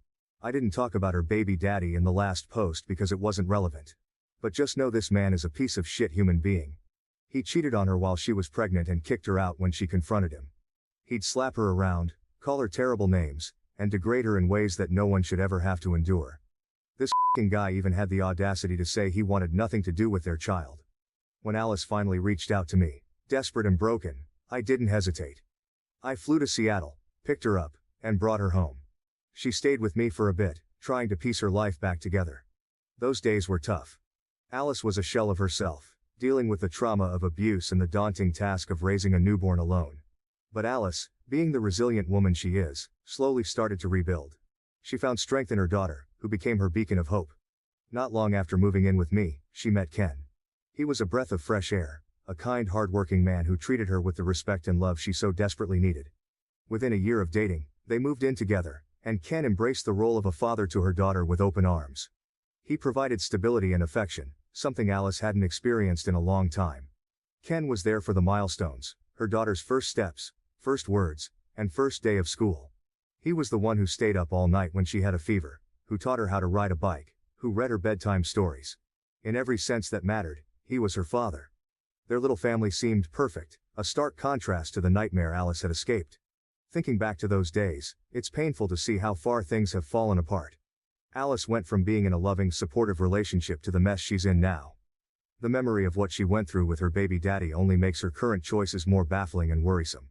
I didn't talk about her baby daddy in the last post because it wasn't relevant. But just know this man is a piece of shit human being. He cheated on her while she was pregnant and kicked her out when she confronted him. He'd slap her around, call her terrible names, and degrade her in ways that no one should ever have to endure. This f***ing guy even had the audacity to say he wanted nothing to do with their child. When Alice finally reached out to me, desperate and broken, I didn't hesitate. I flew to Seattle, picked her up, and brought her home. She stayed with me for a bit, trying to piece her life back together. Those days were tough. Alice was a shell of herself, dealing with the trauma of abuse and the daunting task of raising a newborn alone. But Alice, being the resilient woman she is, slowly started to rebuild. She found strength in her daughter, who became her beacon of hope. Not long after moving in with me, she met Ken. He was a breath of fresh air, a kind, hard-working man who treated her with the respect and love she so desperately needed. Within a year of dating, they moved in together, and Ken embraced the role of a father to her daughter with open arms. He provided stability and affection, something Alice hadn't experienced in a long time. Ken was there for the milestones, her daughter's first steps, first words, and first day of school. He was the one who stayed up all night when she had a fever, who taught her how to ride a bike, who read her bedtime stories. In every sense that mattered, he was her father. Their little family seemed perfect, a stark contrast to the nightmare Alice had escaped. Thinking back to those days, it's painful to see how far things have fallen apart. Alice went from being in a loving, supportive relationship to the mess she's in now. The memory of what she went through with her baby daddy only makes her current choices more baffling and worrisome.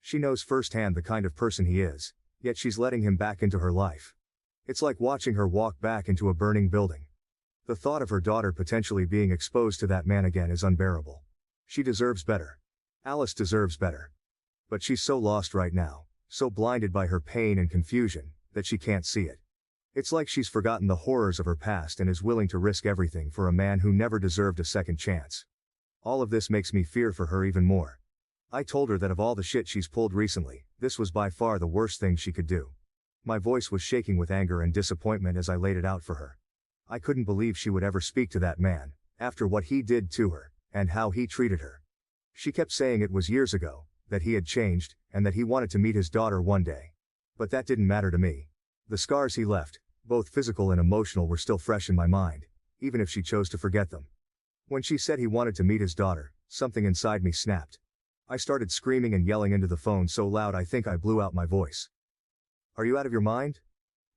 She knows firsthand the kind of person he is, yet she's letting him back into her life. It's like watching her walk back into a burning building. The thought of her daughter potentially being exposed to that man again is unbearable. She deserves better. Alice deserves better. But she's so lost right now, so blinded by her pain and confusion, that she can't see it. It's like she's forgotten the horrors of her past and is willing to risk everything for a man who never deserved a second chance. All of this makes me fear for her even more. I told her that of all the shit she's pulled recently, this was by far the worst thing she could do. My voice was shaking with anger and disappointment as I laid it out for her. I couldn't believe she would ever speak to that man, after what he did to her, and how he treated her. She kept saying it was years ago, that he had changed, and that he wanted to meet his daughter one day. But that didn't matter to me. The scars he left, both physical and emotional, were still fresh in my mind, even if she chose to forget them. When she said he wanted to meet his daughter, something inside me snapped. I started screaming and yelling into the phone so loud I think I blew out my voice. Are you out of your mind?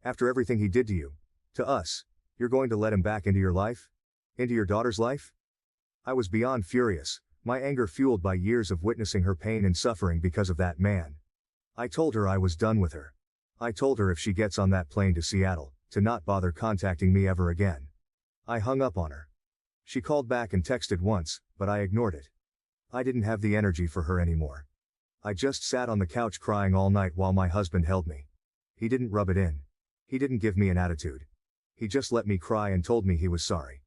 After everything he did to you, to us, you're going to let him back into your life? Into your daughter's life? I was beyond furious, my anger fueled by years of witnessing her pain and suffering because of that man. I told her I was done with her. I told her if she gets on that plane to Seattle, to not bother contacting me ever again. I hung up on her. She called back and texted once, but I ignored it. I didn't have the energy for her anymore. I just sat on the couch crying all night while my husband held me. He didn't rub it in. He didn't give me an attitude. He just let me cry and told me he was sorry.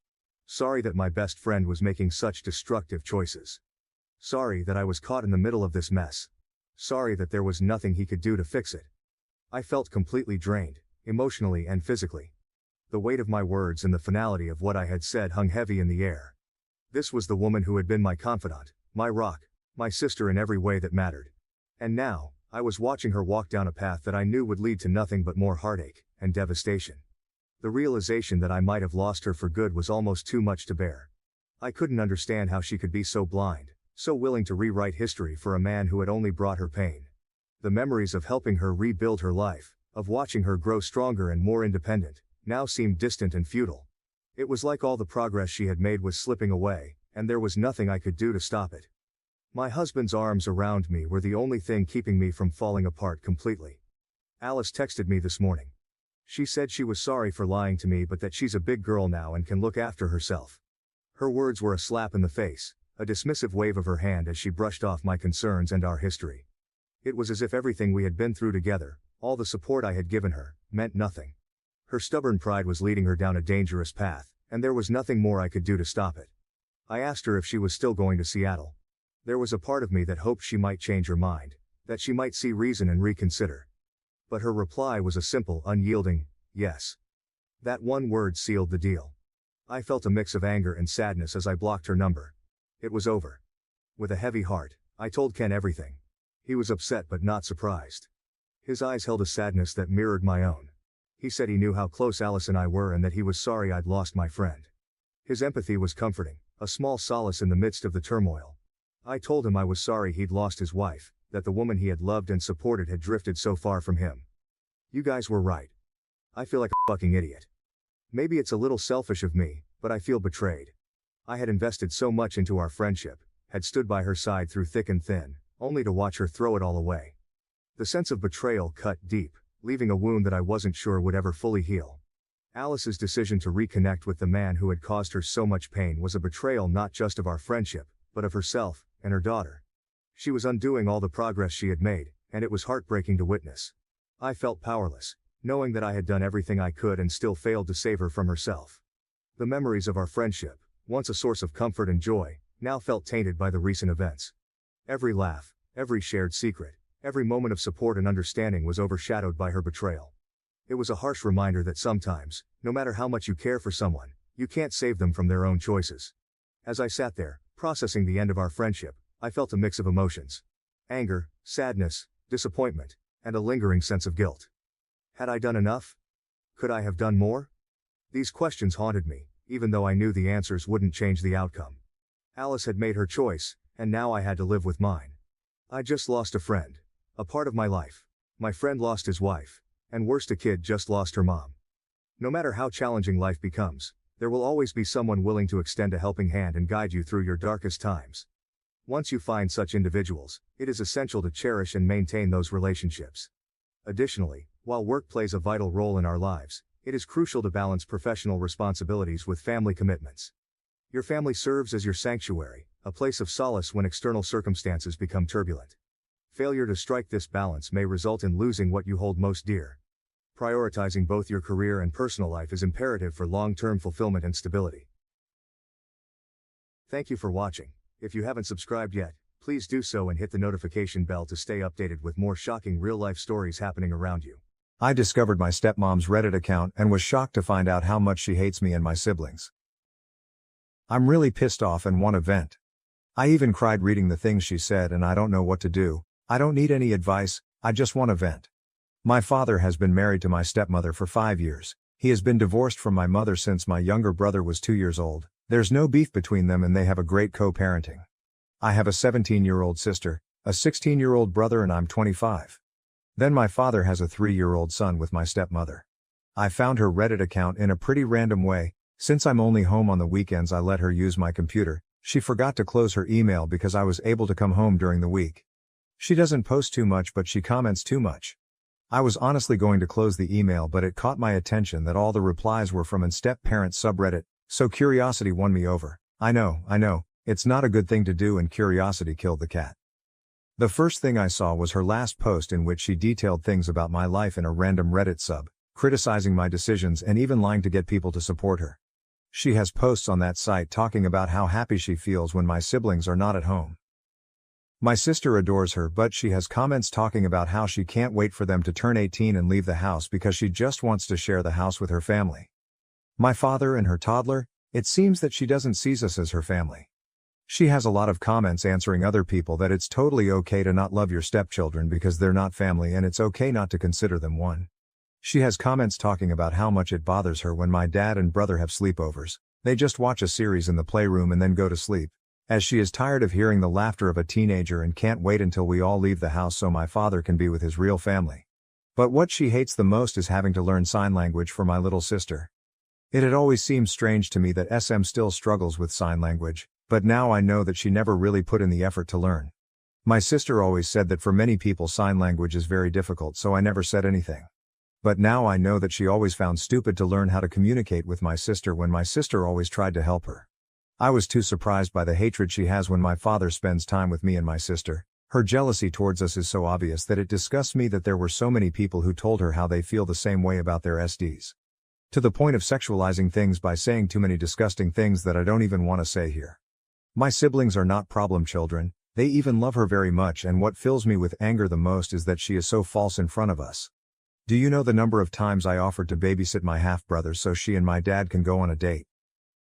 Sorry that my best friend was making such destructive choices. Sorry that I was caught in the middle of this mess. Sorry that there was nothing he could do to fix it. I felt completely drained, emotionally and physically. The weight of my words and the finality of what I had said hung heavy in the air. This was the woman who had been my confidant, my rock, my sister in every way that mattered. And now, I was watching her walk down a path that I knew would lead to nothing but more heartache and devastation. The realization that I might have lost her for good was almost too much to bear. I couldn't understand how she could be so blind, so willing to rewrite history for a man who had only brought her pain. The memories of helping her rebuild her life, of watching her grow stronger and more independent, now seemed distant and futile. It was like all the progress she had made was slipping away, and there was nothing I could do to stop it. My husband's arms around me were the only thing keeping me from falling apart completely. Alice texted me this morning. She said she was sorry for lying to me but that she's a big girl now and can look after herself. Her words were a slap in the face, a dismissive wave of her hand as she brushed off my concerns and our history. It was as if everything we had been through together, all the support I had given her, meant nothing. Her stubborn pride was leading her down a dangerous path, and there was nothing more I could do to stop it. I asked her if she was still going to Seattle. There was a part of me that hoped she might change her mind, that she might see reason and reconsider. But her reply was a simple, unyielding, yes. That one word sealed the deal. I felt a mix of anger and sadness as I blocked her number. It was over. With a heavy heart, I told Ken everything. He was upset but not surprised. His eyes held a sadness that mirrored my own. He said he knew how close Alice and I were and that he was sorry I'd lost my friend. His empathy was comforting, a small solace in the midst of the turmoil. I told him I was sorry he'd lost his wife, that the woman he had loved and supported had drifted so far from him. You guys were right. I feel like a fucking idiot. Maybe it's a little selfish of me, but I feel betrayed. I had invested so much into our friendship, had stood by her side through thick and thin, only to watch her throw it all away. The sense of betrayal cut deep, leaving a wound that I wasn't sure would ever fully heal. Alice's decision to reconnect with the man who had caused her so much pain was a betrayal not just of our friendship, but of herself and her daughter. She was undoing all the progress she had made, and it was heartbreaking to witness. I felt powerless, knowing that I had done everything I could and still failed to save her from herself. The memories of our friendship, once a source of comfort and joy, now felt tainted by the recent events. Every laugh, every shared secret, every moment of support and understanding was overshadowed by her betrayal. It was a harsh reminder that sometimes, no matter how much you care for someone, you can't save them from their own choices. As I sat there, processing the end of our friendship, I felt a mix of emotions. Anger, sadness, disappointment, and a lingering sense of guilt. Had I done enough? Could I have done more? These questions haunted me, even though I knew the answers wouldn't change the outcome. Alice had made her choice, and now I had to live with mine. I just lost a friend. A part of my life. My friend lost his wife. And worst, a kid just lost her mom. No matter how challenging life becomes, there will always be someone willing to extend a helping hand and guide you through your darkest times. Once you find such individuals, it is essential to cherish and maintain those relationships. Additionally, while work plays a vital role in our lives, it is crucial to balance professional responsibilities with family commitments. Your family serves as your sanctuary, a place of solace when external circumstances become turbulent. Failure to strike this balance may result in losing what you hold most dear. Prioritizing both your career and personal life is imperative for long-term fulfillment and stability. Thank you for watching. If you haven't subscribed yet, please do so and hit the notification bell to stay updated with more shocking real-life stories happening around you. I discovered my stepmom's Reddit account and was shocked to find out how much she hates me and my siblings. I'm really pissed off and want to vent. I even cried reading the things she said and I don't know what to do. I don't need any advice, I just want to vent. My father has been married to my stepmother for 5 years. He has been divorced from my mother since my younger brother was 2 years old. There's no beef between them and they have a great co-parenting. I have a 17-year-old sister, a 16-year-old brother and I'm 25. Then my father has a 3-year-old son with my stepmother. I found her Reddit account in a pretty random way. Since I'm only home on the weekends, I let her use my computer. She forgot to close her email because I was able to come home during the week. She doesn't post too much but she comments too much. I was honestly going to close the email but it caught my attention that all the replies were from step-parents subreddit, so curiosity won me over. I know, it's not a good thing to do and curiosity killed the cat. The first thing I saw was her last post in which she detailed things about my life in a random Reddit sub, criticizing my decisions and even lying to get people to support her. She has posts on that site talking about how happy she feels when my siblings are not at home. My sister adores her but she has comments talking about how she can't wait for them to turn 18 and leave the house because she just wants to share the house with her family. My father and her toddler, it seems that she doesn't see us as her family. She has a lot of comments answering other people that it's totally okay to not love your stepchildren because they're not family and it's okay not to consider them one. She has comments talking about how much it bothers her when my dad and brother have sleepovers. They just watch a series in the playroom and then go to sleep, as she is tired of hearing the laughter of a teenager and can't wait until we all leave the house so my father can be with his real family. But what she hates the most is having to learn sign language for my little sister. It had always seemed strange to me that SM still struggles with sign language, but now I know that she never really put in the effort to learn. My sister always said that for many people sign language is very difficult, so I never said anything. But now I know that she always found stupid to learn how to communicate with my sister when my sister always tried to help her. I was too surprised by the hatred she has when my father spends time with me and my sister. Her jealousy towards us is so obvious that it disgusts me that there were so many people who told her how they feel the same way about their SDs. To the point of sexualizing things by saying too many disgusting things that I don't even want to say here. My siblings are not problem children, they even love her very much, and what fills me with anger the most is that she is so false in front of us. Do you know the number of times I offered to babysit my half-brother so she and my dad can go on a date?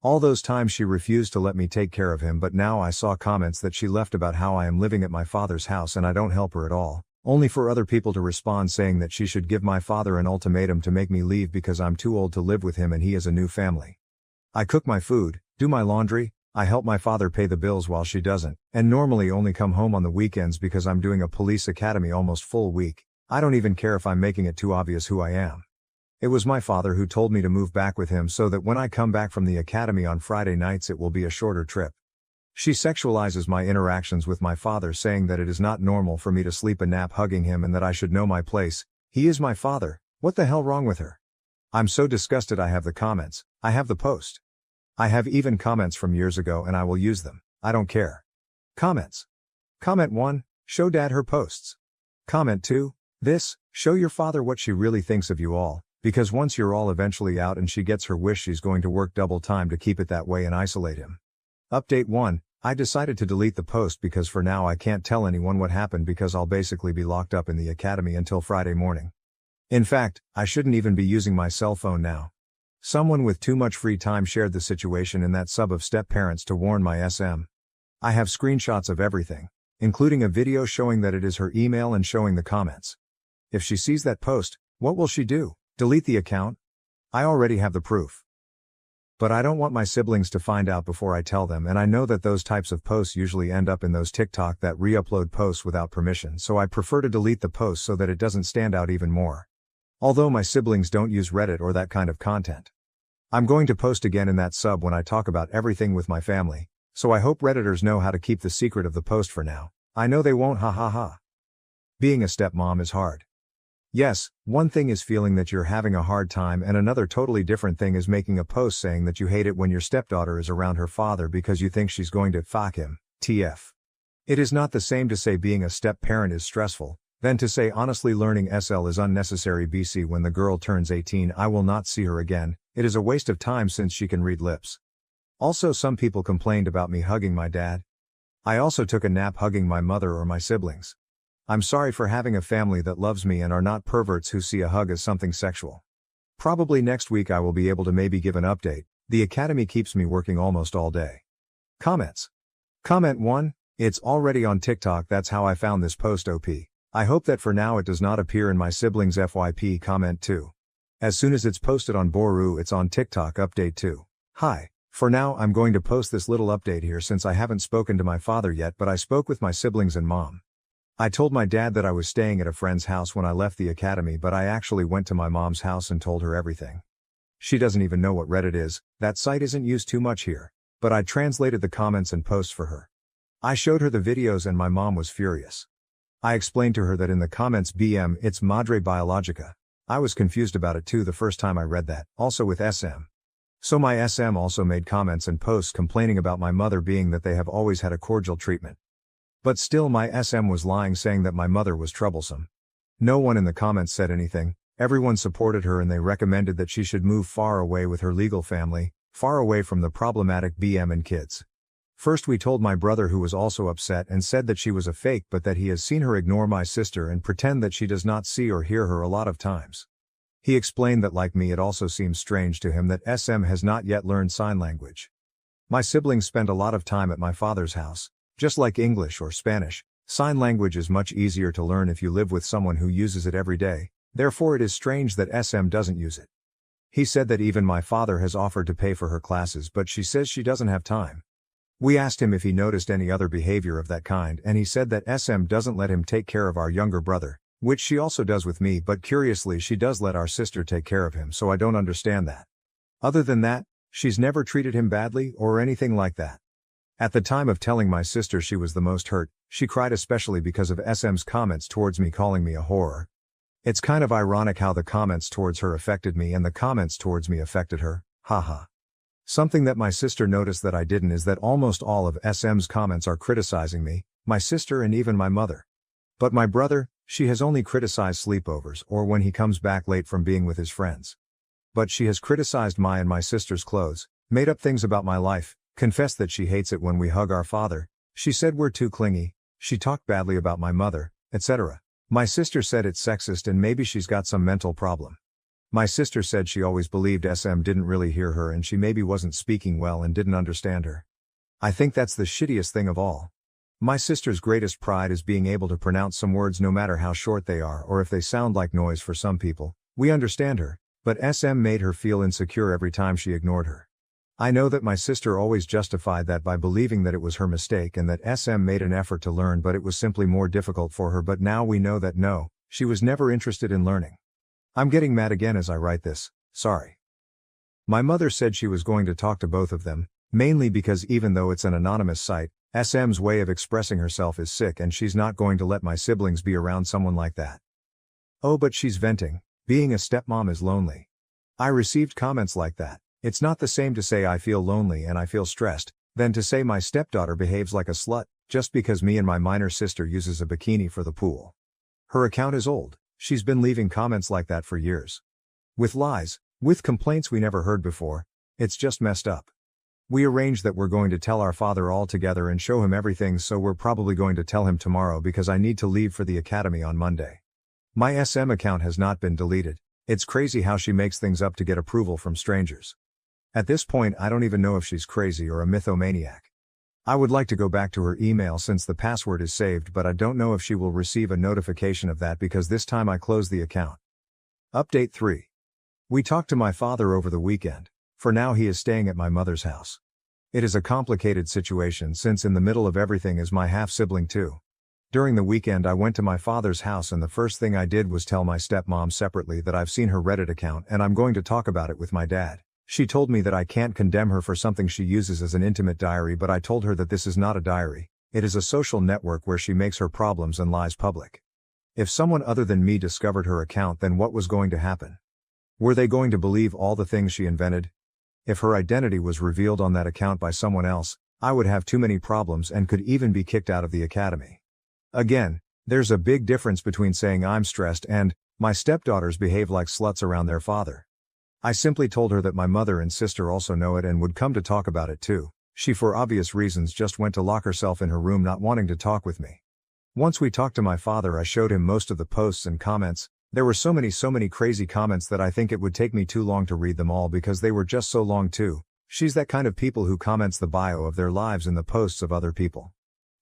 All those times she refused to let me take care of him, but now I saw comments that she left about how I am living at my father's house and I don't help her at all, only for other people to respond saying that she should give my father an ultimatum to make me leave because I'm too old to live with him and he has a new family. I cook my food, do my laundry, I help my father pay the bills while she doesn't, and normally only come home on the weekends because I'm doing a police academy almost full week. I don't even care if I'm making it too obvious who I am. It was my father who told me to move back with him so that when I come back from the academy on Friday nights it will be a shorter trip. She sexualizes my interactions with my father, saying that it is not normal for me to sleep a nap hugging him and that I should know my place. He is my father, what the hell wrong with her? I'm so disgusted. I have the comments, I have the post. I have even comments from years ago and I will use them, I don't care. Comments. Comment 1, show dad her posts. Comment 2, this, Show your father what she really thinks of you all, because once you're all eventually out and she gets her wish, she's going to work double time to keep it that way and isolate him. Update 1. I decided to delete the post because for now I can't tell anyone what happened because I'll basically be locked up in the academy until Friday morning. In fact, I shouldn't even be using my cell phone now. Someone with too much free time shared the situation in that sub of step-parents to warn my SM. I have screenshots of everything, including a video showing that it is her email and showing the comments. If she sees that post, what will she do? Delete the account? I already have the proof. But I don't want my siblings to find out before I tell them, and I know that those types of posts usually end up in those TikTok that re-upload posts without permission, so I prefer to delete the post so that it doesn't stand out even more. Although my siblings don't use Reddit or that kind of content. I'm going to post again in that sub when I talk about everything with my family, so I hope Redditors know how to keep the secret of the post for now. I know they won't, ha ha ha. Being a stepmom is hard. Yes, one thing is feeling that you're having a hard time, and another totally different thing is making a post saying that you hate it when your stepdaughter is around her father because you think she's going to fuck him, TF. It is not the same to say being a step-parent is stressful, than to say honestly learning SL is unnecessary. BC when the girl turns 18 I will not see her again, it is a waste of time since she can read lips. Also some people complained about me hugging my dad. I also took a nap hugging my mother or my siblings. I'm sorry for having a family that loves me and are not perverts who see a hug as something sexual. Probably next week I will be able to maybe give an update. The academy keeps me working almost all day. Comments. Comment 1. It's already on TikTok. That's how I found this post. OP. I hope that for now it does not appear in my siblings' FYP. Comment 2. As soon as it's posted on Boru it's on TikTok. Update 2. Hi. For now I'm going to post this little update here since I haven't spoken to my father yet, but I spoke with my siblings and mom. I told my dad that I was staying at a friend's house when I left the academy, but I actually went to my mom's house and told her everything. She doesn't even know what Reddit is, that site isn't used too much here, but I translated the comments and posts for her. I showed her the videos and my mom was furious. I explained to her that in the comments BM it's Madre Biologica. I was confused about it too the first time I read that, also with SM. So my SM also made comments and posts complaining about my mother being that they have always had a cordial treatment. But still my SM was lying saying that my mother was troublesome. No one in the comments said anything, everyone supported her and they recommended that she should move far away with her legal family, far away from the problematic BM and kids. First we told my brother, who was also upset and said that she was a fake but that he has seen her ignore my sister and pretend that she does not see or hear her a lot of times. He explained that like me it also seems strange to him that SM has not yet learned sign language. My siblings spend a lot of time at my father's house. Just like English or Spanish, sign language is much easier to learn if you live with someone who uses it every day, therefore it is strange that SM doesn't use it. He said that even my father has offered to pay for her classes but she says she doesn't have time. We asked him if he noticed any other behavior of that kind and he said that SM doesn't let him take care of our younger brother, which she also does with me, but curiously she does let our sister take care of him, so I don't understand that. Other than that, she's never treated him badly or anything like that. At the time of telling my sister she was the most hurt, she cried especially because of SM's comments towards me calling me a whore. It's kind of ironic how the comments towards her affected me and the comments towards me affected her, haha. Something that my sister noticed that I didn't is that almost all of SM's comments are criticizing me, my sister and even my mother. But my brother, she has only criticized sleepovers or when he comes back late from being with his friends. But she has criticized my and my sister's clothes, made up things about my life, confessed that she hates it when we hug our father, she said we're too clingy, she talked badly about my mother, etc. My sister said it's sexist and maybe she's got some mental problem. My sister said she always believed SM didn't really hear her and she maybe wasn't speaking well and didn't understand her. I think that's the shittiest thing of all. My sister's greatest pride is being able to pronounce some words no matter how short they are or if they sound like noise for some people. We understand her, but SM made her feel insecure every time she ignored her. I know that my sister always justified that by believing that it was her mistake and that SM made an effort to learn but it was simply more difficult for her, but now we know that no, she was never interested in learning. I'm getting mad again as I write this, sorry. My mother said she was going to talk to both of them, mainly because even though it's an anonymous site, SM's way of expressing herself is sick and she's not going to let my siblings be around someone like that. Oh, but she's venting, being a stepmom is lonely. I received comments like that. It's not the same to say I feel lonely and I feel stressed, than to say my stepdaughter behaves like a slut, just because me and my minor sister uses a bikini for the pool. Her account is old, She's been leaving comments like that for years. With lies, with complaints we never heard before. It's just messed up. We arranged that we're going to tell our father all together and show him everything, so we're probably going to tell him tomorrow because I need to leave for the academy on Monday. My SM account has not been deleted. It's crazy how she makes things up to get approval from strangers. At this point I don't even know if she's crazy or a mythomaniac. I would like to go back to her email since the password is saved, but I don't know if she will receive a notification of that because this time I closed the account. Update 3. We talked to my father over the weekend. For now he is staying at my mother's house. It is a complicated situation since in the middle of everything is my half-sibling too. During the weekend I went to my father's house and the first thing I did was tell my stepmom separately that I've seen her Reddit account and I'm going to talk about it with my dad. She told me that I can't condemn her for something she uses as an intimate diary, but I told her that this is not a diary, it is a social network where she makes her problems and lies public. If someone other than me discovered her account, then what was going to happen? Were they going to believe all the things she invented? If her identity was revealed on that account by someone else, I would have too many problems and could even be kicked out of the academy. Again, there's a big difference between saying I'm stressed and, my stepdaughters behave like sluts around their father. I simply told her that my mother and sister also know it and would come to talk about it too. She for obvious reasons just went to lock herself in her room not wanting to talk with me. Once we talked to my father I showed him most of the posts and comments. There were so many crazy comments that I think it would take me too long to read them all because they were just so long too. She's that kind of people who comments the bio of their lives in the posts of other people.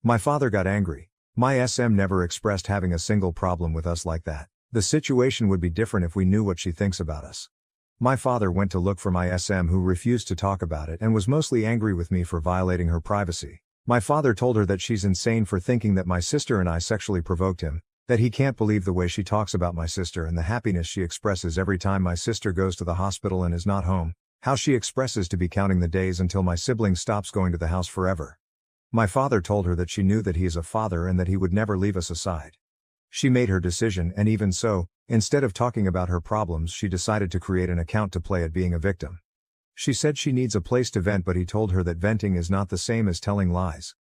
My father got angry. My SM never expressed having a single problem with us like that. The situation would be different if we knew what she thinks about us. My father went to look for my SM who refused to talk about it and was mostly angry with me for violating her privacy. My father told her that she's insane for thinking that my sister and I sexually provoked him. That he can't believe the way she talks about my sister and the happiness she expresses every time my sister goes to the hospital and is not home, how she expresses to be counting the days until my sibling stops going to the house forever. My father told her that she knew that he is a father and that he would never leave us aside. She made her decision, and even so, instead of talking about her problems she decided to create an account to play at being a victim. She said she needs a place to vent, but he told her that venting is not the same as telling lies.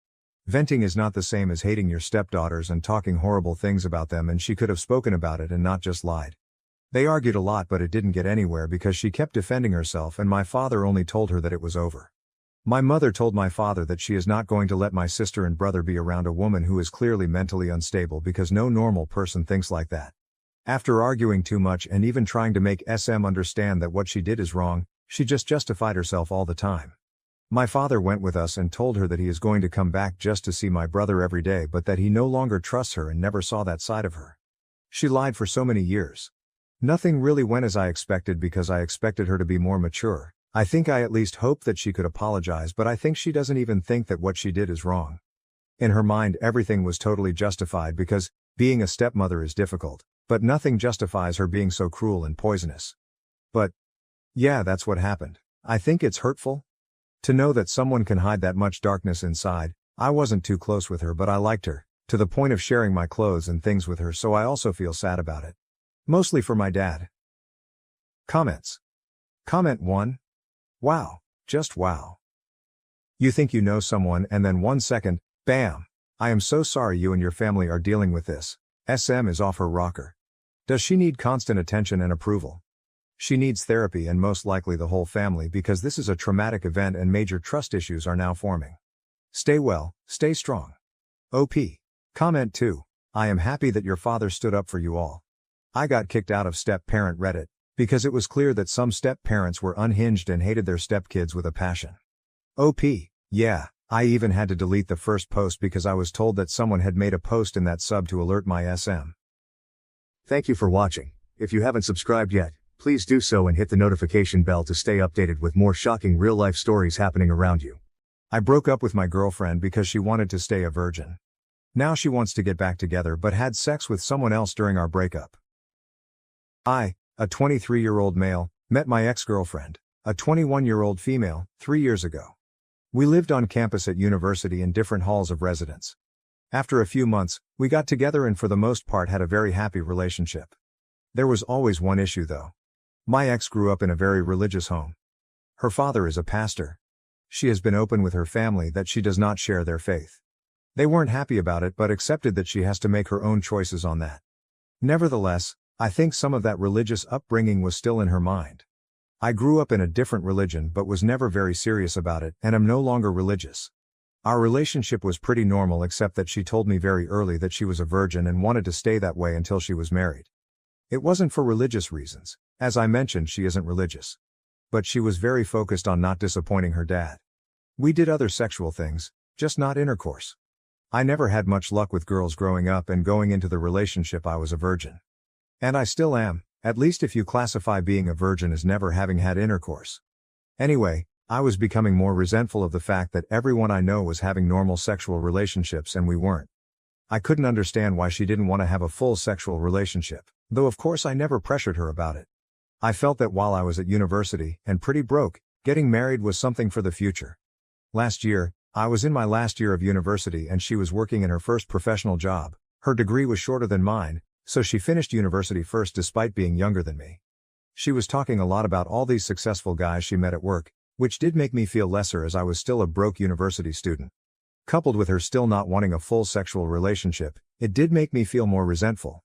Venting is not the same as hating your stepdaughters and talking horrible things about them, and she could have spoken about it and not just lied. They argued a lot, but it didn't get anywhere because she kept defending herself and my father only told her that it was over. My mother told my father that she is not going to let my sister and brother be around a woman who is clearly mentally unstable because no normal person thinks like that. After arguing too much and even trying to make SM understand that what she did is wrong, she just justified herself all the time. My father went with us and told her that he is going to come back just to see my brother every day, but that he no longer trusts her and never saw that side of her. She lied for so many years. Nothing really went as I expected because I expected her to be more mature. I think I at least hoped that she could apologize, but I think she doesn't even think that what she did is wrong. In her mind everything was totally justified because being a stepmother is difficult, but nothing justifies her being so cruel and poisonous. But yeah, that's what happened. I think it's hurtful. To know that someone can hide that much darkness inside. I wasn't too close with her, but I liked her, to the point of sharing my clothes and things with her, so I also feel sad about it. Mostly for my dad. Comments. Comment 1. Wow. Just wow. You think you know someone and then 1 second, bam. I am so sorry you and your family are dealing with this. SM is off her rocker. Does she need constant attention and approval? She needs therapy and most likely the whole family because this is a traumatic event and major trust issues are now forming. Stay well, stay strong. OP. Comment 2. I am happy that your father stood up for you all. I got kicked out of step-parent Reddit because it was clear that some step-parents were unhinged and hated their step-kids with a passion. OP. Yeah, I even had to delete the first post because I was told that someone had made a post in that sub to alert my SM. Thank you for watching. If you haven't subscribed yet, please do so and hit the notification bell to stay updated with more shocking real-life stories happening around you. I broke up with my girlfriend because she wanted to stay a virgin. Now she wants to get back together but had sex with someone else during our breakup. I, a 23-year-old male, met my ex-girlfriend, a 21-year-old female, 3 years ago. We lived on campus at university in different halls of residence. After a few months, we got together and for the most part had a very happy relationship. There was always one issue though. My ex grew up in a very religious home. Her father is a pastor. She has been open with her family that she does not share their faith. They weren't happy about it but accepted that she has to make her own choices on that. Nevertheless, I think some of that religious upbringing was still in her mind. I grew up in a different religion but was never very serious about it and am no longer religious. Our relationship was pretty normal except that she told me very early that she was a virgin and wanted to stay that way until she was married. It wasn't for religious reasons, as I mentioned she isn't religious. But she was very focused on not disappointing her dad. We did other sexual things, just not intercourse. I never had much luck with girls growing up, and going into the relationship I was a virgin. And I still am, at least if you classify being a virgin as never having had intercourse. Anyway, I was becoming more resentful of the fact that everyone I know was having normal sexual relationships and we weren't. I couldn't understand why she didn't want to have a full sexual relationship, though of course I never pressured her about it. I felt that while I was at university, and pretty broke, getting married was something for the future. Last year, I was in my last year of university and she was working in her first professional job. Her degree was shorter than mine, so she finished university first despite being younger than me. She was talking a lot about all these successful guys she met at work, which did make me feel lesser as I was still a broke university student. Coupled with her still not wanting a full sexual relationship, it did make me feel more resentful.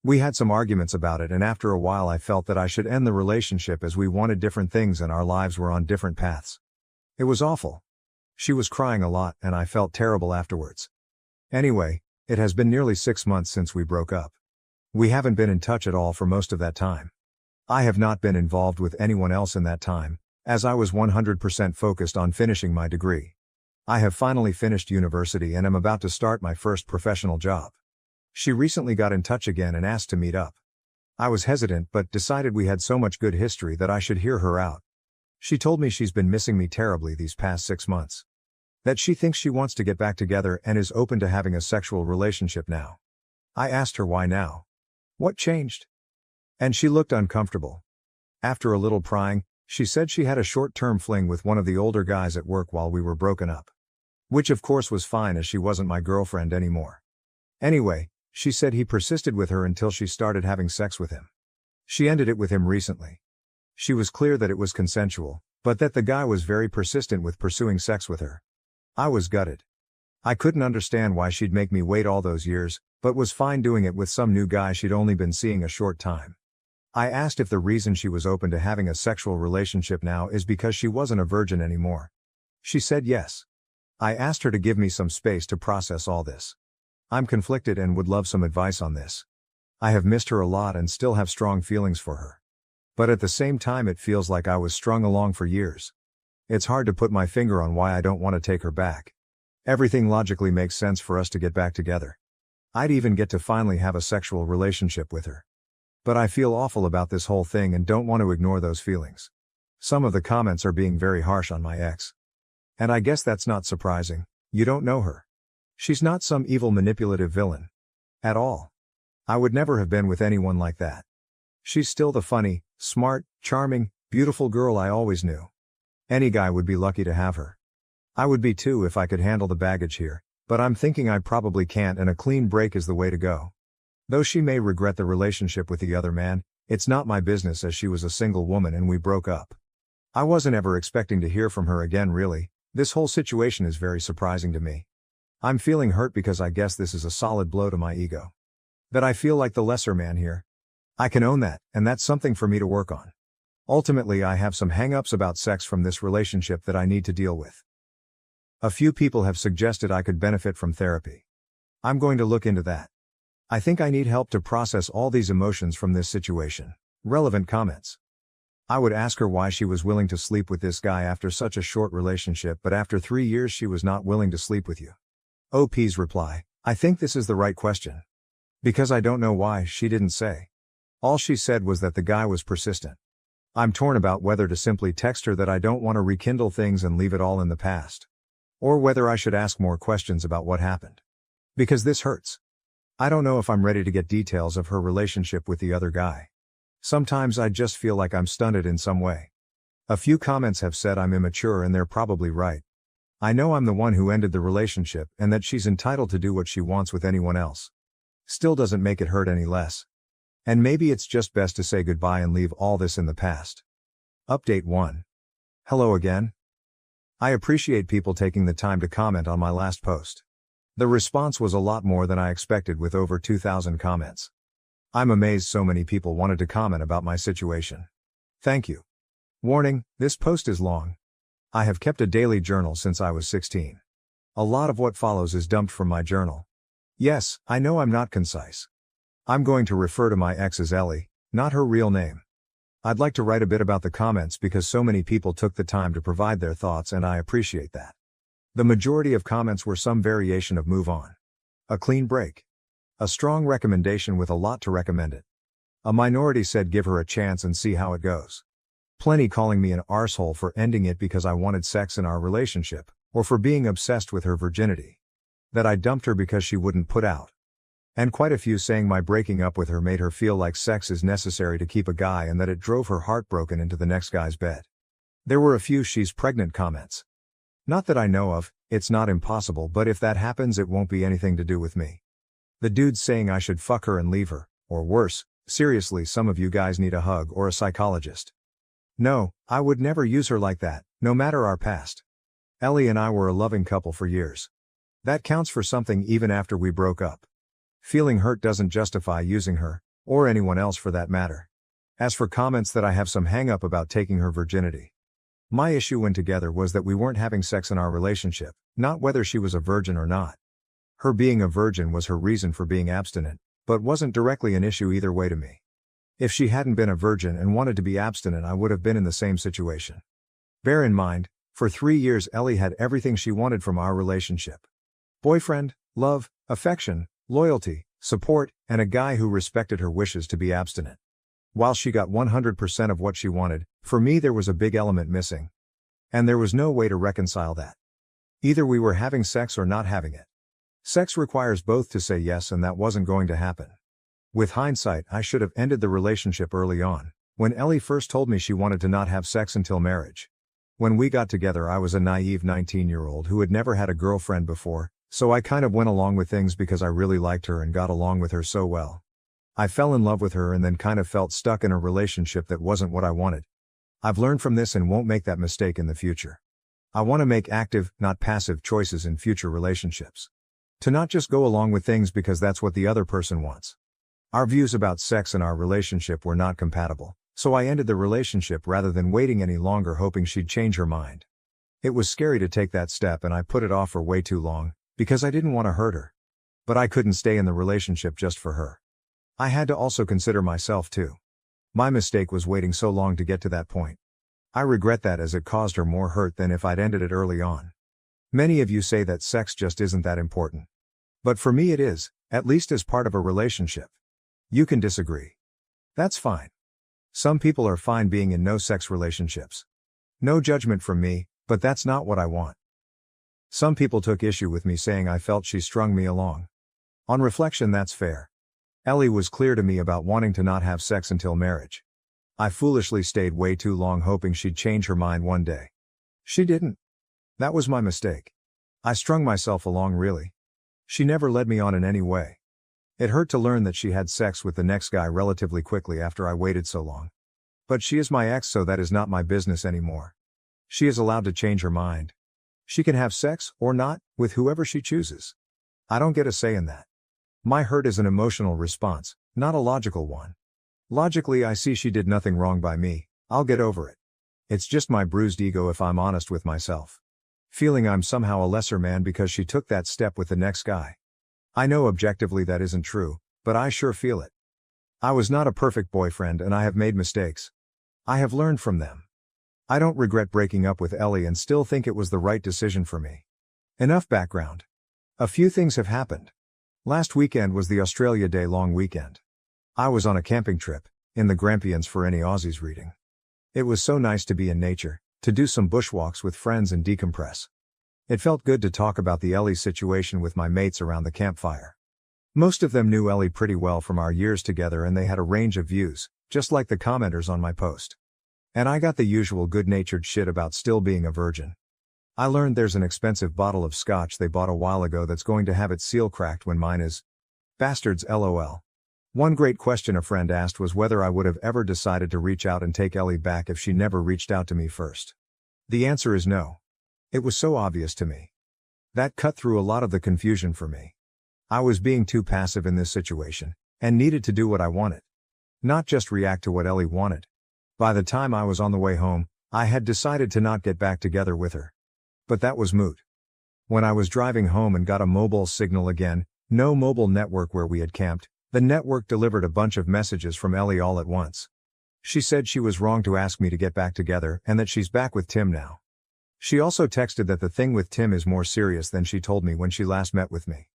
We had some arguments about it, and after a while I felt that I should end the relationship as we wanted different things and our lives were on different paths. It was awful. She was crying a lot and I felt terrible afterwards. Anyway, it has been nearly 6 months since we broke up. We haven't been in touch at all for most of that time. I have not been involved with anyone else in that time, as I was 100% focused on finishing my degree. I have finally finished university and am about to start my first professional job. She recently got in touch again and asked to meet up. I was hesitant but decided we had so much good history that I should hear her out. She told me she's been missing me terribly these past 6 months. That she thinks she wants to get back together and is open to having a sexual relationship now. I asked her why now. What changed? And she looked uncomfortable. After a little prying, she said she had a short-term fling with one of the older guys at work while we were broken up. Which of course was fine as she wasn't my girlfriend anymore. Anyway, she said he persisted with her until she started having sex with him. She ended it with him recently. She was clear that it was consensual, but that the guy was very persistent with pursuing sex with her. I was gutted. I couldn't understand why she'd make me wait all those years, but was fine doing it with some new guy she'd only been seeing a short time. I asked if the reason she was open to having a sexual relationship now is because she wasn't a virgin anymore. She said yes. I asked her to give me some space to process all this. I'm conflicted and would love some advice on this. I have missed her a lot and still have strong feelings for her. But at the same time it feels like I was strung along for years. It's hard to put my finger on why I don't want to take her back. Everything logically makes sense for us to get back together. I'd even get to finally have a sexual relationship with her. But I feel awful about this whole thing and don't want to ignore those feelings. Some of the comments are being very harsh on my ex. And I guess that's not surprising. You don't know her. She's not some evil manipulative villain. At all. I would never have been with anyone like that. She's still the funny, smart, charming, beautiful girl I always knew. Any guy would be lucky to have her. I would be too if I could handle the baggage here, but I'm thinking I probably can't and a clean break is the way to go. Though she may regret the relationship with the other man, it's not my business as she was a single woman and we broke up. I wasn't ever expecting to hear from her again really. This whole situation is very surprising to me. I'm feeling hurt because I guess this is a solid blow to my ego. That I feel like the lesser man here. I can own that, and that's something for me to work on. Ultimately I have some hang-ups about sex from this relationship that I need to deal with. A few people have suggested I could benefit from therapy. I'm going to look into that. I think I need help to process all these emotions from this situation. Relevant comments. I would ask her why she was willing to sleep with this guy after such a short relationship, but after 3 years she was not willing to sleep with you. OP's reply, I think this is the right question. Because I don't know why, she didn't say. All she said was that the guy was persistent. I'm torn about whether to simply text her that I don't want to rekindle things and leave it all in the past. Or whether I should ask more questions about what happened. Because this hurts. I don't know if I'm ready to get details of her relationship with the other guy. Sometimes I just feel like I'm stunted in some way. A few comments have said I'm immature and they're probably right. I know I'm the one who ended the relationship and that she's entitled to do what she wants with anyone else. Still doesn't make it hurt any less. And maybe it's just best to say goodbye and leave all this in the past. Update 1. Hello again. I appreciate people taking the time to comment on my last post. The response was a lot more than I expected with over 2,000 comments. I'm amazed so many people wanted to comment about my situation. Thank you. Warning, this post is long. I have kept a daily journal since I was 16. A lot of what follows is dumped from my journal. Yes, I know I'm not concise. I'm going to refer to my ex as Ellie, not her real name. I'd like to write a bit about the comments because so many people took the time to provide their thoughts and I appreciate that. The majority of comments were some variation of move on. A clean break. A strong recommendation with a lot to recommend it. A minority said give her a chance and see how it goes. Plenty calling me an arsehole for ending it because I wanted sex in our relationship, or for being obsessed with her virginity. That I dumped her because she wouldn't put out. And quite a few saying my breaking up with her made her feel like sex is necessary to keep a guy and that it drove her heartbroken into the next guy's bed. There were a few she's pregnant comments. Not that I know of, it's not impossible, but if that happens it won't be anything to do with me. The dude's saying I should fuck her and leave her, or worse, seriously some of you guys need a hug or a psychologist. No, I would never use her like that, no matter our past. Ellie and I were a loving couple for years. That counts for something even after we broke up. Feeling hurt doesn't justify using her, or anyone else for that matter. As for comments that I have some hang up about taking her virginity. My issue when together was that we weren't having sex in our relationship, not whether she was a virgin or not. Her being a virgin was her reason for being abstinent, but wasn't directly an issue either way to me. If she hadn't been a virgin and wanted to be abstinent I would have been in the same situation. Bear in mind, for 3 years Ellie had everything she wanted from our relationship. Boyfriend, love, affection, loyalty, support, and a guy who respected her wishes to be abstinent. While she got 100% of what she wanted, for me there was a big element missing. And there was no way to reconcile that. Either we were having sex or not having it. Sex requires both to say yes, and that wasn't going to happen. With hindsight, I should have ended the relationship early on, when Ellie first told me she wanted to not have sex until marriage. When we got together I was a naive 19-year-old who had never had a girlfriend before, so I kind of went along with things because I really liked her and got along with her so well. I fell in love with her and then kind of felt stuck in a relationship that wasn't what I wanted. I've learned from this and won't make that mistake in the future. I want to make active, not passive choices in future relationships. To not just go along with things because that's what the other person wants. Our views about sex in our relationship were not compatible, so I ended the relationship rather than waiting any longer hoping she'd change her mind. It was scary to take that step and I put it off for way too long, because I didn't want to hurt her. But I couldn't stay in the relationship just for her. I had to also consider myself too. My mistake was waiting so long to get to that point. I regret that as it caused her more hurt than if I'd ended it early on. Many of you say that sex just isn't that important. But for me it is, at least as part of a relationship. You can disagree. That's fine. Some people are fine being in no-sex relationships. No judgment from me, but that's not what I want. Some people took issue with me saying I felt she strung me along. On reflection, that's fair. Ellie was clear to me about wanting to not have sex until marriage. I foolishly stayed way too long hoping she'd change her mind one day. She didn't. That was my mistake. I strung myself along really. She never led me on in any way. It hurt to learn that she had sex with the next guy relatively quickly after I waited so long. But she is my ex, so that is not my business anymore. She is allowed to change her mind. She can have sex, or not, with whoever she chooses. I don't get a say in that. My hurt is an emotional response, not a logical one. Logically I see she did nothing wrong by me, I'll get over it. It's just my bruised ego if I'm honest with myself. Feeling I'm somehow a lesser man because she took that step with the next guy. I know objectively that isn't true, but I sure feel it. I was not a perfect boyfriend and I have made mistakes. I have learned from them. I don't regret breaking up with Ellie and still think it was the right decision for me. Enough background. A few things have happened. Last weekend was the Australia Day long weekend. I was on a camping trip, in the Grampians for any Aussies reading. It was so nice to be in nature, to do some bushwalks with friends and decompress. It felt good to talk about the Ellie situation with my mates around the campfire. Most of them knew Ellie pretty well from our years together and they had a range of views, just like the commenters on my post. And I got the usual good-natured shit about still being a virgin. I learned there's an expensive bottle of scotch they bought a while ago that's going to have its seal cracked when mine is. Bastards LOL. One great question a friend asked was whether I would have ever decided to reach out and take Ellie back if she never reached out to me first. The answer is no. It was so obvious to me. That cut through a lot of the confusion for me. I was being too passive in this situation, and needed to do what I wanted. Not just react to what Ellie wanted. By the time I was on the way home, I had decided to not get back together with her. But that was moot. When I was driving home and got a mobile signal again, no mobile network where we had camped, the network delivered a bunch of messages from Ellie all at once. She said she was wrong to ask me to get back together and that she's back with Tim now. She also texted that the thing with Tim is more serious than she told me when she last met with me.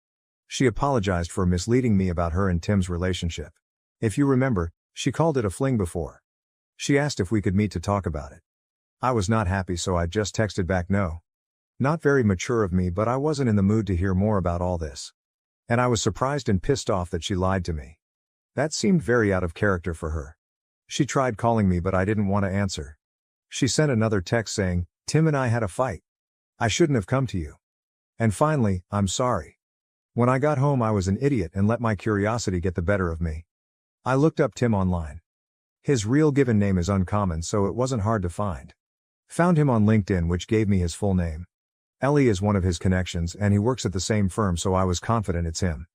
She apologized for misleading me about her and Tim's relationship. If you remember, she called it a fling before. She asked if we could meet to talk about it. I was not happy, so I just texted back no. Not very mature of me, but I wasn't in the mood to hear more about all this. And I was surprised and pissed off that she lied to me. That seemed very out of character for her. She tried calling me, but I didn't want to answer. She sent another text saying, "Tim and I had a fight. I shouldn't have come to you. And finally, I'm sorry. When I got home I was an idiot and let my curiosity get the better of me. I looked up Tim online. His real given name is uncommon, so it wasn't hard to find. Found him on LinkedIn, which gave me his full name. Ellie is one of his connections and he works at the same firm, so I was confident it's him.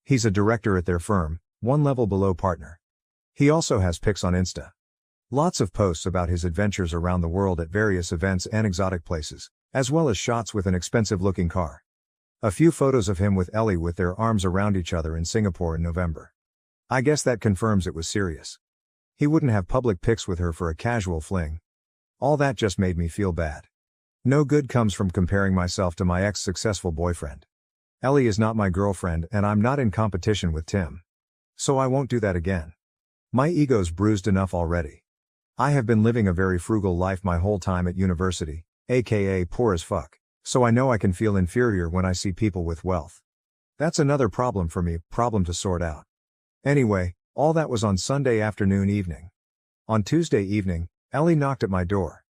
He's a director at their firm, one level below partner. He also has pics on Insta. Lots of posts about his adventures around the world at various events and exotic places, as well as shots with an expensive-looking car. A few photos of him with Ellie with their arms around each other in Singapore in November. I guess that confirms it was serious. He wouldn't have public pics with her for a casual fling. All that just made me feel bad. No good comes from comparing myself to my ex-successful boyfriend. Ellie is not my girlfriend and I'm not in competition with Tim. So I won't do that again. My ego's bruised enough already. I have been living a very frugal life my whole time at university, aka poor as fuck, so I know I can feel inferior when I see people with wealth. That's another problem for me, problem to sort out. Anyway, all that was on Sunday evening. On Tuesday evening, Ellie knocked at my door.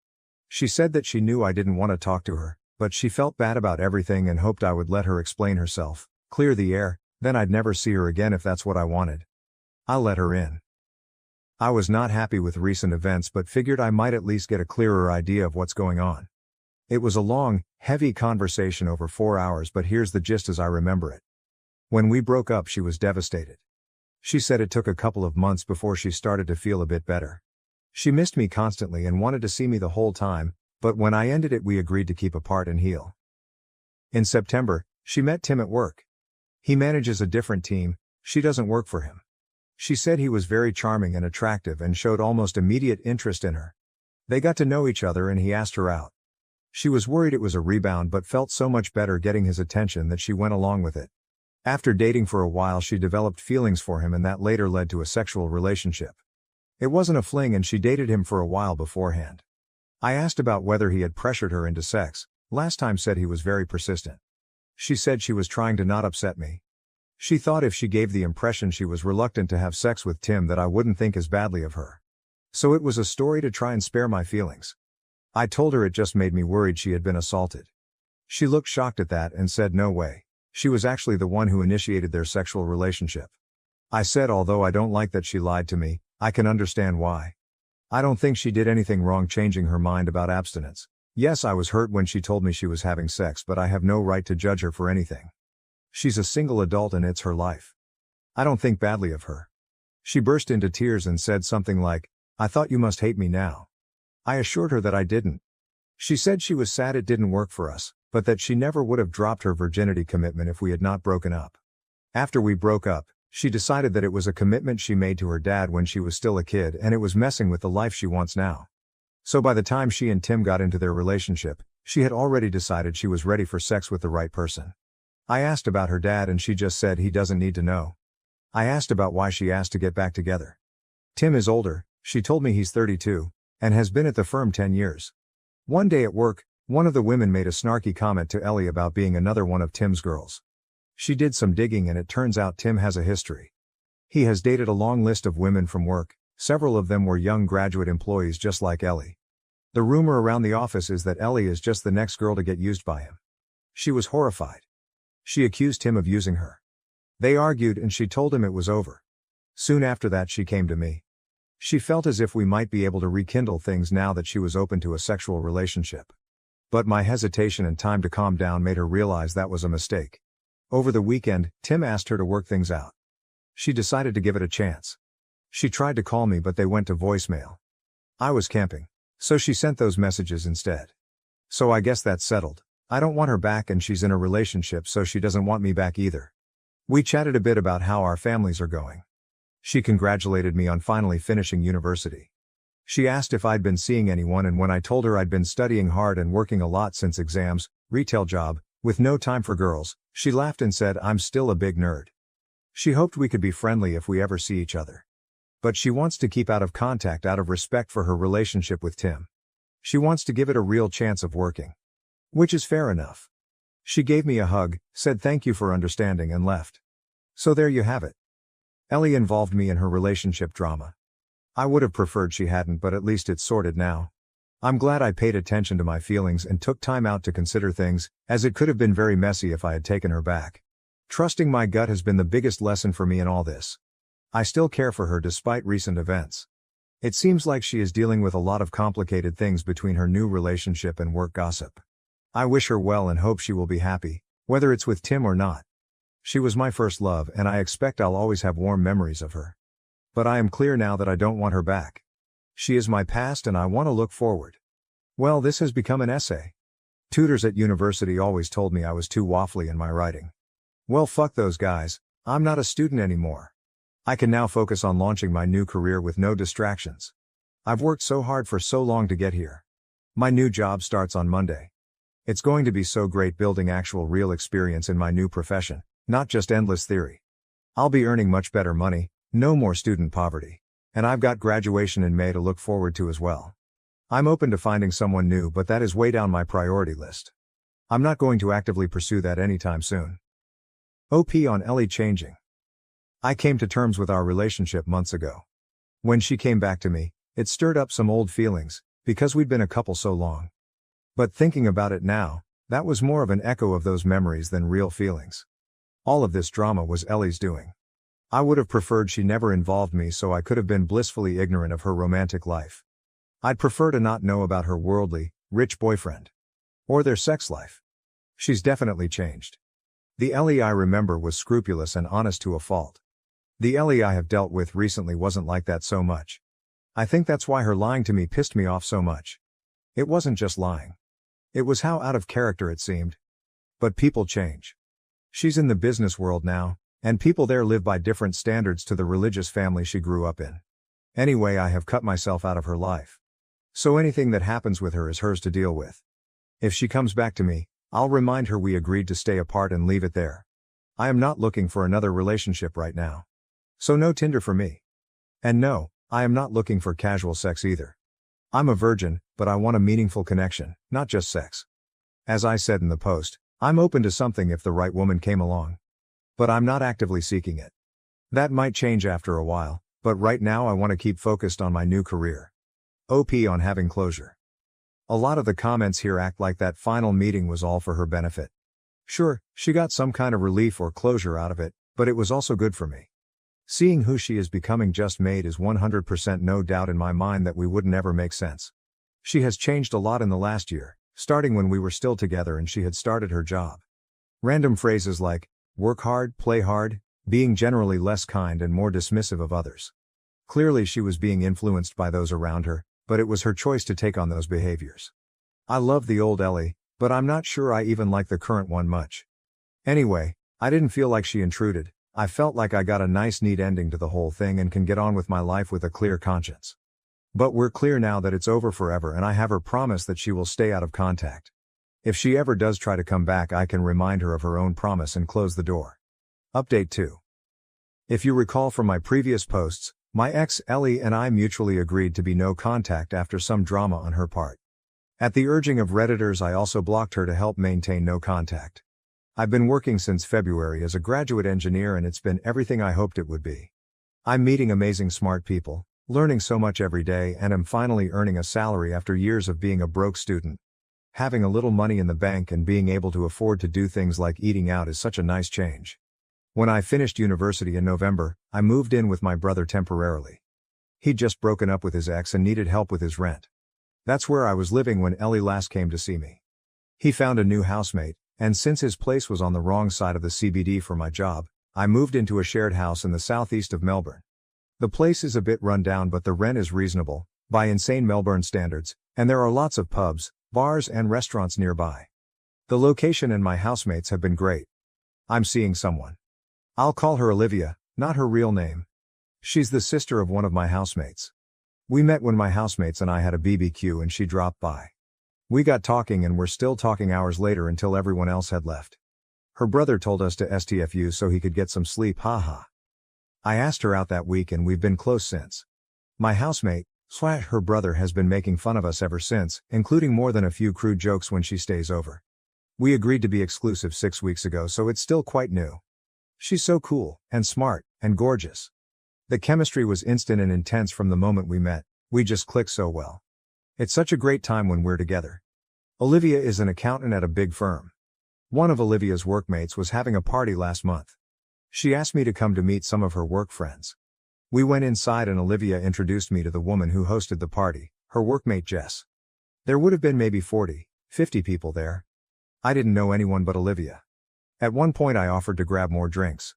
She said that she knew I didn't want to talk to her, but she felt bad about everything and hoped I would let her explain herself, clear the air, then I'd never see her again if that's what I wanted. I let her in. I was not happy with recent events but figured I might at least get a clearer idea of what's going on. It was a long, heavy conversation over 4 hours, but here's the gist as I remember it. When we broke up, she was devastated. She said it took a couple of months before she started to feel a bit better. She missed me constantly and wanted to see me the whole time, but when I ended it we agreed to keep apart and heal. In September, she met Tim at work. He manages a different team, she doesn't work for him. She said he was very charming and attractive and showed almost immediate interest in her. They got to know each other and he asked her out. She was worried it was a rebound but felt so much better getting his attention that she went along with it. After dating for a while she developed feelings for him and that later led to a sexual relationship. It wasn't a fling and she dated him for a while beforehand. I asked about whether he had pressured her into sex, last time said he was very persistent. She said she was trying to not upset me. She thought if she gave the impression she was reluctant to have sex with Tim that I wouldn't think as badly of her. So it was a story to try and spare my feelings. I told her it just made me worried she had been assaulted. She looked shocked at that and said no way, she was actually the one who initiated their sexual relationship. I said although I don't like that she lied to me, I can understand why. I don't think she did anything wrong changing her mind about abstinence. Yes, I was hurt when she told me she was having sex, but I have no right to judge her for anything. She's a single adult and it's her life. I don't think badly of her. She burst into tears and said something like, "I thought you must hate me now." I assured her that I didn't. She said she was sad it didn't work for us, but that she never would have dropped her virginity commitment if we had not broken up. After we broke up, she decided that it was a commitment she made to her dad when she was still a kid and it was messing with the life she wants now. So by the time she and Tim got into their relationship, she had already decided she was ready for sex with the right person. I asked about her dad and she just said he doesn't need to know. I asked about why she asked to get back together. Tim is older, she told me he's 32, and has been at the firm 10 years. One day at work, one of the women made a snarky comment to Ellie about being another one of Tim's girls. She did some digging and it turns out Tim has a history. He has dated a long list of women from work, several of them were young graduate employees just like Ellie. The rumor around the office is that Ellie is just the next girl to get used by him. She was horrified. She accused him of using her. They argued and she told him it was over. Soon after that she came to me. She felt as if we might be able to rekindle things now that she was open to a sexual relationship. But my hesitation and time to calm down made her realize that was a mistake. Over the weekend, Tim asked her to work things out. She decided to give it a chance. She tried to call me but they went to voicemail. I was camping. So she sent those messages instead. So I guess that's settled. I don't want her back and she's in a relationship so she doesn't want me back either. We chatted a bit about how our families are going. She congratulated me on finally finishing university. She asked if I'd been seeing anyone and when I told her I'd been studying hard and working a lot since exams, retail job, with no time for girls, she laughed and said I'm still a big nerd. She hoped we could be friendly if we ever see each other. But she wants to keep out of contact out of respect for her relationship with Tim. She wants to give it a real chance of working. Which is fair enough. She gave me a hug, said thank you for understanding and left. So there you have it. Ellie involved me in her relationship drama. I would have preferred she hadn't but at least it's sorted now. I'm glad I paid attention to my feelings and took time out to consider things, as it could have been very messy if I had taken her back. Trusting my gut has been the biggest lesson for me in all this. I still care for her despite recent events. It seems like she is dealing with a lot of complicated things between her new relationship and work gossip. I wish her well and hope she will be happy, whether it's with Tim or not. She was my first love and I expect I'll always have warm memories of her. But I am clear now that I don't want her back. She is my past and I want to look forward. Well, this has become an essay. Tutors at university always told me I was too waffly in my writing. Well, fuck those guys, I'm not a student anymore. I can now focus on launching my new career with no distractions. I've worked so hard for so long to get here. My new job starts on Monday. It's going to be so great building actual real experience in my new profession, not just endless theory. I'll be earning much better money, no more student poverty. And I've got graduation in May to look forward to as well. I'm open to finding someone new but that is way down my priority list. I'm not going to actively pursue that anytime soon. OP on Ellie changing. I came to terms with our relationship months ago. When she came back to me, it stirred up some old feelings, because we'd been a couple so long. But thinking about it now, that was more of an echo of those memories than real feelings. All of this drama was Ellie's doing. I would have preferred she never involved me so I could have been blissfully ignorant of her romantic life. I'd prefer to not know about her worldly, rich boyfriend. Or their sex life. She's definitely changed. The Ellie I remember was scrupulous and honest to a fault. The Ellie I have dealt with recently wasn't like that so much. I think that's why her lying to me pissed me off so much. It wasn't just lying. It was how out of character it seemed. But people change. She's in the business world now, and people there live by different standards to the religious family she grew up in. Anyway, I have cut myself out of her life. So anything that happens with her is hers to deal with. If she comes back to me, I'll remind her we agreed to stay apart and leave it there. I am not looking for another relationship right now. So no Tinder for me. And no, I am not looking for casual sex either. I'm a virgin, but I want a meaningful connection, not just sex. As I said in the post, I'm open to something if the right woman came along. But I'm not actively seeking it. That might change after a while, but right now I want to keep focused on my new career. OP on having closure. A lot of the comments here act like that final meeting was all for her benefit. Sure, she got some kind of relief or closure out of it, but it was also good for me. Seeing who she is becoming just made is 100% no doubt in my mind that we wouldn't ever make sense. She has changed a lot in the last year, starting when we were still together and she had started her job. Random phrases like, work hard, play hard, being generally less kind and more dismissive of others. Clearly she was being influenced by those around her, but it was her choice to take on those behaviors. I love the old Ellie, but I'm not sure I even like the current one much. Anyway, I didn't feel like she intruded. I felt like I got a nice neat ending to the whole thing and can get on with my life with a clear conscience. But we're clear now that it's over forever and I have her promise that she will stay out of contact. If she ever does try to come back I can remind her of her own promise and close the door. Update 2. If you recall from my previous posts, my ex Ellie and I mutually agreed to be no contact after some drama on her part. At the urging of Redditors I also blocked her to help maintain no contact. I've been working since February as a graduate engineer and it's been everything I hoped it would be. I'm meeting amazing smart people, learning so much every day and am finally earning a salary after years of being a broke student. Having a little money in the bank and being able to afford to do things like eating out is such a nice change. When I finished university in November, I moved in with my brother temporarily. He'd just broken up with his ex and needed help with his rent. That's where I was living when Ellie last came to see me. He found a new housemate, and since his place was on the wrong side of the CBD for my job, I moved into a shared house in the southeast of Melbourne. The place is a bit run down, but the rent is reasonable, by insane Melbourne standards, and there are lots of pubs, bars and restaurants nearby. The location and my housemates have been great. I'm seeing someone. I'll call her Olivia, not her real name. She's the sister of one of my housemates. We met when my housemates and I had a BBQ and she dropped by. We got talking and were still talking hours later until everyone else had left. Her brother told us to STFU so he could get some sleep, haha. I asked her out that week and we've been close since. My housemate, her brother has been making fun of us ever since, including more than a few crude jokes when she stays over. We agreed to be exclusive 6 weeks ago, so it's still quite new. She's so cool, and smart, and gorgeous. The chemistry was instant and intense from the moment we met. We just clicked so well. It's such a great time when we're together. Olivia is an accountant at a big firm. One of Olivia's workmates was having a party last month. She asked me to come to meet some of her work friends. We went inside and Olivia introduced me to the woman who hosted the party, her workmate Jess. There would have been maybe 40, 50 people there. I didn't know anyone but Olivia. At one point I offered to grab more drinks.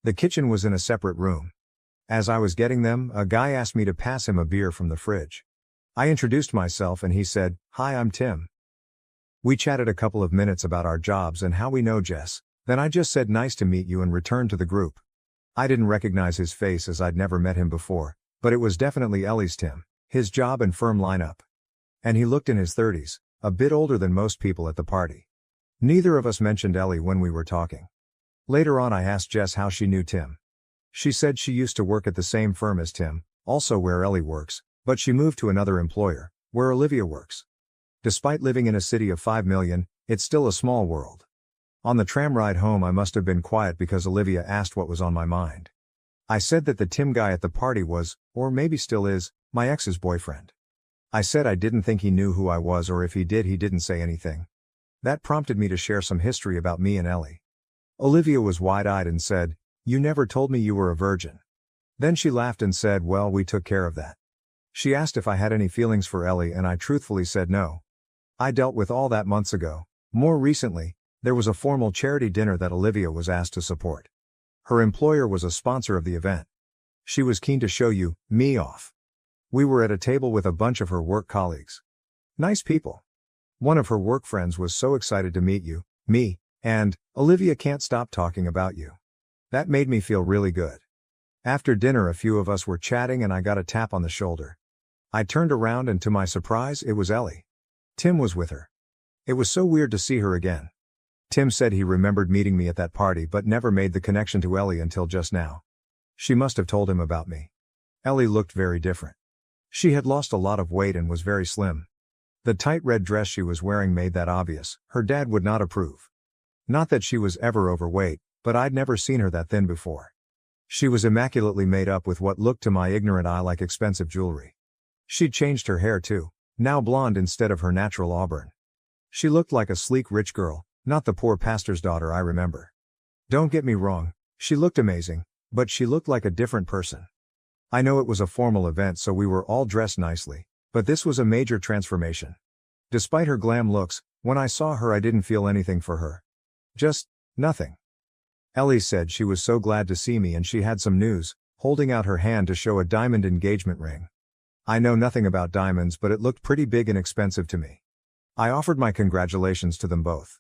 The kitchen was in a separate room. As I was getting them, a guy asked me to pass him a beer from the fridge. I introduced myself and he said, "Hi, I'm Tim." We chatted a couple of minutes about our jobs and how we know Jess, then I just said nice to meet you and returned to the group. I didn't recognize his face as I'd never met him before, but it was definitely Ellie's Tim, his job and firm lineup. And he looked in his 30s, a bit older than most people at the party. Neither of us mentioned Ellie when we were talking. Later on I asked Jess how she knew Tim. She said she used to work at the same firm as Tim, also where Ellie works, but she moved to another employer, where Olivia works. Despite living in a city of 5 million, it's still a small world. On the tram ride home I must have been quiet because Olivia asked what was on my mind. I said that the Tim guy at the party was, or maybe still is, my ex's boyfriend. I said I didn't think he knew who I was, or if he did he didn't say anything. That prompted me to share some history about me and Ellie. Olivia was wide-eyed and said, "You never told me you were a virgin." Then she laughed and said, "Well, we took care of that." She asked if I had any feelings for Ellie and I truthfully said no. I dealt with all that months ago. More recently, there was a formal charity dinner that Olivia was asked to support. Her employer was a sponsor of the event. She was keen to show me off. We were at a table with a bunch of her work colleagues. Nice people. One of her work friends was so excited to meet me, and Olivia can't stop talking about you. That made me feel really good. After dinner a few of us were chatting and I got a tap on the shoulder. I turned around and to my surprise it was Ellie. Tim was with her. It was so weird to see her again. Tim said he remembered meeting me at that party but never made the connection to Ellie until just now. She must have told him about me. Ellie looked very different. She had lost a lot of weight and was very slim. The tight red dress she was wearing made that obvious. Her dad would not approve. Not that she was ever overweight, but I'd never seen her that thin before. She was immaculately made up with what looked to my ignorant eye like expensive jewelry. She'd changed her hair too, now blonde instead of her natural auburn. She looked like a sleek rich girl, not the poor pastor's daughter I remember. Don't get me wrong, she looked amazing, but she looked like a different person. I know it was a formal event so we were all dressed nicely, but this was a major transformation. Despite her glam looks, when I saw her I didn't feel anything for her. Just nothing. Ellie said she was so glad to see me and she had some news, holding out her hand to show a diamond engagement ring. I know nothing about diamonds but it looked pretty big and expensive to me. I offered my congratulations to them both.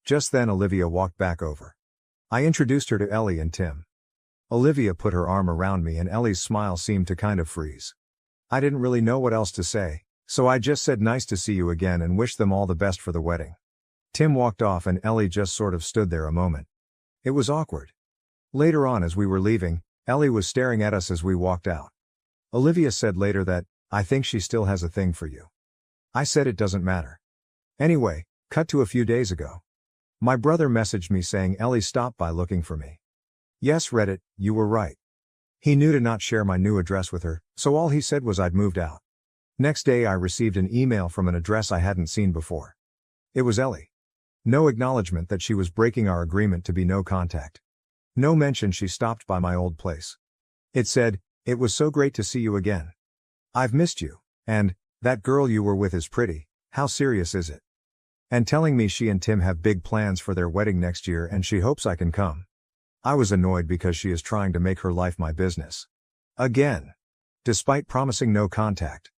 Just then Olivia walked back over. I introduced her to Ellie and Tim. Olivia put her arm around me and Ellie's smile seemed to kind of freeze. I didn't really know what else to say, so I just said nice to see you again and wished them all the best for the wedding. Tim walked off and Ellie just sort of stood there a moment. It was awkward. Later on as we were leaving, Ellie was staring at us as we walked out. Olivia said later that, "I think she still has a thing for you." I said it doesn't matter. Anyway, cut to a few days ago. My brother messaged me saying Ellie stopped by looking for me. Yes, Reddit, you were right. He knew to not share my new address with her, so all he said was I'd moved out. Next day I received an email from an address I hadn't seen before. It was Ellie. No acknowledgement that she was breaking our agreement to be no contact. No mention she stopped by my old place. It said, "It was so great to see you again. I've missed you, and, that girl you were with is pretty, how serious is it?" And telling me she and Tim have big plans for their wedding next year and she hopes I can come. I was annoyed because she is trying to make her life my business. Again. Despite promising no contact.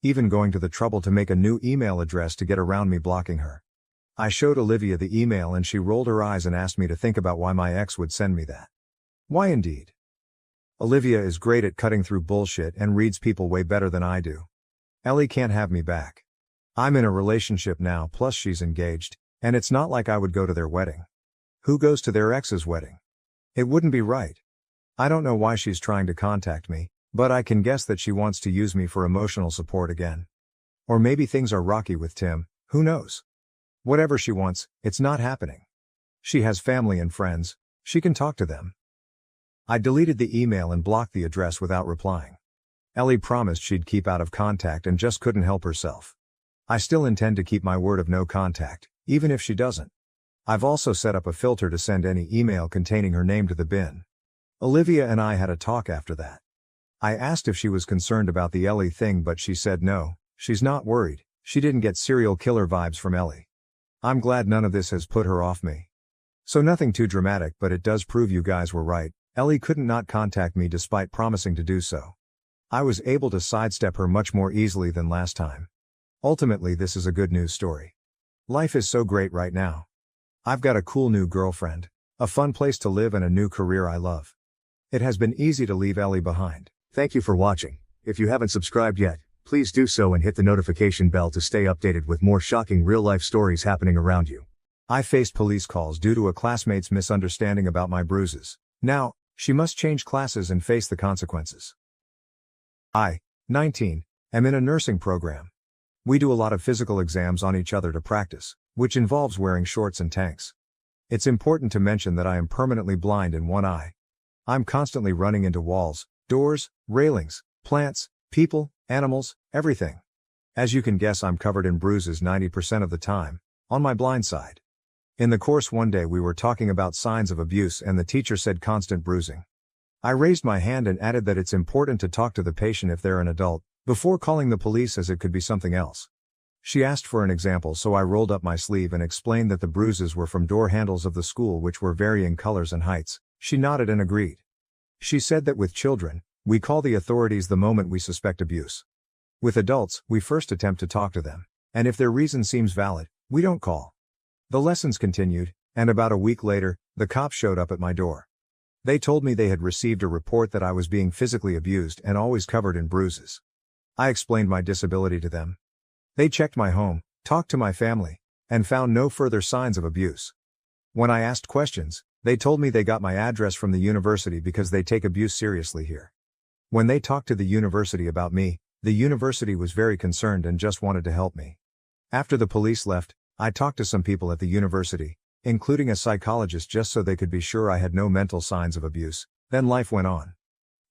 Even going to the trouble to make a new email address to get around me blocking her. I showed Olivia the email and she rolled her eyes and asked me to think about why my ex would send me that. Why indeed? Olivia is great at cutting through bullshit and reads people way better than I do. Ellie can't have me back. I'm in a relationship now, plus she's engaged, and it's not like I would go to their wedding. Who goes to their ex's wedding? It wouldn't be right. I don't know why she's trying to contact me, but I can guess that she wants to use me for emotional support again. Or maybe things are rocky with Tim, who knows? Whatever she wants, it's not happening. She has family and friends, she can talk to them. I deleted the email and blocked the address without replying. Ellie promised she'd keep out of contact and just couldn't help herself. I still intend to keep my word of no contact, even if she doesn't. I've also set up a filter to send any email containing her name to the bin. Olivia and I had a talk after that. I asked if she was concerned about the Ellie thing, but she said no, she's not worried, she didn't get serial killer vibes from Ellie. I'm glad none of this has put her off me. So nothing too dramatic, but it does prove you guys were right. Ellie couldn't not contact me despite promising to do so. I was able to sidestep her much more easily than last time. Ultimately, this is a good news story. Life is so great right now. I've got a cool new girlfriend, a fun place to live and a new career I love. It has been easy to leave Ellie behind. Thank you for watching. If you haven't subscribed yet, please do so and hit the notification bell to stay updated with more shocking real-life stories happening around you. I faced police calls due to a classmate's misunderstanding about my bruises. Now, she must change classes and face the consequences. I, 19, am in a nursing program. We do a lot of physical exams on each other to practice, which involves wearing shorts and tanks. It's important to mention that I am permanently blind in one eye. I'm constantly running into walls, doors, railings, plants, people, animals, everything. As you can guess, I'm covered in bruises 90% of the time, on my blind side. In the course one day we were talking about signs of abuse and the teacher said constant bruising. I raised my hand and added that it's important to talk to the patient if they're an adult, before calling the police, as it could be something else. She asked for an example, so I rolled up my sleeve and explained that the bruises were from door handles of the school, which were varying colors and heights. She nodded and agreed. She said that with children, we call the authorities the moment we suspect abuse. With adults, we first attempt to talk to them, and if their reason seems valid, we don't call. The lessons continued, and about a week later, the cops showed up at my door. They told me they had received a report that I was being physically abused and always covered in bruises. I explained my disability to them. They checked my home, talked to my family, and found no further signs of abuse. When I asked questions, they told me they got my address from the university because they take abuse seriously here. When they talked to the university about me, the university was very concerned and just wanted to help me. After the police left, I talked to some people at the university, including a psychologist, just so they could be sure I had no mental signs of abuse. Then life went on.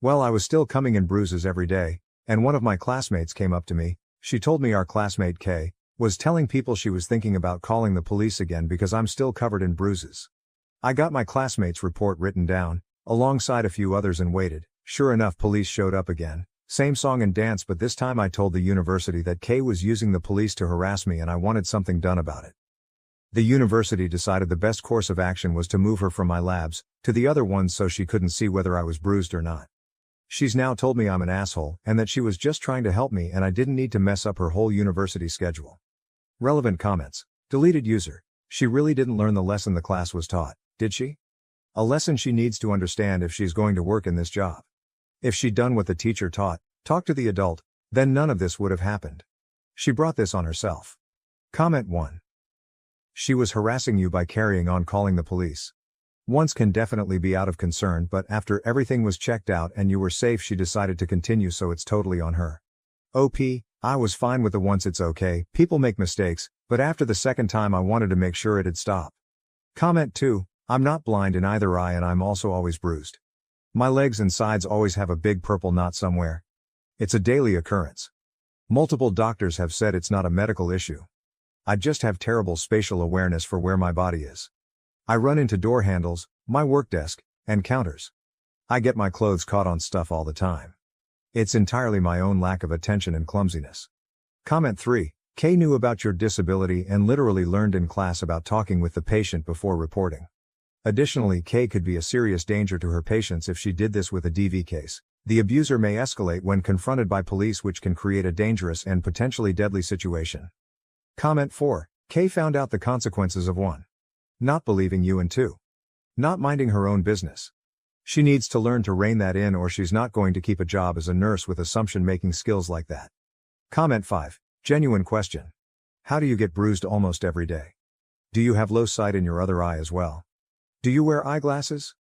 Well, I was still coming in bruises every day, and one of my classmates came up to me. She told me our classmate Kay was telling people she was thinking about calling the police again because I'm still covered in bruises. I got my classmate's report written down, alongside a few others, and waited. Sure enough, police showed up again. Same song and dance, but this time I told the university that Kay was using the police to harass me and I wanted something done about it. The university decided the best course of action was to move her from my labs to the other ones so she couldn't see whether I was bruised or not. She's now told me I'm an asshole and that she was just trying to help me and I didn't need to mess up her whole university schedule. Relevant comments. Deleted user. She really didn't learn the lesson the class was taught, did she? A lesson she needs to understand if she's going to work in this job. If she'd done what the teacher taught, talk to the adult, then none of this would have happened. She brought this on herself. Comment 1. She was harassing you by carrying on calling the police. Once can definitely be out of concern, but after everything was checked out and you were safe, she decided to continue, so it's totally on her. OP, I was fine with the once, it's okay, people make mistakes, but after the second time I wanted to make sure it'd stop. Comment 2, I'm not blind in either eye and I'm also always bruised. My legs and sides always have a big purple knot somewhere. It's a daily occurrence. Multiple doctors have said it's not a medical issue. I just have terrible spatial awareness for where my body is. I run into door handles, my work desk, and counters. I get my clothes caught on stuff all the time. It's entirely my own lack of attention and clumsiness. Comment 3, Kay knew about your disability and literally learned in class about talking with the patient before reporting. Additionally, K could be a serious danger to her patients if she did this with a DV case. The abuser may escalate when confronted by police, which can create a dangerous and potentially deadly situation. Comment 4. K found out the consequences of 1. Not believing you, and 2. Not minding her own business. She needs to learn to rein that in, or she's not going to keep a job as a nurse with assumption-making skills like that. Comment 5. Genuine question. How do you get bruised almost every day? Do you have low sight in your other eye as well? Do you wear eyeglasses?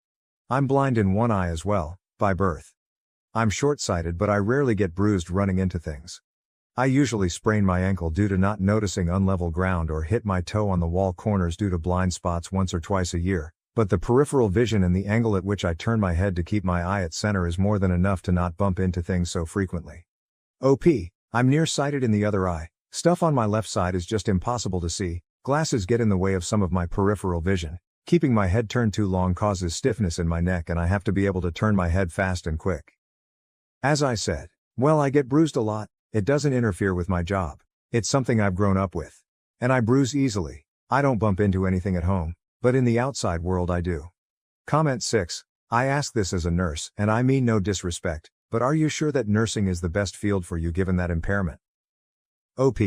I'm blind in one eye as well, by birth. I'm short-sighted, but I rarely get bruised running into things. I usually sprain my ankle due to not noticing unlevel ground, or hit my toe on the wall corners due to blind spots once or twice a year, but the peripheral vision and the angle at which I turn my head to keep my eye at center is more than enough to not bump into things so frequently. OP. I'm nearsighted in the other eye. Stuff on my left side is just impossible to see. Glasses get in the way of some of my peripheral vision. Keeping my head turned too long causes stiffness in my neck, and I have to be able to turn my head fast and quick. As I said, well, I get bruised a lot. It doesn't interfere with my job. It's something I've grown up with. And I bruise easily. I don't bump into anything at home, but in the outside world I do. Comment 6. I ask this as a nurse, and I mean no disrespect, but are you sure that nursing is the best field for you given that impairment? OP.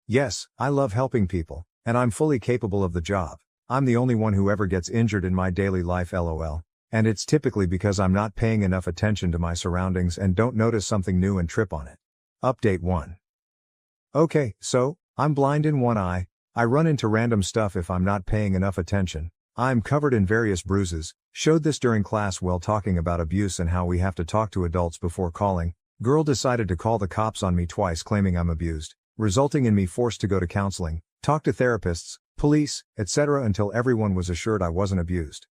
Yes, I love helping people, and I'm fully capable of the job. I'm the only one who ever gets injured in my daily life, lol. And it's typically because I'm not paying enough attention to my surroundings and don't notice something new and trip on it. Update 1. Okay, so, I'm blind in one eye. I run into random stuff if I'm not paying enough attention. I'm covered in various bruises. Showed this during class while talking about abuse and how we have to talk to adults before calling. Girl decided to call the cops on me twice claiming I'm abused, resulting in me forced to go to counseling, talk to therapists, police, etc. until everyone was assured I wasn't abused.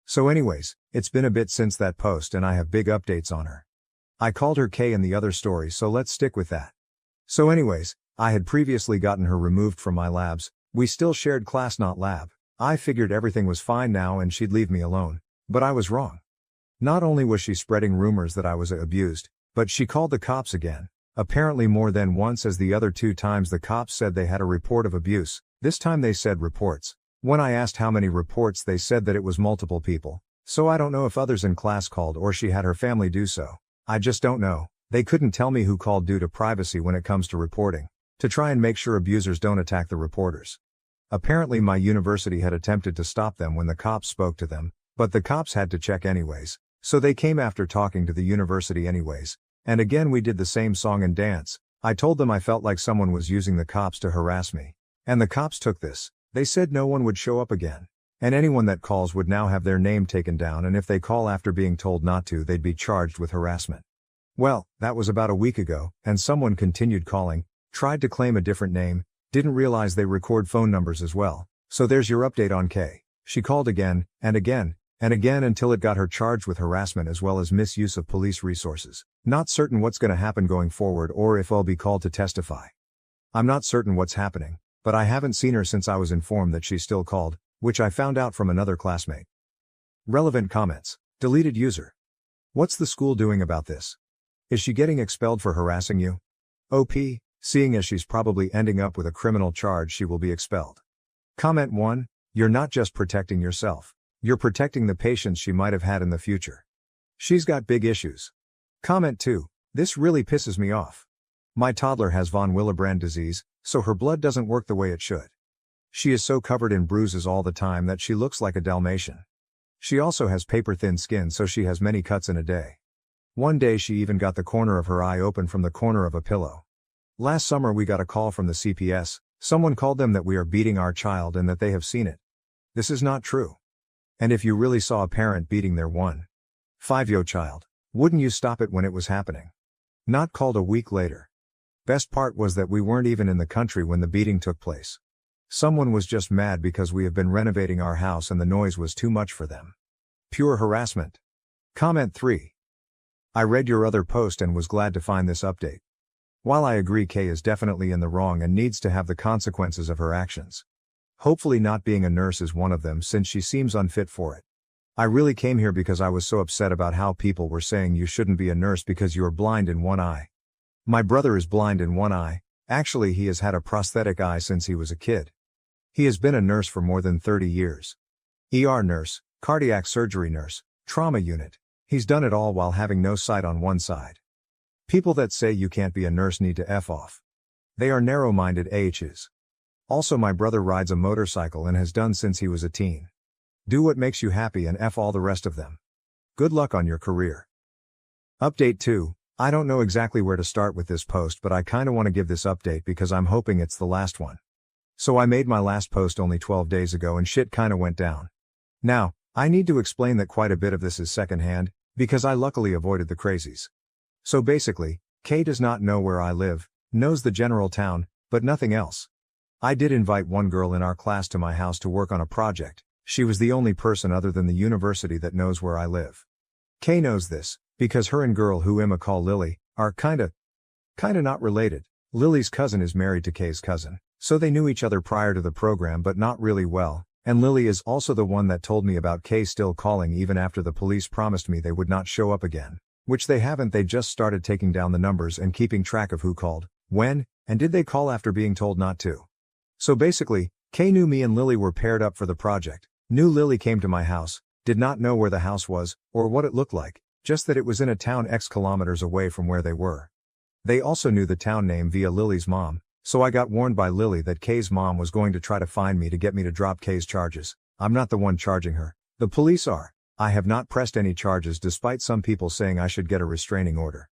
So anyways, it's been a bit since that post and I have big updates on her. I called her K in the other story, so let's stick with that. So anyways, I had previously gotten her removed from my labs. We still shared class, not lab. I figured everything was fine now and she'd leave me alone. But I was wrong. Not only was she spreading rumors that I was abused, but she called the cops again. Apparently more than once, as the other 2 times the cops said they had a report of abuse. This time they said reports. When I asked how many reports, they said that it was multiple people. So I don't know if others in class called or she had her family do so. I just don't know. They couldn't tell me who called due to privacy when it comes to reporting, to try and make sure abusers don't attack the reporters. Apparently my university had attempted to stop them when the cops spoke to them, but the cops had to check anyways, so they came after talking to the university anyways. And again we did the same song and dance. I told them I felt like someone was using the cops to harass me. And the cops took this. They said no one would show up again. And anyone that calls would now have their name taken down, and if they call after being told not to, they'd be charged with harassment. Well, that was about a week ago, and someone continued calling, tried to claim a different name, didn't realize they record phone numbers as well. So there's your update on K. She called again, and again, and again until it got her charged with harassment as well as misuse of police resources. Not certain what's gonna happen going forward or if I'll be called to testify. I'm not certain what's happening, but I haven't seen her since I was informed that she's still called, which I found out from another classmate. Relevant comments. Deleted user. What's the school doing about this? Is she getting expelled for harassing you? OP, seeing as she's probably ending up with a criminal charge, she will be expelled. Comment 1, you're not just protecting yourself. You're protecting the patients she might have had in the future. She's got big issues. Comment 2, this really pisses me off. My toddler has von Willebrand disease, so her blood doesn't work the way it should. She is so covered in bruises all the time that she looks like a Dalmatian. She also has paper-thin skin, so she has many cuts in a day. One day she even got the corner of her eye open from the corner of a pillow. Last summer we got a call from the CPS. Someone called them that we are beating our child and that they have seen it. This is not true. And if you really saw a parent beating their 1.5-year-old child, wouldn't you stop it when it was happening? Not called a week later. Best part was that we weren't even in the country when the beating took place. Someone was just mad because we have been renovating our house and the noise was too much for them. Pure harassment. Comment 3. I read your other post and was glad to find this update. While I agree Kay is definitely in the wrong and needs to have the consequences of her actions. Hopefully not being a nurse is one of them, since she seems unfit for it. I really came here because I was so upset about how people were saying you shouldn't be a nurse because you are blind in one eye. My brother is blind in one eye. Actually, he has had a prosthetic eye since he was a kid. He has been a nurse for more than 30 years. ER nurse, cardiac surgery nurse, trauma unit. He's done it all while having no sight on one side. People that say you can't be a nurse need to F off. They are narrow-minded AHs. Also, my brother rides a motorcycle and has done since he was a teen. Do what makes you happy and F all the rest of them. Good luck on your career. Update 2. I don't know exactly where to start with this post, but I kinda want to give this update because I'm hoping it's the last one. So I made my last post only 12 days ago and shit kinda went down. Now, I need to explain that quite a bit of this is secondhand, because I luckily avoided the crazies. So basically, Kay does not know where I live, knows the general town, but nothing else. I did invite one girl in our class to my house to work on a project. She was the only person other than the university that knows where I live. Kay knows this, because her and girl who Emma call Lily, are kinda not related. Lily's cousin is married to Kay's cousin, so they knew each other prior to the program but not really well, and Lily is also the one that told me about Kay still calling even after the police promised me they would not show up again, which they haven't. They just started taking down the numbers and keeping track of who called, when, and did they call after being told not to. So basically, Kay knew me and Lily were paired up for the project, knew Lily came to my house, did not know where the house was, or what it looked like, just that it was in a town X kilometers away from where they were. They also knew the town name via Lily's mom, so I got warned by Lily that Kay's mom was going to try to find me to get me to drop Kay's charges. I'm not the one charging her. The police are. I have not pressed any charges despite some people saying I should get a restraining order.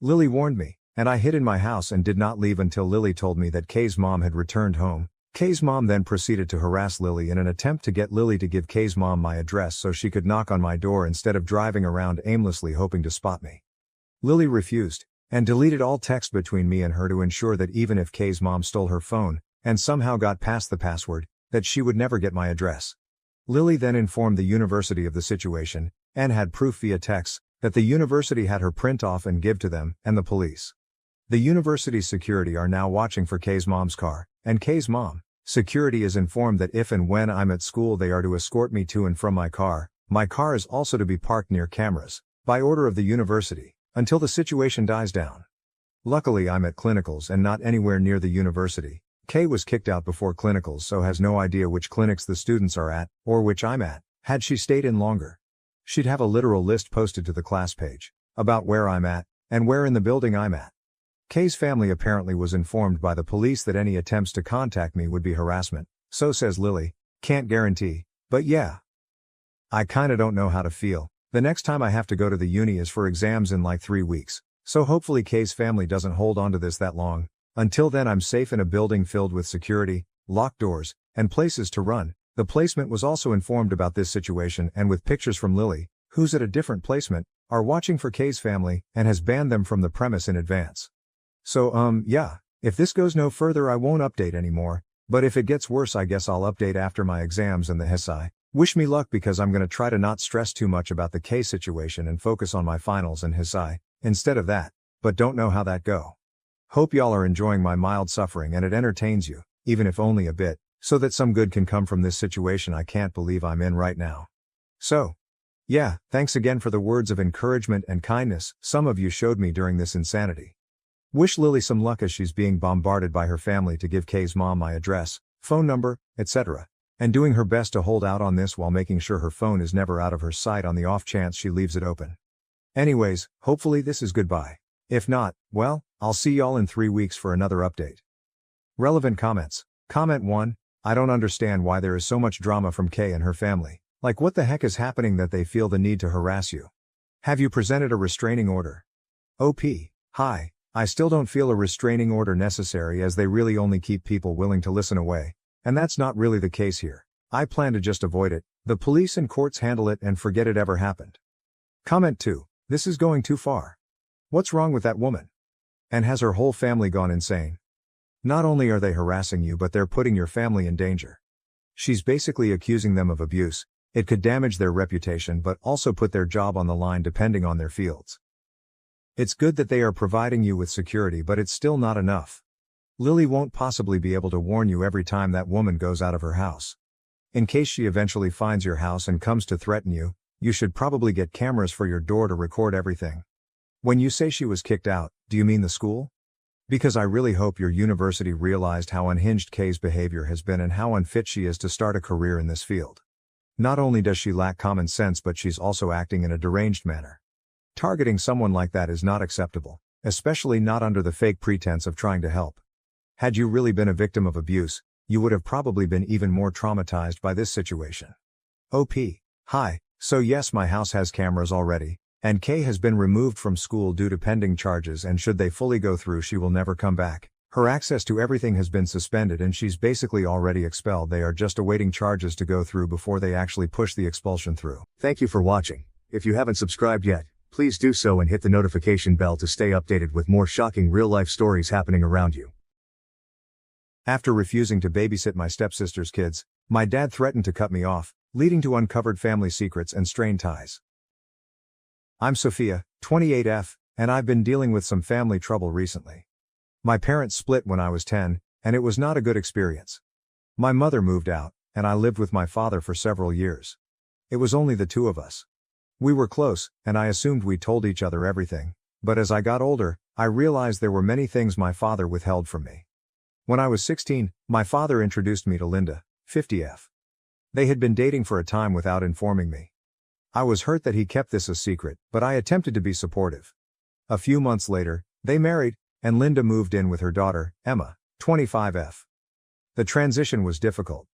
Lily warned me, and I hid in my house and did not leave until Lily told me that Kay's mom had returned home. Kay's mom then proceeded to harass Lily in an attempt to get Lily to give Kay's mom my address so she could knock on my door instead of driving around aimlessly hoping to spot me. Lily refused, and deleted all text between me and her to ensure that even if Kay's mom stole her phone, and somehow got past the password, that she would never get my address. Lily then informed the university of the situation, and had proof via text, that the university had her print off and give to them, and the police. The university's security are now watching for Kay's mom's car, and Kay's mom. Security is informed that if and when I'm at school they are to escort me to and from my car. My car is also to be parked near cameras, by order of the university, until the situation dies down. Luckily I'm at clinicals and not anywhere near the university. Kay was kicked out before clinicals so has no idea which clinics the students are at, or which I'm at. Had she stayed in longer, she'd have a literal list posted to the class page, about where I'm at, and where in the building I'm at. Kay's family apparently was informed by the police that any attempts to contact me would be harassment, so says Lily. Can't guarantee, but yeah. I kinda don't know how to feel. The next time I have to go to the uni is for exams in like 3 weeks, so hopefully Kay's family doesn't hold on to this that long. Until then I'm safe in a building filled with security, locked doors, and places to run. The placement was also informed about this situation and with pictures from Lily, who's at a different placement, are watching for Kay's family, and has banned them from the premise in advance. So yeah, if this goes no further I won't update anymore, but if it gets worse I guess I'll update after my exams and the HSI. Wish me luck because I'm gonna try to not stress too much about the K situation and focus on my finals and HSI, instead of that, but don't know how that go. Hope y'all are enjoying my mild suffering and it entertains you, even if only a bit, so that some good can come from this situation I can't believe I'm in right now. So, yeah, thanks again for the words of encouragement and kindness some of you showed me during this insanity. Wish Lily some luck as she's being bombarded by her family to give Kay's mom my address, phone number, etc. And doing her best to hold out on this while making sure her phone is never out of her sight on the off chance she leaves it open. Anyways, hopefully this is goodbye. If not, well, I'll see y'all in 3 weeks for another update. Relevant comments. Comment 1, I don't understand why there is so much drama from Kay and her family. Like what the heck is happening that they feel the need to harass you? Have you presented a restraining order? OP, hi. I still don't feel a restraining order necessary as they really only keep people willing to listen away, and that's not really the case here. I plan to just avoid it, the police and courts handle it and forget it ever happened. Comment 2, this is going too far. What's wrong with that woman? And has her whole family gone insane? Not only are they harassing you but they're putting your family in danger. She's basically accusing them of abuse. It could damage their reputation but also put their job on the line depending on their fields. It's good that they are providing you with security but it's still not enough. Lily won't possibly be able to warn you every time that woman goes out of her house. In case she eventually finds your house and comes to threaten you, you should probably get cameras for your door to record everything. When you say she was kicked out, do you mean the school? Because I really hope your university realized how unhinged Kay's behavior has been and how unfit she is to start a career in this field. Not only does she lack common sense, but she's also acting in a deranged manner. Targeting someone like that is not acceptable, especially not under the fake pretense of trying to help. Had you really been a victim of abuse, you would have probably been even more traumatized by this situation. OP. Hi, so yes, my house has cameras already, and Kay has been removed from school due to pending charges, and should they fully go through, she will never come back. Her access to everything has been suspended and she's basically already expelled. They are just awaiting charges to go through before they actually push the expulsion through. Thank you for watching. If you haven't subscribed yet, please do so and hit the notification bell to stay updated with more shocking real-life stories happening around you. After refusing to babysit my stepsister's kids, my dad threatened to cut me off, leading to uncovered family secrets and strained ties. I'm Sophia, 28F, and I've been dealing with some family trouble recently. My parents split when I was 10, and it was not a good experience. My mother moved out, and I lived with my father for several years. It was only the two of us. We were close, and I assumed we told each other everything, but as I got older, I realized there were many things my father withheld from me. When I was 16, my father introduced me to Linda, 50F. They had been dating for a time without informing me. I was hurt that he kept this a secret, but I attempted to be supportive. A few months later, they married, and Linda moved in with her daughter, Emma, 25F. The transition was difficult.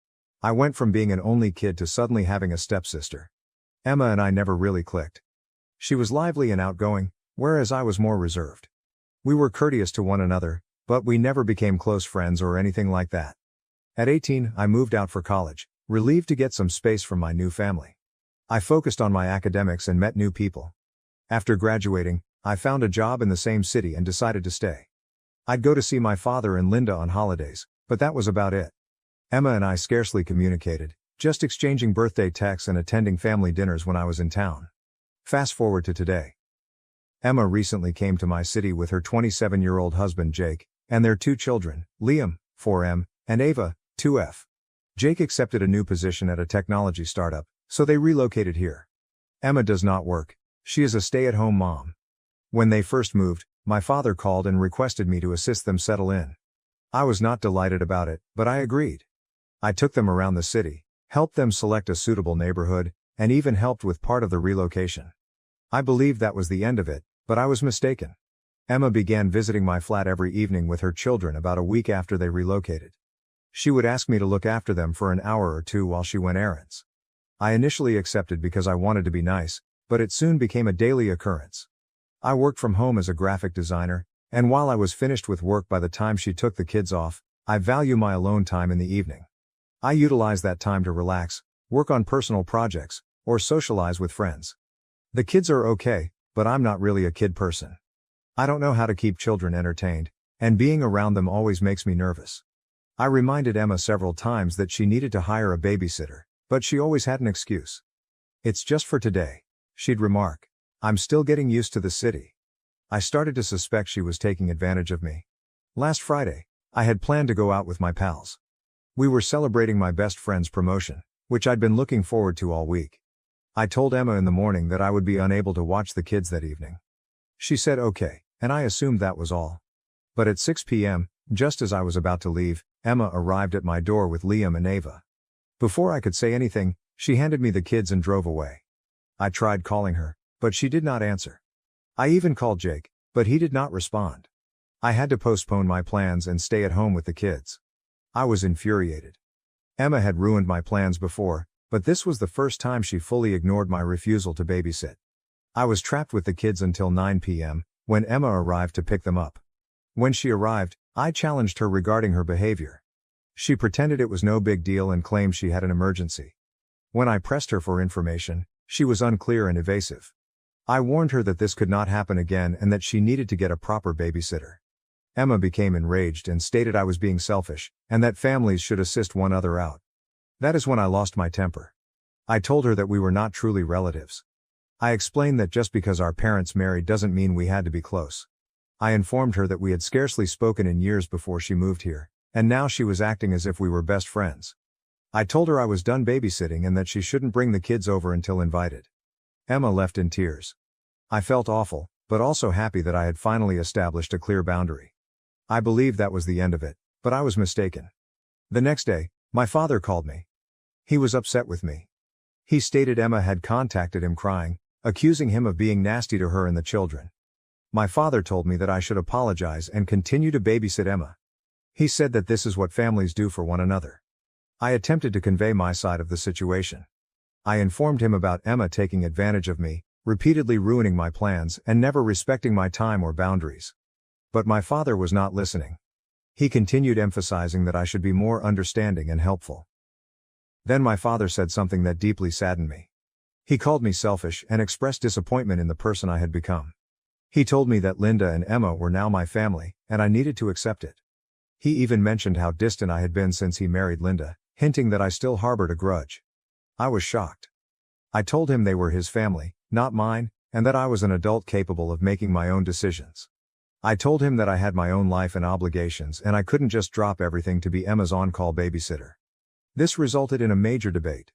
I went from being an only kid to suddenly having a stepsister. Emma and I never really clicked. She was lively and outgoing, whereas I was more reserved. We were courteous to one another, but we never became close friends or anything like that. At 18, I moved out for college, relieved to get some space from my new family. I focused on my academics and met new people. After graduating, I found a job in the same city and decided to stay. I'd go to see my father and Linda on holidays, but that was about it. Emma and I scarcely communicated, just exchanging birthday texts and attending family dinners when I was in town. Fast forward to today. Emma recently came to my city with her 27-year-old husband Jake, and their two children, Liam, 4M, and Ava, 2F. Jake accepted a new position at a technology startup, so they relocated here. Emma does not work. She is a stay-at-home mom. When they first moved, my father called and requested me to assist them settle in. I was not delighted about it, but I agreed. I took them around the city, helped them select a suitable neighborhood, and even helped with part of the relocation. I believed that was the end of it, but I was mistaken. Emma began visiting my flat every evening with her children about a week after they relocated. She would ask me to look after them for an hour or two while she went errands. I initially accepted because I wanted to be nice, but it soon became a daily occurrence. I worked from home as a graphic designer, and while I was finished with work by the time she took the kids off, I value my alone time in the evening. I utilize that time to relax, work on personal projects, or socialize with friends. The kids are okay, but I'm not really a kid person. I don't know how to keep children entertained, and being around them always makes me nervous. I reminded Emma several times that she needed to hire a babysitter, but she always had an excuse. "It's just for today," she'd remark. "I'm still getting used to the city." I started to suspect she was taking advantage of me. Last Friday, I had planned to go out with my pals. We were celebrating my best friend's promotion, which I'd been looking forward to all week. I told Emma in the morning that I would be unable to watch the kids that evening. She said okay, and I assumed that was all. But at 6 p.m., just as I was about to leave, Emma arrived at my door with Liam and Ava. Before I could say anything, she handed me the kids and drove away. I tried calling her, but she did not answer. I even called Jake, but he did not respond. I had to postpone my plans and stay at home with the kids. I was infuriated. Emma had ruined my plans before, but this was the first time she fully ignored my refusal to babysit. I was trapped with the kids until 9 p.m., when Emma arrived to pick them up. When she arrived, I challenged her regarding her behavior. She pretended it was no big deal and claimed she had an emergency. When I pressed her for information, she was unclear and evasive. I warned her that this could not happen again and that she needed to get a proper babysitter. Emma became enraged and stated I was being selfish, and that families should assist one another out. That is when I lost my temper. I told her that we were not truly relatives. I explained that just because our parents married doesn't mean we had to be close. I informed her that we had scarcely spoken in years before she moved here, and now she was acting as if we were best friends. I told her I was done babysitting and that she shouldn't bring the kids over until invited. Emma left in tears. I felt awful, but also happy that I had finally established a clear boundary. I believed that was the end of it, but I was mistaken. The next day, my father called me. He was upset with me. He stated Emma had contacted him crying, accusing him of being nasty to her and the children. My father told me that I should apologize and continue to babysit Emma. He said that this is what families do for one another. I attempted to convey my side of the situation. I informed him about Emma taking advantage of me, repeatedly ruining my plans and never respecting my time or boundaries. But my father was not listening. He continued emphasizing that I should be more understanding and helpful. Then my father said something that deeply saddened me. He called me selfish and expressed disappointment in the person I had become. He told me that Linda and Emma were now my family, and I needed to accept it. He even mentioned how distant I had been since he married Linda, hinting that I still harbored a grudge. I was shocked. I told him they were his family, not mine, and that I was an adult capable of making my own decisions. I told him that I had my own life and obligations and I couldn't just drop everything to be Emma's on-call babysitter. This resulted in a major debate.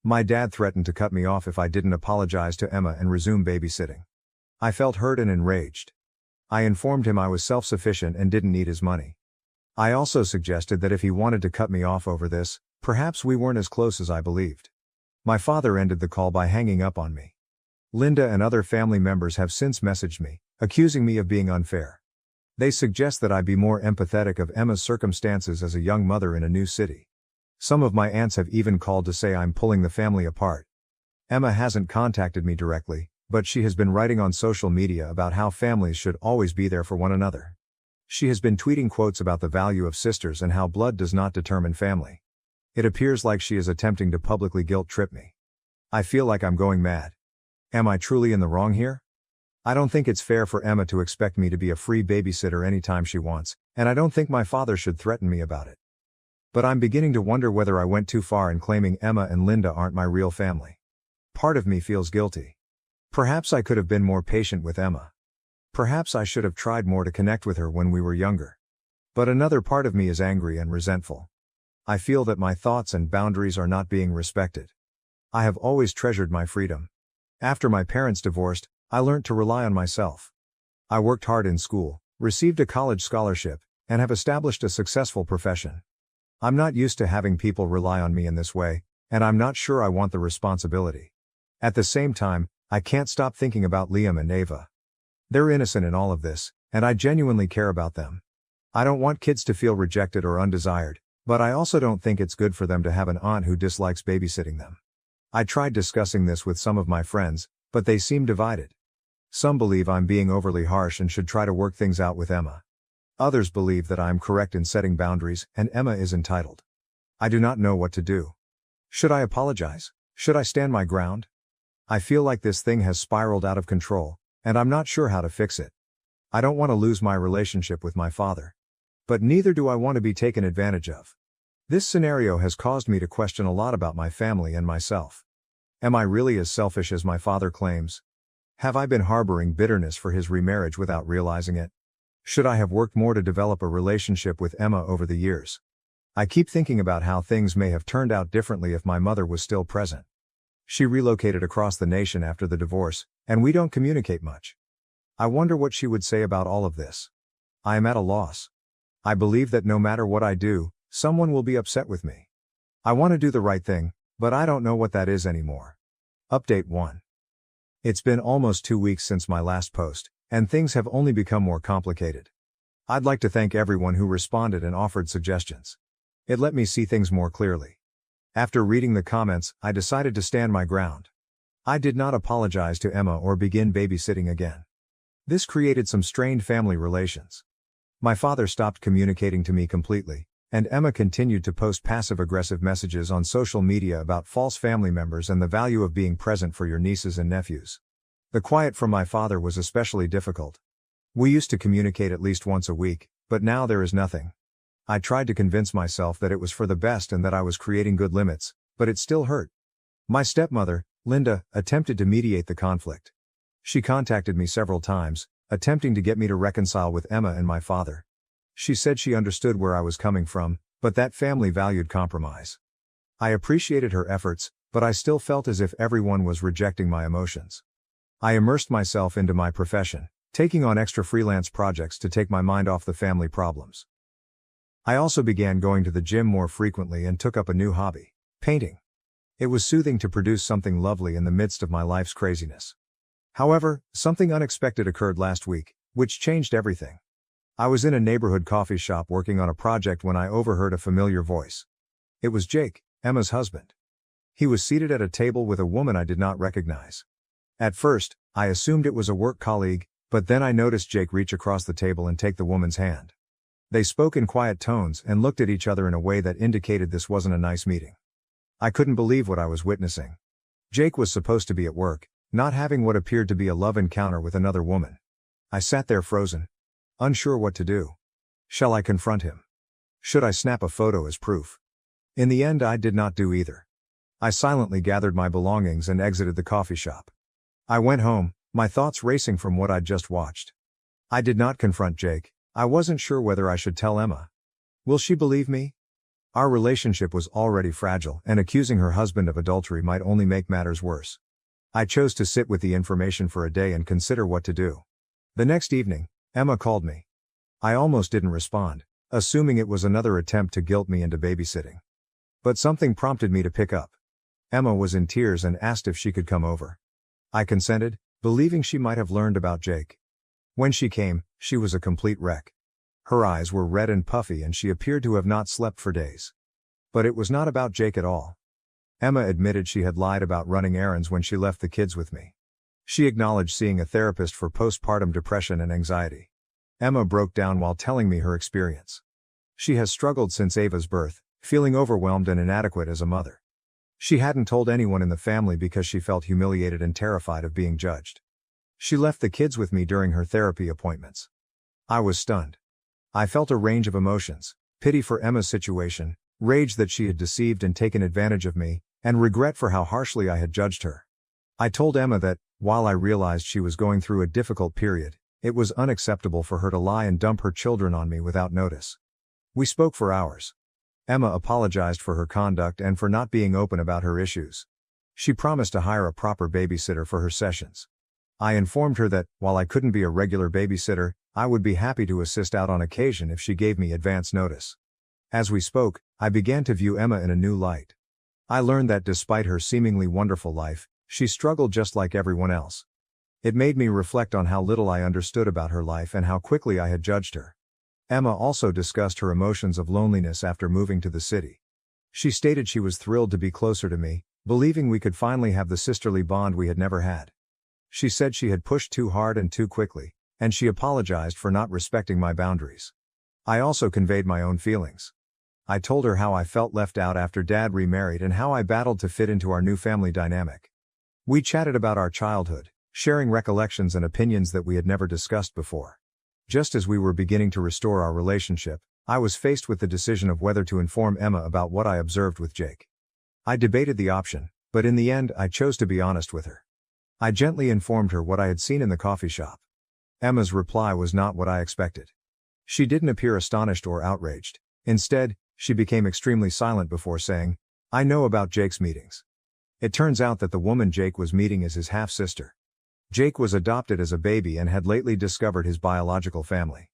My dad threatened to cut me off if I didn't apologize to Emma and resume babysitting. I felt hurt and enraged. I informed him I was self-sufficient and didn't need his money. I also suggested that if he wanted to cut me off over this, perhaps we weren't as close as I believed. My father ended the call by hanging up on me. Linda and other family members have since messaged me, accusing me of being unfair. They suggest that I be more empathetic of Emma's circumstances as a young mother in a new city. Some of my aunts have even called to say I'm pulling the family apart. Emma hasn't contacted me directly, but she has been writing on social media about how families should always be there for one another. She has been tweeting quotes about the value of sisters and how blood does not determine family. It appears like she is attempting to publicly guilt-trip me. I feel like I'm going mad. Am I truly in the wrong here? I don't think it's fair for Emma to expect me to be a free babysitter anytime she wants, and I don't think my father should threaten me about it. But I'm beginning to wonder whether I went too far in claiming Emma and Linda aren't my real family. Part of me feels guilty. Perhaps I could have been more patient with Emma. Perhaps I should have tried more to connect with her when we were younger. But another part of me is angry and resentful. I feel that my thoughts and boundaries are not being respected. I have always treasured my freedom. After my parents divorced, I learned to rely on myself. I worked hard in school, received a college scholarship, and have established a successful profession. I'm not used to having people rely on me in this way, and I'm not sure I want the responsibility. At the same time, I can't stop thinking about Liam and Ava. They're innocent in all of this, and I genuinely care about them. I don't want kids to feel rejected or undesired, but I also don't think it's good for them to have an aunt who dislikes babysitting them. I tried discussing this with some of my friends, but they seem divided. Some believe I'm being overly harsh and should try to work things out with Emma. Others believe that I'm correct in setting boundaries and Emma is entitled. I do not know what to do. Should I apologize? Should I stand my ground? I feel like this thing has spiraled out of control, and I'm not sure how to fix it. I don't want to lose my relationship with my father. But neither do I want to be taken advantage of. This scenario has caused me to question a lot about my family and myself. Am I really as selfish as my father claims? Have I been harboring bitterness for his remarriage without realizing it? Should I have worked more to develop a relationship with Emma over the years? I keep thinking about how things may have turned out differently if my mother was still present. She relocated across the nation after the divorce, and we don't communicate much. I wonder what she would say about all of this. I am at a loss. I believe that no matter what I do, someone will be upset with me. I want to do the right thing, but I don't know what that is anymore. Update 1. It's been almost 2 weeks since my last post, and things have only become more complicated. I'd like to thank everyone who responded and offered suggestions. It let me see things more clearly. After reading the comments, I decided to stand my ground. I did not apologize to Emma or begin babysitting again. This created some strained family relations. My father stopped communicating to me completely, and Emma continued to post passive-aggressive messages on social media about false family members and the value of being present for your nieces and nephews. The quiet from my father was especially difficult. We used to communicate at least once a week, but now there is nothing. I tried to convince myself that it was for the best and that I was creating good limits, but it still hurt. My stepmother, Linda, attempted to mediate the conflict. She contacted me several times, attempting to get me to reconcile with Emma and my father. She said she understood where I was coming from, but that family valued compromise. I appreciated her efforts, but I still felt as if everyone was rejecting my emotions. I immersed myself into my profession, taking on extra freelance projects to take my mind off the family problems. I also began going to the gym more frequently and took up a new hobby, painting. It was soothing to produce something lovely in the midst of my life's craziness. However, something unexpected occurred last week, which changed everything. I was in a neighborhood coffee shop working on a project when I overheard a familiar voice. It was Jake, Emma's husband. He was seated at a table with a woman I did not recognize. At first, I assumed it was a work colleague, but then I noticed Jake reach across the table and take the woman's hand. They spoke in quiet tones and looked at each other in a way that indicated this wasn't a nice meeting. I couldn't believe what I was witnessing. Jake was supposed to be at work, not having what appeared to be a love encounter with another woman. I sat there frozen, unsure what to do. Shall I confront him? Should I snap a photo as proof? In the end, I did not do either. I silently gathered my belongings and exited the coffee shop. I went home, my thoughts racing from what I'd just watched. I did not confront Jake. I wasn't sure whether I should tell Emma. Will she believe me? Our relationship was already fragile, and accusing her husband of adultery might only make matters worse. I chose to sit with the information for a day and consider what to do. The next evening, Emma called me. I almost didn't respond, assuming it was another attempt to guilt me into babysitting. But something prompted me to pick up. Emma was in tears and asked if she could come over. I consented, believing she might have learned about Jake. When she came, she was a complete wreck. Her eyes were red and puffy and she appeared to have not slept for days. But it was not about Jake at all. Emma admitted she had lied about running errands when she left the kids with me. She acknowledged seeing a therapist for postpartum depression and anxiety. Emma broke down while telling me her experience. She has struggled since Ava's birth, feeling overwhelmed and inadequate as a mother. She hadn't told anyone in the family because she felt humiliated and terrified of being judged. She left the kids with me during her therapy appointments. I was stunned. I felt a range of emotions: pity for Emma's situation, rage that she had deceived and taken advantage of me, and regret for how harshly I had judged her. I told Emma that, while I realized she was going through a difficult period, it was unacceptable for her to lie and dump her children on me without notice. We spoke for hours. Emma apologized for her conduct and for not being open about her issues. She promised to hire a proper babysitter for her sessions. I informed her that, while I couldn't be a regular babysitter, I would be happy to assist out on occasion if she gave me advance notice. As we spoke, I began to view Emma in a new light. I learned that despite her seemingly wonderful life, she struggled just like everyone else. It made me reflect on how little I understood about her life and how quickly I had judged her. Emma also discussed her emotions of loneliness after moving to the city. She stated she was thrilled to be closer to me, believing we could finally have the sisterly bond we had never had. She said she had pushed too hard and too quickly, and she apologized for not respecting my boundaries. I also conveyed my own feelings. I told her how I felt left out after Dad remarried and how I battled to fit into our new family dynamic. We chatted about our childhood, sharing recollections and opinions that we had never discussed before. Just as we were beginning to restore our relationship, I was faced with the decision of whether to inform Emma about what I observed with Jake. I debated the option, but in the end I chose to be honest with her. I gently informed her what I had seen in the coffee shop. Emma's reply was not what I expected. She didn't appear astonished or outraged. Instead, she became extremely silent before saying, "I know about Jake's meetings." It turns out that the woman Jake was meeting is his half-sister. Jake was adopted as a baby and had lately discovered his biological family.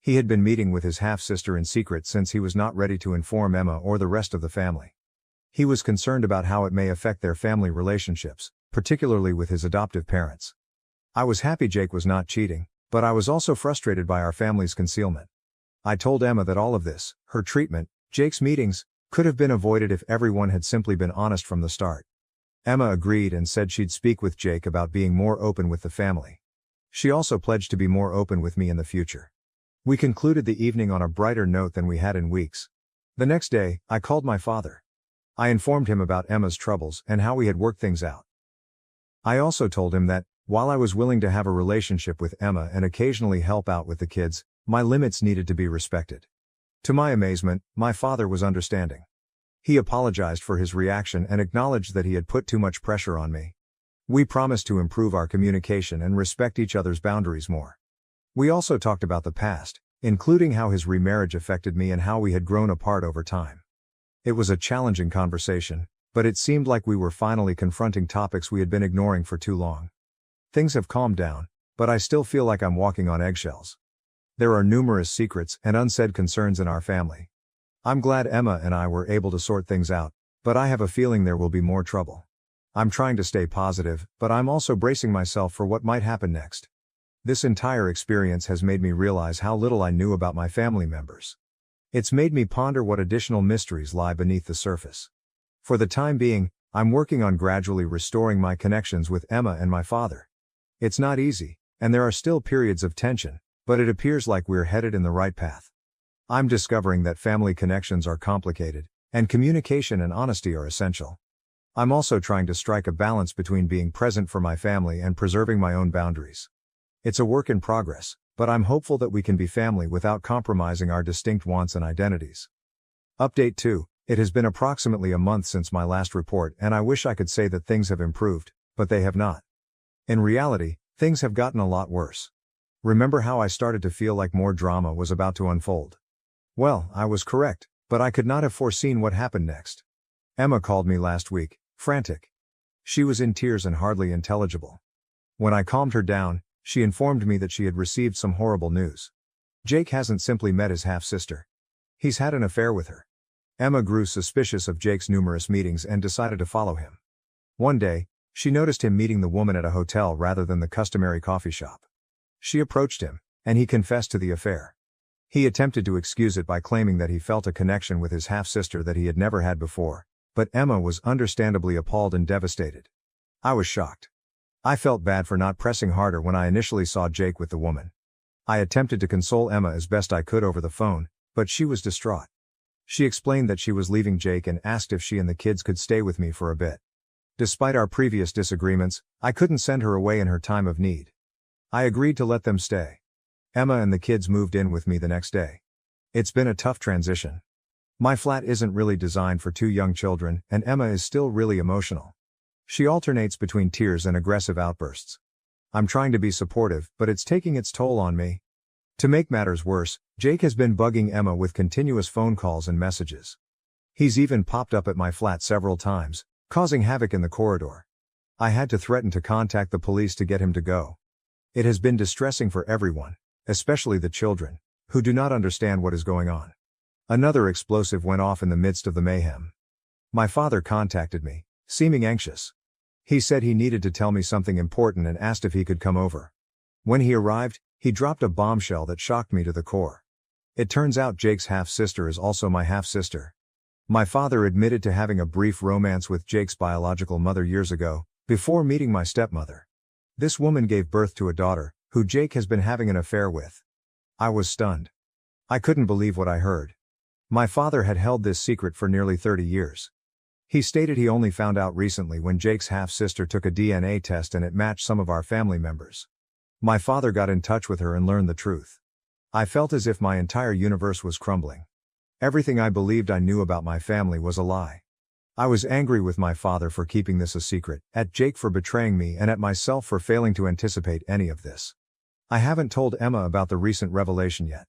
He had been meeting with his half-sister in secret since he was not ready to inform Emma or the rest of the family. He was concerned about how it may affect their family relationships, particularly with his adoptive parents. I was happy Jake was not cheating, but I was also frustrated by our family's concealment. I told Emma that all of this, her treatment, Jake's meetings, could have been avoided if everyone had simply been honest from the start. Emma agreed and said she'd speak with Jake about being more open with the family. She also pledged to be more open with me in the future. We concluded the evening on a brighter note than we had in weeks. The next day, I called my father. I informed him about Emma's troubles and how we had worked things out. I also told him that, while I was willing to have a relationship with Emma and occasionally help out with the kids, my limits needed to be respected. To my amazement, my father was understanding. He apologized for his reaction and acknowledged that he had put too much pressure on me. We promised to improve our communication and respect each other's boundaries more. We also talked about the past, including how his remarriage affected me and how we had grown apart over time. It was a challenging conversation, but it seemed like we were finally confronting topics we had been ignoring for too long. Things have calmed down, but I still feel like I'm walking on eggshells. There are numerous secrets and unsaid concerns in our family. I'm glad Emma and I were able to sort things out, but I have a feeling there will be more trouble. I'm trying to stay positive, but I'm also bracing myself for what might happen next. This entire experience has made me realize how little I knew about my family members. It's made me ponder what additional mysteries lie beneath the surface. For the time being, I'm working on gradually restoring my connections with Emma and my father. It's not easy, and there are still periods of tension, but it appears like we're headed in the right path. I'm discovering that family connections are complicated, and communication and honesty are essential. I'm also trying to strike a balance between being present for my family and preserving my own boundaries. It's a work in progress, but I'm hopeful that we can be family without compromising our distinct wants and identities. Update 2. It has been approximately a month since my last report, and I wish I could say that things have improved, but they have not. In reality, things have gotten a lot worse. Remember how I started to feel like more drama was about to unfold? Well, I was correct, but I could not have foreseen what happened next. Emma called me last week, frantic. She was in tears and hardly intelligible. When I calmed her down, she informed me that she had received some horrible news. Jake hasn't simply met his half-sister. He's had an affair with her. Emma grew suspicious of Jake's numerous meetings and decided to follow him. One day, she noticed him meeting the woman at a hotel rather than the customary coffee shop. She approached him, and he confessed to the affair. He attempted to excuse it by claiming that he felt a connection with his half-sister that he had never had before, but Emma was understandably appalled and devastated. I was shocked. I felt bad for not pressing harder when I initially saw Jake with the woman. I attempted to console Emma as best I could over the phone, but she was distraught. She explained that she was leaving Jake and asked if she and the kids could stay with me for a bit. Despite our previous disagreements, I couldn't send her away in her time of need. I agreed to let them stay. Emma and the kids moved in with me the next day. It's been a tough transition. My flat isn't really designed for 2 young children, and Emma is still really emotional. She alternates between tears and aggressive outbursts. I'm trying to be supportive, but it's taking its toll on me. To make matters worse, Jake has been bugging Emma with continuous phone calls and messages. He's even popped up at my flat several times, causing havoc in the corridor. I had to threaten to contact the police to get him to go. It has been distressing for everyone, especially the children, who do not understand what is going on. Another explosive went off in the midst of the mayhem. My father contacted me, seeming anxious. He said he needed to tell me something important and asked if he could come over. When he arrived, he dropped a bombshell that shocked me to the core. It turns out Jake's half-sister is also my half-sister. My father admitted to having a brief romance with Jake's biological mother years ago, before meeting my stepmother. This woman gave birth to a daughter, who Jake has been having an affair with. I was stunned. I couldn't believe what I heard. My father had held this secret for nearly 30 years. He stated he only found out recently when Jake's half-sister took a DNA test and it matched some of our family members. My father got in touch with her and learned the truth. I felt as if my entire universe was crumbling. Everything I believed I knew about my family was a lie. I was angry with my father for keeping this a secret, at Jake for betraying me, and at myself for failing to anticipate any of this. I haven't told Emma about the recent revelation yet.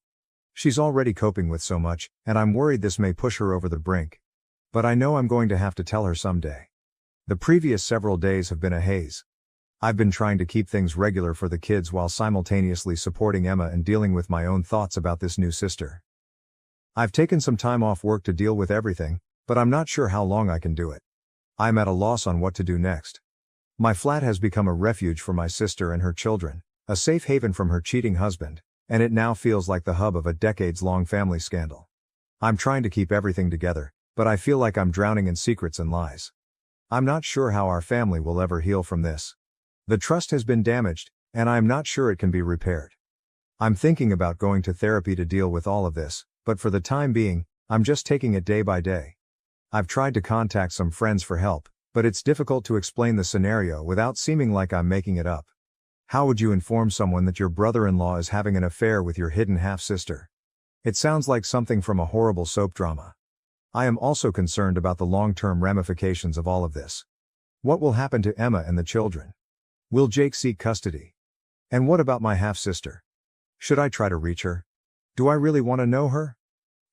She's already coping with so much, and I'm worried this may push her over the brink. But I know I'm going to have to tell her someday. The previous several days have been a haze. I've been trying to keep things regular for the kids while simultaneously supporting Emma and dealing with my own thoughts about this new sister. I've taken some time off work to deal with everything, but I'm not sure how long I can do it. I'm at a loss on what to do next. My flat has become a refuge for my sister and her children, a safe haven from her cheating husband, and it now feels like the hub of a decades-long family scandal. I'm trying to keep everything together, but I feel like I'm drowning in secrets and lies. I'm not sure how our family will ever heal from this. The trust has been damaged, and I am not sure it can be repaired. I'm thinking about going to therapy to deal with all of this, but for the time being, I'm just taking it day by day. I've tried to contact some friends for help, but it's difficult to explain the scenario without seeming like I'm making it up. How would you inform someone that your brother-in-law is having an affair with your hidden half-sister? It sounds like something from a horrible soap drama. I am also concerned about the long-term ramifications of all of this. What will happen to Emma and the children? Will Jake seek custody? And what about my half-sister? Should I try to reach her? Do I really want to know her?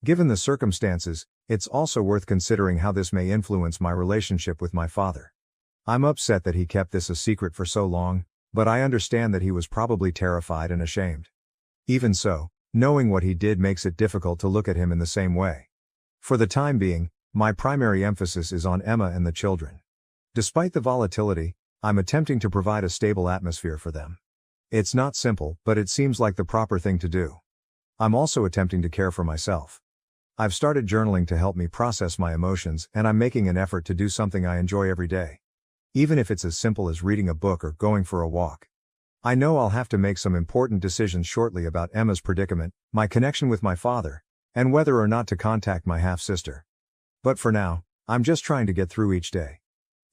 Given the circumstances, it's also worth considering how this may influence my relationship with my father. I'm upset that he kept this a secret for so long, but I understand that he was probably terrified and ashamed. Even so, knowing what he did makes it difficult to look at him in the same way. For the time being, My primary emphasis is on Emma and the children. Despite the volatility, I'm attempting to provide a stable atmosphere for them. It's not simple, but it seems like the proper thing to do. I'm also attempting to care for myself. I've started journaling to help me process my emotions, and I'm making an effort to do something I enjoy every day. Even if it's as simple as reading a book or going for a walk. I know I'll have to make some important decisions shortly about Emma's predicament, my connection with my father, and whether or not to contact my half-sister. But for now, I'm just trying to get through each day.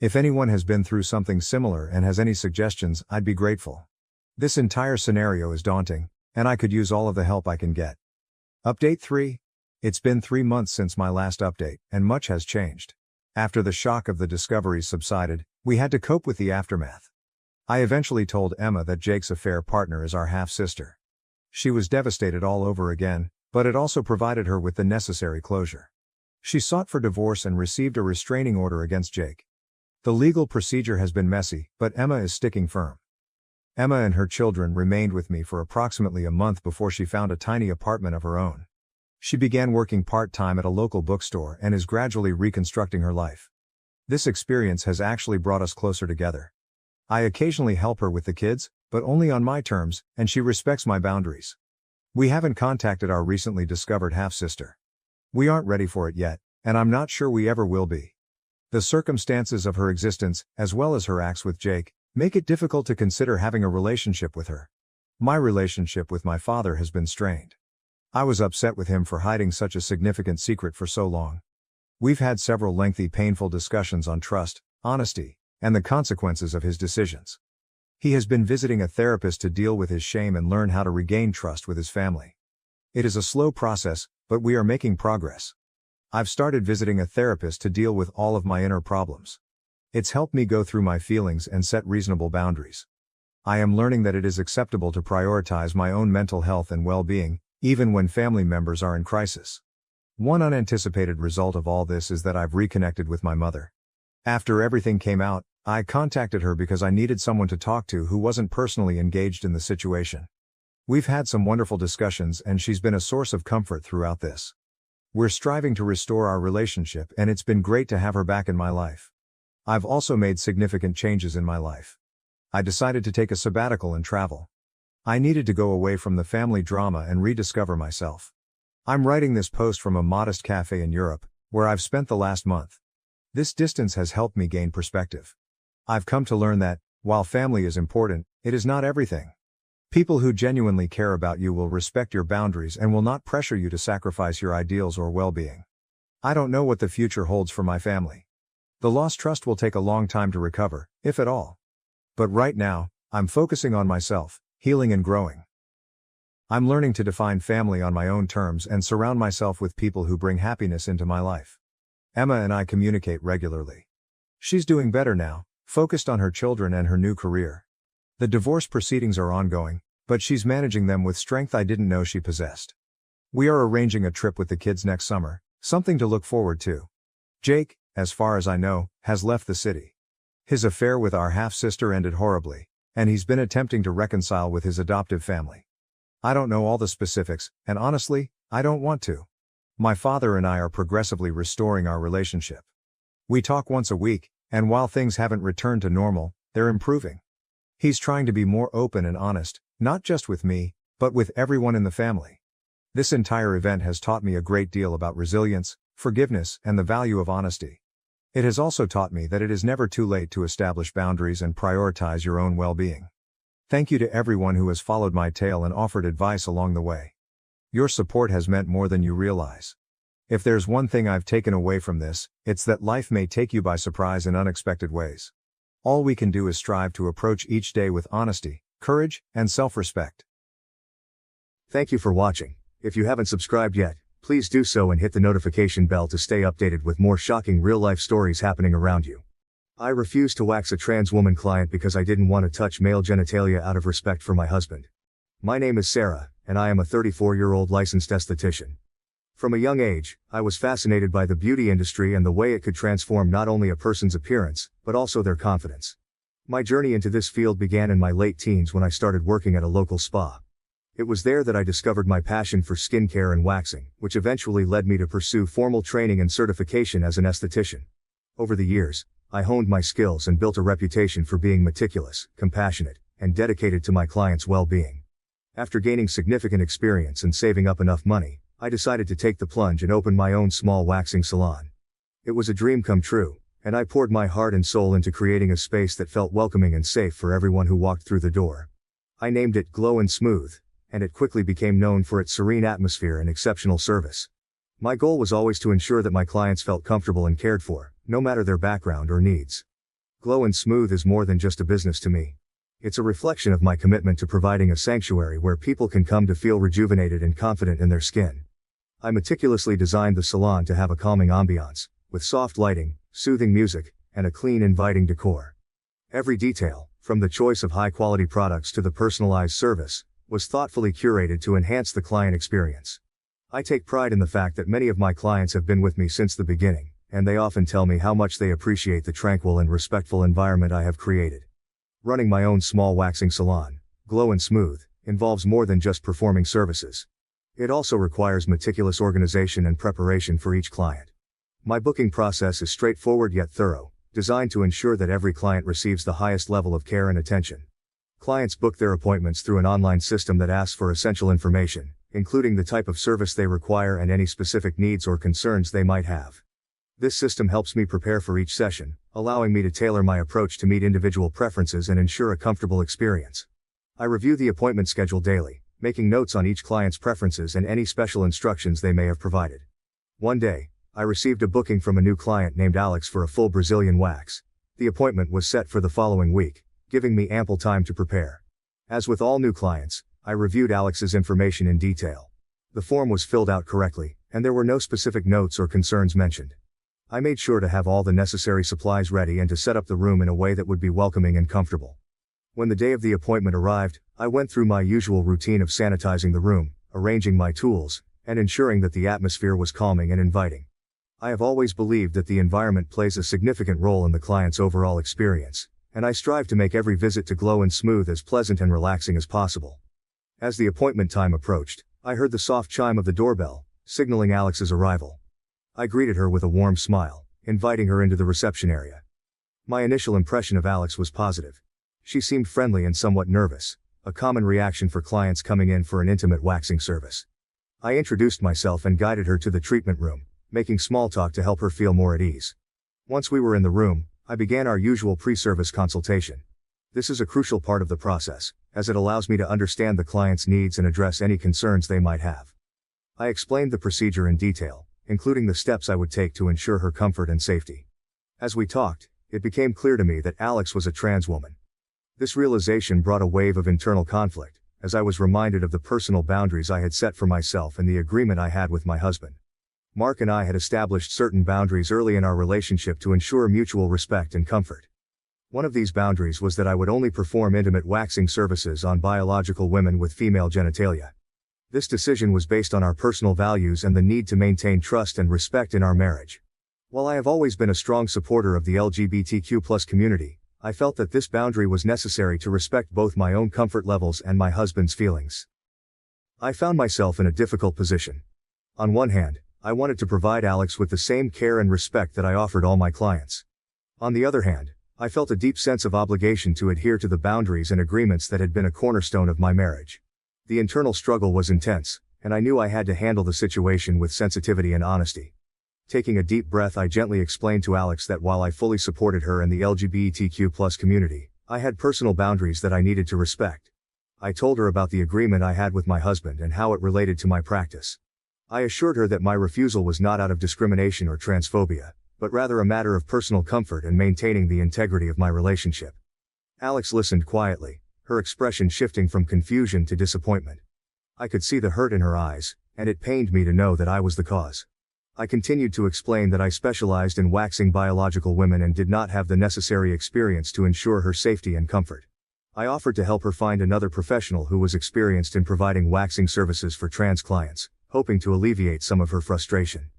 If anyone has been through something similar and has any suggestions, I'd be grateful. This entire scenario is daunting, and I could use all of the help I can get. Update 3. It's been 3 months since my last update, and much has changed. After the shock of the discoveries subsided, we had to cope with the aftermath. I eventually told Emma that Jake's affair partner is our half-sister. She was devastated all over again, but it also provided her with the necessary closure. She sought for divorce and received a restraining order against Jake. The legal procedure has been messy, but Emma is sticking firm. Emma and her children remained with me for approximately a month before she found a tiny apartment of her own. She began working part-time at a local bookstore and is gradually reconstructing her life. This experience has actually brought us closer together. I occasionally help her with the kids, but only on my terms, and she respects my boundaries. We haven't contacted our recently discovered half-sister. We aren't ready for it yet, and I'm not sure we ever will be. The circumstances of her existence, as well as her acts with Jake, make it difficult to consider having a relationship with her. My relationship with my father has been strained. I was upset with him for hiding such a significant secret for so long. We've had several lengthy, painful discussions on trust, honesty, and the consequences of his decisions. He has been visiting a therapist to deal with his shame and learn how to regain trust with his family. It is a slow process, but we are making progress. I've started visiting a therapist to deal with all of my inner problems. It's helped me go through my feelings and set reasonable boundaries. I am learning that it is acceptable to prioritize my own mental health and well-being, even when family members are in crisis. One unanticipated result of all this is that I've reconnected with my mother. After everything came out, I contacted her because I needed someone to talk to who wasn't personally engaged in the situation. We've had some wonderful discussions and she's been a source of comfort throughout this. We're striving to restore our relationship and it's been great to have her back in my life. I've also made significant changes in my life. I decided to take a sabbatical and travel. I needed to go away from the family drama and rediscover myself. I'm writing this post from a modest cafe in Europe, where I've spent the last month. This distance has helped me gain perspective. I've come to learn that, while family is important, it is not everything. People who genuinely care about you will respect your boundaries and will not pressure you to sacrifice your ideals or well-being. I don't know what the future holds for my family. The lost trust will take a long time to recover, if at all. But right now, I'm focusing on myself, healing and growing. I'm learning to define family on my own terms and surround myself with people who bring happiness into my life. Emma and I communicate regularly. She's doing better now, focused on her children and her new career. The divorce proceedings are ongoing, but she's managing them with strength I didn't know she possessed. We are arranging a trip with the kids next summer, something to look forward to. Jake, as far as I know, has left the city. His affair with our half-sister ended horribly, and he's been attempting to reconcile with his adoptive family. I don't know all the specifics, and honestly, I don't want to. My father and I are progressively restoring our relationship. We talk once a week, and while things haven't returned to normal, they're improving. He's trying to be more open and honest, not just with me, but with everyone in the family. This entire event has taught me a great deal about resilience, forgiveness, and the value of honesty. It has also taught me that it is never too late to establish boundaries and prioritize your own well-being. Thank you to everyone who has followed my tale and offered advice along the way. Your support has meant more than you realize. If there's one thing I've taken away from this, it's that life may take you by surprise in unexpected ways. All we can do is strive to approach each day with honesty, courage, and self-respect. Thank you for watching. If you haven't subscribed yet, please do so and hit the notification bell to stay updated with more shocking real-life stories happening around you. I refused to wax a trans woman client because I didn't want to touch male genitalia out of respect for my husband. My name is Sarah, and I am a 34-year-old licensed esthetician. From a young age, I was fascinated by the beauty industry and the way it could transform not only a person's appearance, but also their confidence. My journey into this field began in my late teens when I started working at a local spa. It was there that I discovered my passion for skincare and waxing, which eventually led me to pursue formal training and certification as an esthetician. Over the years, I honed my skills and built a reputation for being meticulous, compassionate, and dedicated to my clients' well-being. After gaining significant experience and saving up enough money, I decided to take the plunge and open my own small waxing salon. It was a dream come true, and I poured my heart and soul into creating a space that felt welcoming and safe for everyone who walked through the door. I named it Glow and Smooth, and it quickly became known for its serene atmosphere and exceptional service. My goal was always to ensure that my clients felt comfortable and cared for, no matter their background or needs. Glow and Smooth is more than just a business to me. It's a reflection of my commitment to providing a sanctuary where people can come to feel rejuvenated and confident in their skin. I meticulously designed the salon to have a calming ambiance, with soft lighting, soothing music, and a clean, inviting decor. Every detail, from the choice of high-quality products to the personalized service, was thoughtfully curated to enhance the client experience. I take pride in the fact that many of my clients have been with me since the beginning, and they often tell me how much they appreciate the tranquil and respectful environment I have created. Running my own small waxing salon, Glow and Smooth, involves more than just performing services. It also requires meticulous organization and preparation for each client. My booking process is straightforward yet thorough, designed to ensure that every client receives the highest level of care and attention. Clients book their appointments through an online system that asks for essential information, including the type of service they require and any specific needs or concerns they might have. This system helps me prepare for each session, allowing me to tailor my approach to meet individual preferences and ensure a comfortable experience. I review the appointment schedule daily, making notes on each client's preferences and any special instructions they may have provided. One day, I received a booking from a new client named Alex for a full Brazilian wax. The appointment was set for the following week, giving me ample time to prepare. As with all new clients, I reviewed Alex's information in detail. The form was filled out correctly, and there were no specific notes or concerns mentioned. I made sure to have all the necessary supplies ready and to set up the room in a way that would be welcoming and comfortable. When the day of the appointment arrived, I went through my usual routine of sanitizing the room, arranging my tools, and ensuring that the atmosphere was calming and inviting. I have always believed that the environment plays a significant role in the client's overall experience, and I strive to make every visit to Glow and Smooth as pleasant and relaxing as possible. As the appointment time approached, I heard the soft chime of the doorbell, signaling Alex's arrival. I greeted her with a warm smile, inviting her into the reception area. My initial impression of Alex was positive. She seemed friendly and somewhat nervous, a common reaction for clients coming in for an intimate waxing service. I introduced myself and guided her to the treatment room, making small talk to help her feel more at ease. Once we were in the room, I began our usual pre-service consultation. This is a crucial part of the process, as it allows me to understand the client's needs and address any concerns they might have. I explained the procedure in detail, including the steps I would take to ensure her comfort and safety. As we talked, it became clear to me that Alex was a trans woman. This realization brought a wave of internal conflict, as I was reminded of the personal boundaries I had set for myself and the agreement I had with my husband. Mark and I had established certain boundaries early in our relationship to ensure mutual respect and comfort. One of these boundaries was that I would only perform intimate waxing services on biological women with female genitalia. This decision was based on our personal values and the need to maintain trust and respect in our marriage. While I have always been a strong supporter of the LGBTQ+ community, I felt that this boundary was necessary to respect both my own comfort levels and my husband's feelings. I found myself in a difficult position. On one hand, I wanted to provide Alex with the same care and respect that I offered all my clients. On the other hand, I felt a deep sense of obligation to adhere to the boundaries and agreements that had been a cornerstone of my marriage. The internal struggle was intense, and I knew I had to handle the situation with sensitivity and honesty. Taking a deep breath, I gently explained to Alex that while I fully supported her and the LGBTQ+ community, I had personal boundaries that I needed to respect. I told her about the agreement I had with my husband and how it related to my practice. I assured her that my refusal was not out of discrimination or transphobia, but rather a matter of personal comfort and maintaining the integrity of my relationship. Alex listened quietly, her expression shifting from confusion to disappointment. I could see the hurt in her eyes, and it pained me to know that I was the cause. I continued to explain that I specialized in waxing biological women and did not have the necessary experience to ensure her safety and comfort. I offered to help her find another professional who was experienced in providing waxing services for trans clients, hoping to alleviate some of her frustration.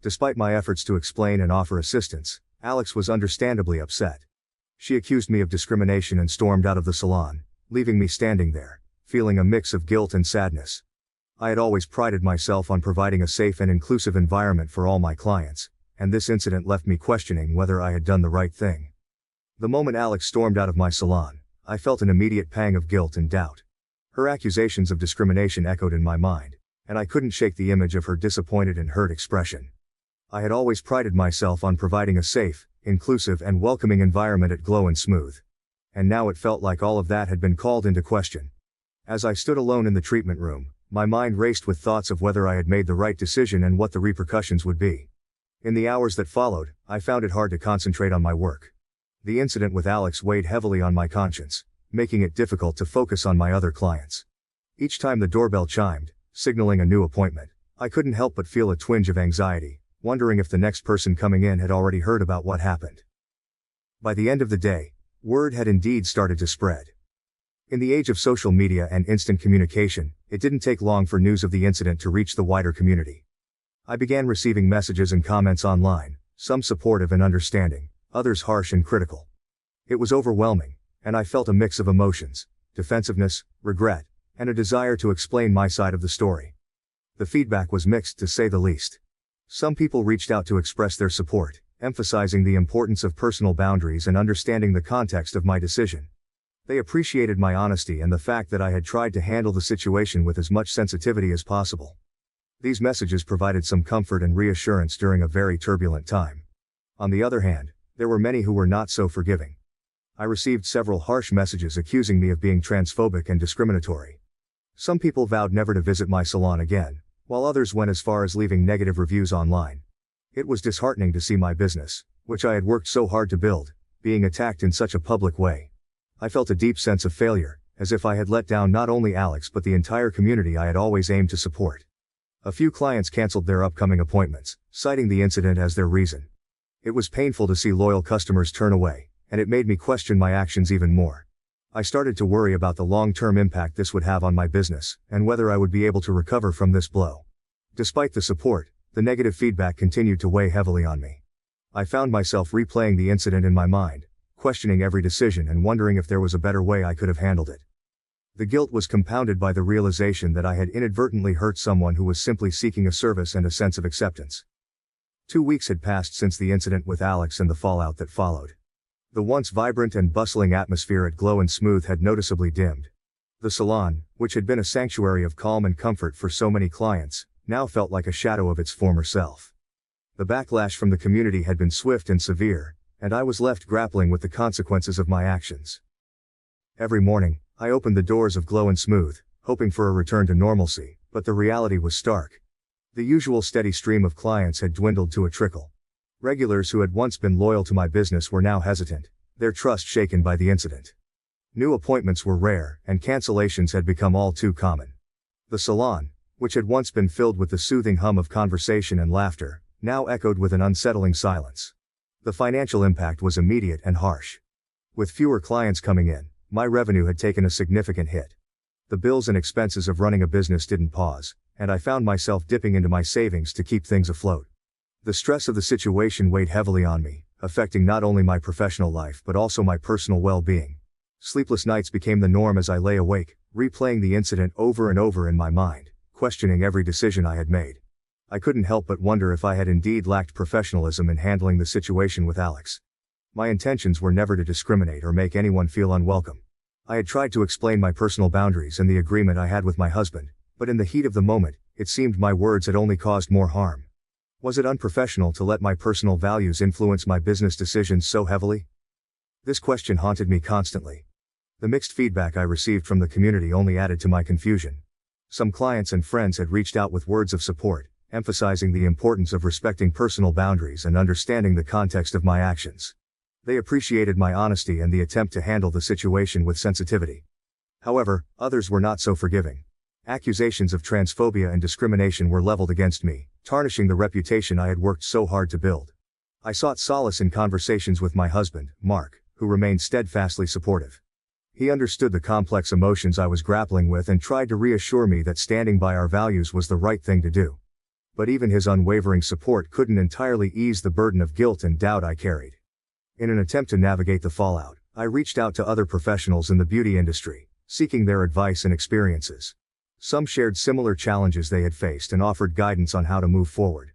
Despite my efforts to explain and offer assistance, Alex was understandably upset. She accused me of discrimination and stormed out of the salon, leaving me standing there, feeling a mix of guilt and sadness. I had always prided myself on providing a safe and inclusive environment for all my clients, and this incident left me questioning whether I had done the right thing. The moment Alex stormed out of my salon, I felt an immediate pang of guilt and doubt. Her accusations of discrimination echoed in my mind, and I couldn't shake the image of her disappointed and hurt expression. I had always prided myself on providing a safe, inclusive and welcoming environment at Glow and Smooth. And now it felt like all of that had been called into question. As I stood alone in the treatment room, my mind raced with thoughts of whether I had made the right decision and what the repercussions would be. In the hours that followed, I found it hard to concentrate on my work. The incident with Alex weighed heavily on my conscience, making it difficult to focus on my other clients. Each time the doorbell chimed, signaling a new appointment, I couldn't help but feel a twinge of anxiety, wondering if the next person coming in had already heard about what happened. By the end of the day, word had indeed started to spread. In the age of social media and instant communication, it didn't take long for news of the incident to reach the wider community. I began receiving messages and comments online, some supportive and understanding, others harsh and critical. It was overwhelming, and I felt a mix of emotions, defensiveness, regret, and a desire to explain my side of the story. The feedback was mixed to say the least. Some people reached out to express their support, emphasizing the importance of personal boundaries and understanding the context of my decision. They appreciated my honesty and the fact that I had tried to handle the situation with as much sensitivity as possible. These messages provided some comfort and reassurance during a very turbulent time. On the other hand, there were many who were not so forgiving. I received several harsh messages accusing me of being transphobic and discriminatory. Some people vowed never to visit my salon again, while others went as far as leaving negative reviews online. It was disheartening to see my business, which I had worked so hard to build, being attacked in such a public way. I felt a deep sense of failure, as if I had let down not only Alex but the entire community I had always aimed to support. A few clients canceled their upcoming appointments, citing the incident as their reason. It was painful to see loyal customers turn away, and it made me question my actions even more. I started to worry about the long-term impact this would have on my business, and whether I would be able to recover from this blow. Despite the support, the negative feedback continued to weigh heavily on me. I found myself replaying the incident in my mind, questioning every decision and wondering if there was a better way I could have handled it. The guilt was compounded by the realization that I had inadvertently hurt someone who was simply seeking a service and a sense of acceptance. 2 weeks had passed since the incident with Alex and the fallout that followed. The once vibrant and bustling atmosphere at Glow and Smooth had noticeably dimmed. The salon, which had been a sanctuary of calm and comfort for so many clients, now felt like a shadow of its former self. The backlash from the community had been swift and severe, and I was left grappling with the consequences of my actions. Every morning, I opened the doors of Glow and Smooth, hoping for a return to normalcy, but the reality was stark. The usual steady stream of clients had dwindled to a trickle. Regulars who had once been loyal to my business were now hesitant, their trust shaken by the incident. New appointments were rare, and cancellations had become all too common. The salon, which had once been filled with the soothing hum of conversation and laughter, now echoed with an unsettling silence. The financial impact was immediate and harsh. With fewer clients coming in, my revenue had taken a significant hit. The bills and expenses of running a business didn't pause, and I found myself dipping into my savings to keep things afloat. The stress of the situation weighed heavily on me, affecting not only my professional life but also my personal well-being. Sleepless nights became the norm as I lay awake, replaying the incident over and over in my mind, questioning every decision I had made. I couldn't help but wonder if I had indeed lacked professionalism in handling the situation with Alex. My intentions were never to discriminate or make anyone feel unwelcome. I had tried to explain my personal boundaries and the agreement I had with my husband, but in the heat of the moment, it seemed my words had only caused more harm. Was it unprofessional to let my personal values influence my business decisions so heavily? This question haunted me constantly. The mixed feedback I received from the community only added to my confusion. Some clients and friends had reached out with words of support, emphasizing the importance of respecting personal boundaries and understanding the context of my actions. They appreciated my honesty and the attempt to handle the situation with sensitivity. However, others were not so forgiving. Accusations of transphobia and discrimination were leveled against me, tarnishing the reputation I had worked so hard to build. I sought solace in conversations with my husband, Mark, who remained steadfastly supportive. He understood the complex emotions I was grappling with and tried to reassure me that standing by our values was the right thing to do. But even his unwavering support couldn't entirely ease the burden of guilt and doubt I carried. In an attempt to navigate the fallout, I reached out to other professionals in the beauty industry, seeking their advice and experiences. Some shared similar challenges they had faced and offered guidance on how to move forward.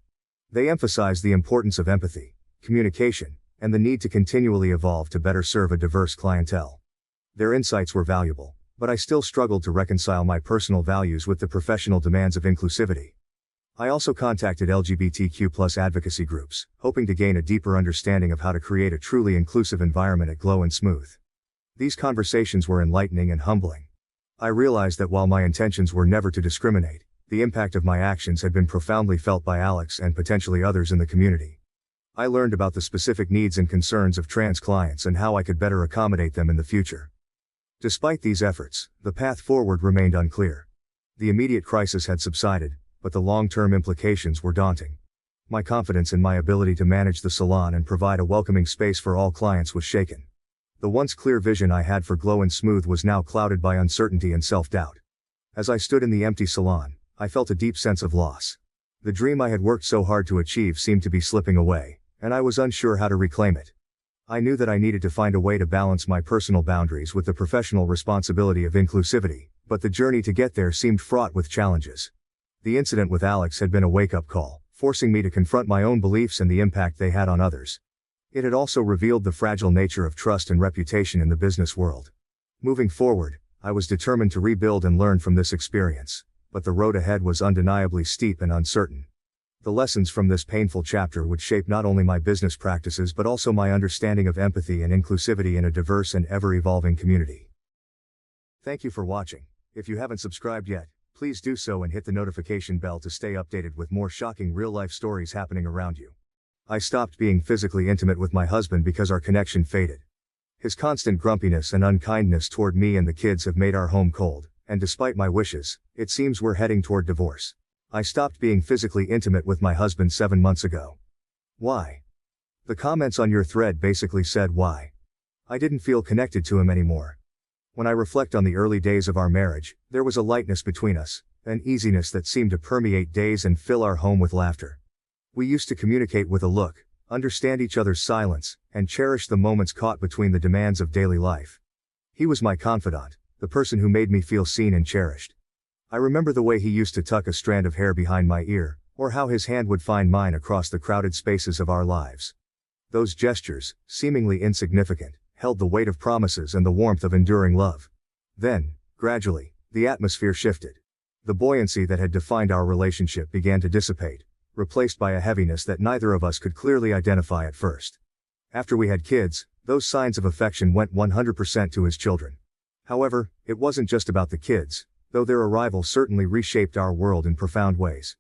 They emphasized the importance of empathy, communication, and the need to continually evolve to better serve a diverse clientele. Their insights were valuable, but I still struggled to reconcile my personal values with the professional demands of inclusivity. I also contacted LGBTQ+ advocacy groups, hoping to gain a deeper understanding of how to create a truly inclusive environment at Glow and Smooth. These conversations were enlightening and humbling. I realized that while my intentions were never to discriminate, the impact of my actions had been profoundly felt by Alex and potentially others in the community. I learned about the specific needs and concerns of trans clients and how I could better accommodate them in the future. Despite these efforts, the path forward remained unclear. The immediate crisis had subsided, but the long-term implications were daunting. My confidence in my ability to manage the salon and provide a welcoming space for all clients was shaken. The once clear vision I had for Glow and Smooth was now clouded by uncertainty and self-doubt. As I stood in the empty salon, I felt a deep sense of loss. The dream I had worked so hard to achieve seemed to be slipping away, and I was unsure how to reclaim it. I knew that I needed to find a way to balance my personal boundaries with the professional responsibility of inclusivity, but the journey to get there seemed fraught with challenges. The incident with Alex had been a wake-up call, forcing me to confront my own beliefs and the impact they had on others. It had also revealed the fragile nature of trust and reputation in the business world. Moving forward, I was determined to rebuild and learn from this experience, but the road ahead was undeniably steep and uncertain. The lessons from this painful chapter would shape not only my business practices but also my understanding of empathy and inclusivity in a diverse and ever-evolving community. Thank you for watching. If you haven't subscribed yet, please do so and hit the notification bell to stay updated with more shocking real-life stories happening around you. I stopped being physically intimate with my husband because our connection faded. His constant grumpiness and unkindness toward me and the kids have made our home cold, and despite my wishes, it seems we're heading toward divorce. I stopped being physically intimate with my husband 7 months ago. Why? The comments on your thread basically said why. I didn't feel connected to him anymore. When I reflect on the early days of our marriage, there was a lightness between us, an easiness that seemed to permeate days and fill our home with laughter. We used to communicate with a look, understand each other's silence, and cherish the moments caught between the demands of daily life. He was my confidant, the person who made me feel seen and cherished. I remember the way he used to tuck a strand of hair behind my ear, or how his hand would find mine across the crowded spaces of our lives. Those gestures, seemingly insignificant, held the weight of promises and the warmth of enduring love. Then, gradually, the atmosphere shifted. The buoyancy that had defined our relationship began to dissipate, replaced by a heaviness that neither of us could clearly identify at first. After we had kids, those signs of affection went 100% to his children. However, it wasn't just about the kids, though their arrival certainly reshaped our world in profound ways.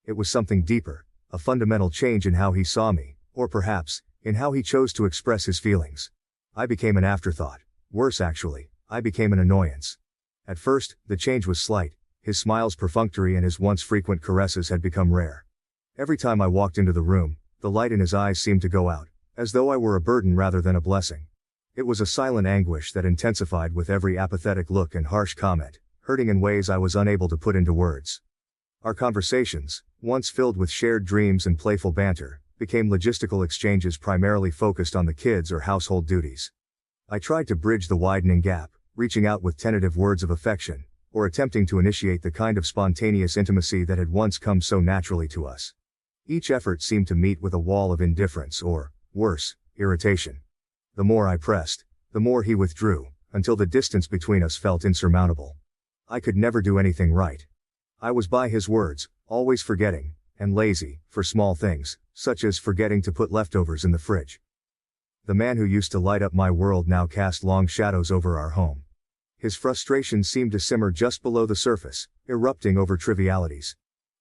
It was something deeper, a fundamental change in how he saw me, or perhaps, in how he chose to express his feelings. I became an afterthought. Worse actually, I became an annoyance. At first, the change was slight. His smiles perfunctory and his once frequent caresses had become rare. Every time I walked into the room, the light in his eyes seemed to go out, as though I were a burden rather than a blessing. It was a silent anguish that intensified with every apathetic look and harsh comment, hurting in ways I was unable to put into words. Our conversations, once filled with shared dreams and playful banter, became logistical exchanges primarily focused on the kids or household duties. I tried to bridge the widening gap, reaching out with tentative words of affection, or attempting to initiate the kind of spontaneous intimacy that had once come so naturally to us. Each effort seemed to meet with a wall of indifference or, worse, irritation. The more I pressed, the more he withdrew, until the distance between us felt insurmountable. I could never do anything right. I was by his words, always forgetting, and lazy, for small things, such as forgetting to put leftovers in the fridge. The man who used to light up my world now cast long shadows over our home. His frustration seemed to simmer just below the surface, erupting over trivialities.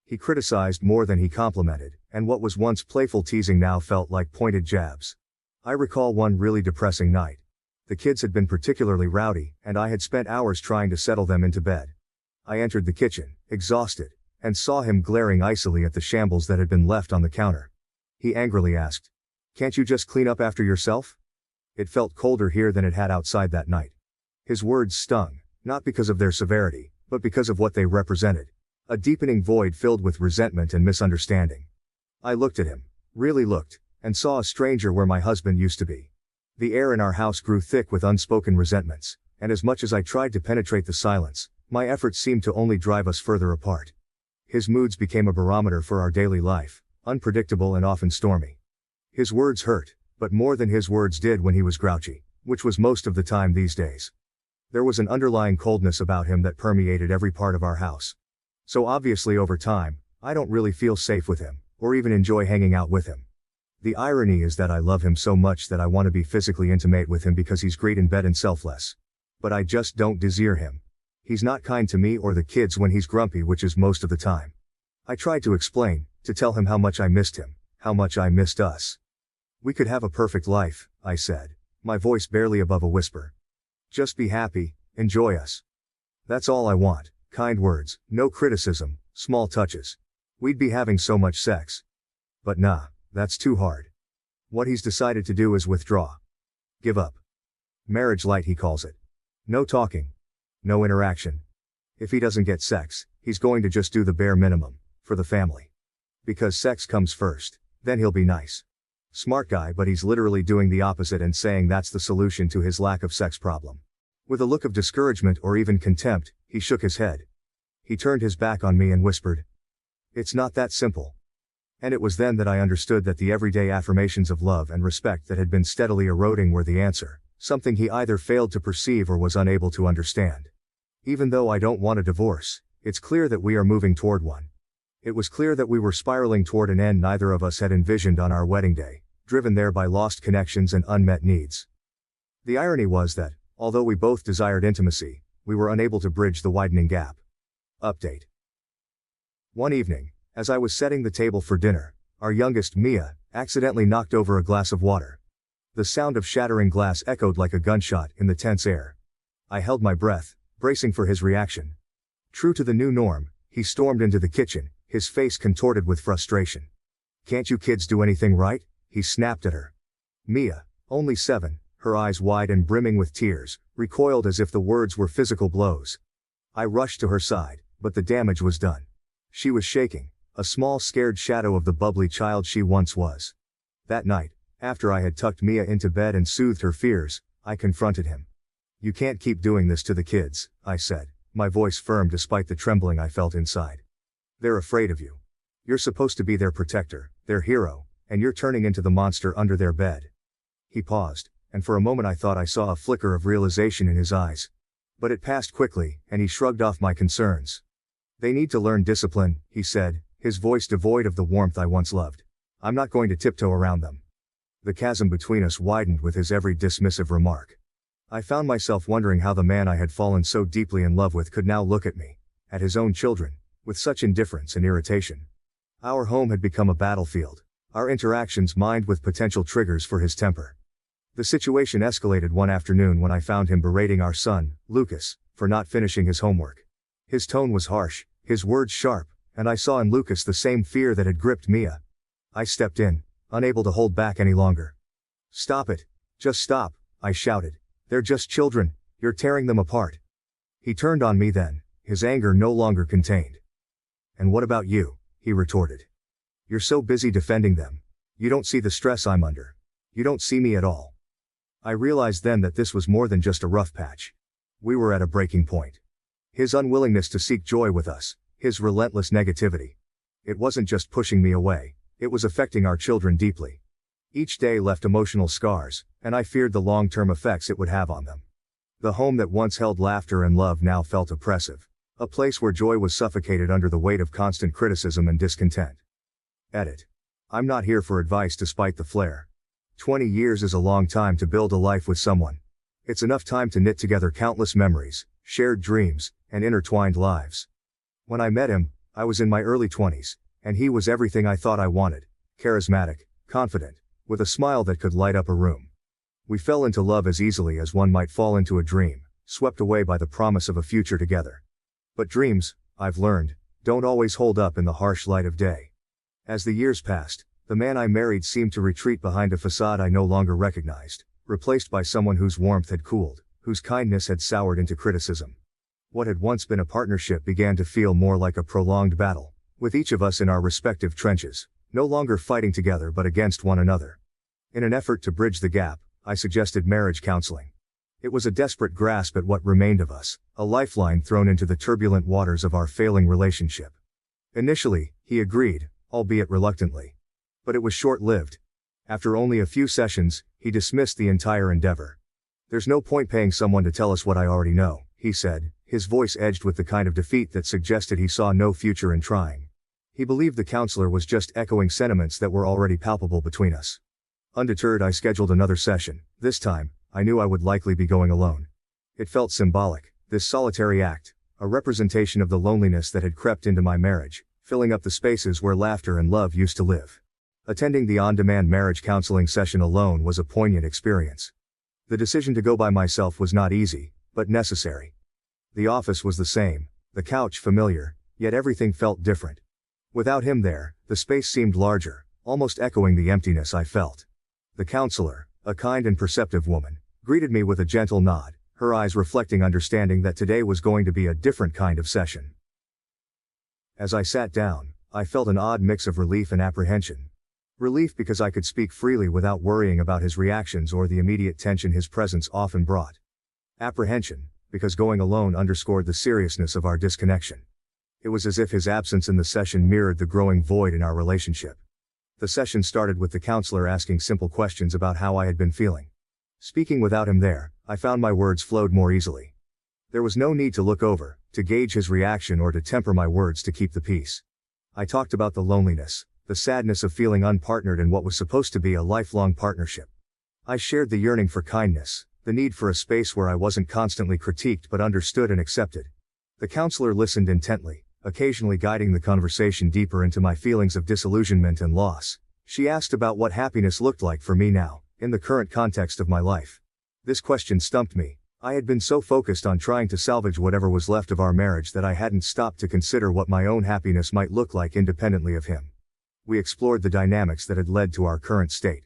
He criticized more than he complimented, and what was once playful teasing now felt like pointed jabs. I recall one really depressing night. The kids had been particularly rowdy, and I had spent hours trying to settle them into bed. I entered the kitchen, exhausted, and saw him glaring icily at the shambles that had been left on the counter. He angrily asked, "Can't you just clean up after yourself?" It felt colder here than it had outside that night. His words stung, not because of their severity, but because of what they represented. A deepening void filled with resentment and misunderstanding. I looked at him, really looked, and saw a stranger where my husband used to be. The air in our house grew thick with unspoken resentments, and as much as I tried to penetrate the silence, my efforts seemed to only drive us further apart. His moods became a barometer for our daily life, unpredictable and often stormy. His words hurt, but more than his words did when he was grouchy, which was most of the time these days. There was an underlying coldness about him that permeated every part of our house. So obviously over time, I don't really feel safe with him, or even enjoy hanging out with him. The irony is that I love him so much that I want to be physically intimate with him because he's great in bed and selfless. But I just don't desire him. He's not kind to me or the kids when he's grumpy, which is most of the time. I tried to explain, to tell him how much I missed him, how much I missed us. We could have a perfect life, I said, my voice barely above a whisper. Just be happy, enjoy us. That's all I want, kind words, no criticism, small touches. We'd be having so much sex. But nah, that's too hard. What he's decided to do is withdraw. Give up. Marriage light, he calls it. No talking. No interaction. If he doesn't get sex, he's going to just do the bare minimum, for the family. Because sex comes first, then he'll be nice. Smart guy, but he's literally doing the opposite and saying that's the solution to his lack of sex problem. With a look of discouragement or even contempt, he shook his head. He turned his back on me and whispered, "It's not that simple." And it was then that I understood that the everyday affirmations of love and respect that had been steadily eroding were the answer, something he either failed to perceive or was unable to understand. Even though I don't want a divorce, it's clear that we are moving toward one. It was clear that we were spiraling toward an end neither of us had envisioned on our wedding day, driven there by lost connections and unmet needs. The irony was that, although we both desired intimacy, we were unable to bridge the widening gap. Update. One evening, as I was setting the table for dinner, our youngest, Mia, accidentally knocked over a glass of water. The sound of shattering glass echoed like a gunshot in the tense air. I held my breath, bracing for his reaction. True to the new norm, he stormed into the kitchen, his face contorted with frustration. "Can't you kids do anything right?" he snapped at her. Mia, only 7, her eyes wide and brimming with tears, recoiled as if the words were physical blows. I rushed to her side, but the damage was done. She was shaking, a small scared shadow of the bubbly child she once was. That night, after I had tucked Mia into bed and soothed her fears, I confronted him. "You can't keep doing this to the kids," I said, my voice firm despite the trembling I felt inside. "They're afraid of you. You're supposed to be their protector, their hero, and you're turning into the monster under their bed." He paused, and for a moment I thought I saw a flicker of realization in his eyes. But it passed quickly, and he shrugged off my concerns. "They need to learn discipline," he said, his voice devoid of the warmth I once loved. "I'm not going to tiptoe around them." The chasm between us widened with his every dismissive remark. I found myself wondering how the man I had fallen so deeply in love with could now look at me, at his own children, with such indifference and irritation. Our home had become a battlefield, our interactions mined with potential triggers for his temper. The situation escalated one afternoon when I found him berating our son, Lucas, for not finishing his homework. His tone was harsh, his words sharp, and I saw in Lucas the same fear that had gripped Mia. I stepped in, unable to hold back any longer. "Stop it. Just stop," I shouted. "They're just children, you're tearing them apart." He turned on me then, his anger no longer contained. "And what about you?" he retorted. "You're so busy defending them. You don't see the stress I'm under. You don't see me at all." I realized then that this was more than just a rough patch. We were at a breaking point. His unwillingness to seek joy with us, his relentless negativity. It wasn't just pushing me away, it was affecting our children deeply. Each day left emotional scars, and I feared the long-term effects it would have on them. The home that once held laughter and love now felt oppressive, a place where joy was suffocated under the weight of constant criticism and discontent. Edit. I'm not here for advice despite the flair. 20 years is a long time to build a life with someone. It's enough time to knit together countless memories, shared dreams, and intertwined lives. When I met him, I was in my early 20s, and he was everything I thought I wanted: charismatic, confident, with a smile that could light up a room. We fell into love as easily as one might fall into a dream, swept away by the promise of a future together. But dreams, I've learned, don't always hold up in the harsh light of day. As the years passed, the man I married seemed to retreat behind a facade I no longer recognized, replaced by someone whose warmth had cooled, whose kindness had soured into criticism. What had once been a partnership began to feel more like a prolonged battle, with each of us in our respective trenches, no longer fighting together but against one another. In an effort to bridge the gap, I suggested marriage counseling. It was a desperate grasp at what remained of us, a lifeline thrown into the turbulent waters of our failing relationship. Initially, he agreed, albeit reluctantly. But it was short-lived. After only a few sessions, he dismissed the entire endeavor. "There's no point paying someone to tell us what I already know," he said, his voice edged with the kind of defeat that suggested he saw no future in trying. He believed the counselor was just echoing sentiments that were already palpable between us. Undeterred, I scheduled another session. This time, I knew I would likely be going alone. It felt symbolic, this solitary act, a representation of the loneliness that had crept into my marriage, filling up the spaces where laughter and love used to live. Attending the on-demand marriage counseling session alone was a poignant experience. The decision to go by myself was not easy, but necessary. The office was the same, the couch familiar, yet everything felt different. Without him there, the space seemed larger, almost echoing the emptiness I felt. The counselor, a kind and perceptive woman, greeted me with a gentle nod, her eyes reflecting understanding that today was going to be a different kind of session. As I sat down, I felt an odd mix of relief and apprehension. Relief because I could speak freely without worrying about his reactions or the immediate tension his presence often brought. Apprehension, because going alone underscored the seriousness of our disconnection. It was as if his absence in the session mirrored the growing void in our relationship. The session started with the counselor asking simple questions about how I had been feeling. Speaking without him there, I found my words flowed more easily. There was no need to look over, to gauge his reaction or to temper my words to keep the peace. I talked about the loneliness, the sadness of feeling unpartnered in what was supposed to be a lifelong partnership. I shared the yearning for kindness, the need for a space where I wasn't constantly critiqued but understood and accepted. The counselor listened intently, occasionally guiding the conversation deeper into my feelings of disillusionment and loss. She asked about what happiness looked like for me now, in the current context of my life. This question stumped me. I had been so focused on trying to salvage whatever was left of our marriage that I hadn't stopped to consider what my own happiness might look like independently of him. We explored the dynamics that had led to our current state.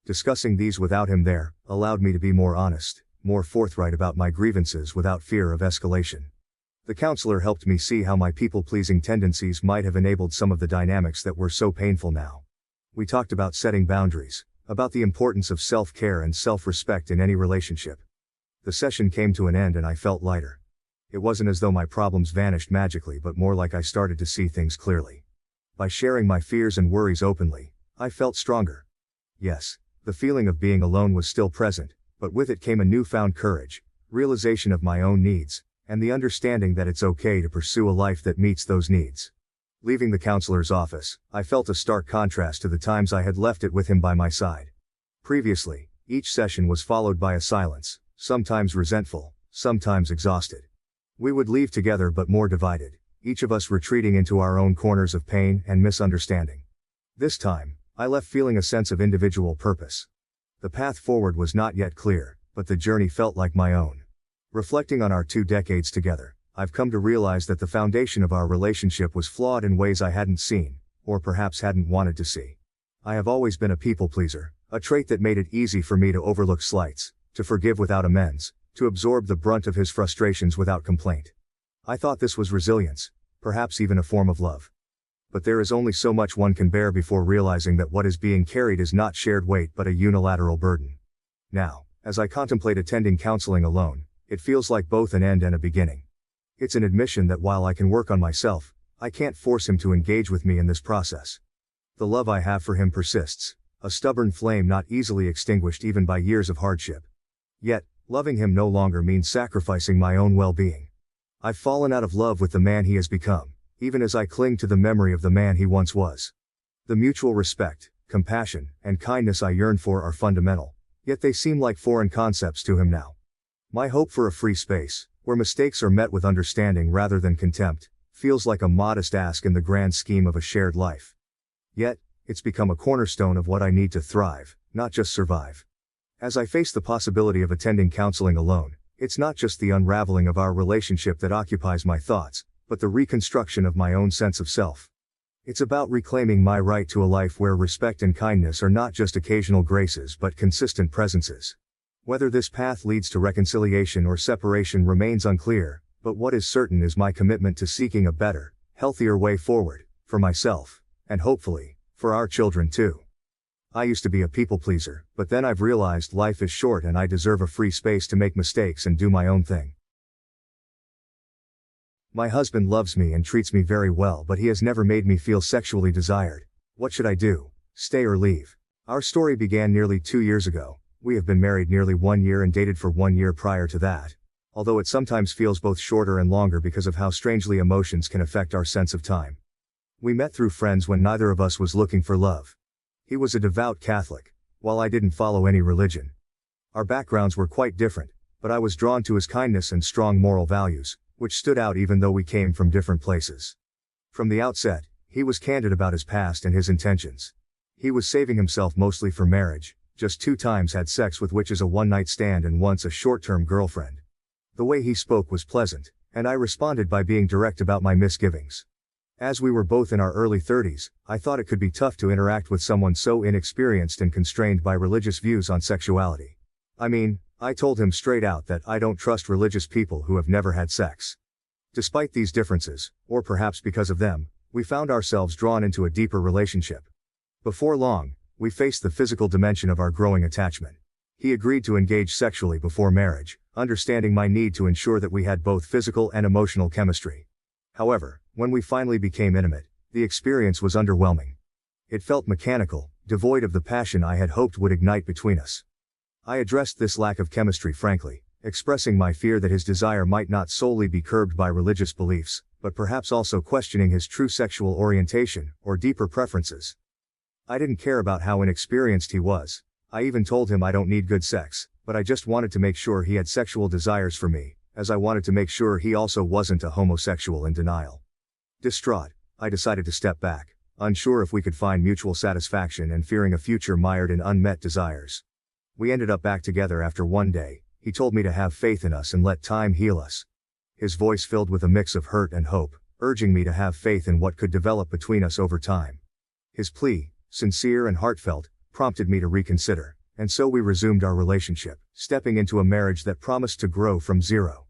Discussing these without him there allowed me to be more honest, more forthright about my grievances without fear of escalation. The counselor helped me see how my people-pleasing tendencies might have enabled some of the dynamics that were so painful now. We talked about setting boundaries, about the importance of self-care and self-respect in any relationship. The session came to an end and I felt lighter. It wasn't as though my problems vanished magically, but more like I started to see things clearly. By sharing my fears and worries openly, I felt stronger. Yes, the feeling of being alone was still present, but with it came a newfound courage, realization of my own needs, and the understanding that it's okay to pursue a life that meets those needs. Leaving the counselor's office, I felt a stark contrast to the times I had left it with him by my side. Previously, each session was followed by a silence, sometimes resentful, sometimes exhausted. We would leave together but more divided, each of us retreating into our own corners of pain and misunderstanding. This time, I left feeling a sense of individual purpose. The path forward was not yet clear, but the journey felt like my own. Reflecting on our 2 decades together, I've come to realize that the foundation of our relationship was flawed in ways I hadn't seen, or perhaps hadn't wanted to see. I have always been a people pleaser, a trait that made it easy for me to overlook slights, to forgive without amends, to absorb the brunt of his frustrations without complaint. I thought this was resilience, perhaps even a form of love. But there is only so much one can bear before realizing that what is being carried is not shared weight but a unilateral burden. Now, as I contemplate attending counseling alone, it feels like both an end and a beginning. It's an admission that while I can work on myself, I can't force him to engage with me in this process. The love I have for him persists, a stubborn flame not easily extinguished even by years of hardship. Yet, loving him no longer means sacrificing my own well-being. I've fallen out of love with the man he has become, even as I cling to the memory of the man he once was. The mutual respect, compassion, and kindness I yearn for are fundamental, yet they seem like foreign concepts to him now. My hope for a free space, where mistakes are met with understanding rather than contempt, feels like a modest ask in the grand scheme of a shared life. Yet, it's become a cornerstone of what I need to thrive, not just survive. As I face the possibility of attending counseling alone, it's not just the unraveling of our relationship that occupies my thoughts, but the reconstruction of my own sense of self. It's about reclaiming my right to a life where respect and kindness are not just occasional graces but consistent presences. Whether this path leads to reconciliation or separation remains unclear, but what is certain is my commitment to seeking a better, healthier way forward, for myself, and hopefully, for our children too. I used to be a people pleaser, but then I've realized life is short and I deserve a free space to make mistakes and do my own thing. My husband loves me and treats me very well, but he has never made me feel sexually desired. What should I do? Stay or leave? Our story began nearly 2 years ago. We have been married nearly 1 year and dated for 1 year prior to that. Although it sometimes feels both shorter and longer because of how strangely emotions can affect our sense of time. We met through friends when neither of us was looking for love. He was a devout Catholic, while I didn't follow any religion. Our backgrounds were quite different, but I was drawn to his kindness and strong moral values, which stood out even though we came from different places. From the outset, he was candid about his past and his intentions. He was saving himself mostly for marriage, just 2 times had sex with, which is a one-night stand, and once a short-term girlfriend. The way he spoke was pleasant, and I responded by being direct about my misgivings. As we were both in our early 30s, I thought it could be tough to interact with someone so inexperienced and constrained by religious views on sexuality. I mean, I told him straight out that I don't trust religious people who have never had sex. Despite these differences, or perhaps because of them, we found ourselves drawn into a deeper relationship. Before long, we faced the physical dimension of our growing attachment. He agreed to engage sexually before marriage, understanding my need to ensure that we had both physical and emotional chemistry. However, when we finally became intimate, the experience was underwhelming. It felt mechanical, devoid of the passion I had hoped would ignite between us. I addressed this lack of chemistry frankly, expressing my fear that his desire might not solely be curbed by religious beliefs, but perhaps also questioning his true sexual orientation, or deeper preferences. I didn't care about how inexperienced he was. I even told him I don't need good sex, but I just wanted to make sure he had sexual desires for me, as I wanted to make sure he also wasn't a homosexual in denial. Distraught, I decided to step back, unsure if we could find mutual satisfaction and fearing a future mired in unmet desires. We ended up back together after 1 day. He told me to have faith in us and let time heal us. His voice filled with a mix of hurt and hope, urging me to have faith in what could develop between us over time. His plea, sincere and heartfelt, prompted me to reconsider, and so we resumed our relationship, stepping into a marriage that promised to grow from zero.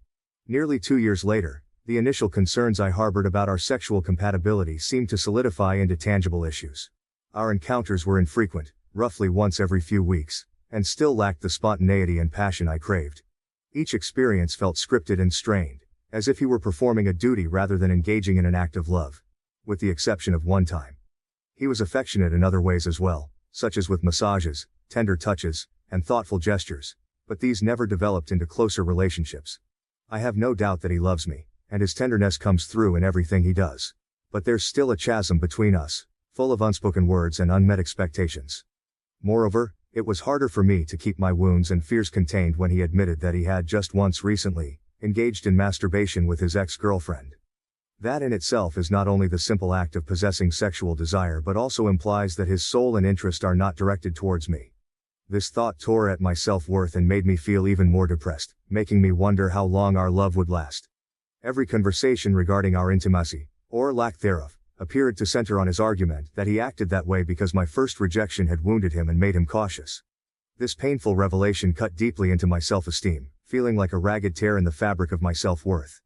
Nearly 2 years later, the initial concerns I harbored about our sexual compatibility seemed to solidify into tangible issues. Our encounters were infrequent, roughly once every few weeks, and still lacked the spontaneity and passion I craved. Each experience felt scripted and strained, as if he were performing a duty rather than engaging in an act of love. With the exception of one time. He was affectionate in other ways as well, such as with massages, tender touches, and thoughtful gestures, but these never developed into closer relationships. I have no doubt that he loves me, and his tenderness comes through in everything he does. But there's still a chasm between us, full of unspoken words and unmet expectations. Moreover, it was harder for me to keep my wounds and fears contained when he admitted that he had just once recently engaged in masturbation with his ex-girlfriend. That in itself is not only the simple act of possessing sexual desire but also implies that his soul and interest are not directed towards me. This thought tore at my self-worth and made me feel even more depressed, making me wonder how long our love would last. Every conversation regarding our intimacy, or lack thereof, appeared to center on his argument that he acted that way because my first rejection had wounded him and made him cautious. This painful revelation cut deeply into my self-esteem, feeling like a ragged tear in the fabric of my self-worth.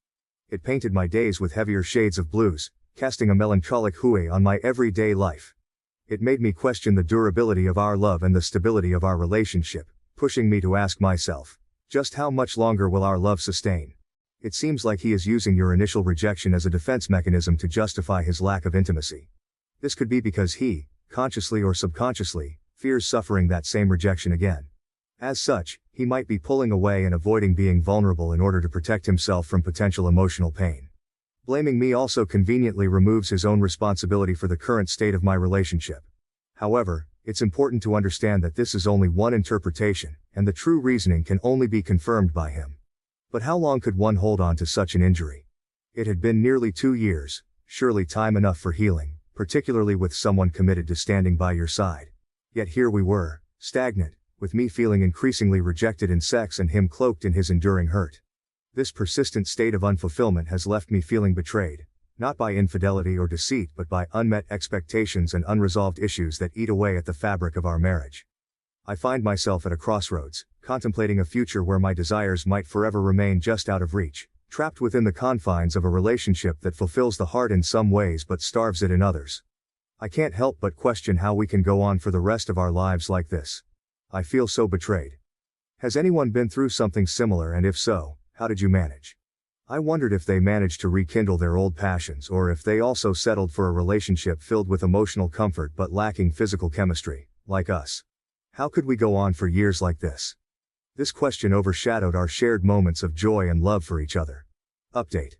It painted my days with heavier shades of blues, casting a melancholic hue on my everyday life. It made me question the durability of our love and the stability of our relationship, pushing me to ask myself, just how much longer will our love sustain? It seems like he is using your initial rejection as a defense mechanism to justify his lack of intimacy. This could be because he, consciously or subconsciously, fears suffering that same rejection again. As such, he might be pulling away and avoiding being vulnerable in order to protect himself from potential emotional pain. Blaming me also conveniently removes his own responsibility for the current state of my relationship. However, it's important to understand that this is only one interpretation, and the true reasoning can only be confirmed by him. But how long could one hold on to such an injury? It had been nearly 2 years, surely time enough for healing, particularly with someone committed to standing by your side. Yet here we were, stagnant, with me feeling increasingly rejected in sex and him cloaked in his enduring hurt. This persistent state of unfulfillment has left me feeling betrayed, not by infidelity or deceit but by unmet expectations and unresolved issues that eat away at the fabric of our marriage. I find myself at a crossroads, contemplating a future where my desires might forever remain just out of reach, trapped within the confines of a relationship that fulfills the heart in some ways but starves it in others. I can't help but question how we can go on for the rest of our lives like this. I feel so betrayed. Has anyone been through something similar, and if so, how did you manage? I wondered if they managed to rekindle their old passions, or if they also settled for a relationship filled with emotional comfort but lacking physical chemistry, like us. How could we go on for years like this? This question overshadowed our shared moments of joy and love for each other. Update.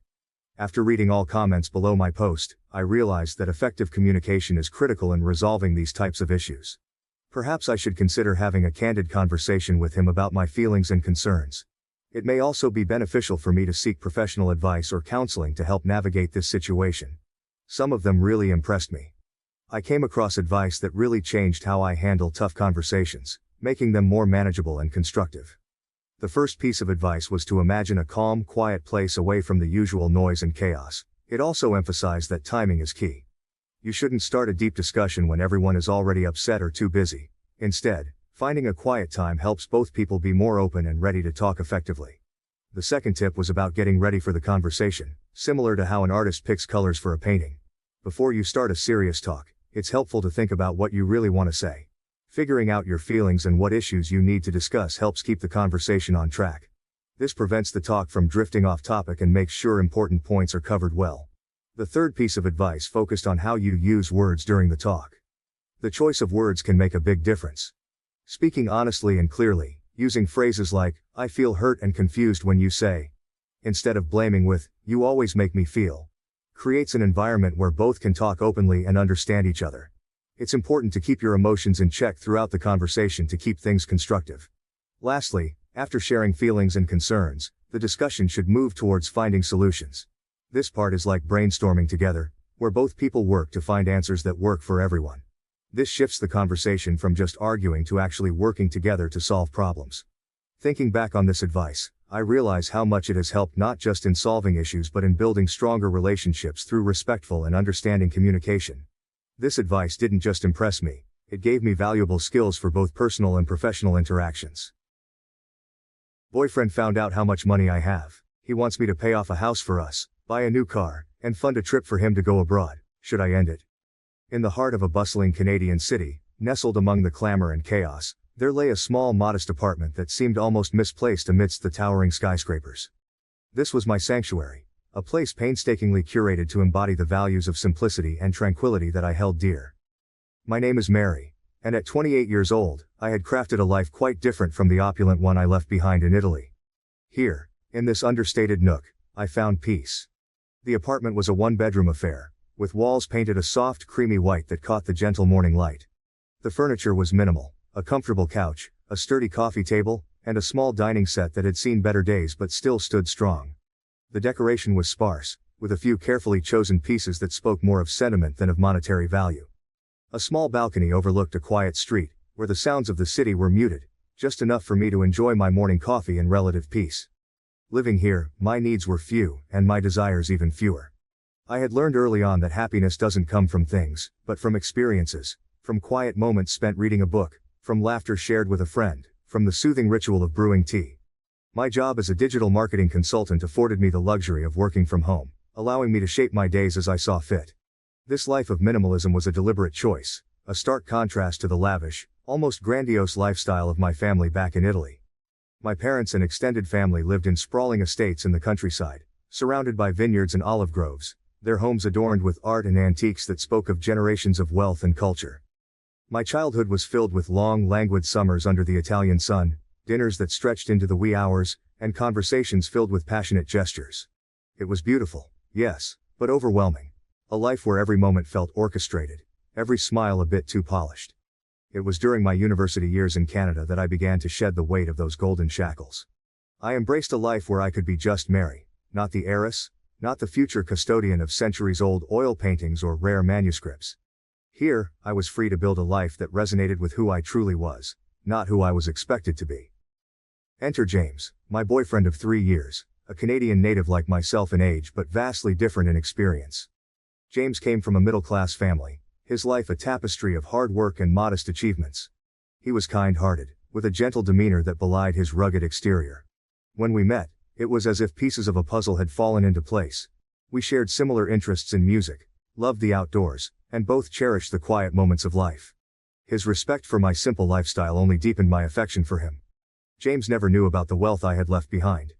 After reading all comments below my post, I realized that effective communication is critical in resolving these types of issues. Perhaps I should consider having a candid conversation with him about my feelings and concerns. It may also be beneficial for me to seek professional advice or counseling to help navigate this situation. Some of them really impressed me. I came across advice that really changed how I handle tough conversations, making them more manageable and constructive. The first piece of advice was to imagine a calm, quiet place away from the usual noise and chaos. It also emphasized that timing is key. You shouldn't start a deep discussion when everyone is already upset or too busy. Instead, finding a quiet time helps both people be more open and ready to talk effectively. The second tip was about getting ready for the conversation, similar to how an artist picks colors for a painting. Before you start a serious talk, it's helpful to think about what you really want to say. Figuring out your feelings and what issues you need to discuss helps keep the conversation on track. This prevents the talk from drifting off topic and makes sure important points are covered well. The third piece of advice focused on how you use words during the talk. The choice of words can make a big difference. Speaking honestly and clearly, using phrases like, "I feel hurt and confused when you say," instead of blaming with, "You always make me feel," creates an environment where both can talk openly and understand each other. It's important to keep your emotions in check throughout the conversation to keep things constructive. Lastly, after sharing feelings and concerns, the discussion should move towards finding solutions. This part is like brainstorming together, where both people work to find answers that work for everyone. This shifts the conversation from just arguing to actually working together to solve problems. Thinking back on this advice, I realize how much it has helped not just in solving issues but in building stronger relationships through respectful and understanding communication. This advice didn't just impress me, it gave me valuable skills for both personal and professional interactions. Boyfriend found out how much money I have. He wants me to pay off a house for us, buy a new car, and fund a trip for him to go abroad. Should I end it? In the heart of a bustling Canadian city, nestled among the clamor and chaos, there lay a small modest apartment that seemed almost misplaced amidst the towering skyscrapers. This was my sanctuary, a place painstakingly curated to embody the values of simplicity and tranquility that I held dear. My name is Mary, and at 28 years old, I had crafted a life quite different from the opulent one I left behind in Italy. Here, in this understated nook, I found peace. The apartment was a one-bedroom affair, with walls painted a soft creamy white that caught the gentle morning light. The furniture was minimal, a comfortable couch, a sturdy coffee table, and a small dining set that had seen better days but still stood strong. The decoration was sparse, with a few carefully chosen pieces that spoke more of sentiment than of monetary value. A small balcony overlooked a quiet street, where the sounds of the city were muted, just enough for me to enjoy my morning coffee in relative peace. Living here, my needs were few, and my desires even fewer. I had learned early on that happiness doesn't come from things, but from experiences, from quiet moments spent reading a book, from laughter shared with a friend, from the soothing ritual of brewing tea. My job as a digital marketing consultant afforded me the luxury of working from home, allowing me to shape my days as I saw fit. This life of minimalism was a deliberate choice, a stark contrast to the lavish, almost grandiose lifestyle of my family back in Italy. My parents and extended family lived in sprawling estates in the countryside, surrounded by vineyards and olive groves, their homes adorned with art and antiques that spoke of generations of wealth and culture. My childhood was filled with long, languid summers under the Italian sun, dinners that stretched into the wee hours, and conversations filled with passionate gestures. It was beautiful, yes, but overwhelming. A life where every moment felt orchestrated, every smile a bit too polished. It was during my university years in Canada that I began to shed the weight of those golden shackles. I embraced a life where I could be just Mary, not the heiress, not the future custodian of centuries-old oil paintings or rare manuscripts. Here, I was free to build a life that resonated with who I truly was, not who I was expected to be. Enter James, my boyfriend of 3 years, a Canadian native like myself in age but vastly different in experience. James came from a middle-class family, his life a tapestry of hard work and modest achievements. He was kind-hearted, with a gentle demeanor that belied his rugged exterior. When we met, it was as if pieces of a puzzle had fallen into place. We shared similar interests in music, loved the outdoors, and both cherished the quiet moments of life. His respect for my simple lifestyle only deepened my affection for him. James never knew about the wealth I had left behind.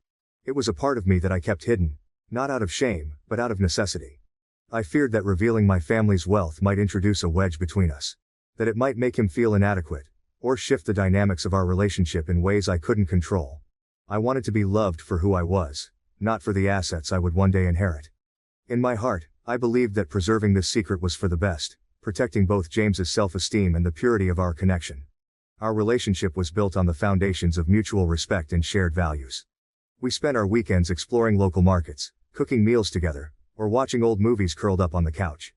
It was a part of me that I kept hidden, not out of shame, but out of necessity. I feared that revealing my family's wealth might introduce a wedge between us, that it might make him feel inadequate, or shift the dynamics of our relationship in ways I couldn't control. I wanted to be loved for who I was, not for the assets I would one day inherit. In my heart, I believed that preserving this secret was for the best, protecting both James's self-esteem and the purity of our connection. Our relationship was built on the foundations of mutual respect and shared values. We spent our weekends exploring local markets, cooking meals together, or watching old movies curled up on the couch.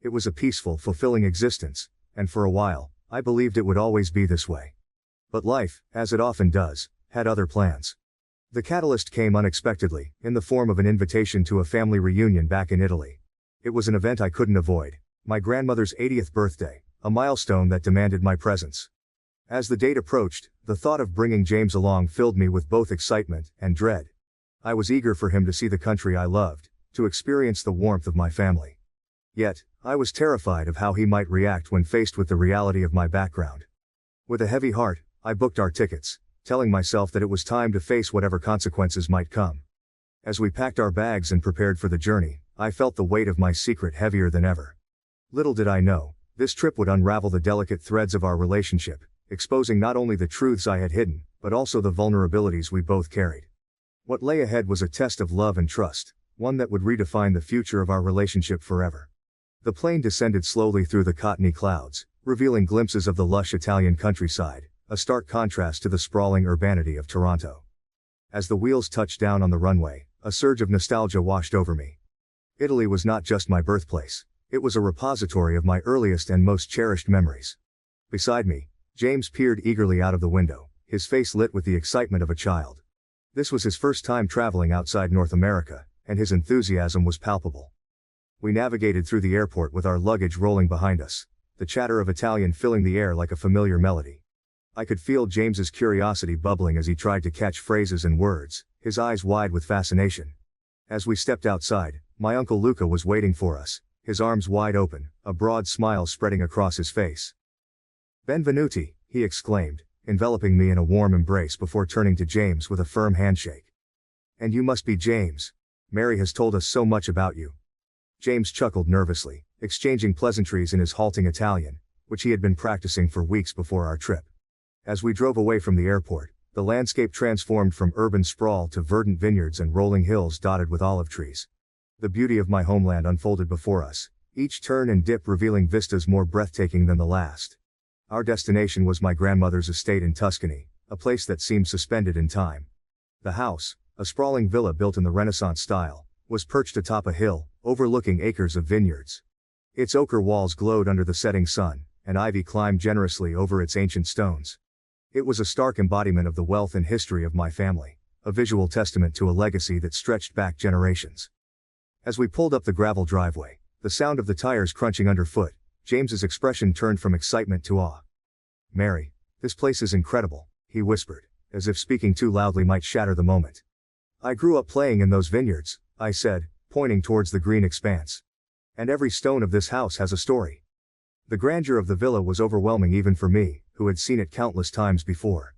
It was a peaceful, fulfilling existence, and for a while, I believed it would always be this way. But life, as it often does, had other plans. The catalyst came unexpectedly, in the form of an invitation to a family reunion back in Italy. It was an event I couldn't avoid, my grandmother's 80th birthday, a milestone that demanded my presence. As the date approached, the thought of bringing James along filled me with both excitement and dread. I was eager for him to see the country I loved, to experience the warmth of my family. Yet, I was terrified of how he might react when faced with the reality of my background. With a heavy heart, I booked our tickets, telling myself that it was time to face whatever consequences might come. As we packed our bags and prepared for the journey, I felt the weight of my secret heavier than ever. Little did I know, this trip would unravel the delicate threads of our relationship, exposing not only the truths I had hidden, but also the vulnerabilities we both carried. What lay ahead was a test of love and trust, one that would redefine the future of our relationship forever. The plane descended slowly through the cottony clouds, revealing glimpses of the lush Italian countryside, a stark contrast to the sprawling urbanity of Toronto. As the wheels touched down on the runway, a surge of nostalgia washed over me. Italy was not just my birthplace, it was a repository of my earliest and most cherished memories. Beside me, James peered eagerly out of the window, his face lit with the excitement of a child. This was his first time traveling outside North America, and his enthusiasm was palpable. We navigated through the airport with our luggage rolling behind us, the chatter of Italian filling the air like a familiar melody. I could feel James's curiosity bubbling as he tried to catch phrases and words, his eyes wide with fascination. As we stepped outside, my Uncle Luca was waiting for us, his arms wide open, a broad smile spreading across his face. "Benvenuti," he exclaimed, enveloping me in a warm embrace before turning to James with a firm handshake. "And you must be James. Mary has told us so much about you." James chuckled nervously, exchanging pleasantries in his halting Italian, which he had been practicing for weeks before our trip. As we drove away from the airport, the landscape transformed from urban sprawl to verdant vineyards and rolling hills dotted with olive trees. The beauty of my homeland unfolded before us, each turn and dip revealing vistas more breathtaking than the last. Our destination was my grandmother's estate in Tuscany, a place that seemed suspended in time. The house, a sprawling villa built in the Renaissance style, was perched atop a hill, overlooking acres of vineyards. Its ochre walls glowed under the setting sun, and ivy climbed generously over its ancient stones. It was a stark embodiment of the wealth and history of my family, a visual testament to a legacy that stretched back generations. As we pulled up the gravel driveway, the sound of the tires crunching underfoot, James's expression turned from excitement to awe. "Mary, this place is incredible," he whispered, as if speaking too loudly might shatter the moment. "I grew up playing in those vineyards," I said, pointing towards the green expanse. "And every stone of this house has a story." The grandeur of the villa was overwhelming even for me, who had seen it countless times before.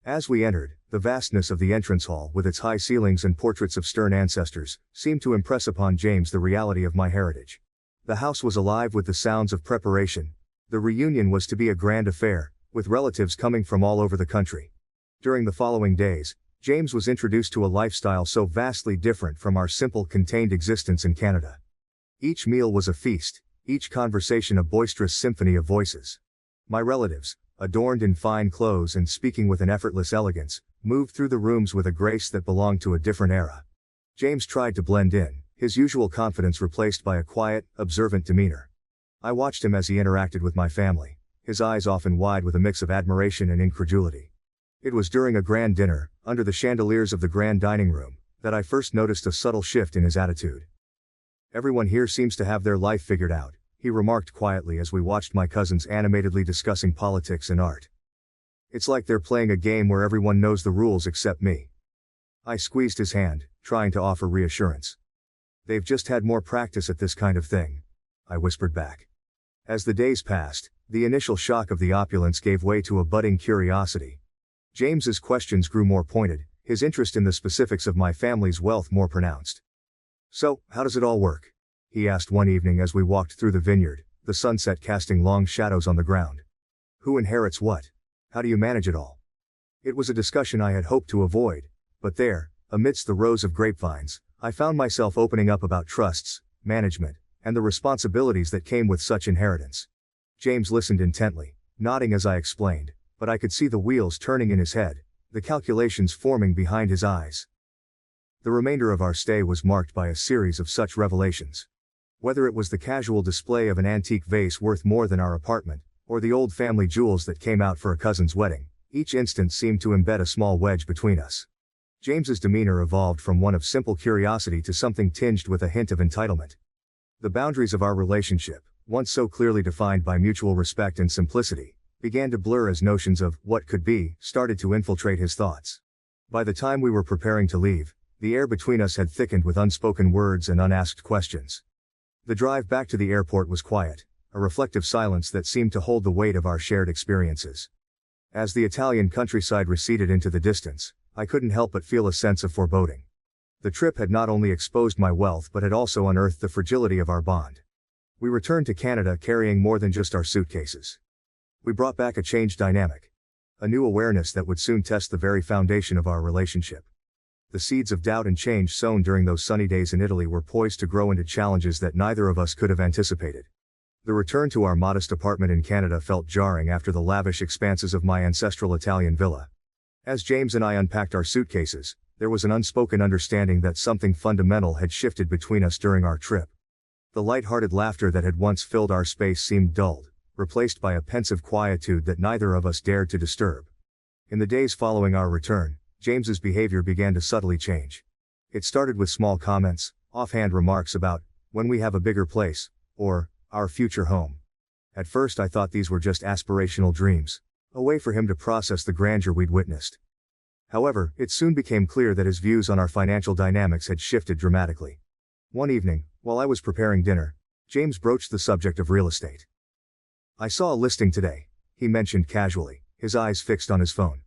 As we entered, the vastness of the entrance hall with its high ceilings and portraits of stern ancestors, seemed to impress upon James the reality of my heritage. The house was alive with the sounds of preparation. The reunion was to be a grand affair, with relatives coming from all over the country. During the following days, James was introduced to a lifestyle so vastly different from our simple contained existence in Canada. Each meal was a feast, each conversation a boisterous symphony of voices. My relatives, adorned in fine clothes and speaking with an effortless elegance, moved through the rooms with a grace that belonged to a different era. James tried to blend in, his usual confidence replaced by a quiet, observant demeanor. I watched him as he interacted with my family, his eyes often wide with a mix of admiration and incredulity. It was during a grand dinner, under the chandeliers of the grand dining room, that I first noticed a subtle shift in his attitude. "Everyone here seems to have their life figured out," he remarked quietly as we watched my cousins animatedly discussing politics and art. "It's like they're playing a game where everyone knows the rules except me." I squeezed his hand, trying to offer reassurance. "They've just had more practice at this kind of thing. I whispered back. As the days passed, the initial shock of the opulence gave way to a budding curiosity. James's questions grew more pointed, his interest in the specifics of my family's wealth more pronounced. "So, how does it all work?" he asked one evening as we walked through the vineyard, the sunset casting long shadows on the ground. "Who inherits what? How do you manage it all?" It was a discussion I had hoped to avoid, but there, amidst the rows of grapevines, I found myself opening up about trusts, management, and the responsibilities that came with such inheritance. James listened intently, nodding as I explained, but I could see the wheels turning in his head, the calculations forming behind his eyes. The remainder of our stay was marked by a series of such revelations. Whether it was the casual display of an antique vase worth more than our apartment, or the old family jewels that came out for a cousin's wedding, each instance seemed to embed a small wedge between us. James's demeanor evolved from one of simple curiosity to something tinged with a hint of entitlement. The boundaries of our relationship, once so clearly defined by mutual respect and simplicity, began to blur as notions of what could be started to infiltrate his thoughts. By the time we were preparing to leave, the air between us had thickened with unspoken words and unasked questions. The drive back to the airport was quiet, a reflective silence that seemed to hold the weight of our shared experiences. As the Italian countryside receded into the distance, I couldn't help but feel a sense of foreboding. The trip had not only exposed my wealth but had also unearthed the fragility of our bond. We returned to Canada carrying more than just our suitcases. We brought back a changed dynamic. A new awareness that would soon test the very foundation of our relationship. The seeds of doubt and change sown during those sunny days in Italy were poised to grow into challenges that neither of us could have anticipated. The return to our modest apartment in Canada felt jarring after the lavish expanses of my ancestral Italian villa. As James and I unpacked our suitcases, there was an unspoken understanding that something fundamental had shifted between us during our trip. The light-hearted laughter that had once filled our space seemed dulled, replaced by a pensive quietude that neither of us dared to disturb. In the days following our return, James's behavior began to subtly change. It started with small comments, offhand remarks about, "when we have a bigger place," or, "our future home." At first I thought these were just aspirational dreams, a way for him to process the grandeur we'd witnessed. However, it soon became clear that his views on our financial dynamics had shifted dramatically. One evening, while I was preparing dinner, James broached the subject of real estate. "I saw a listing today," he mentioned casually, his eyes fixed on his phone.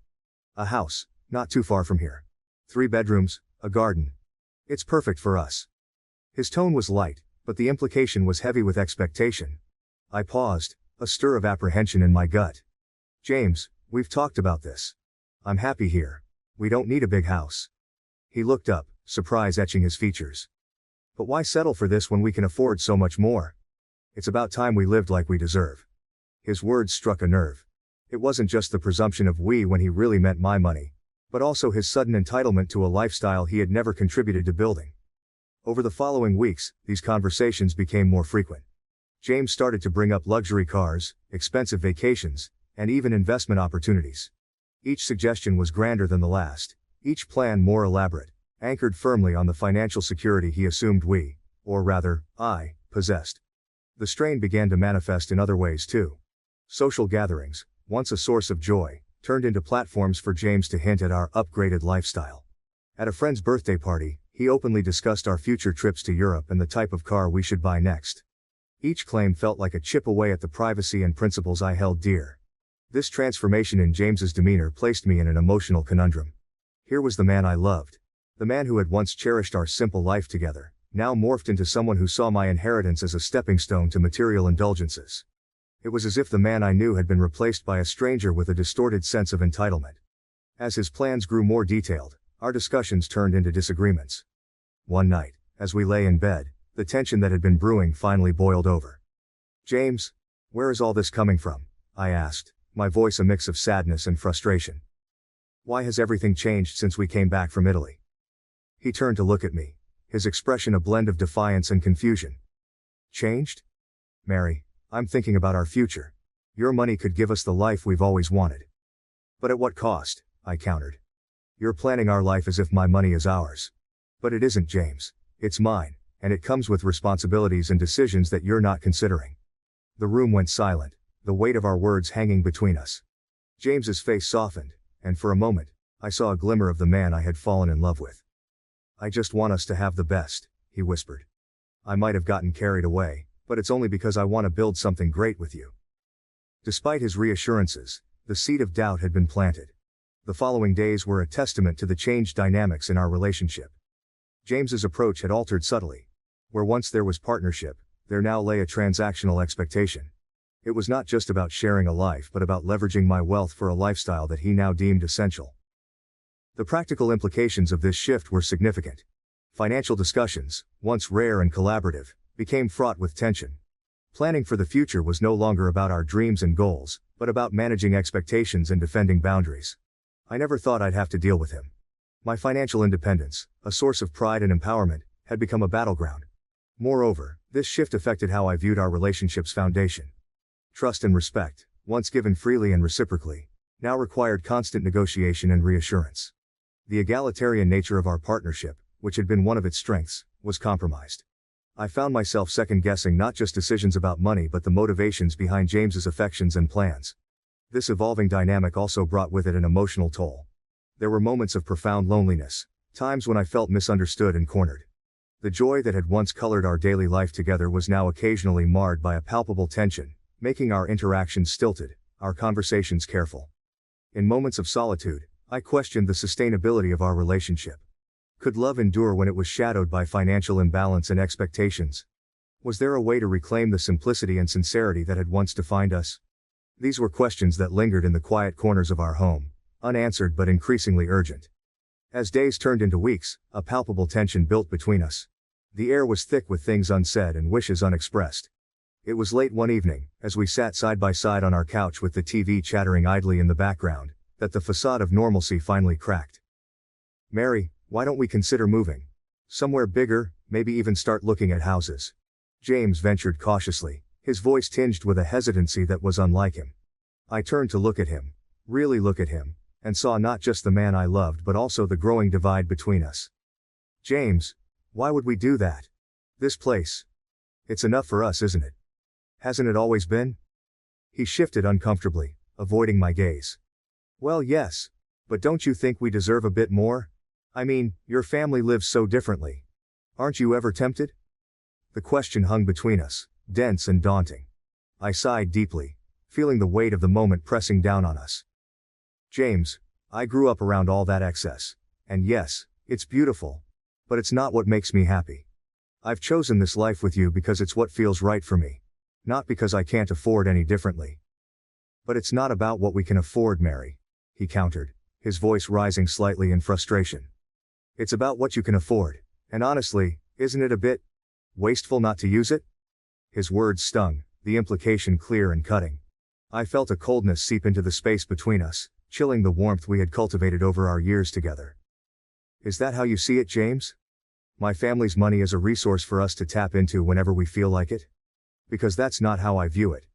"A house, not too far from here. 3 bedrooms, a garden. It's perfect for us." His tone was light, but the implication was heavy with expectation. I paused, a stir of apprehension in my gut. "James, we've talked about this. I'm happy here. We don't need a big house." He looked up, surprise etching his features. "But why settle for this when we can afford so much more? It's about time we lived like we deserve." His words struck a nerve. It wasn't just the presumption of we when he really meant my money, but also his sudden entitlement to a lifestyle he had never contributed to building. Over the following weeks, these conversations became more frequent. James started to bring up luxury cars, expensive vacations, and even investment opportunities. Each suggestion was grander than the last, each plan more elaborate, anchored firmly on the financial security he assumed we, or rather, I, possessed. The strain began to manifest in other ways too. Social gatherings, once a source of joy, turned into platforms for James to hint at our upgraded lifestyle. At a friend's birthday party, he openly discussed our future trips to Europe and the type of car we should buy next. Each claim felt like a chip away at the privacy and principles I held dear. This transformation in James's demeanor placed me in an emotional conundrum. Here was the man I loved. The man who had once cherished our simple life together, now morphed into someone who saw my inheritance as a stepping stone to material indulgences. It was as if the man I knew had been replaced by a stranger with a distorted sense of entitlement. As his plans grew more detailed, our discussions turned into disagreements. One night, as we lay in bed, the tension that had been brewing finally boiled over. "James, where is all this coming from?" I asked, my voice a mix of sadness and frustration. "Why has everything changed since we came back from Italy?" He turned to look at me, his expression a blend of defiance and confusion. "Changed? Mary, I'm thinking about our future. Your money could give us the life we've always wanted." "But at what cost?" I countered. "You're planning our life as if my money is ours. But it isn't, James. It's mine, and it comes with responsibilities and decisions that you're not considering." The room went silent, the weight of our words hanging between us. James's face softened, and for a moment, I saw a glimmer of the man I had fallen in love with. "I just want us to have the best," he whispered. I might have gotten carried away, but it's only because I want to build something great with you." Despite his reassurances, the seed of doubt had been planted. The following days were a testament to the changed dynamics in our relationship. James's approach had altered subtly. Where once there was partnership, there now lay a transactional expectation. It was not just about sharing a life but about leveraging my wealth for a lifestyle that he now deemed essential. The practical implications of this shift were significant. Financial discussions, once rare and collaborative, became fraught with tension. Planning for the future was no longer about our dreams and goals, but about managing expectations and defending boundaries. I never thought I'd have to deal with him. My financial independence, a source of pride and empowerment, had become a battleground. Moreover, this shift affected how I viewed our relationship's foundation. Trust and respect, once given freely and reciprocally, now required constant negotiation and reassurance. The egalitarian nature of our partnership, which had been one of its strengths, was compromised. I found myself second-guessing not just decisions about money but the motivations behind James's affections and plans. This evolving dynamic also brought with it an emotional toll. There were moments of profound loneliness, times when I felt misunderstood and cornered. The joy that had once colored our daily life together was now occasionally marred by a palpable tension, making our interactions stilted, our conversations careful. In moments of solitude, I questioned the sustainability of our relationship. Could love endure when it was shadowed by financial imbalance and expectations? Was there a way to reclaim the simplicity and sincerity that had once defined us? These were questions that lingered in the quiet corners of our home, unanswered but increasingly urgent. As days turned into weeks, a palpable tension built between us. The air was thick with things unsaid and wishes unexpressed. It was late one evening, as we sat side by side on our couch with the TV chattering idly in the background, that the facade of normalcy finally cracked. "Mary, why don't we consider moving? Somewhere bigger, maybe even start looking at houses?" James ventured cautiously, his voice tinged with a hesitancy that was unlike him. I turned to look at him, really look at him, and saw not just the man I loved but also the growing divide between us. "James, why would we do that? This place. It's enough for us, isn't it? Hasn't it always been?" He shifted uncomfortably, avoiding my gaze. "Well, yes. But don't you think we deserve a bit more? I mean, your family lives so differently. Aren't you ever tempted?" The question hung between us, dense and daunting. I sighed deeply, feeling the weight of the moment pressing down on us. "James, I grew up around all that excess. And yes, it's beautiful. But it's not what makes me happy. I've chosen this life with you because it's what feels right for me. Not because I can't afford any differently." "But it's not about what we can afford, Mary," he countered, his voice rising slightly in frustration. "It's about what you can afford, and honestly, isn't it a bit wasteful not to use it?" His words stung, the implication clear and cutting. I felt a coldness seep into the space between us, chilling the warmth we had cultivated over our years together. "Is that how you see it, James? My family's money is a resource for us to tap into whenever we feel like it? Because that's not how I view it.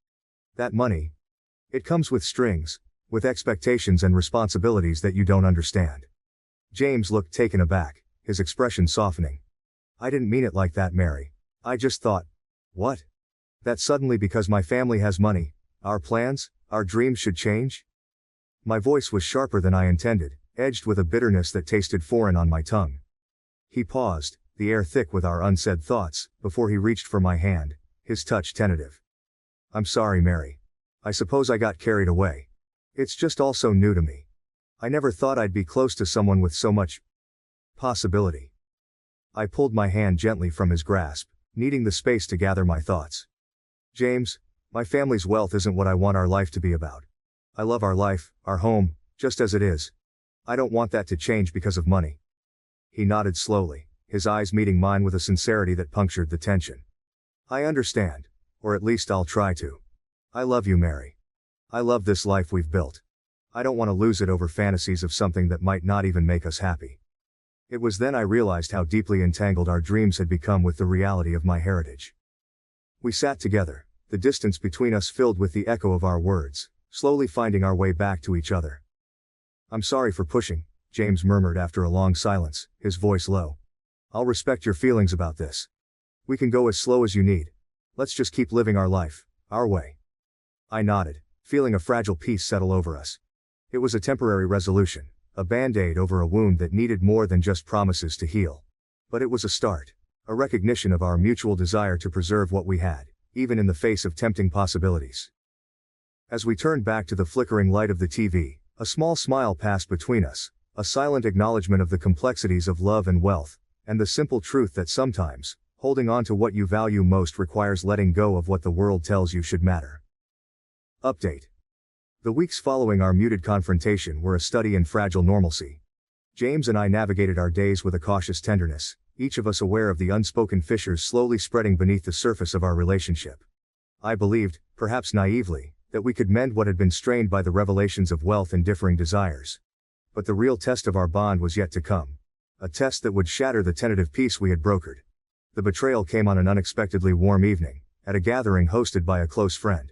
That money, it comes with strings, with expectations and responsibilities that you don't understand." James looked taken aback, his expression softening. "I didn't mean it like that, Mary. I just thought..." "What? That suddenly because my family has money, our plans, our dreams should change?" My voice was sharper than I intended, edged with a bitterness that tasted foreign on my tongue. He paused, the air thick with our unsaid thoughts, before he reached for my hand, his touch tentative. "I'm sorry, Mary. I suppose I got carried away. It's just all so new to me. I never thought I'd be close to someone with so much possibility." I pulled my hand gently from his grasp, needing the space to gather my thoughts. "James, my family's wealth isn't what I want our life to be about. I love our life, our home, just as it is. I don't want that to change because of money." He nodded slowly, his eyes meeting mine with a sincerity that punctured the tension. "I understand. Or at least I'll try to. I love you, Mary. I love this life we've built. I don't want to lose it over fantasies of something that might not even make us happy." It was then I realized how deeply entangled our dreams had become with the reality of my heritage. We sat together, the distance between us filled with the echo of our words, slowly finding our way back to each other. "I'm sorry for pushing," James murmured after a long silence, his voice low. "I'll respect your feelings about this. We can go as slow as you need. Let's just keep living our life, our way." I nodded, feeling a fragile peace settle over us. It was a temporary resolution, a band-aid over a wound that needed more than just promises to heal. But it was a start, a recognition of our mutual desire to preserve what we had, even in the face of tempting possibilities. As we turned back to the flickering light of the TV, a small smile passed between us, a silent acknowledgement of the complexities of love and wealth, and the simple truth that sometimes, holding on to what you value most requires letting go of what the world tells you should matter. Update. The weeks following our muted confrontation were a study in fragile normalcy. James and I navigated our days with a cautious tenderness, each of us aware of the unspoken fissures slowly spreading beneath the surface of our relationship. I believed, perhaps naively, that we could mend what had been strained by the revelations of wealth and differing desires. But the real test of our bond was yet to come. A test that would shatter the tentative peace we had brokered. The betrayal came on an unexpectedly warm evening, at a gathering hosted by a close friend.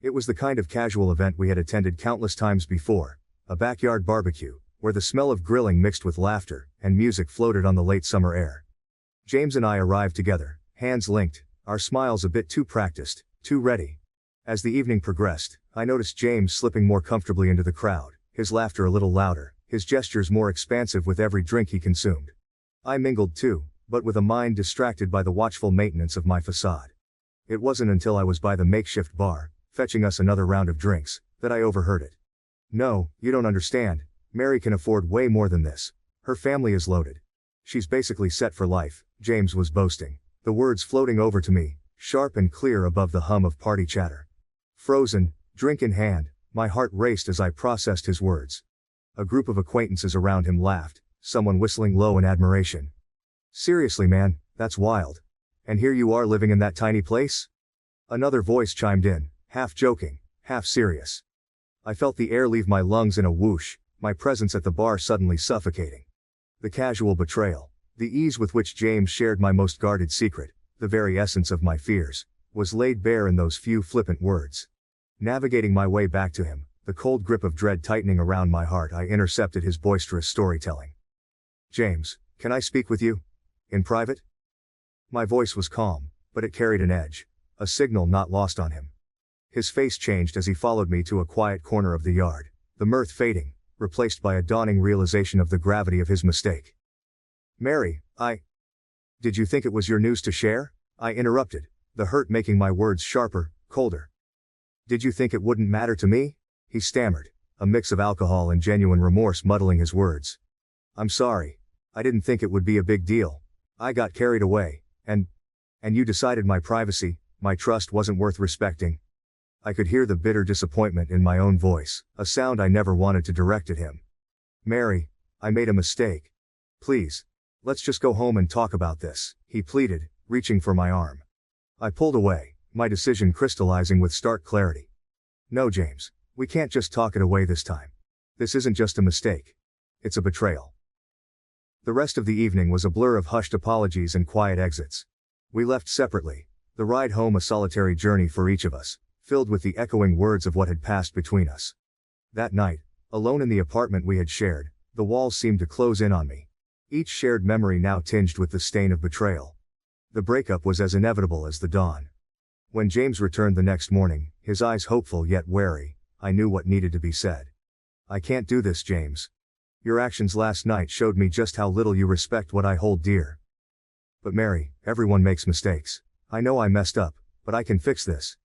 It was the kind of casual event we had attended countless times before, a backyard barbecue, where the smell of grilling mixed with laughter and music floated on the late summer air. James and I arrived together, hands linked, our smiles a bit too practiced, too ready. As the evening progressed, I noticed James slipping more comfortably into the crowd, his laughter a little louder, his gestures more expansive with every drink he consumed. I mingled too, but with a mind distracted by the watchful maintenance of my facade. It wasn't until I was by the makeshift bar, fetching us another round of drinks, that I overheard it. "No, you don't understand. Mary can afford way more than this. Her family is loaded. She's basically set for life," James was boasting, the words floating over to me, sharp and clear above the hum of party chatter. Frozen, drink in hand, my heart raced as I processed his words. A group of acquaintances around him laughed, someone whistling low in admiration. "Seriously man, that's wild. And here you are living in that tiny place?" Another voice chimed in, half joking, half serious. I felt the air leave my lungs in a whoosh, my presence at the bar suddenly suffocating. The casual betrayal, the ease with which James shared my most guarded secret, the very essence of my fears, was laid bare in those few flippant words. Navigating my way back to him, the cold grip of dread tightening around my heart, I intercepted his boisterous storytelling. "James, can I speak with you? In private?" My voice was calm, but it carried an edge, a signal not lost on him. His face changed as he followed me to a quiet corner of the yard, the mirth fading, replaced by a dawning realization of the gravity of his mistake. "Mary, Did you think it was your news to share?" I interrupted, the hurt making my words sharper, colder. "Did you think it wouldn't matter to me?" he stammered, a mix of alcohol and genuine remorse muddling his words. "I'm sorry. I didn't think it would be a big deal. I got carried away, and you decided my privacy, my trust wasn't worth respecting." I could hear the bitter disappointment in my own voice, a sound I never wanted to direct at him. "Mary, I made a mistake. Please, let's just go home and talk about this," he pleaded, reaching for my arm. I pulled away, my decision crystallizing with stark clarity. "No, James, we can't just talk it away this time. This isn't just a mistake. It's a betrayal." The rest of the evening was a blur of hushed apologies and quiet exits. We left separately, the ride home a solitary journey for each of us, filled with the echoing words of what had passed between us. That night, alone in the apartment we had shared, the walls seemed to close in on me. Each shared memory now tinged with the stain of betrayal. The breakup was as inevitable as the dawn. When James returned the next morning, his eyes hopeful yet wary, I knew what needed to be said. "I can't do this, James. Your actions last night showed me just how little you respect what I hold dear." "But Mary, everyone makes mistakes. I know I messed up, but I can fix this."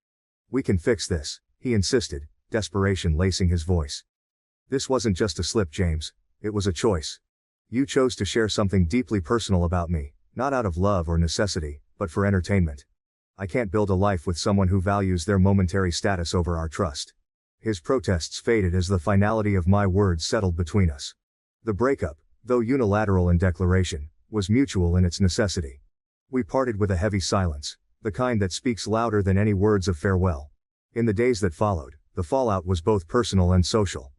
"We can fix this," he insisted, desperation lacing his voice. "This wasn't just a slip, James. It was a choice. You chose to share something deeply personal about me, not out of love or necessity, but for entertainment. I can't build a life with someone who values their momentary status over our trust." His protests faded as the finality of my words settled between us. The breakup, though unilateral in declaration, was mutual in its necessity. We parted with a heavy silence, the kind that speaks louder than any words of farewell. In the days that followed, the fallout was both personal and social.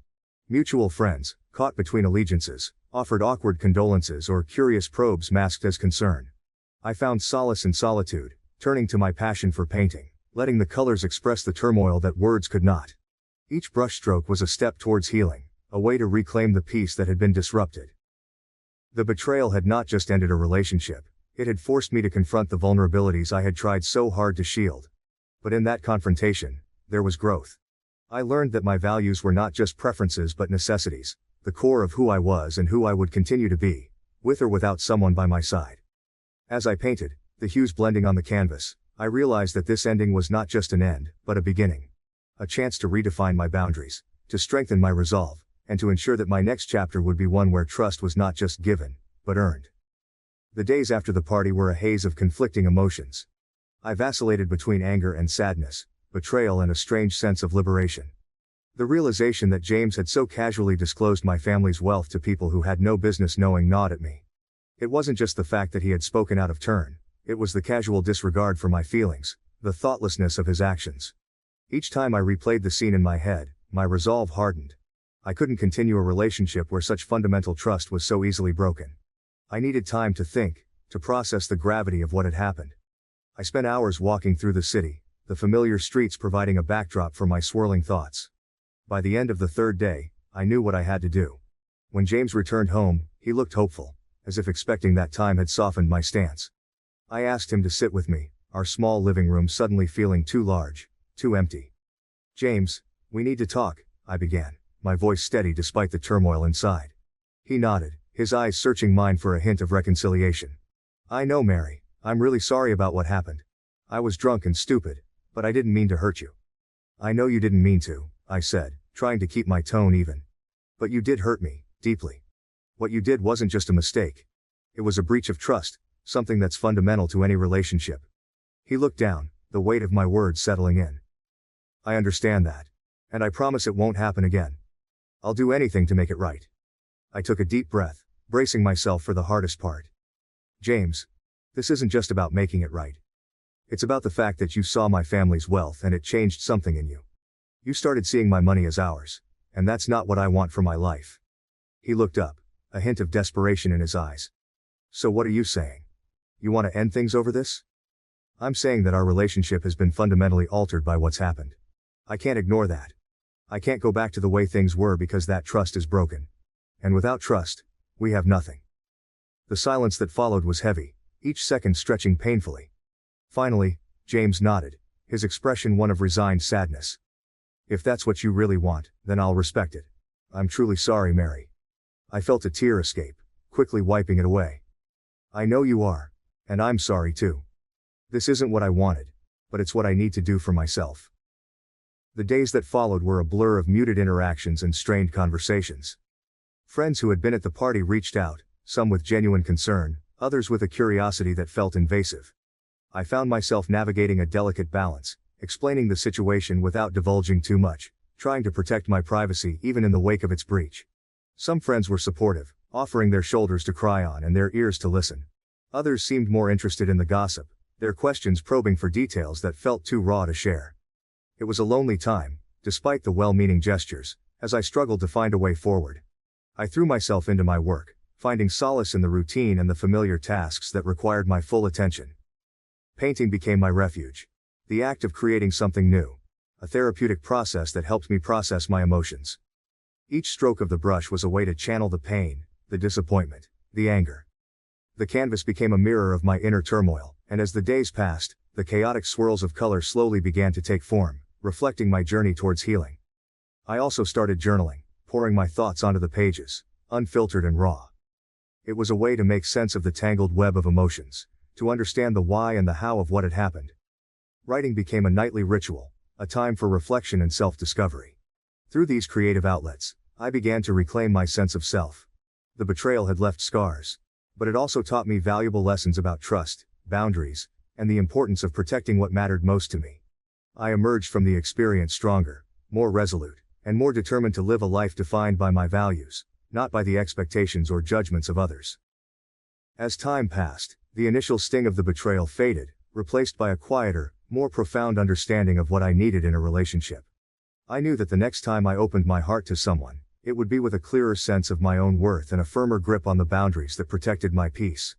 Mutual friends, caught between allegiances, offered awkward condolences or curious probes masked as concern. I found solace in solitude, turning to my passion for painting, letting the colors express the turmoil that words could not. Each brushstroke was a step towards healing, a way to reclaim the peace that had been disrupted. The betrayal had not just ended a relationship, it had forced me to confront the vulnerabilities I had tried so hard to shield. But in that confrontation, there was growth. I learned that my values were not just preferences but necessities, the core of who I was and who I would continue to be, with or without someone by my side. As I painted, the hues blending on the canvas, I realized that this ending was not just an end, but a beginning. A chance to redefine my boundaries, to strengthen my resolve, and to ensure that my next chapter would be one where trust was not just given, but earned. The days after the party were a haze of conflicting emotions. I vacillated between anger and sadness, betrayal and a strange sense of liberation. The realization that James had so casually disclosed my family's wealth to people who had no business knowing gnawed at me. It wasn't just the fact that he had spoken out of turn, it was the casual disregard for my feelings, the thoughtlessness of his actions. Each time I replayed the scene in my head, my resolve hardened. I couldn't continue a relationship where such fundamental trust was so easily broken. I needed time to think, to process the gravity of what had happened. I spent hours walking through the city, the familiar streets providing a backdrop for my swirling thoughts. By the end of the third day, I knew what I had to do. When James returned home, he looked hopeful, as if expecting that time had softened my stance. I asked him to sit with me, our small living room suddenly feeling too large, too empty. "James, we need to talk," I began, my voice steady despite the turmoil inside. He nodded, his eyes searching mine for a hint of reconciliation. "I know, Mary, I'm really sorry about what happened. I was drunk and stupid, but I didn't mean to hurt you." "I know you didn't mean to," I said, trying to keep my tone even. "But you did hurt me, deeply. What you did wasn't just a mistake. It was a breach of trust, something that's fundamental to any relationship." He looked down, the weight of my words settling in. "I understand that. And I promise it won't happen again. I'll do anything to make it right." I took a deep breath, bracing myself for the hardest part. "James, this isn't just about making it right. It's about the fact that you saw my family's wealth and it changed something in you. You started seeing my money as ours, and that's not what I want for my life." He looked up, a hint of desperation in his eyes. "So what are you saying? You want to end things over this?" "I'm saying that our relationship has been fundamentally altered by what's happened. I can't ignore that. I can't go back to the way things were because that trust is broken. And without trust, we have nothing." The silence that followed was heavy, each second stretching painfully. Finally, James nodded, his expression one of resigned sadness. "If that's what you really want, then I'll respect it. I'm truly sorry, Mary." I felt a tear escape, quickly wiping it away. "I know you are. And I'm sorry too. This isn't what I wanted, but it's what I need to do for myself." The days that followed were a blur of muted interactions and strained conversations. Friends who had been at the party reached out, some with genuine concern, others with a curiosity that felt invasive. I found myself navigating a delicate balance, explaining the situation without divulging too much, trying to protect my privacy even in the wake of its breach. Some friends were supportive, offering their shoulders to cry on and their ears to listen. Others seemed more interested in the gossip, their questions probing for details that felt too raw to share. It was a lonely time, despite the well-meaning gestures, as I struggled to find a way forward. I threw myself into my work, finding solace in the routine and the familiar tasks that required my full attention. Painting became my refuge. The act of creating something new. A therapeutic process that helped me process my emotions. Each stroke of the brush was a way to channel the pain, the disappointment, the anger. The canvas became a mirror of my inner turmoil, and as the days passed, the chaotic swirls of color slowly began to take form, reflecting my journey towards healing. I also started journaling, pouring my thoughts onto the pages, unfiltered and raw. It was a way to make sense of the tangled web of emotions, to understand the why and the how of what had happened. Writing became a nightly ritual, a time for reflection and self-discovery. Through these creative outlets, I began to reclaim my sense of self. The betrayal had left scars, but it also taught me valuable lessons about trust, boundaries, and the importance of protecting what mattered most to me. I emerged from the experience stronger, more resolute, and more determined to live a life defined by my values, not by the expectations or judgments of others. As time passed, the initial sting of the betrayal faded, replaced by a quieter, more profound understanding of what I needed in a relationship. I knew that the next time I opened my heart to someone, it would be with a clearer sense of my own worth and a firmer grip on the boundaries that protected my peace.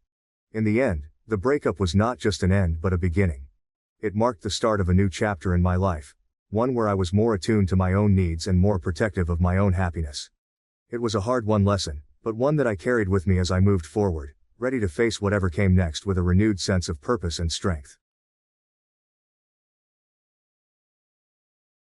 In the end, the breakup was not just an end but a beginning. It marked the start of a new chapter in my life, one where I was more attuned to my own needs and more protective of my own happiness. It was a hard-won lesson, but one that I carried with me as I moved forward, ready to face whatever came next with a renewed sense of purpose and strength.